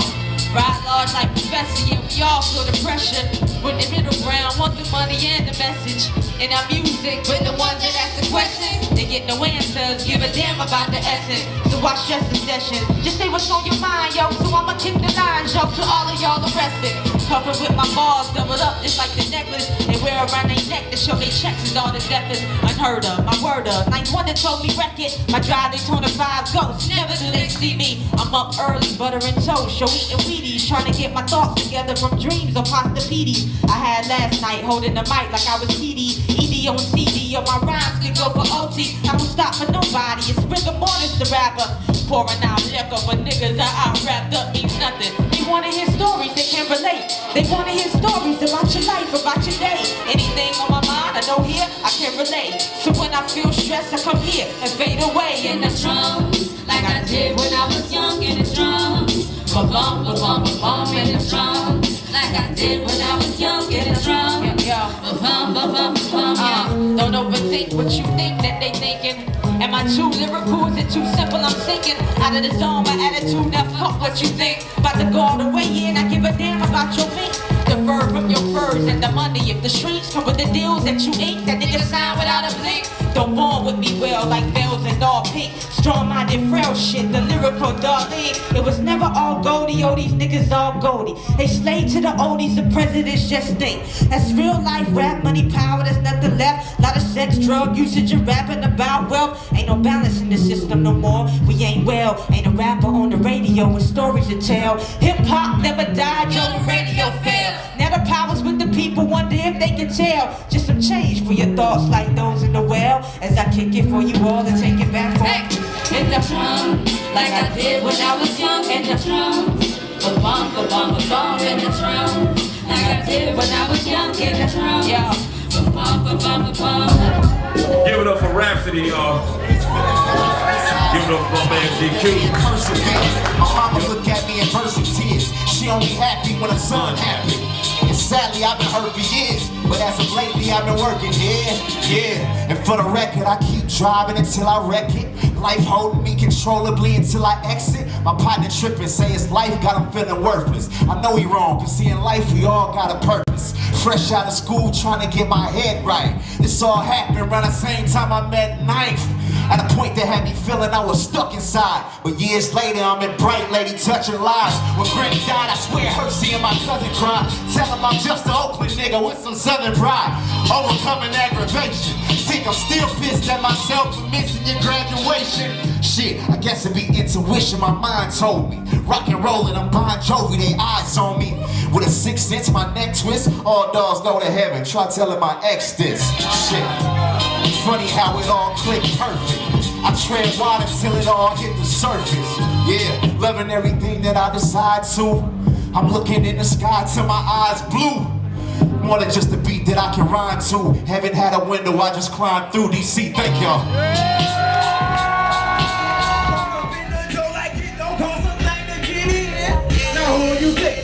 ride large like Professor, yeah, we all feel the pressure. With the middle ground, want the money and the message. In our music, with the ones that ask the questions, they get no answers, give a damn about the essence. So why stress the session? Just say what's on your mind, yo, so I'ma kick the lines, yo, to all of y'all arrested. Covered with my bars, doubled up just like the necklace. They wear around their neck to show they checks is all the deafest. Unheard of, my word of. Ninth one that told me wreck it. My drive Daytona 5 ghosts, never do they see me. I'm up early, butter and toast, show eating Wheaties. Trying to get my thoughts together from dreams of pasta PDs. I had last night holding the mic like I was TD. ED on CD, on my rhymes can go for OT. I don't stop for nobody, it's rigor mortis the rapper. Pouring out liquor for niggas that out wrapped up means nothing. They wanna hear stories they can relate. They wanna hear stories about your life, about your day. Anything on my mind I don't hear, I can relate. So when I feel stressed, I come here and fade away in the drums, like I did when I was young in the drums. Ba-bum, ba-bum, ba-bum in the drums, like I did when I was young in the drums. Ba-bum, ba-bum, ba-bum, don't overthink what you think that they thinking. Am I too lyrical? Is it too simple? I'm thinking out of the zone, my attitude. Now fuck what you think. About to go all the way in, I give a damn about your mink. The fur from your furs and the money. If the streets come with the deals that you ink, that nigga sign without a blink. Don't bond with me well like bells and all pink. Strong-minded, frail shit, the lyrical darling. It was never all Goldie, oh these niggas all Goldie. They slave to the oldies, the presidents just think. That's real life rap, money, power, there's nothing left. Lot of sex, drug usage, and rapping about wealth. Ain't no balance in the system no more. We ain't well, ain't a rapper on the radio with stories to tell. Hip-hop never died, yo, the radio failed. Now the power's with the people, wonder if they can tell. Just some change for your thoughts like those in the well. As I kick it for you all and take it back for in the drums, like I did when I was young in the drums. Ba-bum, ba-bum, ba-bum in the drums, like I did when I was young in the drums. Yeah. Ba-bum, ba-bum, ba-bum. Give it up for Rhapsody, y'all. Give it up for my man GQ. My mama look at me and burst in tears. She only happy when her son happy. And sadly, I've been hurt for years. But as of lately, I've been working, yeah. And for the record, I keep driving until I wreck it. Life holding me controllably until I exit. My partner tripping, say his life got him feeling worthless. I know he wrong, cause see in life we all got a purpose. Fresh out of school, trying to get my head right. This all happened around the same time I met Ninth. At a point that had me feeling I was stuck inside. But years later, I'm in Bright Lady touching lives. When Granny died, I swear I heard seeing my cousin cry. Tell him I'm just an Oakland nigga with some Southern pride. Overcoming aggravation. Think I'm still pissed at myself for missing your graduation. Shit, I guess it'd be intuition my mind told me. Rock and rollin', I'm Bon Jovi, they eyes on me. With a 6th sense, my neck twist. All dogs go to heaven, try telling my ex this. Shit, funny how it all clicked perfect. I tread water till it all hit the surface. Yeah, loving everything that I decide to. I'm looking in the sky till my eyes blue. More than just a beat that I can rhyme to. Haven't had a window, I just climbed through DC. Thank y'all. Who you say?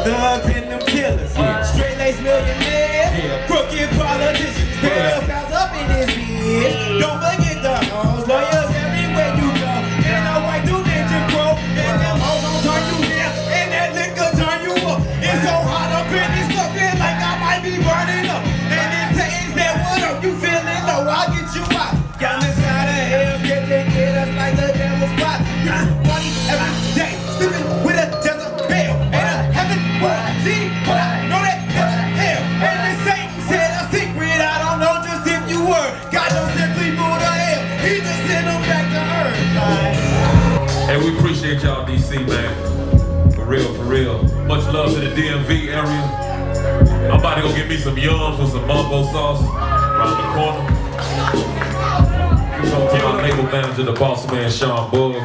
Thugs and them killers, straight lace millionaires, crooked politicians, pedophiles up in his head. Don't forget the hoes, lawyers everywhere you go. And a white dude ninja pro, and them hoes gon' turn you down, and that liquor turn you up. It's so hot up in this fucking like I might be burning up. And it's saying that what up, you feeling low, I'll get you out. Down the side of hell, they get us like the devil's spot. You just money every day, sleeping with a Jezebel. And a heaven will see, but I know that that's hell. And the Satan said a secret, I don't know just if you were. God don't send people to hell, he just sent them back to earth. Hey, we appreciate y'all, DC, man. For real, for real. Much love to the DMV area. I'm about to go get me some yums with some mumbo sauce around the corner. To my label manager, the boss man, Sean Bull.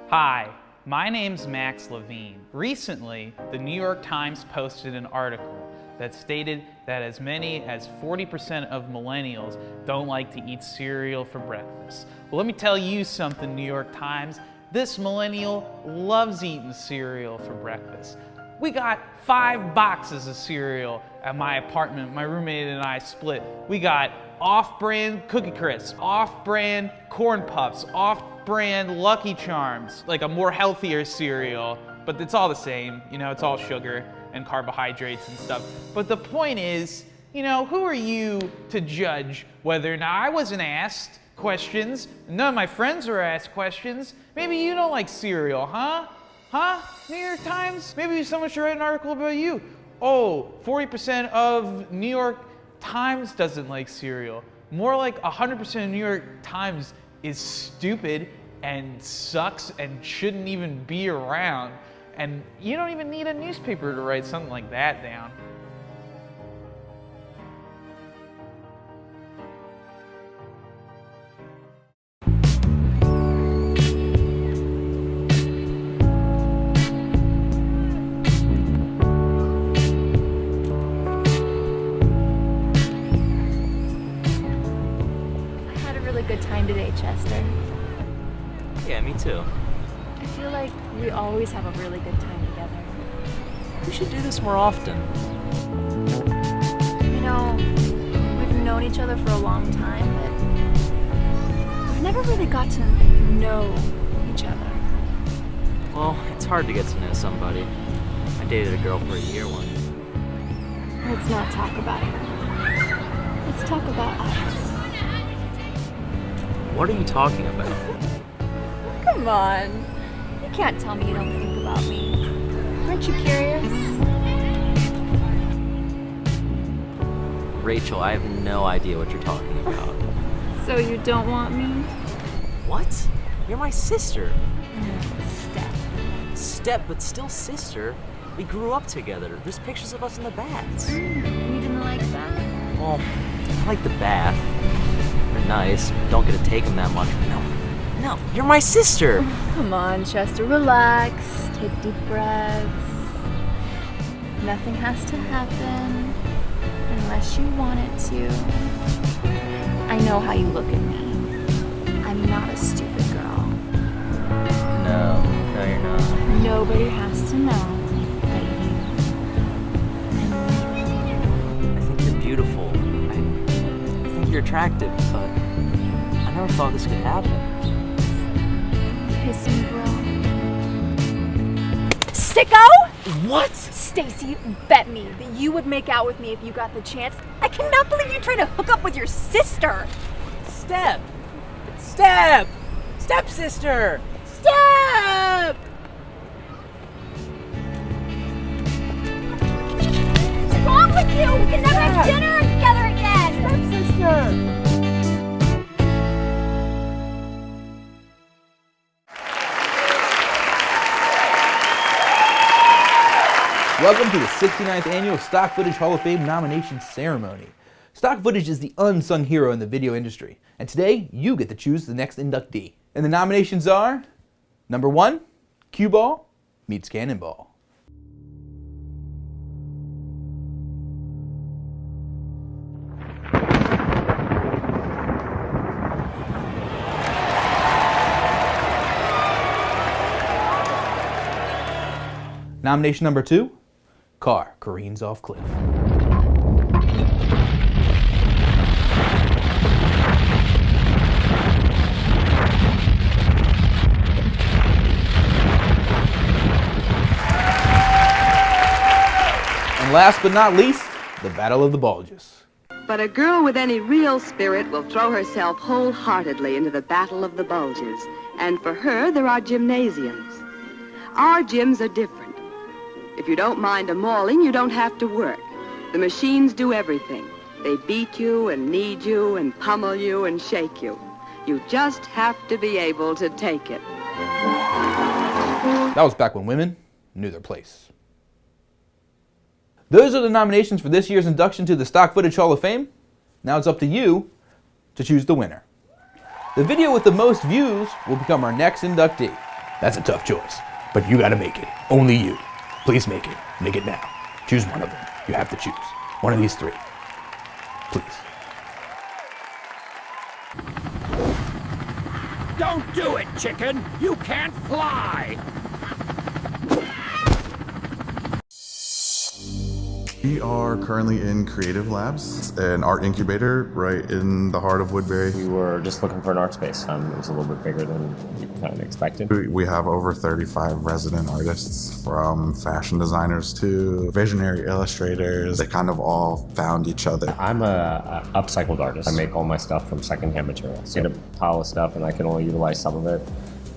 Hi, my name's Max Levine. Recently, the New York Times posted an article that stated that as many as 40% of millennials don't like to eat cereal for breakfast. Well, let me tell you something, New York Times. This millennial loves eating cereal for breakfast. We got 5 boxes of cereal at my apartment. My roommate and I split. We got off-brand Cookie Crisp, off-brand Corn Puffs, off-brand Lucky Charms, like a more healthier cereal, but it's all the same. You know, it's all sugar and carbohydrates and stuff. But the point is, you know, who are you to judge whether or not I wasn't asked questions? None of my friends were asked questions. Maybe you don't like cereal, huh? Huh? New York Times? Maybe someone should write an article about you. Oh, 40% of New York Times doesn't like cereal. More like 100% of New York Times is stupid and sucks and shouldn't even be around. And you don't even need a newspaper to write something like that down. Good time today, Chester. Yeah, me too. I feel like we always have a really good time together. We should do this more often. You know, we've known each other for a long time, but we've never really got to know each other. Well, it's hard to get to know somebody. I dated a girl for a year once. Let's not talk about her. Let's talk about us. What are you talking about? Come on. You can't tell me you don't think about me. Aren't you curious? Rachel, I have no idea what you're talking about. So you don't want me? What? You're my sister. Step. Step, but still sister. We grew up together. There's pictures of us in the baths. You didn't like that? Well, I like the bath. They're nice. Don't get to take them that much. No, you're my sister. Come on, Chester, relax. Take deep breaths. Nothing has to happen unless you want it to. I know how you look at me. I'm not a stupid girl. No, you're not. Nobody has to know. I think you're beautiful. I think you're attractive, but I never thought this could happen. Kiss me, bro. Sicko! What? Stacy, bet me that you would make out with me if you got the chance. I cannot believe you're trying to hook up with your sister. Step! Stepsister! Step! What's wrong with you? We can never have dinner together again. Stepsister! Welcome to the 69th Annual Stock Footage Hall of Fame nomination ceremony. Stock footage is the unsung hero in the video industry, and today you get to choose the next inductee. And the nominations are, number 1, Cue Ball meets Cannonball. Nomination number 2, Car careens off cliff. And last but not least, the Battle of the Bulges. But a girl with any real spirit will throw herself wholeheartedly into the Battle of the Bulges. And for her, there are gymnasiums. Our gyms are different. If you don't mind a mauling, you don't have to work. The machines do everything. They beat you and knead you and pummel you and shake you. You just have to be able to take it. That was back when women knew their place. Those are the nominations for this year's induction to the Stock Footage Hall of Fame. Now it's up to you to choose the winner. The video with the most views will become our next inductee. That's a tough choice, but you gotta make it. Only you. Please make it. Make it now. Choose one of them. You have to choose one of these three. Please. Don't do it, chicken! You can't fly! We are currently in Creative Labs, an art incubator right in the heart of Woodbury. We were just looking for an art space. It was a little bit bigger than we kind of expected. We have over 35 resident artists, from fashion designers to visionary illustrators. They kind of all found each other. I'm a upcycled artist. I make all my stuff from secondhand materials. I get a pile of stuff and I can only utilize some of it.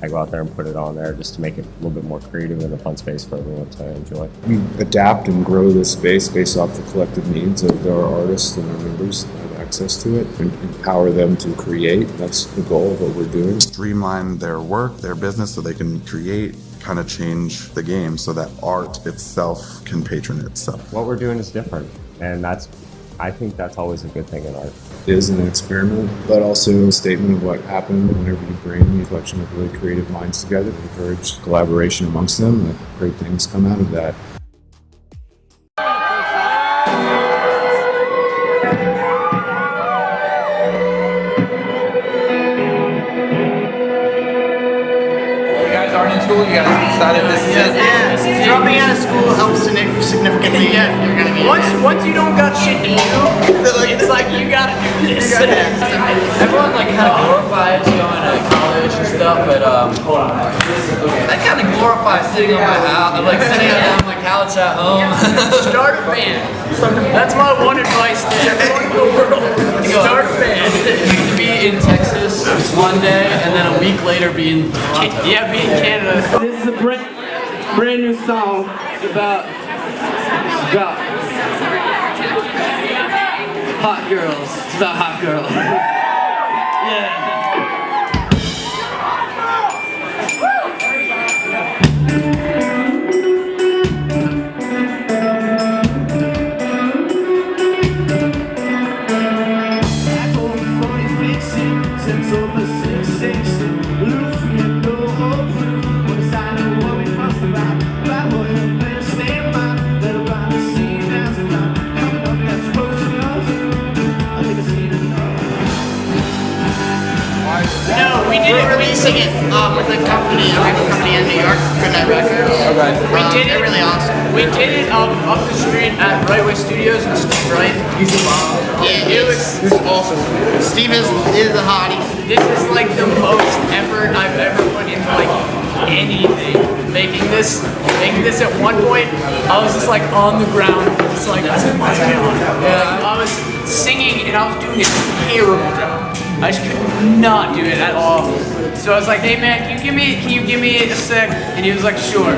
I go out there and put it on there just to make it a little bit more creative and a fun space for everyone to enjoy. We adapt and grow this space based off the collective needs of our artists and our members that have access to it, and empower them to create. That's the goal of what we're doing. Streamline their work, their business, so they can create, kind of change the game so that art itself can patron itself. What we're doing is different, and I think that's always a good thing in art. It is an experiment, but also a statement of what happened whenever you bring a collection of really creative minds together, encourage collaboration amongst them, and great things come out of that. You guys aren't in school? You guys decided this is it? Yeah. Dropping out of school helps significantly. Yeah. You're gonna be once you don't got shit to do, it's like you gotta do this. Everyone like kind of glorifies going to college and stuff, but I kind of glorify sitting on my house, like sitting on my couch at home. Start a band. That's my one advice to everyone in the world. Start a band. To be in Texas one day and then a week later be in Canada. This is a brand new song. It's about hot girls. It's about hot girls. Yeah. We're releasing it with a company, a record company in New York, Good Night Records. Okay. We did it. They're really awesome. We did it up the street at Rightway Studios and Steve Wright. He's the bomb. Yeah, it was awesome. Steve is a hottie. This is like the most effort I've ever put into like anything. Making this at one point, I was just like on the ground, just like I was singing and I was doing a terrible job. I just could not do it at all. So I was like, hey man, can you give me a sec? And he was like, sure.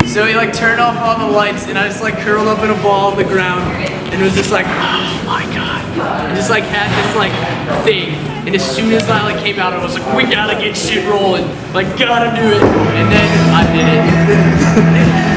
So he like turned off all the lights and I just like curled up in a ball on the ground and it was just like, oh my god. I just like had this like thing. And as soon as I like came out, I was like, we gotta get shit rolling. Like, gotta do it. And then I did it.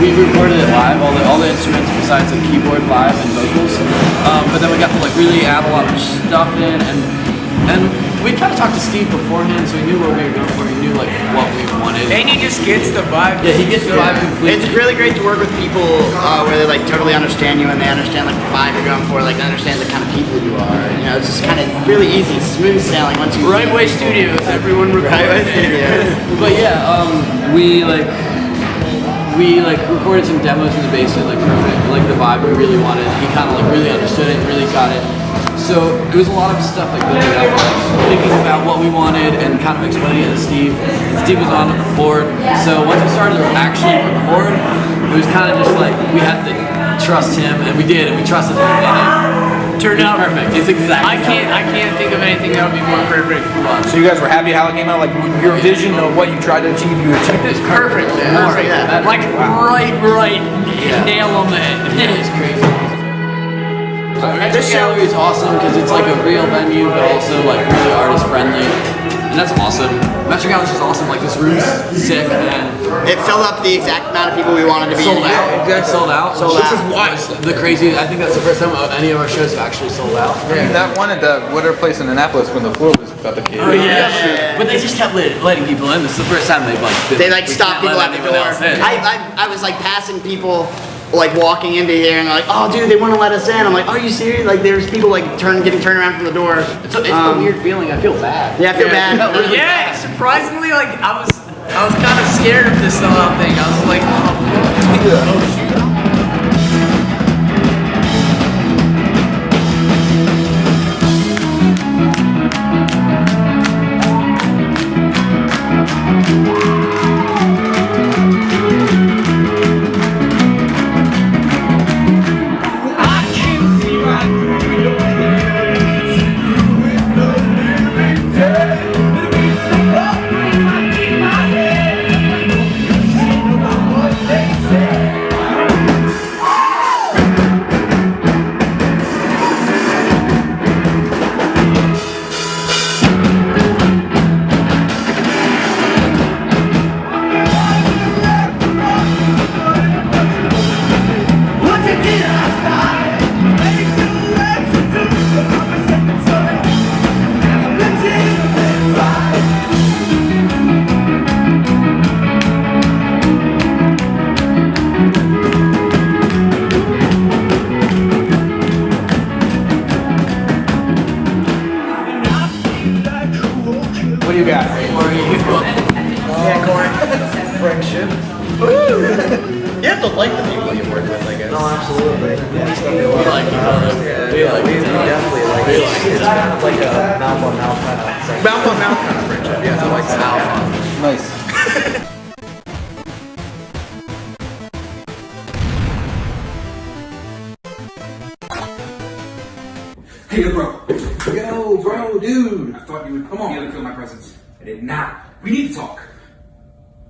We recorded it live, all the instruments besides the keyboard live and vocals. But then we got to like really add a lot of stuff in, and we kind of talked to Steve beforehand, so he knew what we were going for. He knew like what we wanted. And he just gets the vibe. Yeah, he gets the vibe completely. It's really great to work with people where they like totally understand you and they understand like the vibe you're going for, like they understand the kind of people you are. You know, it's just kind of really easy, smooth sailing once you. Rightway Studios, everyone recorded. Rightway Studios. But yeah, we recorded some demos in the basement, like perfect, like the vibe we really wanted. He kind of like really understood it, really got it. So it was a lot of stuff like building up, thinking about what we wanted and kind of explaining it to Steve. Steve was on board. So once we started to actually record, it was kind of just like we had to trust him, and we did, and we trusted him, and it turned out perfect. It's exactly. I can't think of anything that would be more perfect. So you guys were happy how it came out? Like your vision of what you tried to achieve, you achieved it? Perfect. Perfect. Like right. Nail on the head. It was crazy. This gallery is awesome because it's like a real venue, but also like really artist friendly, and that's awesome. Metro Gallery is just awesome. Like this room's sick, and it filled up the exact amount of people we wanted to be in here. Exactly. Sold out. Which is wild. The crazy. I think that's the first time any of our shows have actually sold out. Yeah, that one at the Water Place in Annapolis when the floor was about to cave. Oh yeah. But they just kept letting people in. This is the first time they've like stopped people at the door. I was like passing people, like walking into here, and they're like, "Oh, dude, they want to let us in." I'm like, "Are you serious?" Like, there's people like getting turned around from the door. It's a weird feeling. I feel bad. Yeah, I feel bad. Yeah, surprisingly, like I was kind of scared of this sellout thing. I was like, oh shoot. What do you got? Yeah, Corey. Friendship. You have to like the people you work with, I guess. No, absolutely. We like each other. We definitely like it. It's kind of like a mouth-on-mouth kind of friendship. Mouth-on-mouth kind of friendship, yes, I like that. Nice. Hey, bro. Yo, bro, dude. I thought you would come on. You feel my presence. I did not. We need to talk.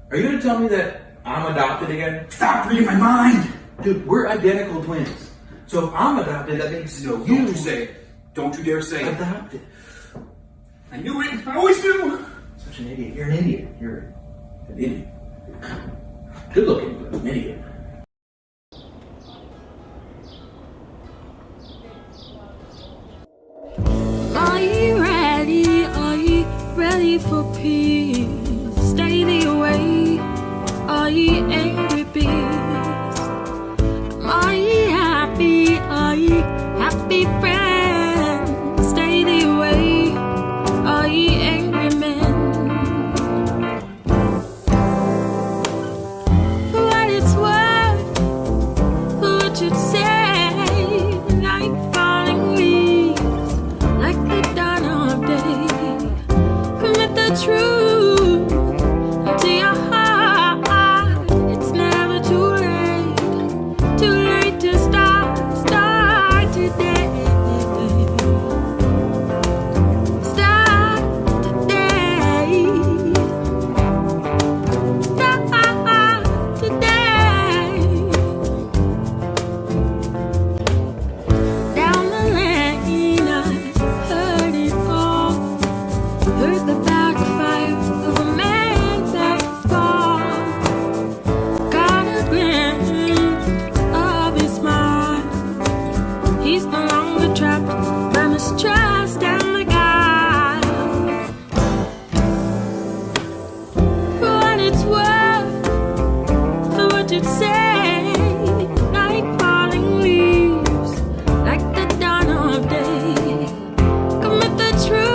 Are you gonna tell me that I'm adopted again? Stop reading my mind. Dude, we're identical twins. So if I'm adopted, that makes you. Don't you say it. Don't you dare say it. Adopted. I knew it. I always knew. Such an idiot. You're an idiot. You're an idiot. Good looking, but an idiot. Are you ready? Are you ready for peace? Stay the way. Are you angry bees? Are you happy? Are you happy friends? Stay the way. Are you angry men? For what it's worth, for what you'd say, like falling leaves. Like the dawn of day, commit the truth to your heart. It's never too late to start today. Start today. Start today. Down the lane, I heard it all. Heard the backfire of a man that fall. Got a glimpse of his smile. He's no longer trapped by mistrust and the guile. For what it's worth, for what you'd say, like falling leaves, like the dawn of day. Commit the truth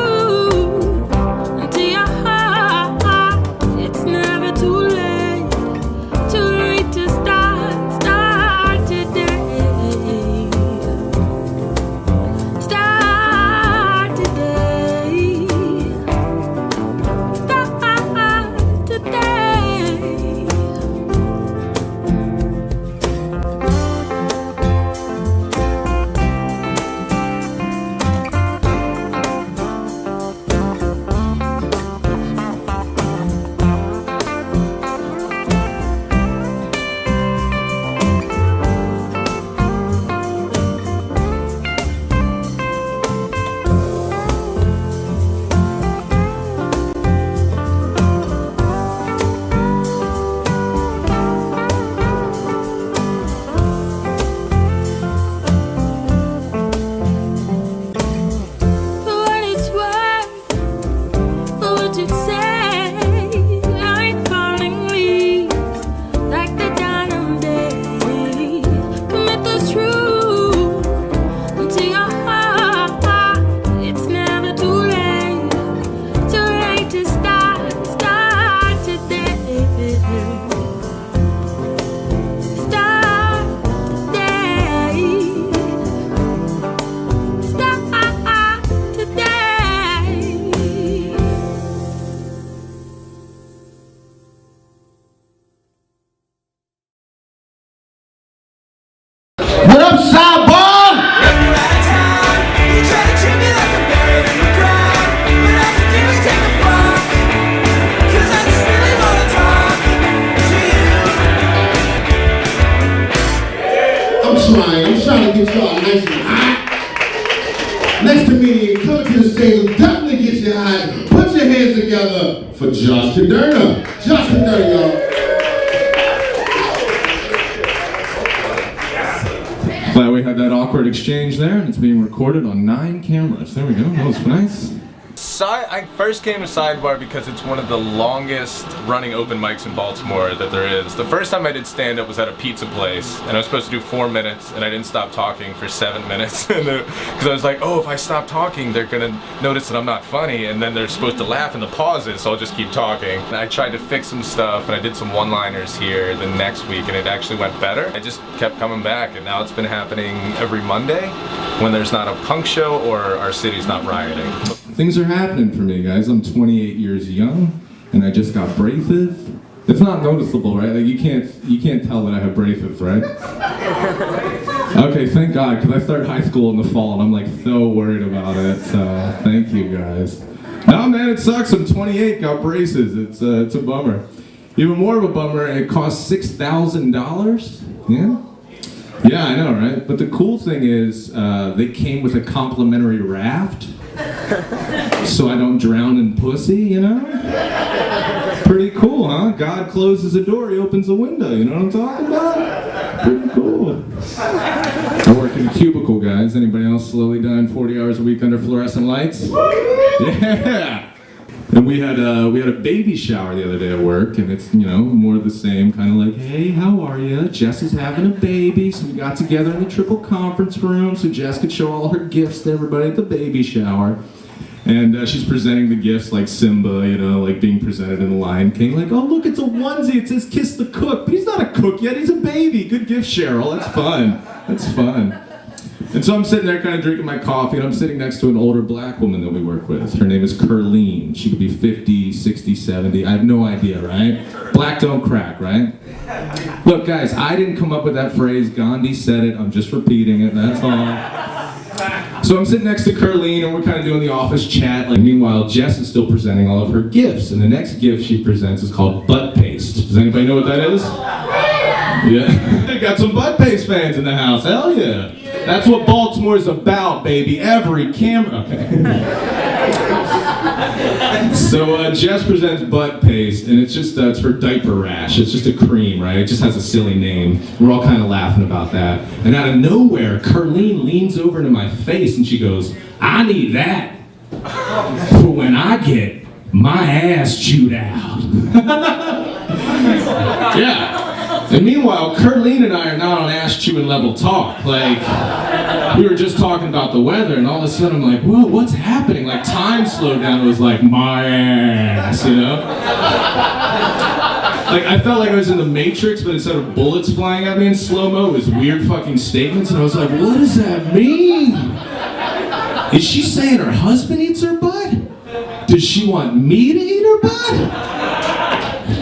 God. Put your hands together for Josh Caderna. Josh Caderna, y'all. Glad we had that awkward exchange there, and it's being recorded on 9 cameras. There we go, that was nice. I first came to Sidebar because it's one of the longest running open mics in Baltimore that there is. The first time I did stand-up was at a pizza place, and I was supposed to do 4 minutes, and I didn't stop talking for 7 minutes. Because I was like, oh, if I stop talking, they're gonna notice that I'm not funny, and then they're supposed to laugh in the pauses, so I'll just keep talking. And I tried to fix some stuff, and I did some one-liners here the next week, and it actually went better. I just kept coming back, and now it's been happening every Monday when there's not a punk show or our city's not rioting. Things are happening for me, guys. I'm 28 years young, and I just got braces. It's not noticeable, right? Like you can't tell that I have braces, right? Okay, thank God, because I started high school in the fall, and I'm like so worried about it. So thank you, guys. No, man, it sucks. I'm 28, got braces. It's a bummer. Even more of a bummer. It costs $6,000. Yeah. Yeah, I know, right? But the cool thing is, they came with a complimentary raft. So I don't drown in pussy, you know? Pretty cool, huh? God closes a door, he opens a window, you know what I'm talking about? Pretty cool. I work in a cubicle, guys. Anybody else slowly dying 40 hours a week under fluorescent lights? Yeah! And we had a baby shower the other day at work, and it's, you know, more of the same, kind of like, hey, how are you? Jess is having a baby, so we got together in the triple conference room so Jess could show all her gifts to everybody at the baby shower. And she's presenting the gifts like Simba, you know, like being presented in the Lion King, like, oh, look, it's a onesie, it says kiss the cook, but he's not a cook yet, he's a baby. Good gift, Cheryl, that's fun. That's fun. And so I'm sitting there kind of drinking my coffee, and I'm sitting next to an older black woman that we work with. Her name is Curleen. She could be 50, 60, 70. I have no idea, right? Black don't crack, right? Look, guys, I didn't come up with that phrase. Gandhi said it. I'm just repeating it. That's all. So I'm sitting next to Curleen, and we're kind of doing the office chat. Like, meanwhile, Jess is still presenting all of her gifts. And the next gift she presents is called butt paste. Does anybody know what that is? Yeah. Got some butt paste fans in the house. Hell yeah. That's what Baltimore's about, baby. Every camera. Okay. So Jess presents butt paste, and it's just it's for diaper rash. It's just a cream, right? It just has a silly name. We're all kind of laughing about that. And out of nowhere, Curleen leans over to my face and she goes, I need that for when I get my ass chewed out. Yeah. And meanwhile, Curleen and I are not on ass-chewing level talk. Like, we were just talking about the weather, and all of a sudden I'm like, whoa, what's happening? Like, time slowed down. It was like, my ass, you know? Like, I felt like I was in the Matrix, but instead of bullets flying at me in slow-mo, it was weird fucking statements, and I was like, what does that mean? Is she saying her husband eats her butt? Does she want me to eat her butt?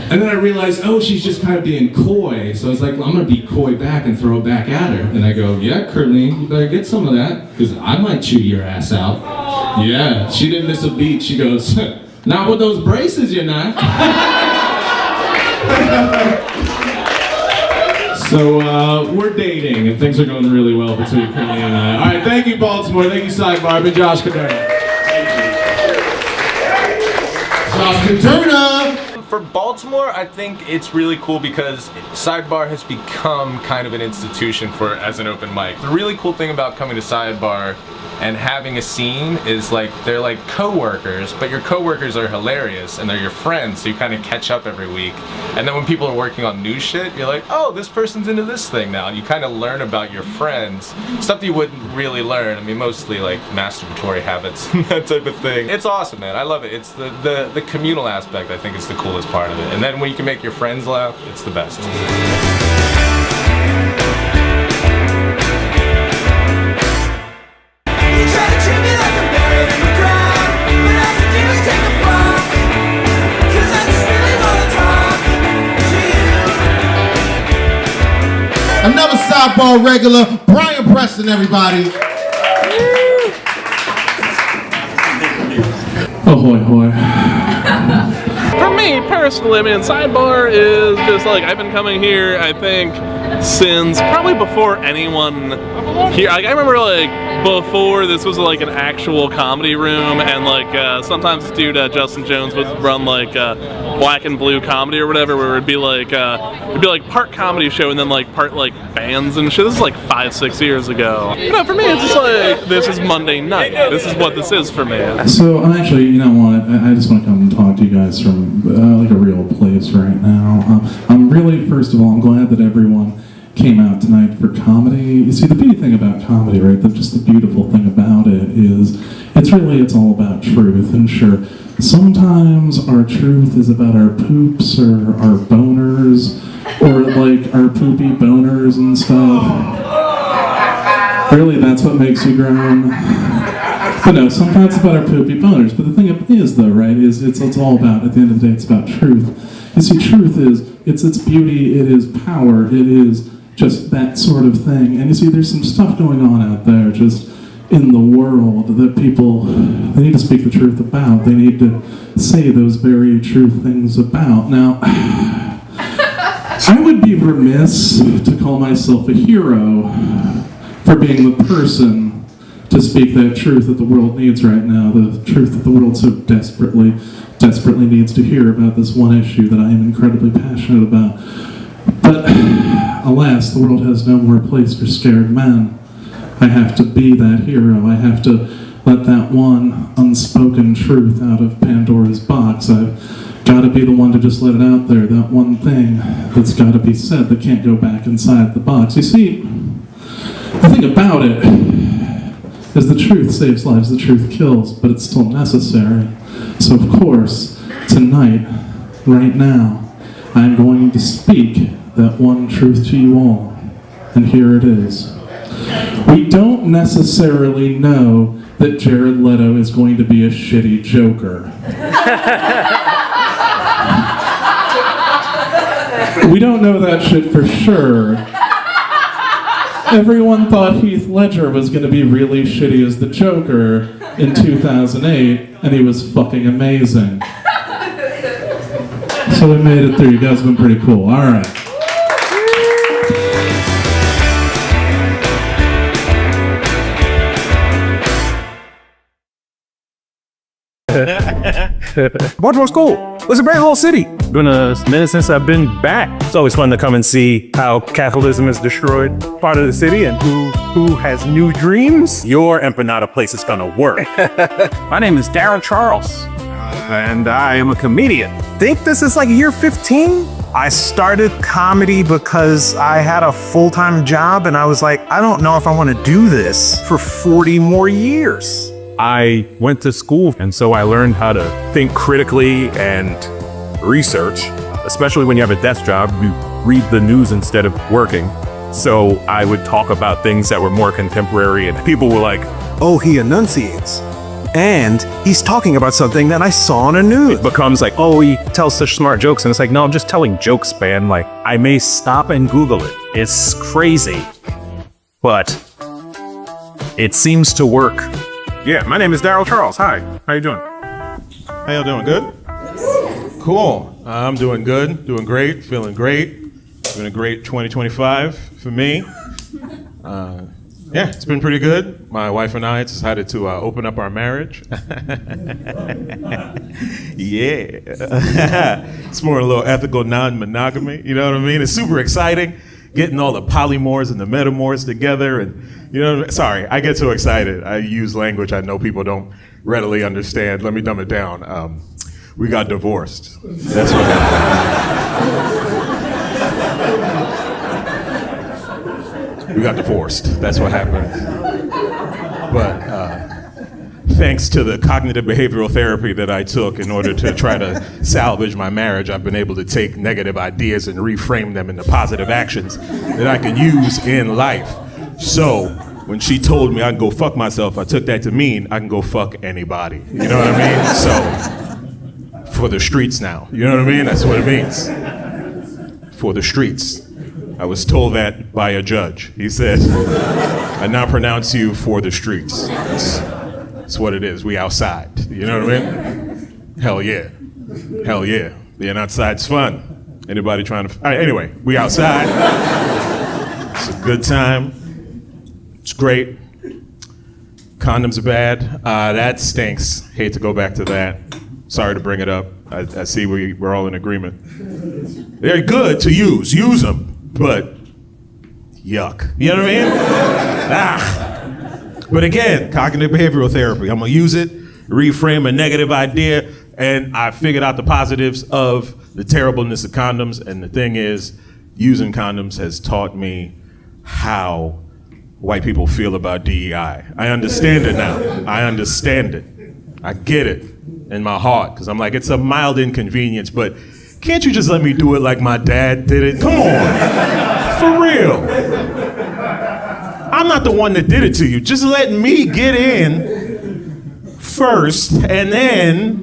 And then I realized, oh, she's just kind of being coy. So I was like, well, I'm going to be coy back and throw it back at her. And I go, yeah, Curleen, you better get some of that, because I might chew your ass out. Yeah, she didn't miss a beat. She goes, not with those braces, you're not. So we're dating, and things are going really well between Curleen and I. All right, thank you, Baltimore. Thank you, Sidebar. I've been Josh Caderna. Josh Caderna. For Baltimore, I think it's really cool because Sidebar has become kind of an institution as an open mic. The really cool thing about coming to Sidebar and having a scene is like they're like co-workers, but your co-workers are hilarious and they're your friends, so you kind of catch up every week. And then when people are working on new shit, you're like, oh, this person's into this thing now. And you kind of learn about your friends, stuff that you wouldn't really learn. I mean, mostly like masturbatory habits and that type of thing. It's awesome, man. I love it. It's the communal aspect, I think, is the coolest part of it. And then when you can make your friends laugh, it's the best. Another Sidebar regular, Brian Preston, everybody. Ahoy, hoy. For me, personally, I mean, Sidebar is just like, I've been coming here, I think, since probably before anyone here. Like, I remember, like, before this was like an actual comedy room, and like sometimes this dude Justin Jones would run like Black and Blue Comedy or whatever, where it'd be like part comedy show and then like part like bands and shit. This is like 5-6 years ago. No, for me it's just like this is Monday night. This is what this is for me. So I'm actually, you know what? I just want to come and talk to you guys from like a real place right now. I'm really, first of all, I'm glad that everyone came out tonight for comedy. You see, the beauty thing about comedy, right, just the beautiful thing about it is it's all about truth. And sure, sometimes our truth is about our poops or our boners or like our poopy boners and stuff. Really, that's what makes you grown. But no, sometimes it's about our poopy boners. But the thing is, though, right, is it's all about, at the end of the day, it's about truth. You see, truth is, it's beauty, it is power, it is just that sort of thing. And you see, there's some stuff going on out there just in the world that people, they need to speak the truth about. They need to say those very true things about. Now, I would be remiss to call myself a hero for being the person to speak that truth that the world needs right now, the truth that the world so desperately needs to hear about this one issue that I am incredibly passionate about. But alas, the world has no more place for scared men. I have to be that hero. I have to let that one unspoken truth out of Pandora's box. I've got to be the one to just let it out there, that one thing that's got to be said that can't go back inside the box. You see, the thing about it is the truth saves lives, the truth kills, but it's still necessary. So of course, tonight, right now, I'm going to speak that one truth to you all. And here it is. We don't necessarily know that Jared Leto is going to be a shitty Joker. We don't know that shit for sure. Everyone thought Heath Ledger was going to be really shitty as the Joker in 2008, and he was fucking amazing. So we made it through. You guys have been pretty cool. All right. Baltimore school. It's a great little city. Been a minute since I've been back. It's always fun to come and see how capitalism has destroyed part of the city and who has new dreams. Your empanada place is gonna work. My name is Darren Charles, and I am a comedian. Think this is like year 15? I started comedy because I had a full-time job and I was like, I don't know if I want to do this for 40 more years. I went to school, and so I learned how to think critically and research, especially when you have a desk job. You read the news instead of working. So I would talk about things that were more contemporary, and people were like, oh, he enunciates. And he's talking about something that I saw on the news. It becomes like, oh, he tells such smart jokes. And it's like, no, I'm just telling jokes, man. Like, I may stop and Google it. It's crazy, but it seems to work. Yeah, my name is Daryl Charles. Hi, how you doing? How y'all doing? Good? Cool. I'm doing good, doing great, feeling great. It's been a great 2025 for me. Yeah, it's been pretty good. My wife and I decided to open up our marriage. Yeah. It's more a little ethical non-monogamy, you know what I mean? It's super exciting, getting all the polymorphs and the metamorphs together, and you know, sorry, I get so excited. I use language I know people don't readily understand. Let me dumb it down. We got divorced. That's what happened. We got divorced. That's what happened. But thanks to the cognitive behavioral therapy that I took in order to try to salvage my marriage, I've been able to take negative ideas and reframe them into positive actions that I can use in life. So when she told me I can go fuck myself, I took that to mean I can go fuck anybody. You know what I mean? So for the streets now. You know what I mean? That's what it means. For the streets. I was told that by a judge. He said, I now pronounce you for the streets. That's what it is. We outside. You know what I mean? Hell yeah. Hell yeah. Being outside's fun. Anybody trying to... Anyway, we outside. It's a good time. It's great. Condoms are bad. That stinks. Hate to go back to that. Sorry to bring it up. I see we're all in agreement. They're good to use. Use them. But yuck. You know what I mean? But again, cognitive behavioral therapy. I'm going to use it, reframe a negative idea, and I figured out the positives of the terribleness of condoms. And the thing is, using condoms has taught me how white people feel about DEI. I understand it now. I understand it. I get it in my heart, because I'm like, it's a mild inconvenience, but can't you just let me do it like my dad did it? Come on, for real. I'm not the one that did it to you. Just let me get in first, and then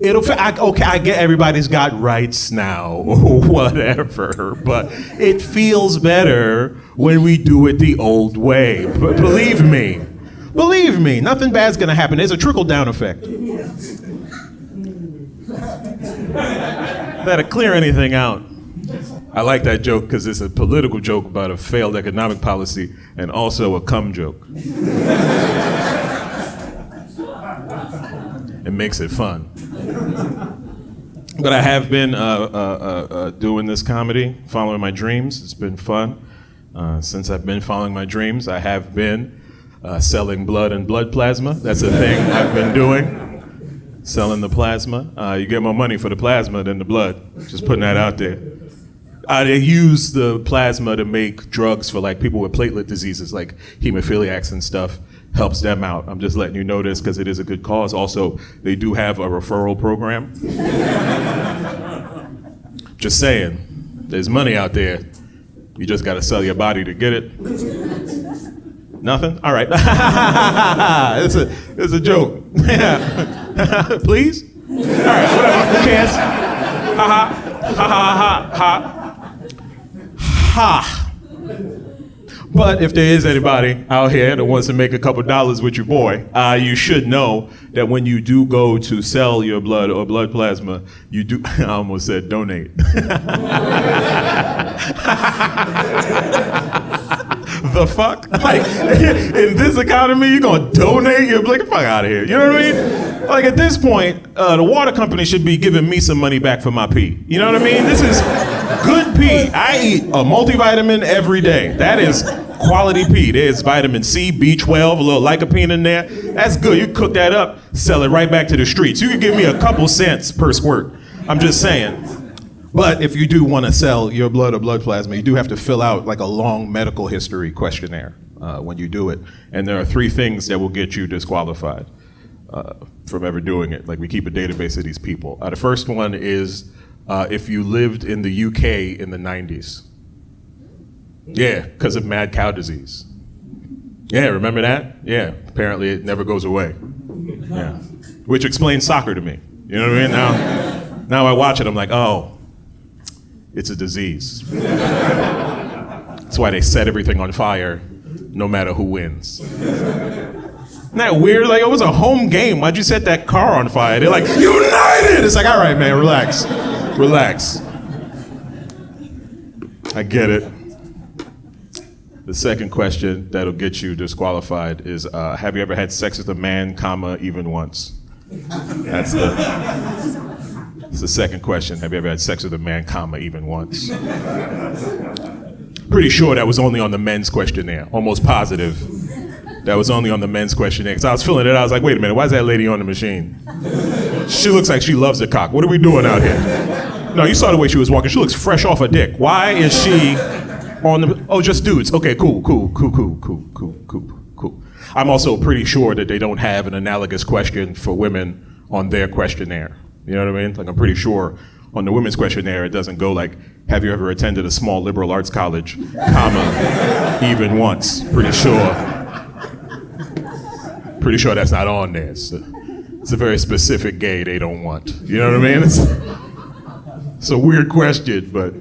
I get everybody's got rights now, or whatever, but it feels better when we do it the old way. But believe me, nothing bad's gonna happen. There's a trickle-down effect. That'll clear anything out. I like that joke because it's a political joke about a failed economic policy and also a cum joke. It makes it fun. But I have been doing this comedy, following my dreams. It's been fun. Since I've been following my dreams, I have been selling blood and blood plasma. That's a thing I've been doing. Selling the plasma. You get more money for the plasma than the blood. Just putting that out there. They use the plasma to make drugs for like people with platelet diseases like hemophiliacs and stuff. Helps them out. I'm just letting you know this because it is a good cause. Also, they do have a referral program. Just saying, there's money out there. You just got to sell your body to get it. Nothing? All right. It's a joke. Please? All right, whatever. Who cares? Ha ha. Ha ha ha ha. Ha. But if there is anybody out here that wants to make a couple dollars with your boy, you should know that when you do go to sell your blood or blood plasma, you do, I almost said donate. The fuck? Like, in this economy, you're gonna donate your blood? Get the fuck out of here. You know what I mean? Like, at this point, the water company should be giving me some money back for my pee. You know what I mean? This is good pee. I eat a multivitamin every day. That is quality pee. There's vitamin C, B12, a little lycopene in there. That's good. You cook that up, sell it right back to the streets. You can give me a couple cents per squirt. I'm just saying. But if you do want to sell your blood or blood plasma, you do have to fill out like a long medical history questionnaire when you do it. And there are 3 things that will get you disqualified from ever doing it. Like, we keep a database of these people. The first one is if you lived in the UK in the 90s. Yeah, because of mad cow disease. Yeah, remember that? Yeah, apparently it never goes away. Yeah, which explains soccer to me. You know what I mean? Now I watch it, I'm like, oh, it's a disease. That's why they set everything on fire, no matter who wins. Isn't that weird? Like, it was a home game. Why'd you set that car on fire? They're like, United! It's like, all right, man, relax. Relax. I get it. The second question that'll get you disqualified is, have you ever had sex with a man, comma, even once? That's the second question. Have you ever had sex with a man, comma, even once? Pretty sure that was only on the men's questionnaire. Almost positive that was only on the men's questionnaire. Because I was filling it out. I was like, wait a minute, why is that lady on the machine? She looks like she loves the cock. What are we doing out here? No, you saw the way she was walking. She looks fresh off her dick. Why is she on the... Oh, just dudes. Okay, cool. I'm also pretty sure that they don't have an analogous question for women on their questionnaire. You know what I mean? Like, I'm pretty sure on the women's questionnaire, it doesn't go like, have you ever attended a small liberal arts college, comma, even once? Pretty sure that's not on there. It's a very specific gay they don't want. You know what I mean? It's a weird question, but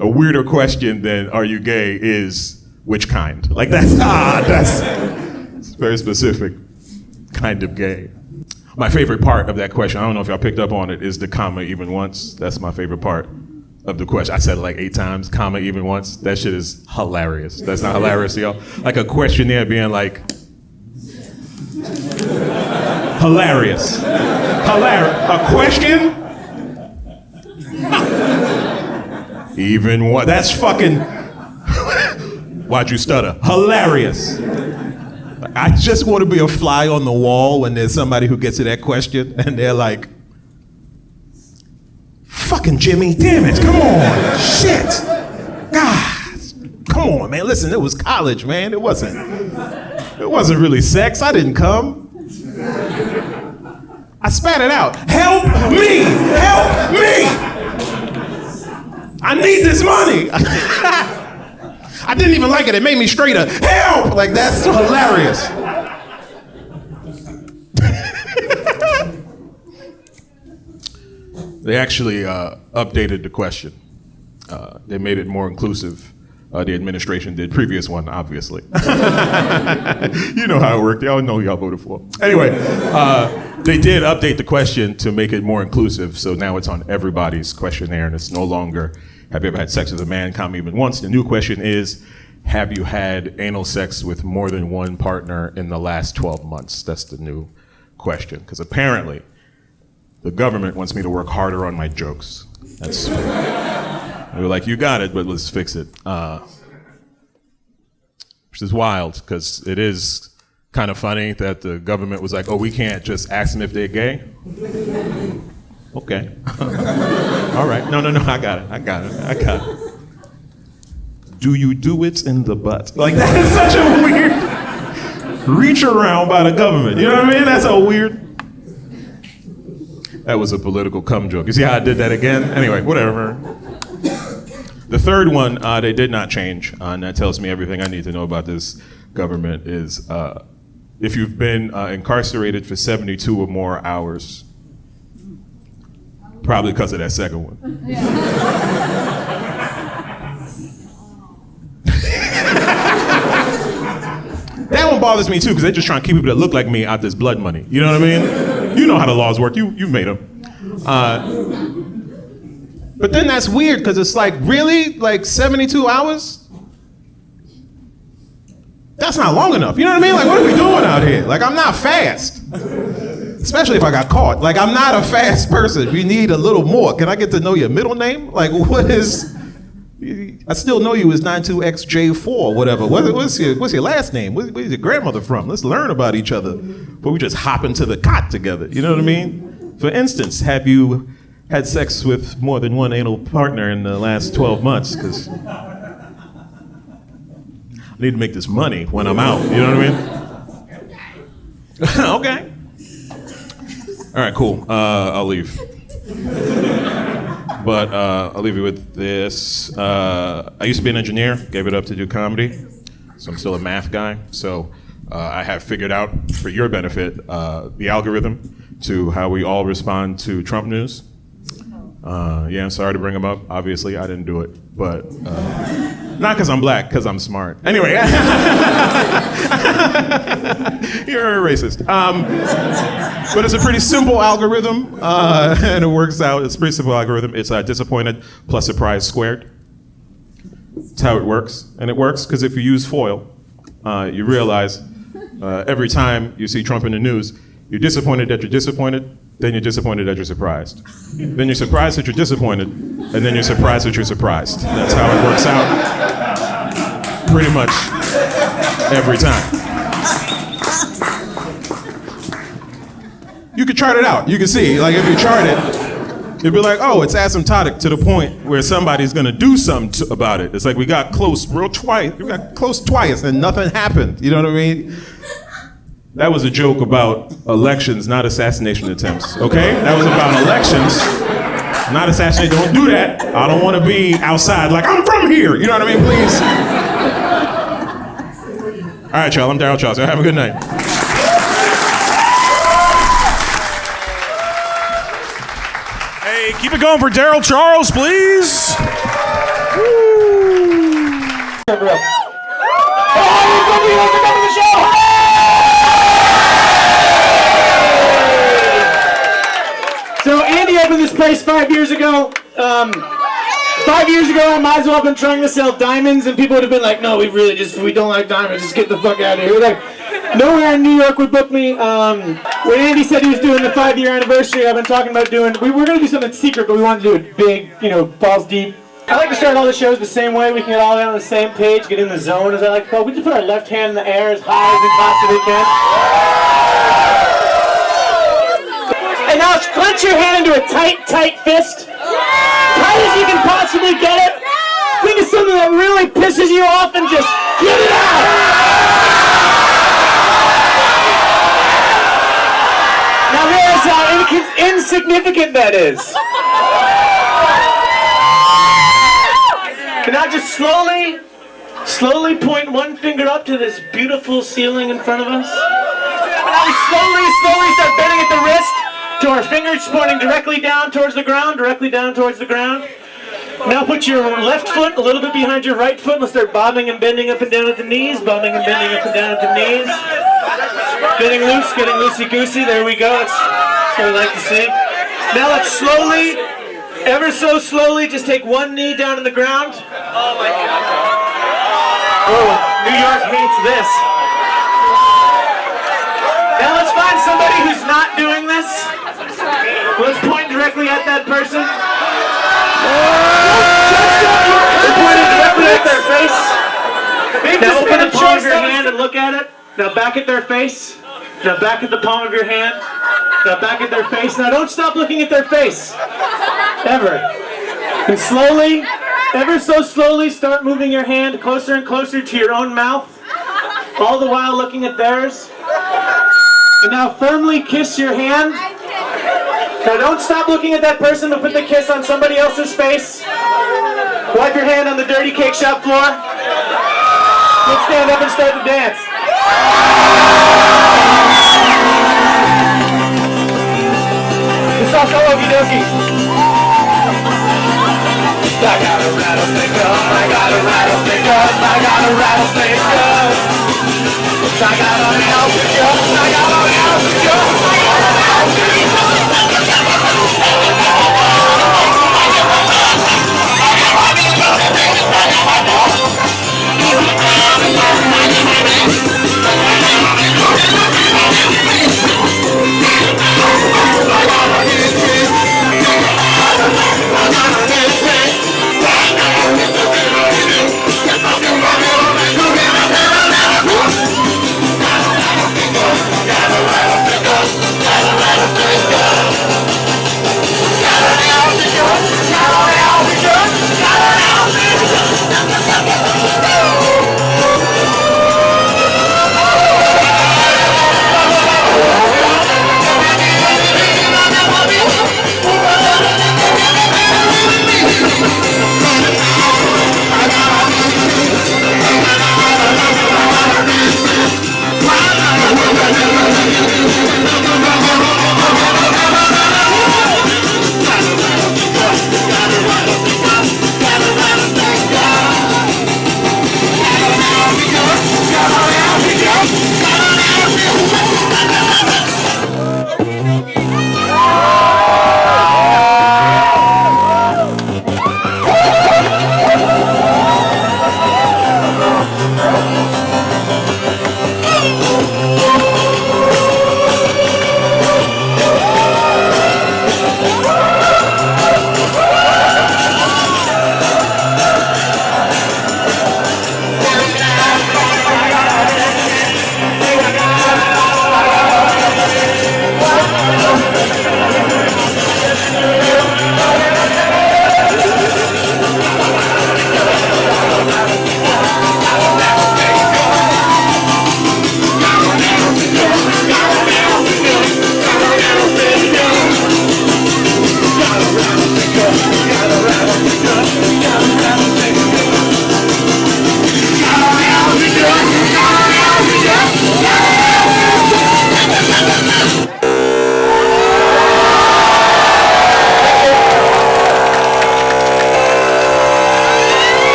a weirder question than are you gay is which kind? Like, it's very specific kind of gay. My favorite part of that question, I don't know if y'all picked up on it, is the comma even once. That's my favorite part of the question. I said it like 8 times, comma even once. That shit is hilarious. That's not hilarious to y'all? Like a questionnaire being like, Hilarious. A question? Even what? That's fucking... Why'd you stutter? Hilarious. I just want to be a fly on the wall when there's somebody who gets to that question and they're like, fucking Jimmy, damn it, come on, shit. God, come on, man, listen, it was college, man. It wasn't really sex. I didn't come. I spat it out. Help me, help me. I need this money. I didn't even like it. It made me straighter. Help! Like, that's hilarious. They actually updated the question. They made it more inclusive. The administration did. Previous one, obviously. You know how it worked. Y'all know who y'all voted for. Anyway, they did update the question to make it more inclusive. So now it's on everybody's questionnaire, and it's no longer, have you ever had sex with a man? Come even once. The new question is, have you had anal sex with more than one partner in the last 12 months? That's the new question. Because apparently, the government wants me to work harder on my jokes. That's, they were like, you got it, but let's fix it. Which is wild, because it is kind of funny that the government was like, oh, we can't just ask them if they're gay? Okay. All right. No, I got it. Do you do it in the butt? Like, that is such a weird reach around by the government. You know what I mean? That's a weird... That was a political cum joke. You see how I did that again? Anyway, whatever. The third one, they did not change, and that tells me everything I need to know about this government is if you've been incarcerated for 72 or more hours, probably because of that second one. That one bothers me too, because they're just trying to keep people that look like me out this blood money. You know what I mean? You know how the laws work. You've made them. But then that's weird, because it's like, really? Like 72 hours? That's not long enough. You know what I mean? Like, what are we doing out here? Like, I'm not fast. Especially if I got caught. Like, I'm not a fast person. We need a little more. Can I get to know your middle name? Like, what is... I still know you as 92XJ4, whatever. What's your last name? Where's your grandmother from? Let's learn about each other before we just hop into the cot together. You know what I mean? For instance, have you had sex with more than one anal partner in the last 12 months? Because I need to make this money when I'm out. You know what I mean? Okay. All right, cool. I'll leave. But I'll leave you with this. I used to be an engineer, gave it up to do comedy, so I'm still a math guy. So I have figured out, for your benefit, the algorithm to how we all respond to Trump news. Yeah, I'm sorry to bring him up. Obviously, I didn't do it, but not because I'm black, because I'm smart. Anyway, you're a racist. But it's a pretty simple algorithm, and it works out. It's a pretty simple algorithm. It's disappointed plus surprise squared. That's how it works, and it works because if you use FOIL, you realize every time you see Trump in the news, you're disappointed that you're disappointed. Then you're disappointed that you're surprised. Then you're surprised that you're disappointed, and then you're surprised that you're surprised. That's how it works out pretty much every time. You could chart it out. You can see, like if you chart it, you'd be like, oh, it's asymptotic to the point where somebody's gonna do something about it. It's like we got close twice and nothing happened. You know what I mean? That was a joke about elections, not assassination attempts, okay? That was about elections, not assassination. Don't do that. I don't want to be outside like, I'm from here. You know what I mean? Please. All right, y'all. I'm Daryl Charles. Have a good night. Hey, keep it going for Daryl Charles, please. So Andy opened this place 5 years ago. 5 years ago, I might as well have been trying to sell diamonds, and people would have been like, "No, we don't like diamonds. Just get the fuck out of here." Nowhere in New York would book me. When Andy said he was doing the 5-year anniversary, I've been talking about doing. We were going to do something secret, but we wanted to do it big, you know, balls deep. I like to start all the shows the same way. We can get all the way on the same page, get in the zone, as I like to call it. We just put our left hand in the air as high as we possibly can. And now clench your hand into a tight, tight fist. Tight as you can possibly get it. Think of something that really pisses you off and just get it out. Now realize how insignificant that is. And now just slowly point one finger up to this beautiful ceiling in front of us. And now we slowly start bending at the wrist to our fingers pointing directly down towards the ground, Now put your left foot a little bit behind your right foot. Let's start bobbing and bending up and down at the knees, bobbing and bending up and down at the knees. Getting loose, getting loosey-goosey. There we go. That's what we like to see. Now let's slowly, ever so slowly, just take one knee down to the ground. Oh my God. Oh, New York hates this. Now let's find somebody who's not doing this. Let's point directly at that person. Point directly at their face. Now open the palm of your hand and look at it. Now back at their face. Now back at the palm of your hand. Now back at their face. Now don't stop looking at their face. Ever. And slowly, ever so slowly, start moving your hand closer and closer to your own mouth. All the while looking at theirs. And now firmly kiss your hand. Now don't stop looking at that person, but put the kiss on somebody else's face. Wipe your hand on the dirty cake shop floor. Let's stand up and start to dance. This song's called Okie Dokie. I got a rattlesnake up, I got a rattlesnake up, I got a rattlesnake up. I got an altitude, I got an altitude, I got an altitude.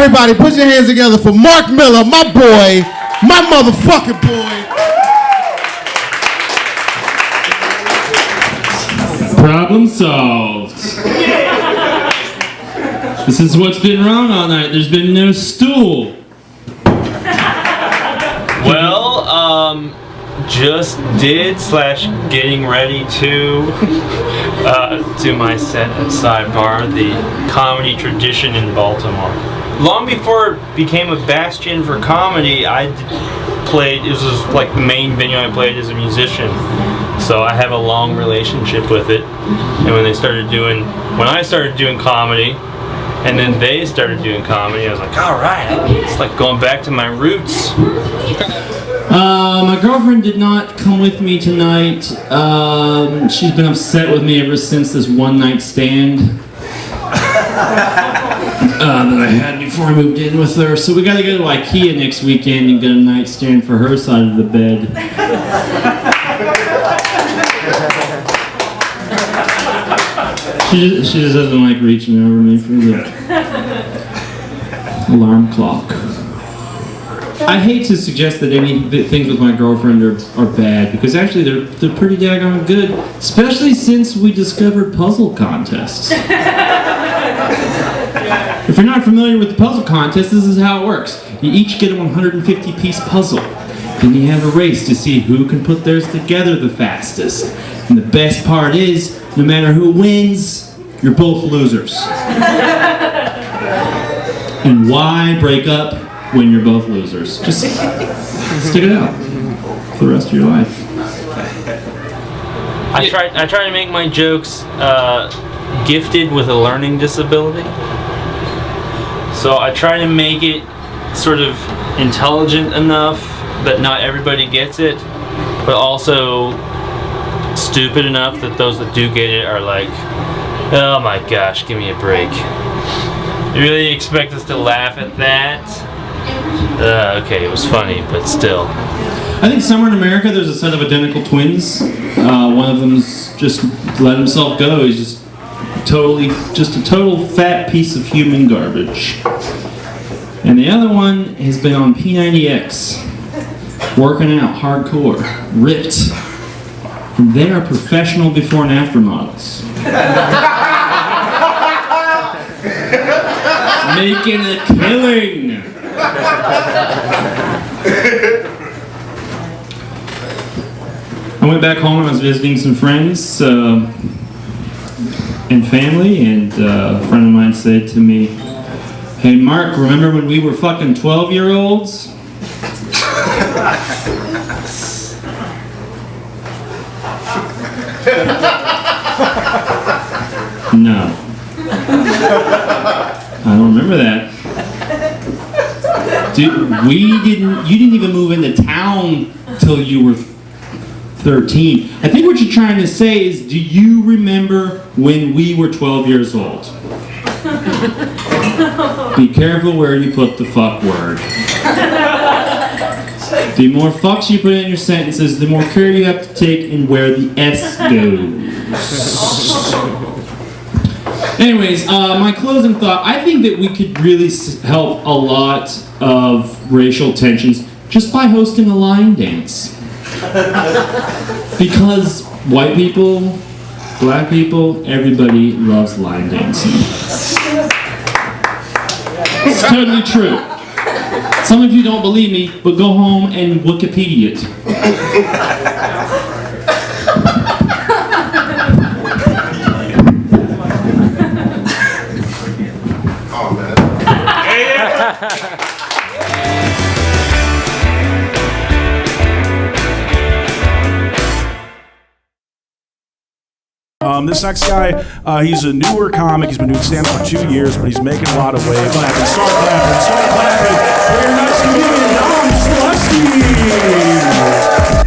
Everybody, put your hands together for Mark Miller, my boy, my motherfucking boy. Problem solved. This is what's been wrong all night. There's been no stool. Well, just did / getting ready to do my set at Sidebar, the comedy tradition in Baltimore. Long before it became a bastion for comedy, I played, it was like the main venue I played as a musician. So I have a long relationship with it. And when I started doing comedy, and then they started doing comedy, I was like, all right, it's like going back to my roots. My girlfriend did not come with me tonight. She's been upset with me ever since this one night stand that I had before I moved in with her. So we gotta go to IKEA next weekend and get a nightstand for her side of the bed. She just doesn't like reaching over me for the alarm clock. I hate to suggest that any things with my girlfriend are bad, because actually they're pretty daggone good, especially since we discovered puzzle contests. If you're not familiar with the puzzle contest, this is how it works. You each get a 150-piece puzzle. Then you have a race to see who can put theirs together the fastest. And the best part is, no matter who wins, you're both losers. And why break up when you're both losers? Just stick it out for the rest of your life. I try to make my jokes gifted with a learning disability. So I try to make it sort of intelligent enough that not everybody gets it, but also stupid enough that those that do get it are like, oh my gosh, give me a break. You really expect us to laugh at that? Okay, it was funny, but still. I think somewhere in America there's a set of identical twins. One of them's just let himself go. He's just a total fat piece of human garbage. And the other one has been on P90X, working out hardcore, ripped. And they are professional before and after models. Making a killing. I went back home and I was visiting some friends and family, and a friend of mine said to me, "Hey Mark, remember when we were fucking 12-year-olds?" No. I don't remember that. Dude, you didn't even move into town till you were 13. I think what you're trying to say is, do you remember when we were 12 years old? Be careful where you put the fuck word. The more fucks you put in your sentences, the more care you have to take in where the S goes. Anyways, my closing thought, I think that we could really help a lot of racial tensions just by hosting a line dance. Because white people, black people, everybody loves line dancing. It's totally true. Some of you don't believe me, but go home and Wikipedia it. This next guy, he's a newer comic. He's been doing stand-up for 2 years, but he's making a lot of waves. Start clapping for your next comedian,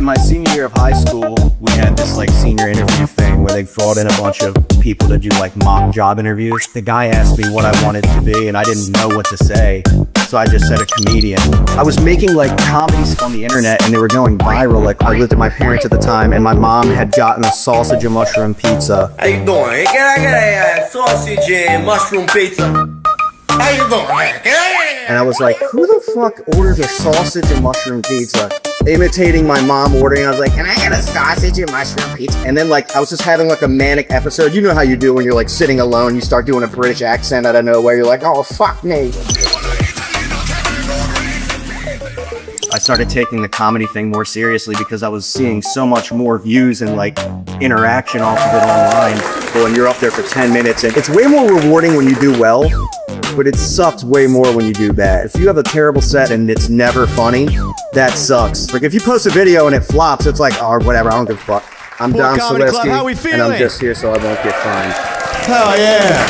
In my senior year of high school, we had this like senior interview thing where they brought in a bunch of people to do like mock job interviews. The guy asked me what I wanted to be, and I didn't know what to say, so I just said a comedian. I was making like comedies on the internet, and they were going viral. Like, I lived with my parents at the time, and my mom had gotten a sausage and mushroom pizza. How you doing? Can I get a sausage and mushroom pizza? How you doing? Can I get And I was like, who the fuck orders a sausage and mushroom pizza? Imitating my mom ordering, I was like, can I get a sausage and mushroom pizza? And then like, I was just having like a manic episode. You know how you do when you're like sitting alone, you start doing a British accent out of nowhere, you're like, oh, fuck me. I started taking the comedy thing more seriously because I was seeing so much more views and like interaction off of it online. But when you're up there for 10 minutes, and it's way more rewarding when you do well, but it sucks way more when you do bad. If you have a terrible set and it's never funny, that sucks. Like if you post a video and it flops, it's like, oh, whatever, I don't give a fuck. I'm Dom Selesky, and I'm just here so I won't get fined. Hell yeah.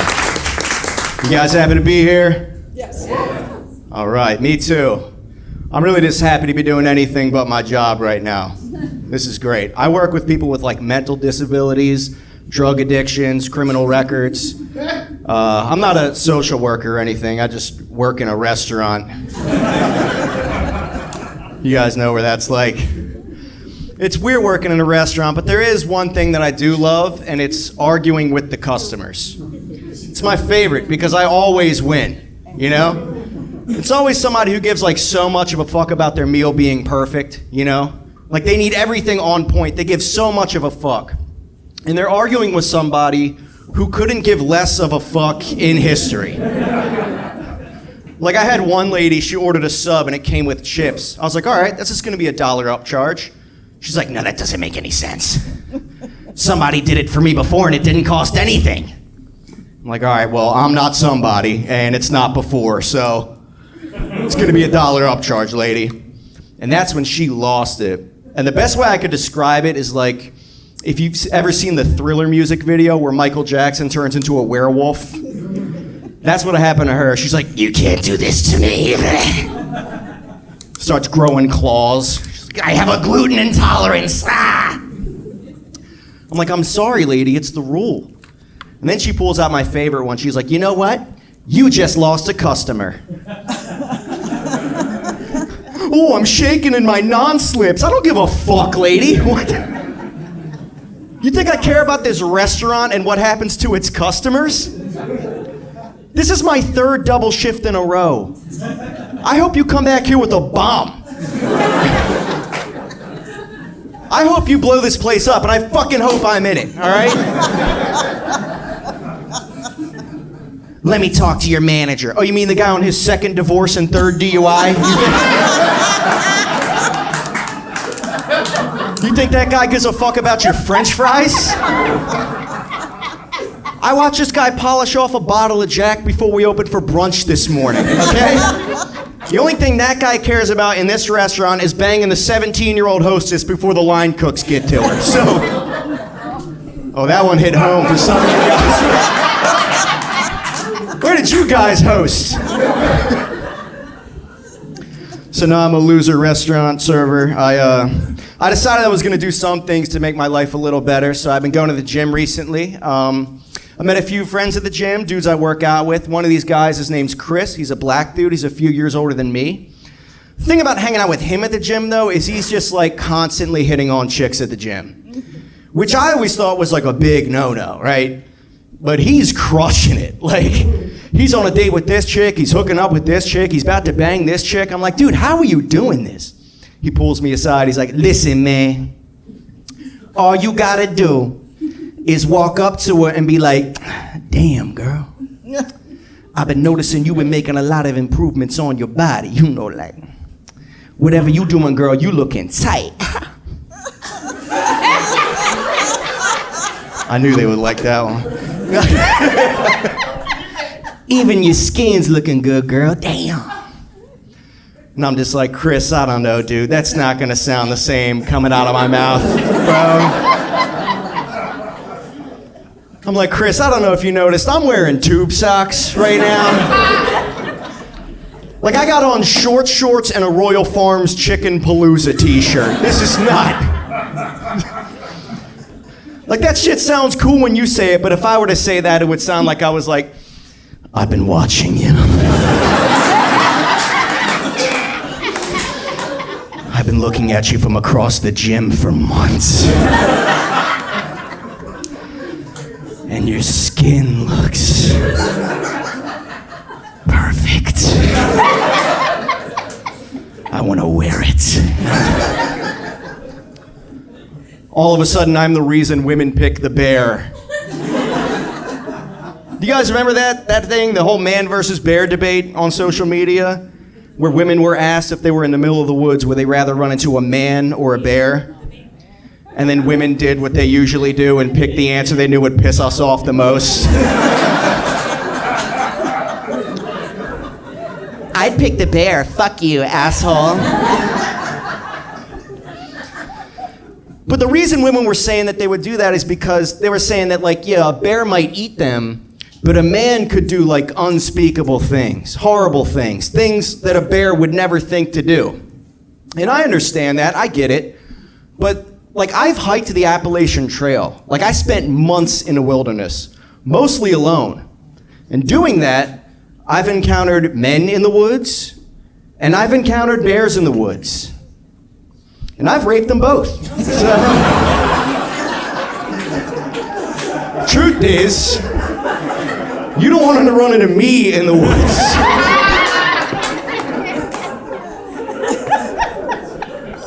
You guys happy to be here? Yes. All right, me too. I'm really just happy to be doing anything but my job right now. This is great. I work with people with like mental disabilities, drug addictions, criminal records. I'm not a social worker or anything. I just work in a restaurant. You guys know where that's like. It's weird working in a restaurant, but there is one thing that I do love, and it's arguing with the customers. It's my favorite because I always win, you know? It's always somebody who gives like so much of a fuck about their meal being perfect, you know? Like they need everything on point. They give so much of a fuck. And they're arguing with somebody who couldn't give less of a fuck in history. Like I had one lady, she ordered a sub and it came with chips. I was like, all right, that's just gonna be $1 upcharge. She's like, no, that doesn't make any sense. Somebody did it for me before and it didn't cost anything. I'm like, all right, well, I'm not somebody and it's not before, so it's gonna be $1 upcharge, lady. And that's when she lost it. And the best way I could describe it is like, if you've ever seen the Thriller music video where Michael Jackson turns into a werewolf, that's what happened to her. She's like, you can't do this to me. Starts growing claws. She's like, I have a gluten intolerance. Ah! I'm like, I'm sorry, lady, it's the rule. And then she pulls out my favorite one. She's like, you know what? You just lost a customer. Oh, I'm shaking in my non-slips. I don't give a fuck, lady. What? You think I care about this restaurant and what happens to its customers? This is my 3rd double shift in a row. I hope you come back here with a bomb. I hope you blow this place up, and I fucking hope I'm in it, all right? Let me talk to your manager. Oh, you mean the guy on his 2nd divorce and 3rd DUI? You think that guy gives a fuck about your French fries? I watched this guy polish off a bottle of Jack before we opened for brunch this morning, okay? The only thing that guy cares about in this restaurant is banging the 17-year-old hostess before the line cooks get to her. So, oh, that one hit home for some of you guys. Where did you guys host? So now I'm a loser restaurant server. I decided I was gonna do some things to make my life a little better, so I've been going to the gym recently. I met a few friends at the gym, dudes I work out with. One of these guys, his name's Chris. He's a black dude. He's a few years older than me. The thing about hanging out with him at the gym, though, is he's just like constantly hitting on chicks at the gym, which I always thought was like a big no-no, right? But he's crushing it. Like, he's on a date with this chick, he's hooking up with this chick, he's about to bang this chick. I'm like, dude, how are you doing this? He pulls me aside, he's like, listen, man, all you gotta do is walk up to her and be like, damn, girl, I've been noticing you've been making a lot of improvements on your body. You know, like, whatever you doing, girl, you looking tight. I knew they would like that one. Even your skin's looking good, girl, damn. And I'm just like, Chris, I don't know, dude, that's not gonna sound the same coming out of my mouth, bro. I'm like, Chris, I don't know if you noticed, I'm wearing tube socks right now. Like, I got on short shorts and a Royal Farms Chicken Palooza t-shirt. This is not... Like, that shit sounds cool when you say it, but if I were to say that, it would sound like I was like, I've been watching you. I've been looking at you from across the gym for months. And your skin looks perfect. all of a sudden I'm the reason women pick the bear. Do you guys remember that thing, the whole man versus bear debate on social media, where women were asked if they were in the middle of the woods, would they rather run into a man or a bear? And then women did what they usually do and picked the answer they knew would piss us off the most. I'd pick the bear. Fuck you, asshole. But the reason women were saying that they would do that is because they were saying that, like, yeah, a bear might eat them, but a man could do, like, unspeakable things, horrible things, things that a bear would never think to do. And I understand that, I get it, but, like, I've hiked the Appalachian Trail. Like, I spent months in the wilderness, mostly alone. And doing that, I've encountered men in the woods, and I've encountered bears in the woods. And I've raped them both. So, truth is, you don't want them to run into me in the woods.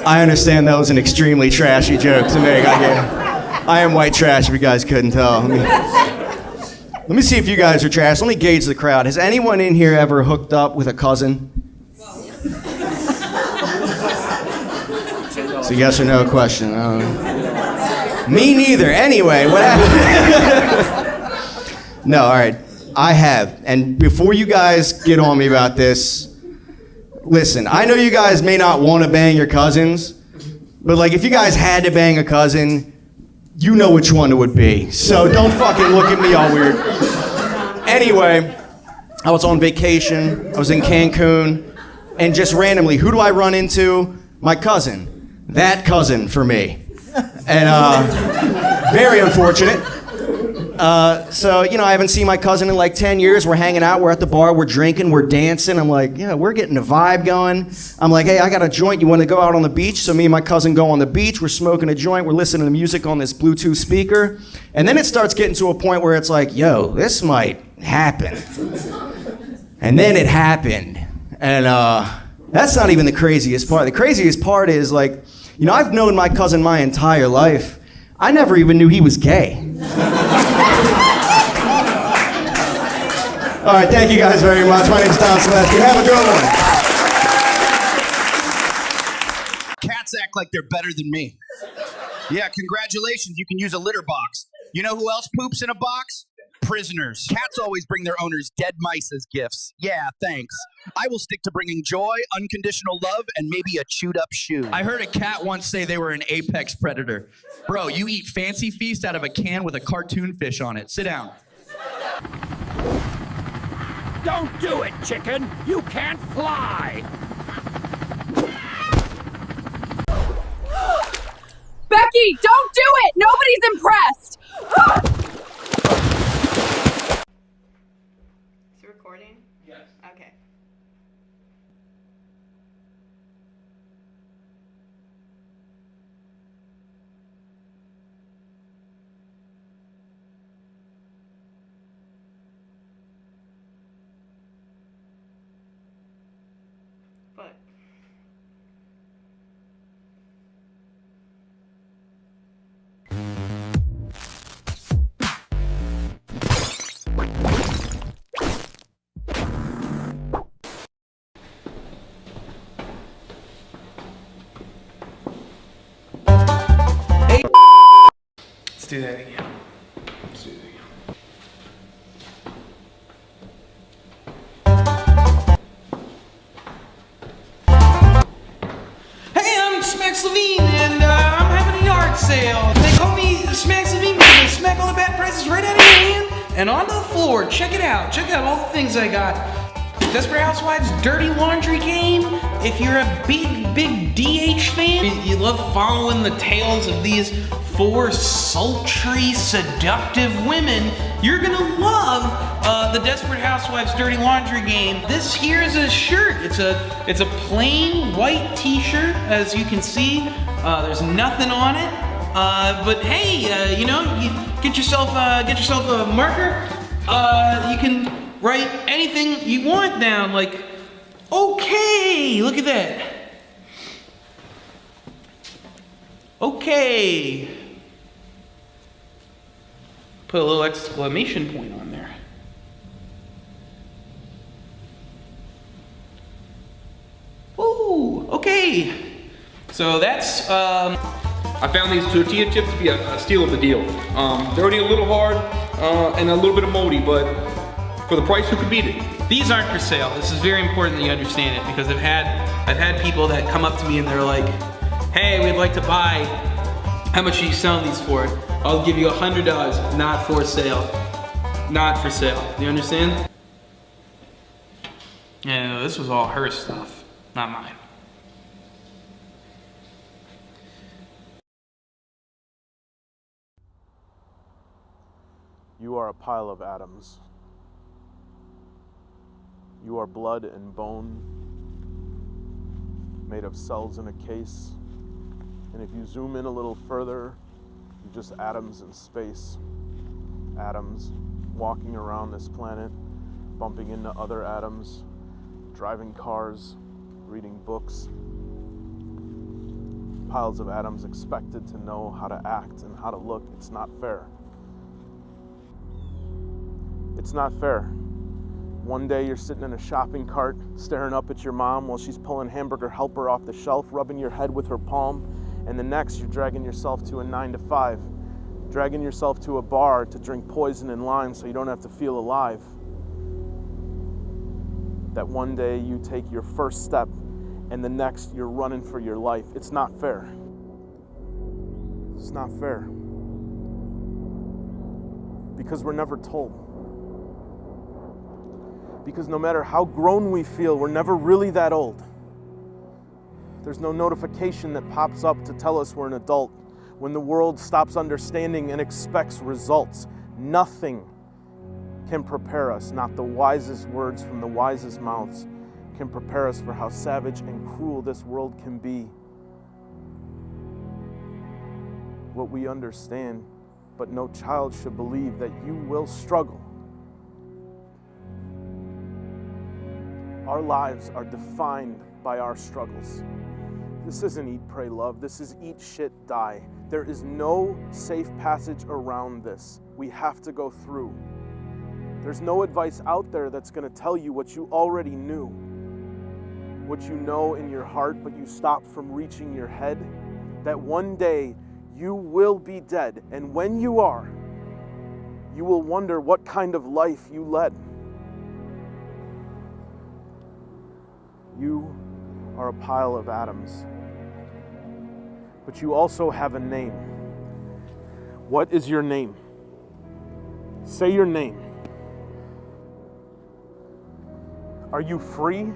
I understand that was an extremely trashy joke to make. I am white trash if you guys couldn't tell. Let me see if you guys are trash. Let me gauge the crowd. Has anyone in here ever hooked up with a cousin? It's a yes or no question. Me neither. Anyway, what happened? No, all right. I have. And before you guys get on me about this, listen, I know you guys may not want to bang your cousins, but like if you guys had to bang a cousin, you know which one it would be. So don't fucking look at me all weird. Anyway, I was on vacation. I was in Cancun. And just randomly, who do I run into? My cousin. That cousin for me. And very unfortunate. So, you know, I haven't seen my cousin in like 10 years. We're hanging out, we're at the bar, we're drinking, we're dancing. I'm like, yeah, we're getting the vibe going. I'm like, hey, I got a joint, you want to go out on the beach? So me and my cousin go on the beach, we're smoking a joint, we're listening to music on this Bluetooth speaker. And then it starts getting to a point where it's like, yo, this might happen. And then it happened. And that's not even the craziest part. The craziest part is like, you know, I've known my cousin my entire life. I never even knew he was gay. All right, thank you guys very much. My name's Tom Selesky. Have a good one. Cats act like they're better than me. Yeah, congratulations, you can use a litter box. You know who else poops in a box? Prisoners. Cats always bring their owners dead mice as gifts. Yeah, thanks. I will stick to bringing joy, unconditional love, and maybe a chewed up shoe. I heard a cat once say they were an apex predator. Bro, you eat Fancy Feast out of a can with a cartoon fish on it. Sit down. Don't do it, chicken! You can't fly! Becky, don't do it! Nobody's impressed! Is it recording? Yes. Okay. But Let's do that again. Hey, I'm Smack Levine, and I'm having a yard sale. They call me Smack Levine because I smack all the bad prices right out of your hand and onto the floor. Check it out. Check out all the things I got. Desperate Housewives Dirty Laundry Game. If you're a big DH fan, you love following the tales of these 4 sultry, seductive women, you're gonna love the Desperate Housewives Dirty Laundry Game. This here is a shirt. It's a plain white t-shirt, as you can see. There's nothing on it. But hey, you know, you get yourself a marker. You can write anything you want down, like, okay, look at that. Okay. Put a little exclamation point on there. Ooh, okay. So that's, I found these tortilla chips to be a steal of the deal. They're only a little hard and a little bit of moldy, but for the price, who could beat it? These aren't for sale. This is very important that you understand it, because I've had people that come up to me and they're like, hey, we'd like to buy, how much are you selling these for? I'll give you $100, not for sale. Not for sale. Do you understand? Yeah, no, this was all her stuff, not mine. You are a pile of atoms. You are blood and bone, made of cells in a case. And if you zoom in a little further, you're just atoms in space. Atoms walking around this planet, bumping into other atoms, driving cars, reading books. Piles of atoms expected to know how to act and how to look. It's not fair. It's not fair. One day you're sitting in a shopping cart, staring up at your mom while she's pulling Hamburger Helper off the shelf, rubbing your head with her palm, and the next you're dragging yourself to a 9-to-5, dragging yourself to a bar to drink poison and lime so you don't have to feel alive. That one day you take your first step and the next you're running for your life. It's not fair. It's not fair. Because we're never told. Because no matter how grown we feel, we're never really that old. There's no notification that pops up to tell us we're an adult when the world stops understanding and expects results. Nothing can prepare us, not the wisest words from the wisest mouths can prepare us for how savage and cruel this world can be. What we understand, but no child should believe that you will struggle. Our lives are defined by our struggles. This isn't eat, pray, love. This is eat, shit, die. There is no safe passage around this. We have to go through. There's no advice out there that's going to tell you what you already knew. What you know in your heart, but you stop from reaching your head. That one day you will be dead. And when you are, you will wonder what kind of life you led. You are a pile of atoms, but you also have a name. What is your name? Say your name. Are you free?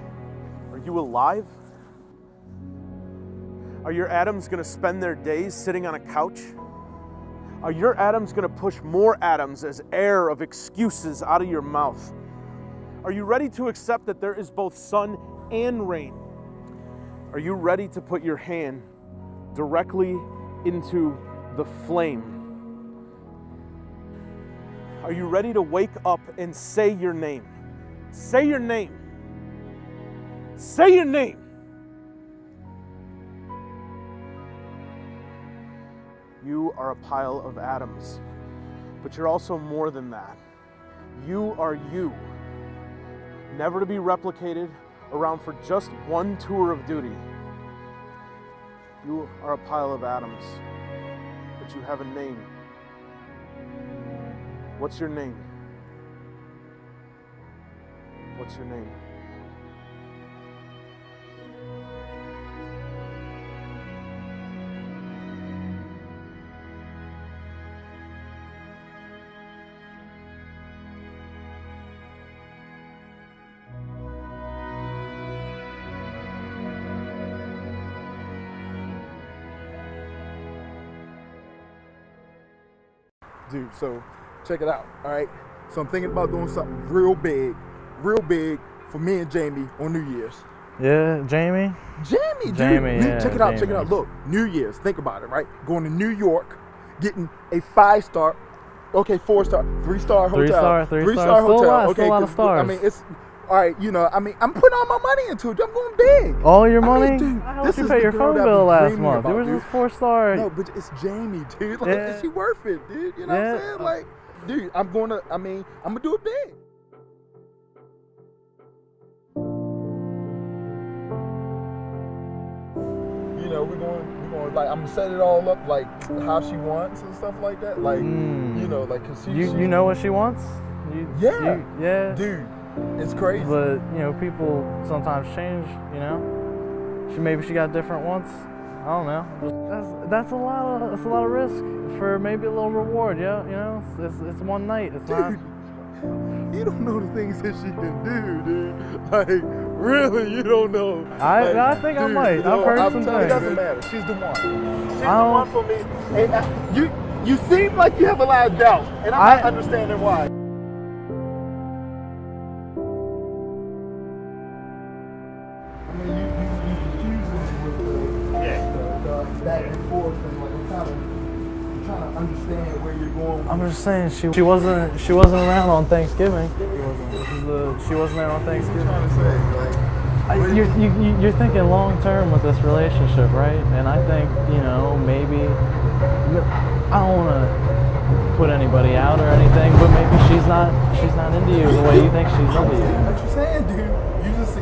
Are you alive? Are your atoms going to spend their days sitting on a couch? Are your atoms going to push more atoms as air of excuses out of your mouth? Are you ready to accept that there is both sun and rain? Are you ready to put your hand directly into the flame? Are you ready to wake up and say your name? Say your name. Say your name. You are a pile of atoms, but you're also more than that. You are you, never to be replicated, around for just one tour of duty. You are a pile of atoms, but you have a name. What's your name? What's your name? Dude, so check it out, all right? So I'm thinking about doing something real big for me and Jamie on New Year's. Yeah, Jamie? Jamie, dude. Jamie, yeah, check it out, check it out. Look, New Year's, think about it, right? Going to New York, getting a 5-star, okay, 4-star, 3-star hotel. 3-star hotel. Okay, a lot of stars. I mean, it's, all right, you know, I mean, I'm putting all my money into it. I'm going big. All your money? I mean, dude, I helped you pay your phone bill last month. There was this 4-star. No, but it's Jamie, dude. Like, is she worth it, dude? You know what I'm saying? Like, dude, I'm gonna do it big. You know, we're going like, I'm gonna set it all up like how she wants and stuff like that. Like, you know, like, cause You know what she wants? Yeah. Dude, it's crazy. But, you know, people sometimes change, you know? Maybe she got different wants. I don't know. That's a lot of risk for maybe a little reward, yeah. You know, it's one night. It's not. You don't know the things that she can do, dude. Like, really, you don't know. I think I might. I've heard some things. It doesn't matter. She's the one. She's the one for me. And you seem like you have a lot of doubt, and I'm not understanding why. Back and forth, and like I'm trying to understand where you're going. I'm just saying she wasn't around on Thanksgiving. She wasn't there on Thanksgiving. What are you trying to say? You're thinking long term with this relationship, right? And I think, you know, maybe I don't want to put anybody out or anything, but maybe she's not into you the way you think she's into you. What you saying, dude? You just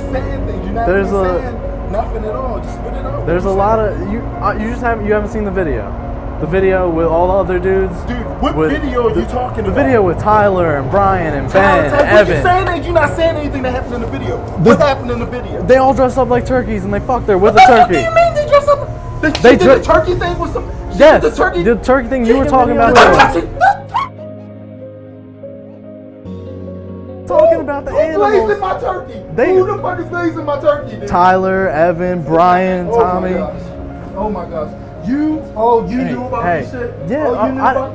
saying things. You're not even saying nothing at all. Just spit it out. There's a lot of you haven't seen the video. The video with all the other dudes. Dude, what video are you talking about? The video with Tyler and Brian and Ben and Evan. What you saying is you're not saying anything that happened in the video. What happened in the video? They all dressed up like turkeys and they fucked her with a turkey. What do you mean they dressed up? They did the turkey thing with some. Yes, the turkey thing you were talking about. Talking about the animals. Who glazing my turkey? Who the fuck is glazing my turkey, dude? Tyler, Evan, Brian, Tommy. Oh my gosh. You knew about this shit? Yeah,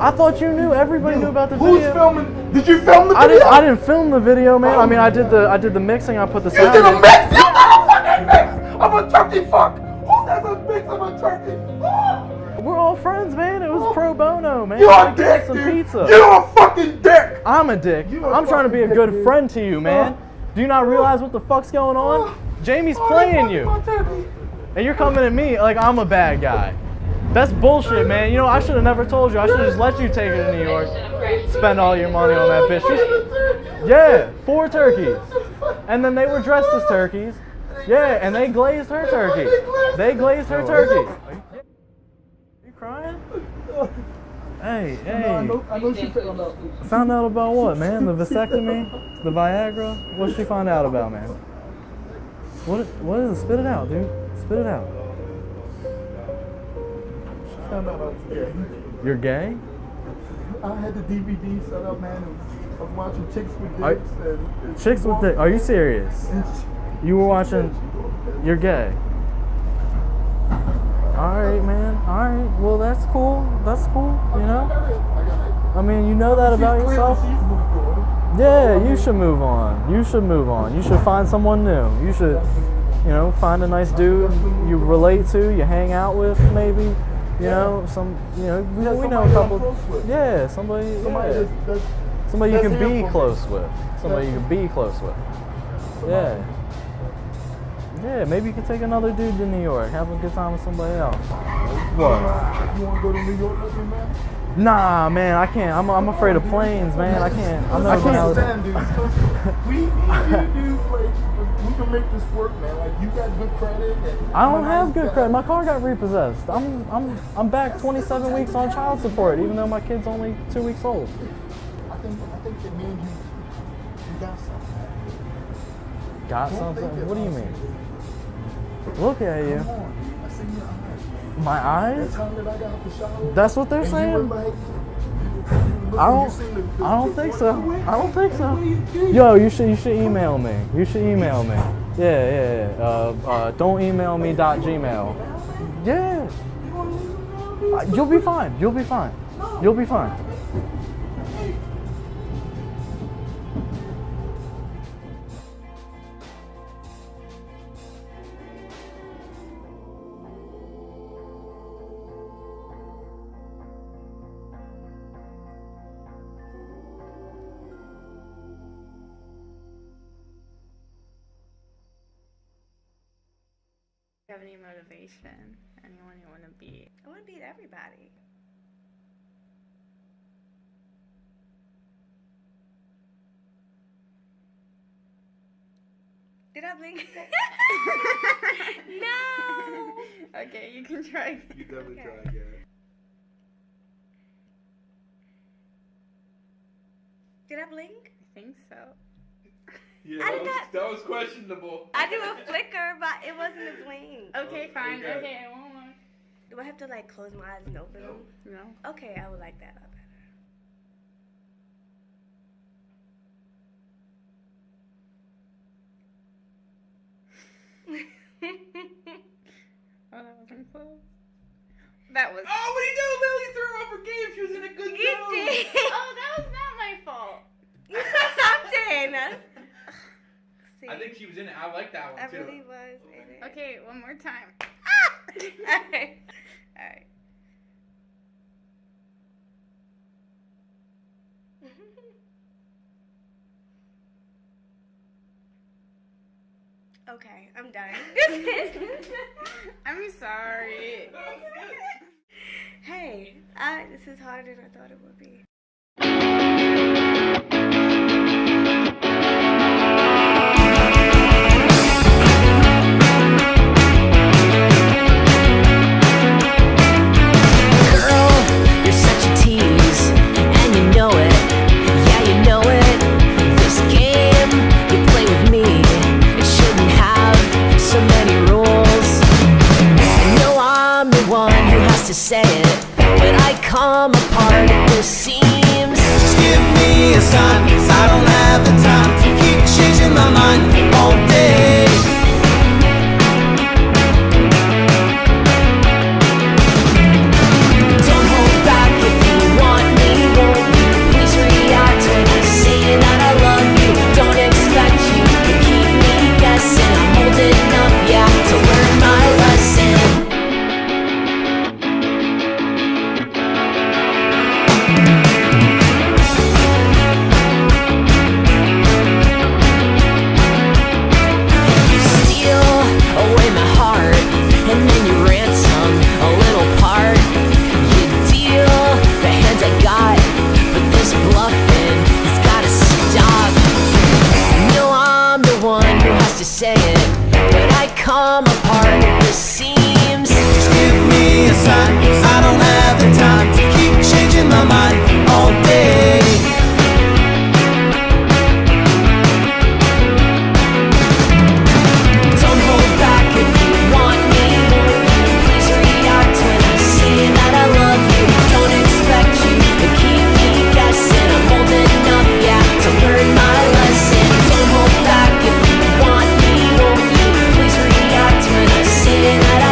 I thought you knew. Everybody knew about the video. Who's filming? Did you film the video? I didn't film the video, man. I mean, I did the mixing. I put the sound. You did a mix? You did a fucking mix of a turkey fuck. Who does a mix of a turkey? We're all friends, man. It was pro bono, man. You're a dick, some dude. pizza. You're a fucking dick. I'm a dick. I'm trying to be a good friend to you, man. Do you not realize what the fuck's going on? Jamie's playing you. And you're coming at me like I'm a bad guy. That's bullshit, man. You know, I should have never told you. I should have just let you take her to New York, spend all your money on that bitch. Yeah, 4 turkeys. And then they were dressed as turkeys. Yeah, and they glazed her turkey. They glazed her turkey. You crying? Hey. I know she found out. Found out about what, man? The vasectomy? The Viagra? What'd she find out about, man? What is it? Spit it out, dude. Spit it out. She found out I was gay. You're gay? I had the DVD set up, man. I was watching Chicks with Dicks. Chicks with Dicks? Are you serious? You were watching... You're gay. Alright, man. Alright. Well, that's cool. That's cool, you know? I mean, you know that about yourself? Yeah, you should move on. You should move on. You should find someone new. You should, you know, find a nice dude you relate to, you hang out with, maybe. You know, we know a couple. Yeah, somebody you can be close with. Somebody you can be close with. Yeah. Yeah, maybe you could take another dude to New York, have a good time with somebody else. What? You want to go to New York with me, man? Nah, man, I can't. I'm afraid of planes, man. I can't. I can't stand, dude. We can make this work, man. Like, you got good credit. I don't have good credit. My car got repossessed. I'm back 27 weeks on child support, even though my kid's only 2 weeks old. I think that me and you got something. Got something? What do you mean? Look at you. Come on, I see your eyes. My eyes? The time that I got out the shower. That's what they're and saying? You were like, I don't think so. I don't think so. Yo, you should email me. You should email me. Yeah. Don't email me .gmail. Yeah. You'll be fine. You'll be fine. You'll be fine. Do you have any motivation? Anyone you want to beat? I want to beat everybody. Did I blink? No. Okay, you can try again. You definitely try again. Did I blink? I think so. Yeah, that was questionable. I do a flicker, but it wasn't a blink. Okay, fine. Okay. Okay, I want one. Do I have to like close my eyes and open them? No. Okay, I would like that a lot better. Oh, that wasn't close. That was. Oh, what did he do? Lily threw her off her game. She was in a good zone. You did. Oh, that was not my fault. You said something. See, I think she was in it. I like that one I too. really was in it. Okay, one more time. Alright. Alright. Okay, I'm done. I'm sorry. Hey, this is harder than I thought it would be. Say it, but I come apart at the seams. Just give me a sign, 'cause I don't have the time to keep changing my mind all day. Don't hold back if you want me, won't you? Please react when I say that I love you. Don't expect you to keep me guessing. I'm old enough, yeah, to learn my lesson. Say it, but I come apart at the seams. Just give me a sign, 'cause I don't have the time to keep changing my mind all day. Don't hold back if you want me, won't you? Please react when I say that I love you. Don't expect you to keep me guessing. I'm old enough, yeah, to learn my lesson. Don't hold back if you want me, won't you? Please react when I say that I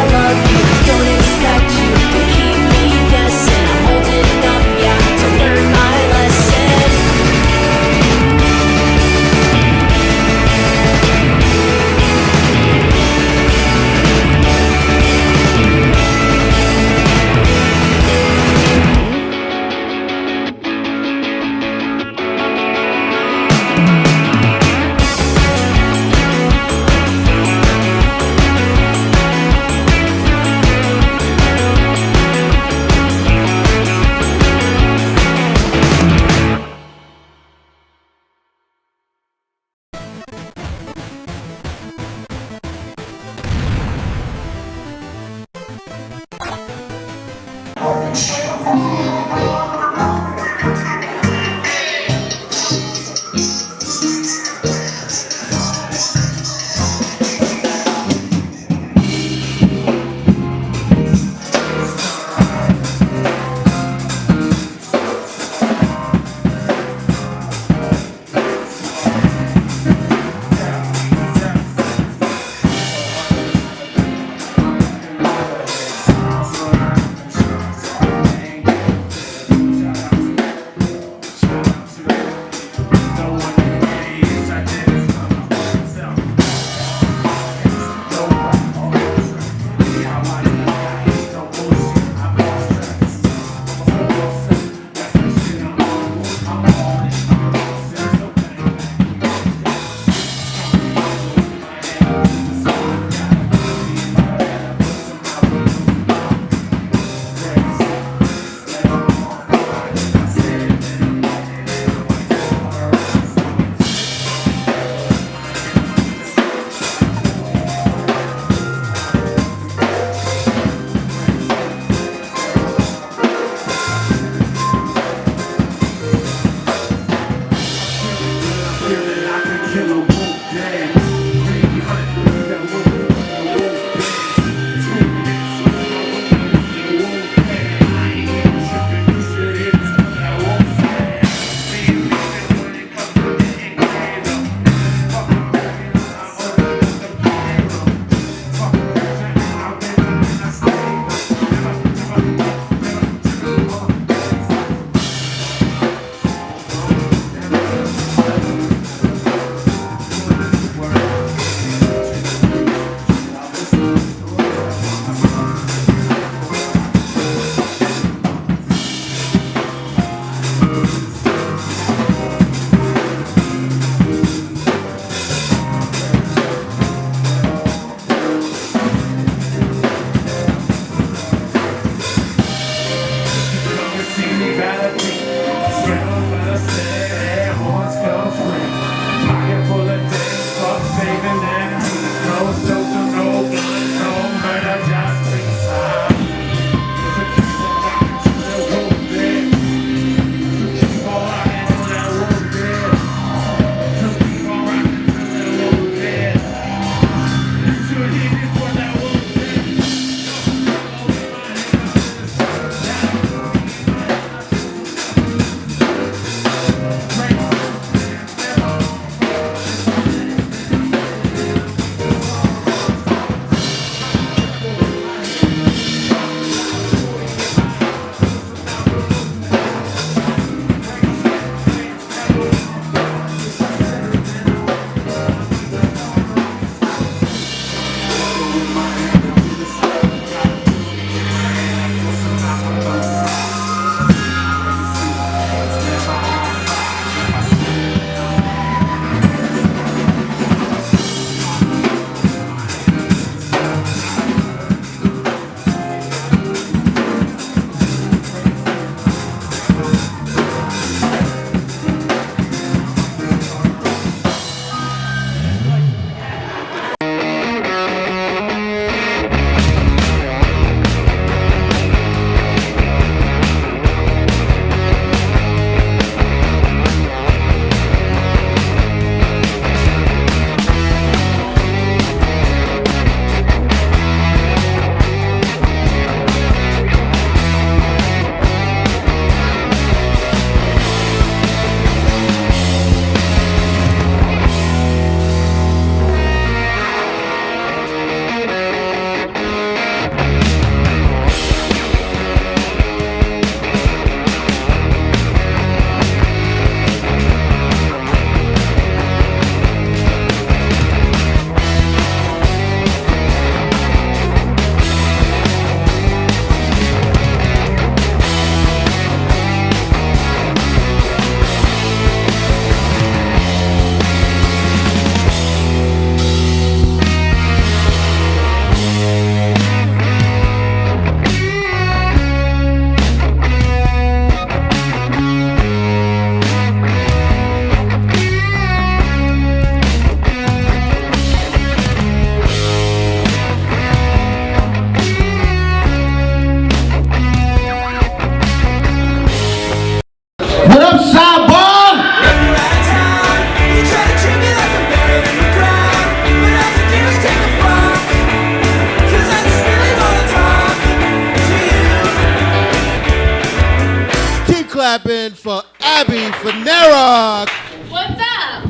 in for Abby Fanera. What's up?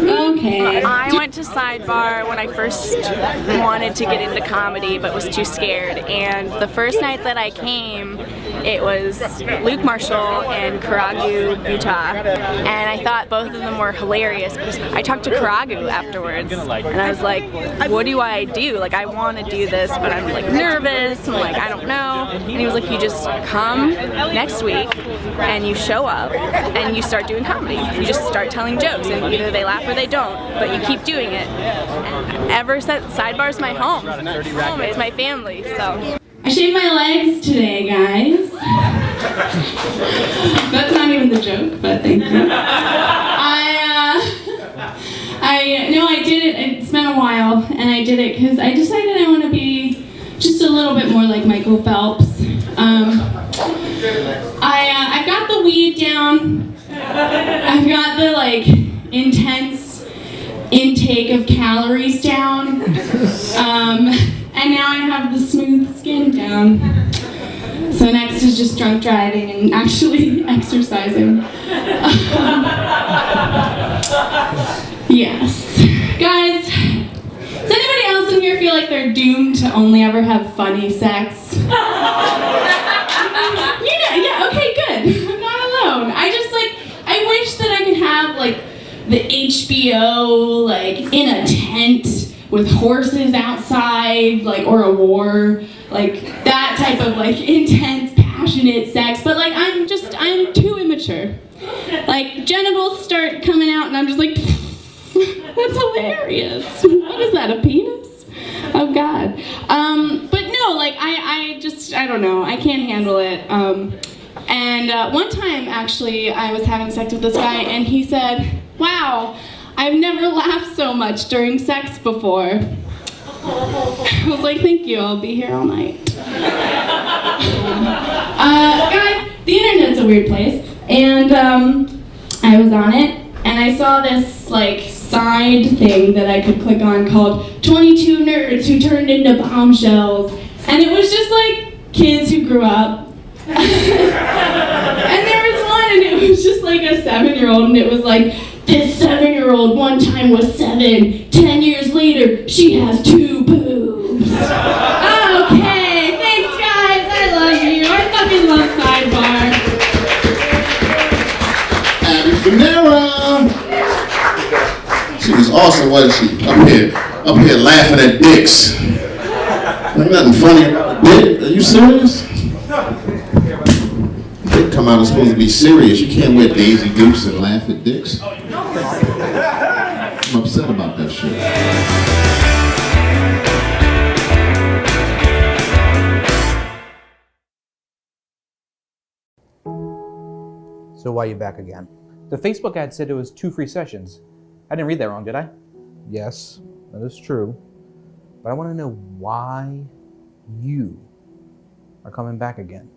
Okay. I went to Sidebar when I first wanted to get into comedy but was too scared, and the first night that I came it was Luke Marshall and Karagu, Utah, and I thought both of them were hilarious because I talked to Karagu afterwards and I was like, what do I do? Like, I want to do this but I'm like nervous and like I don't know, and he was like, you just come next week and you show up and you start doing comedy. You just start telling jokes and either they laugh or they don't, but you keep doing it. And ever since, Sidebar's my home. It's my family, so. I shaved my legs today, guys. That's not even the joke, but thank you. I did it. It's been a while, and I did it because I decided I want to be just a little bit more like Michael Phelps. I got the weed down. I've got the like intense intake of calories down. And now I have the smooth skin down. So next is just drunk driving and actually exercising. Yes. Guys, does anybody else in here feel like they're doomed to only ever have funny sex? Yeah, okay, good. I'm not alone. I wish that I could have like the HBO like in a tent with horses outside, like, or a war, like that type of like intense, passionate sex, but like I'm too immature. Like genitals start coming out and I'm just like, that's hilarious. What is that, a penis? Oh God. But no, like I don't know, I can't handle it. And one time actually I was having sex with this guy and he said, wow, I've never laughed so much during sex before. I was like, thank you, I'll be here all night. Guys, the internet's a weird place, and I was on it, and I saw this like side thing that I could click on called 22 Nerds Who Turned Into Bombshells, and it was just like kids who grew up. And there was one, and it was just like a 7-year-old, and it was like, this 7-year-old one time was 7. 10 years later, she has 2 boobs. Okay, thanks guys. I love you. I fucking love Sidebar. Abby Fanera. She was awesome, wasn't she? Up here laughing at dicks. Ain't nothing funny about a dick. Are you serious? Dick come out and supposed to be serious. You can't wear Daisy Dukes and laugh at dicks. I'm upset about that shit. So why are you back again? The Facebook ad said it was 2 free sessions. I didn't read that wrong, did I? Yes, that is true. But I want to know why you are coming back again.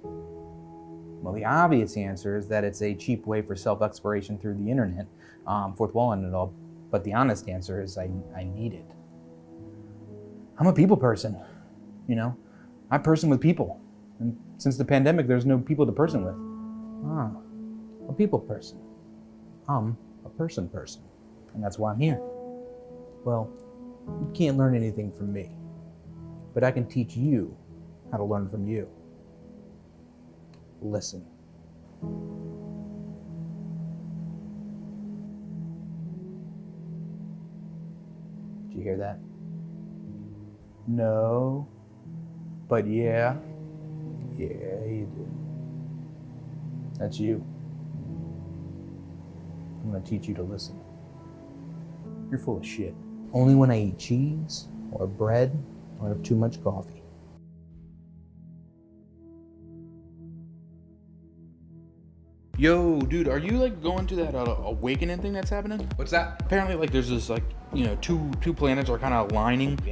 Well, the obvious answer is that it's a cheap way for self-exploration through the internet, fourth wall and it all. But the honest answer is I need it. I'm a people person, you know? I person with people. And since the pandemic, there's no people to person with. Ah, a people person. I'm a person. And that's why I'm here. Well, you can't learn anything from me, but I can teach you how to learn from you. Listen. Did you hear that? No, but yeah. Yeah, you did. That's you. I'm gonna teach you to listen. You're full of shit. Only when I eat cheese, or bread, or have too much coffee. Yo, dude, are you like going to that awakening thing that's happening? What's that? Apparently, like, there's this like, you know, two planets are kind of aligning.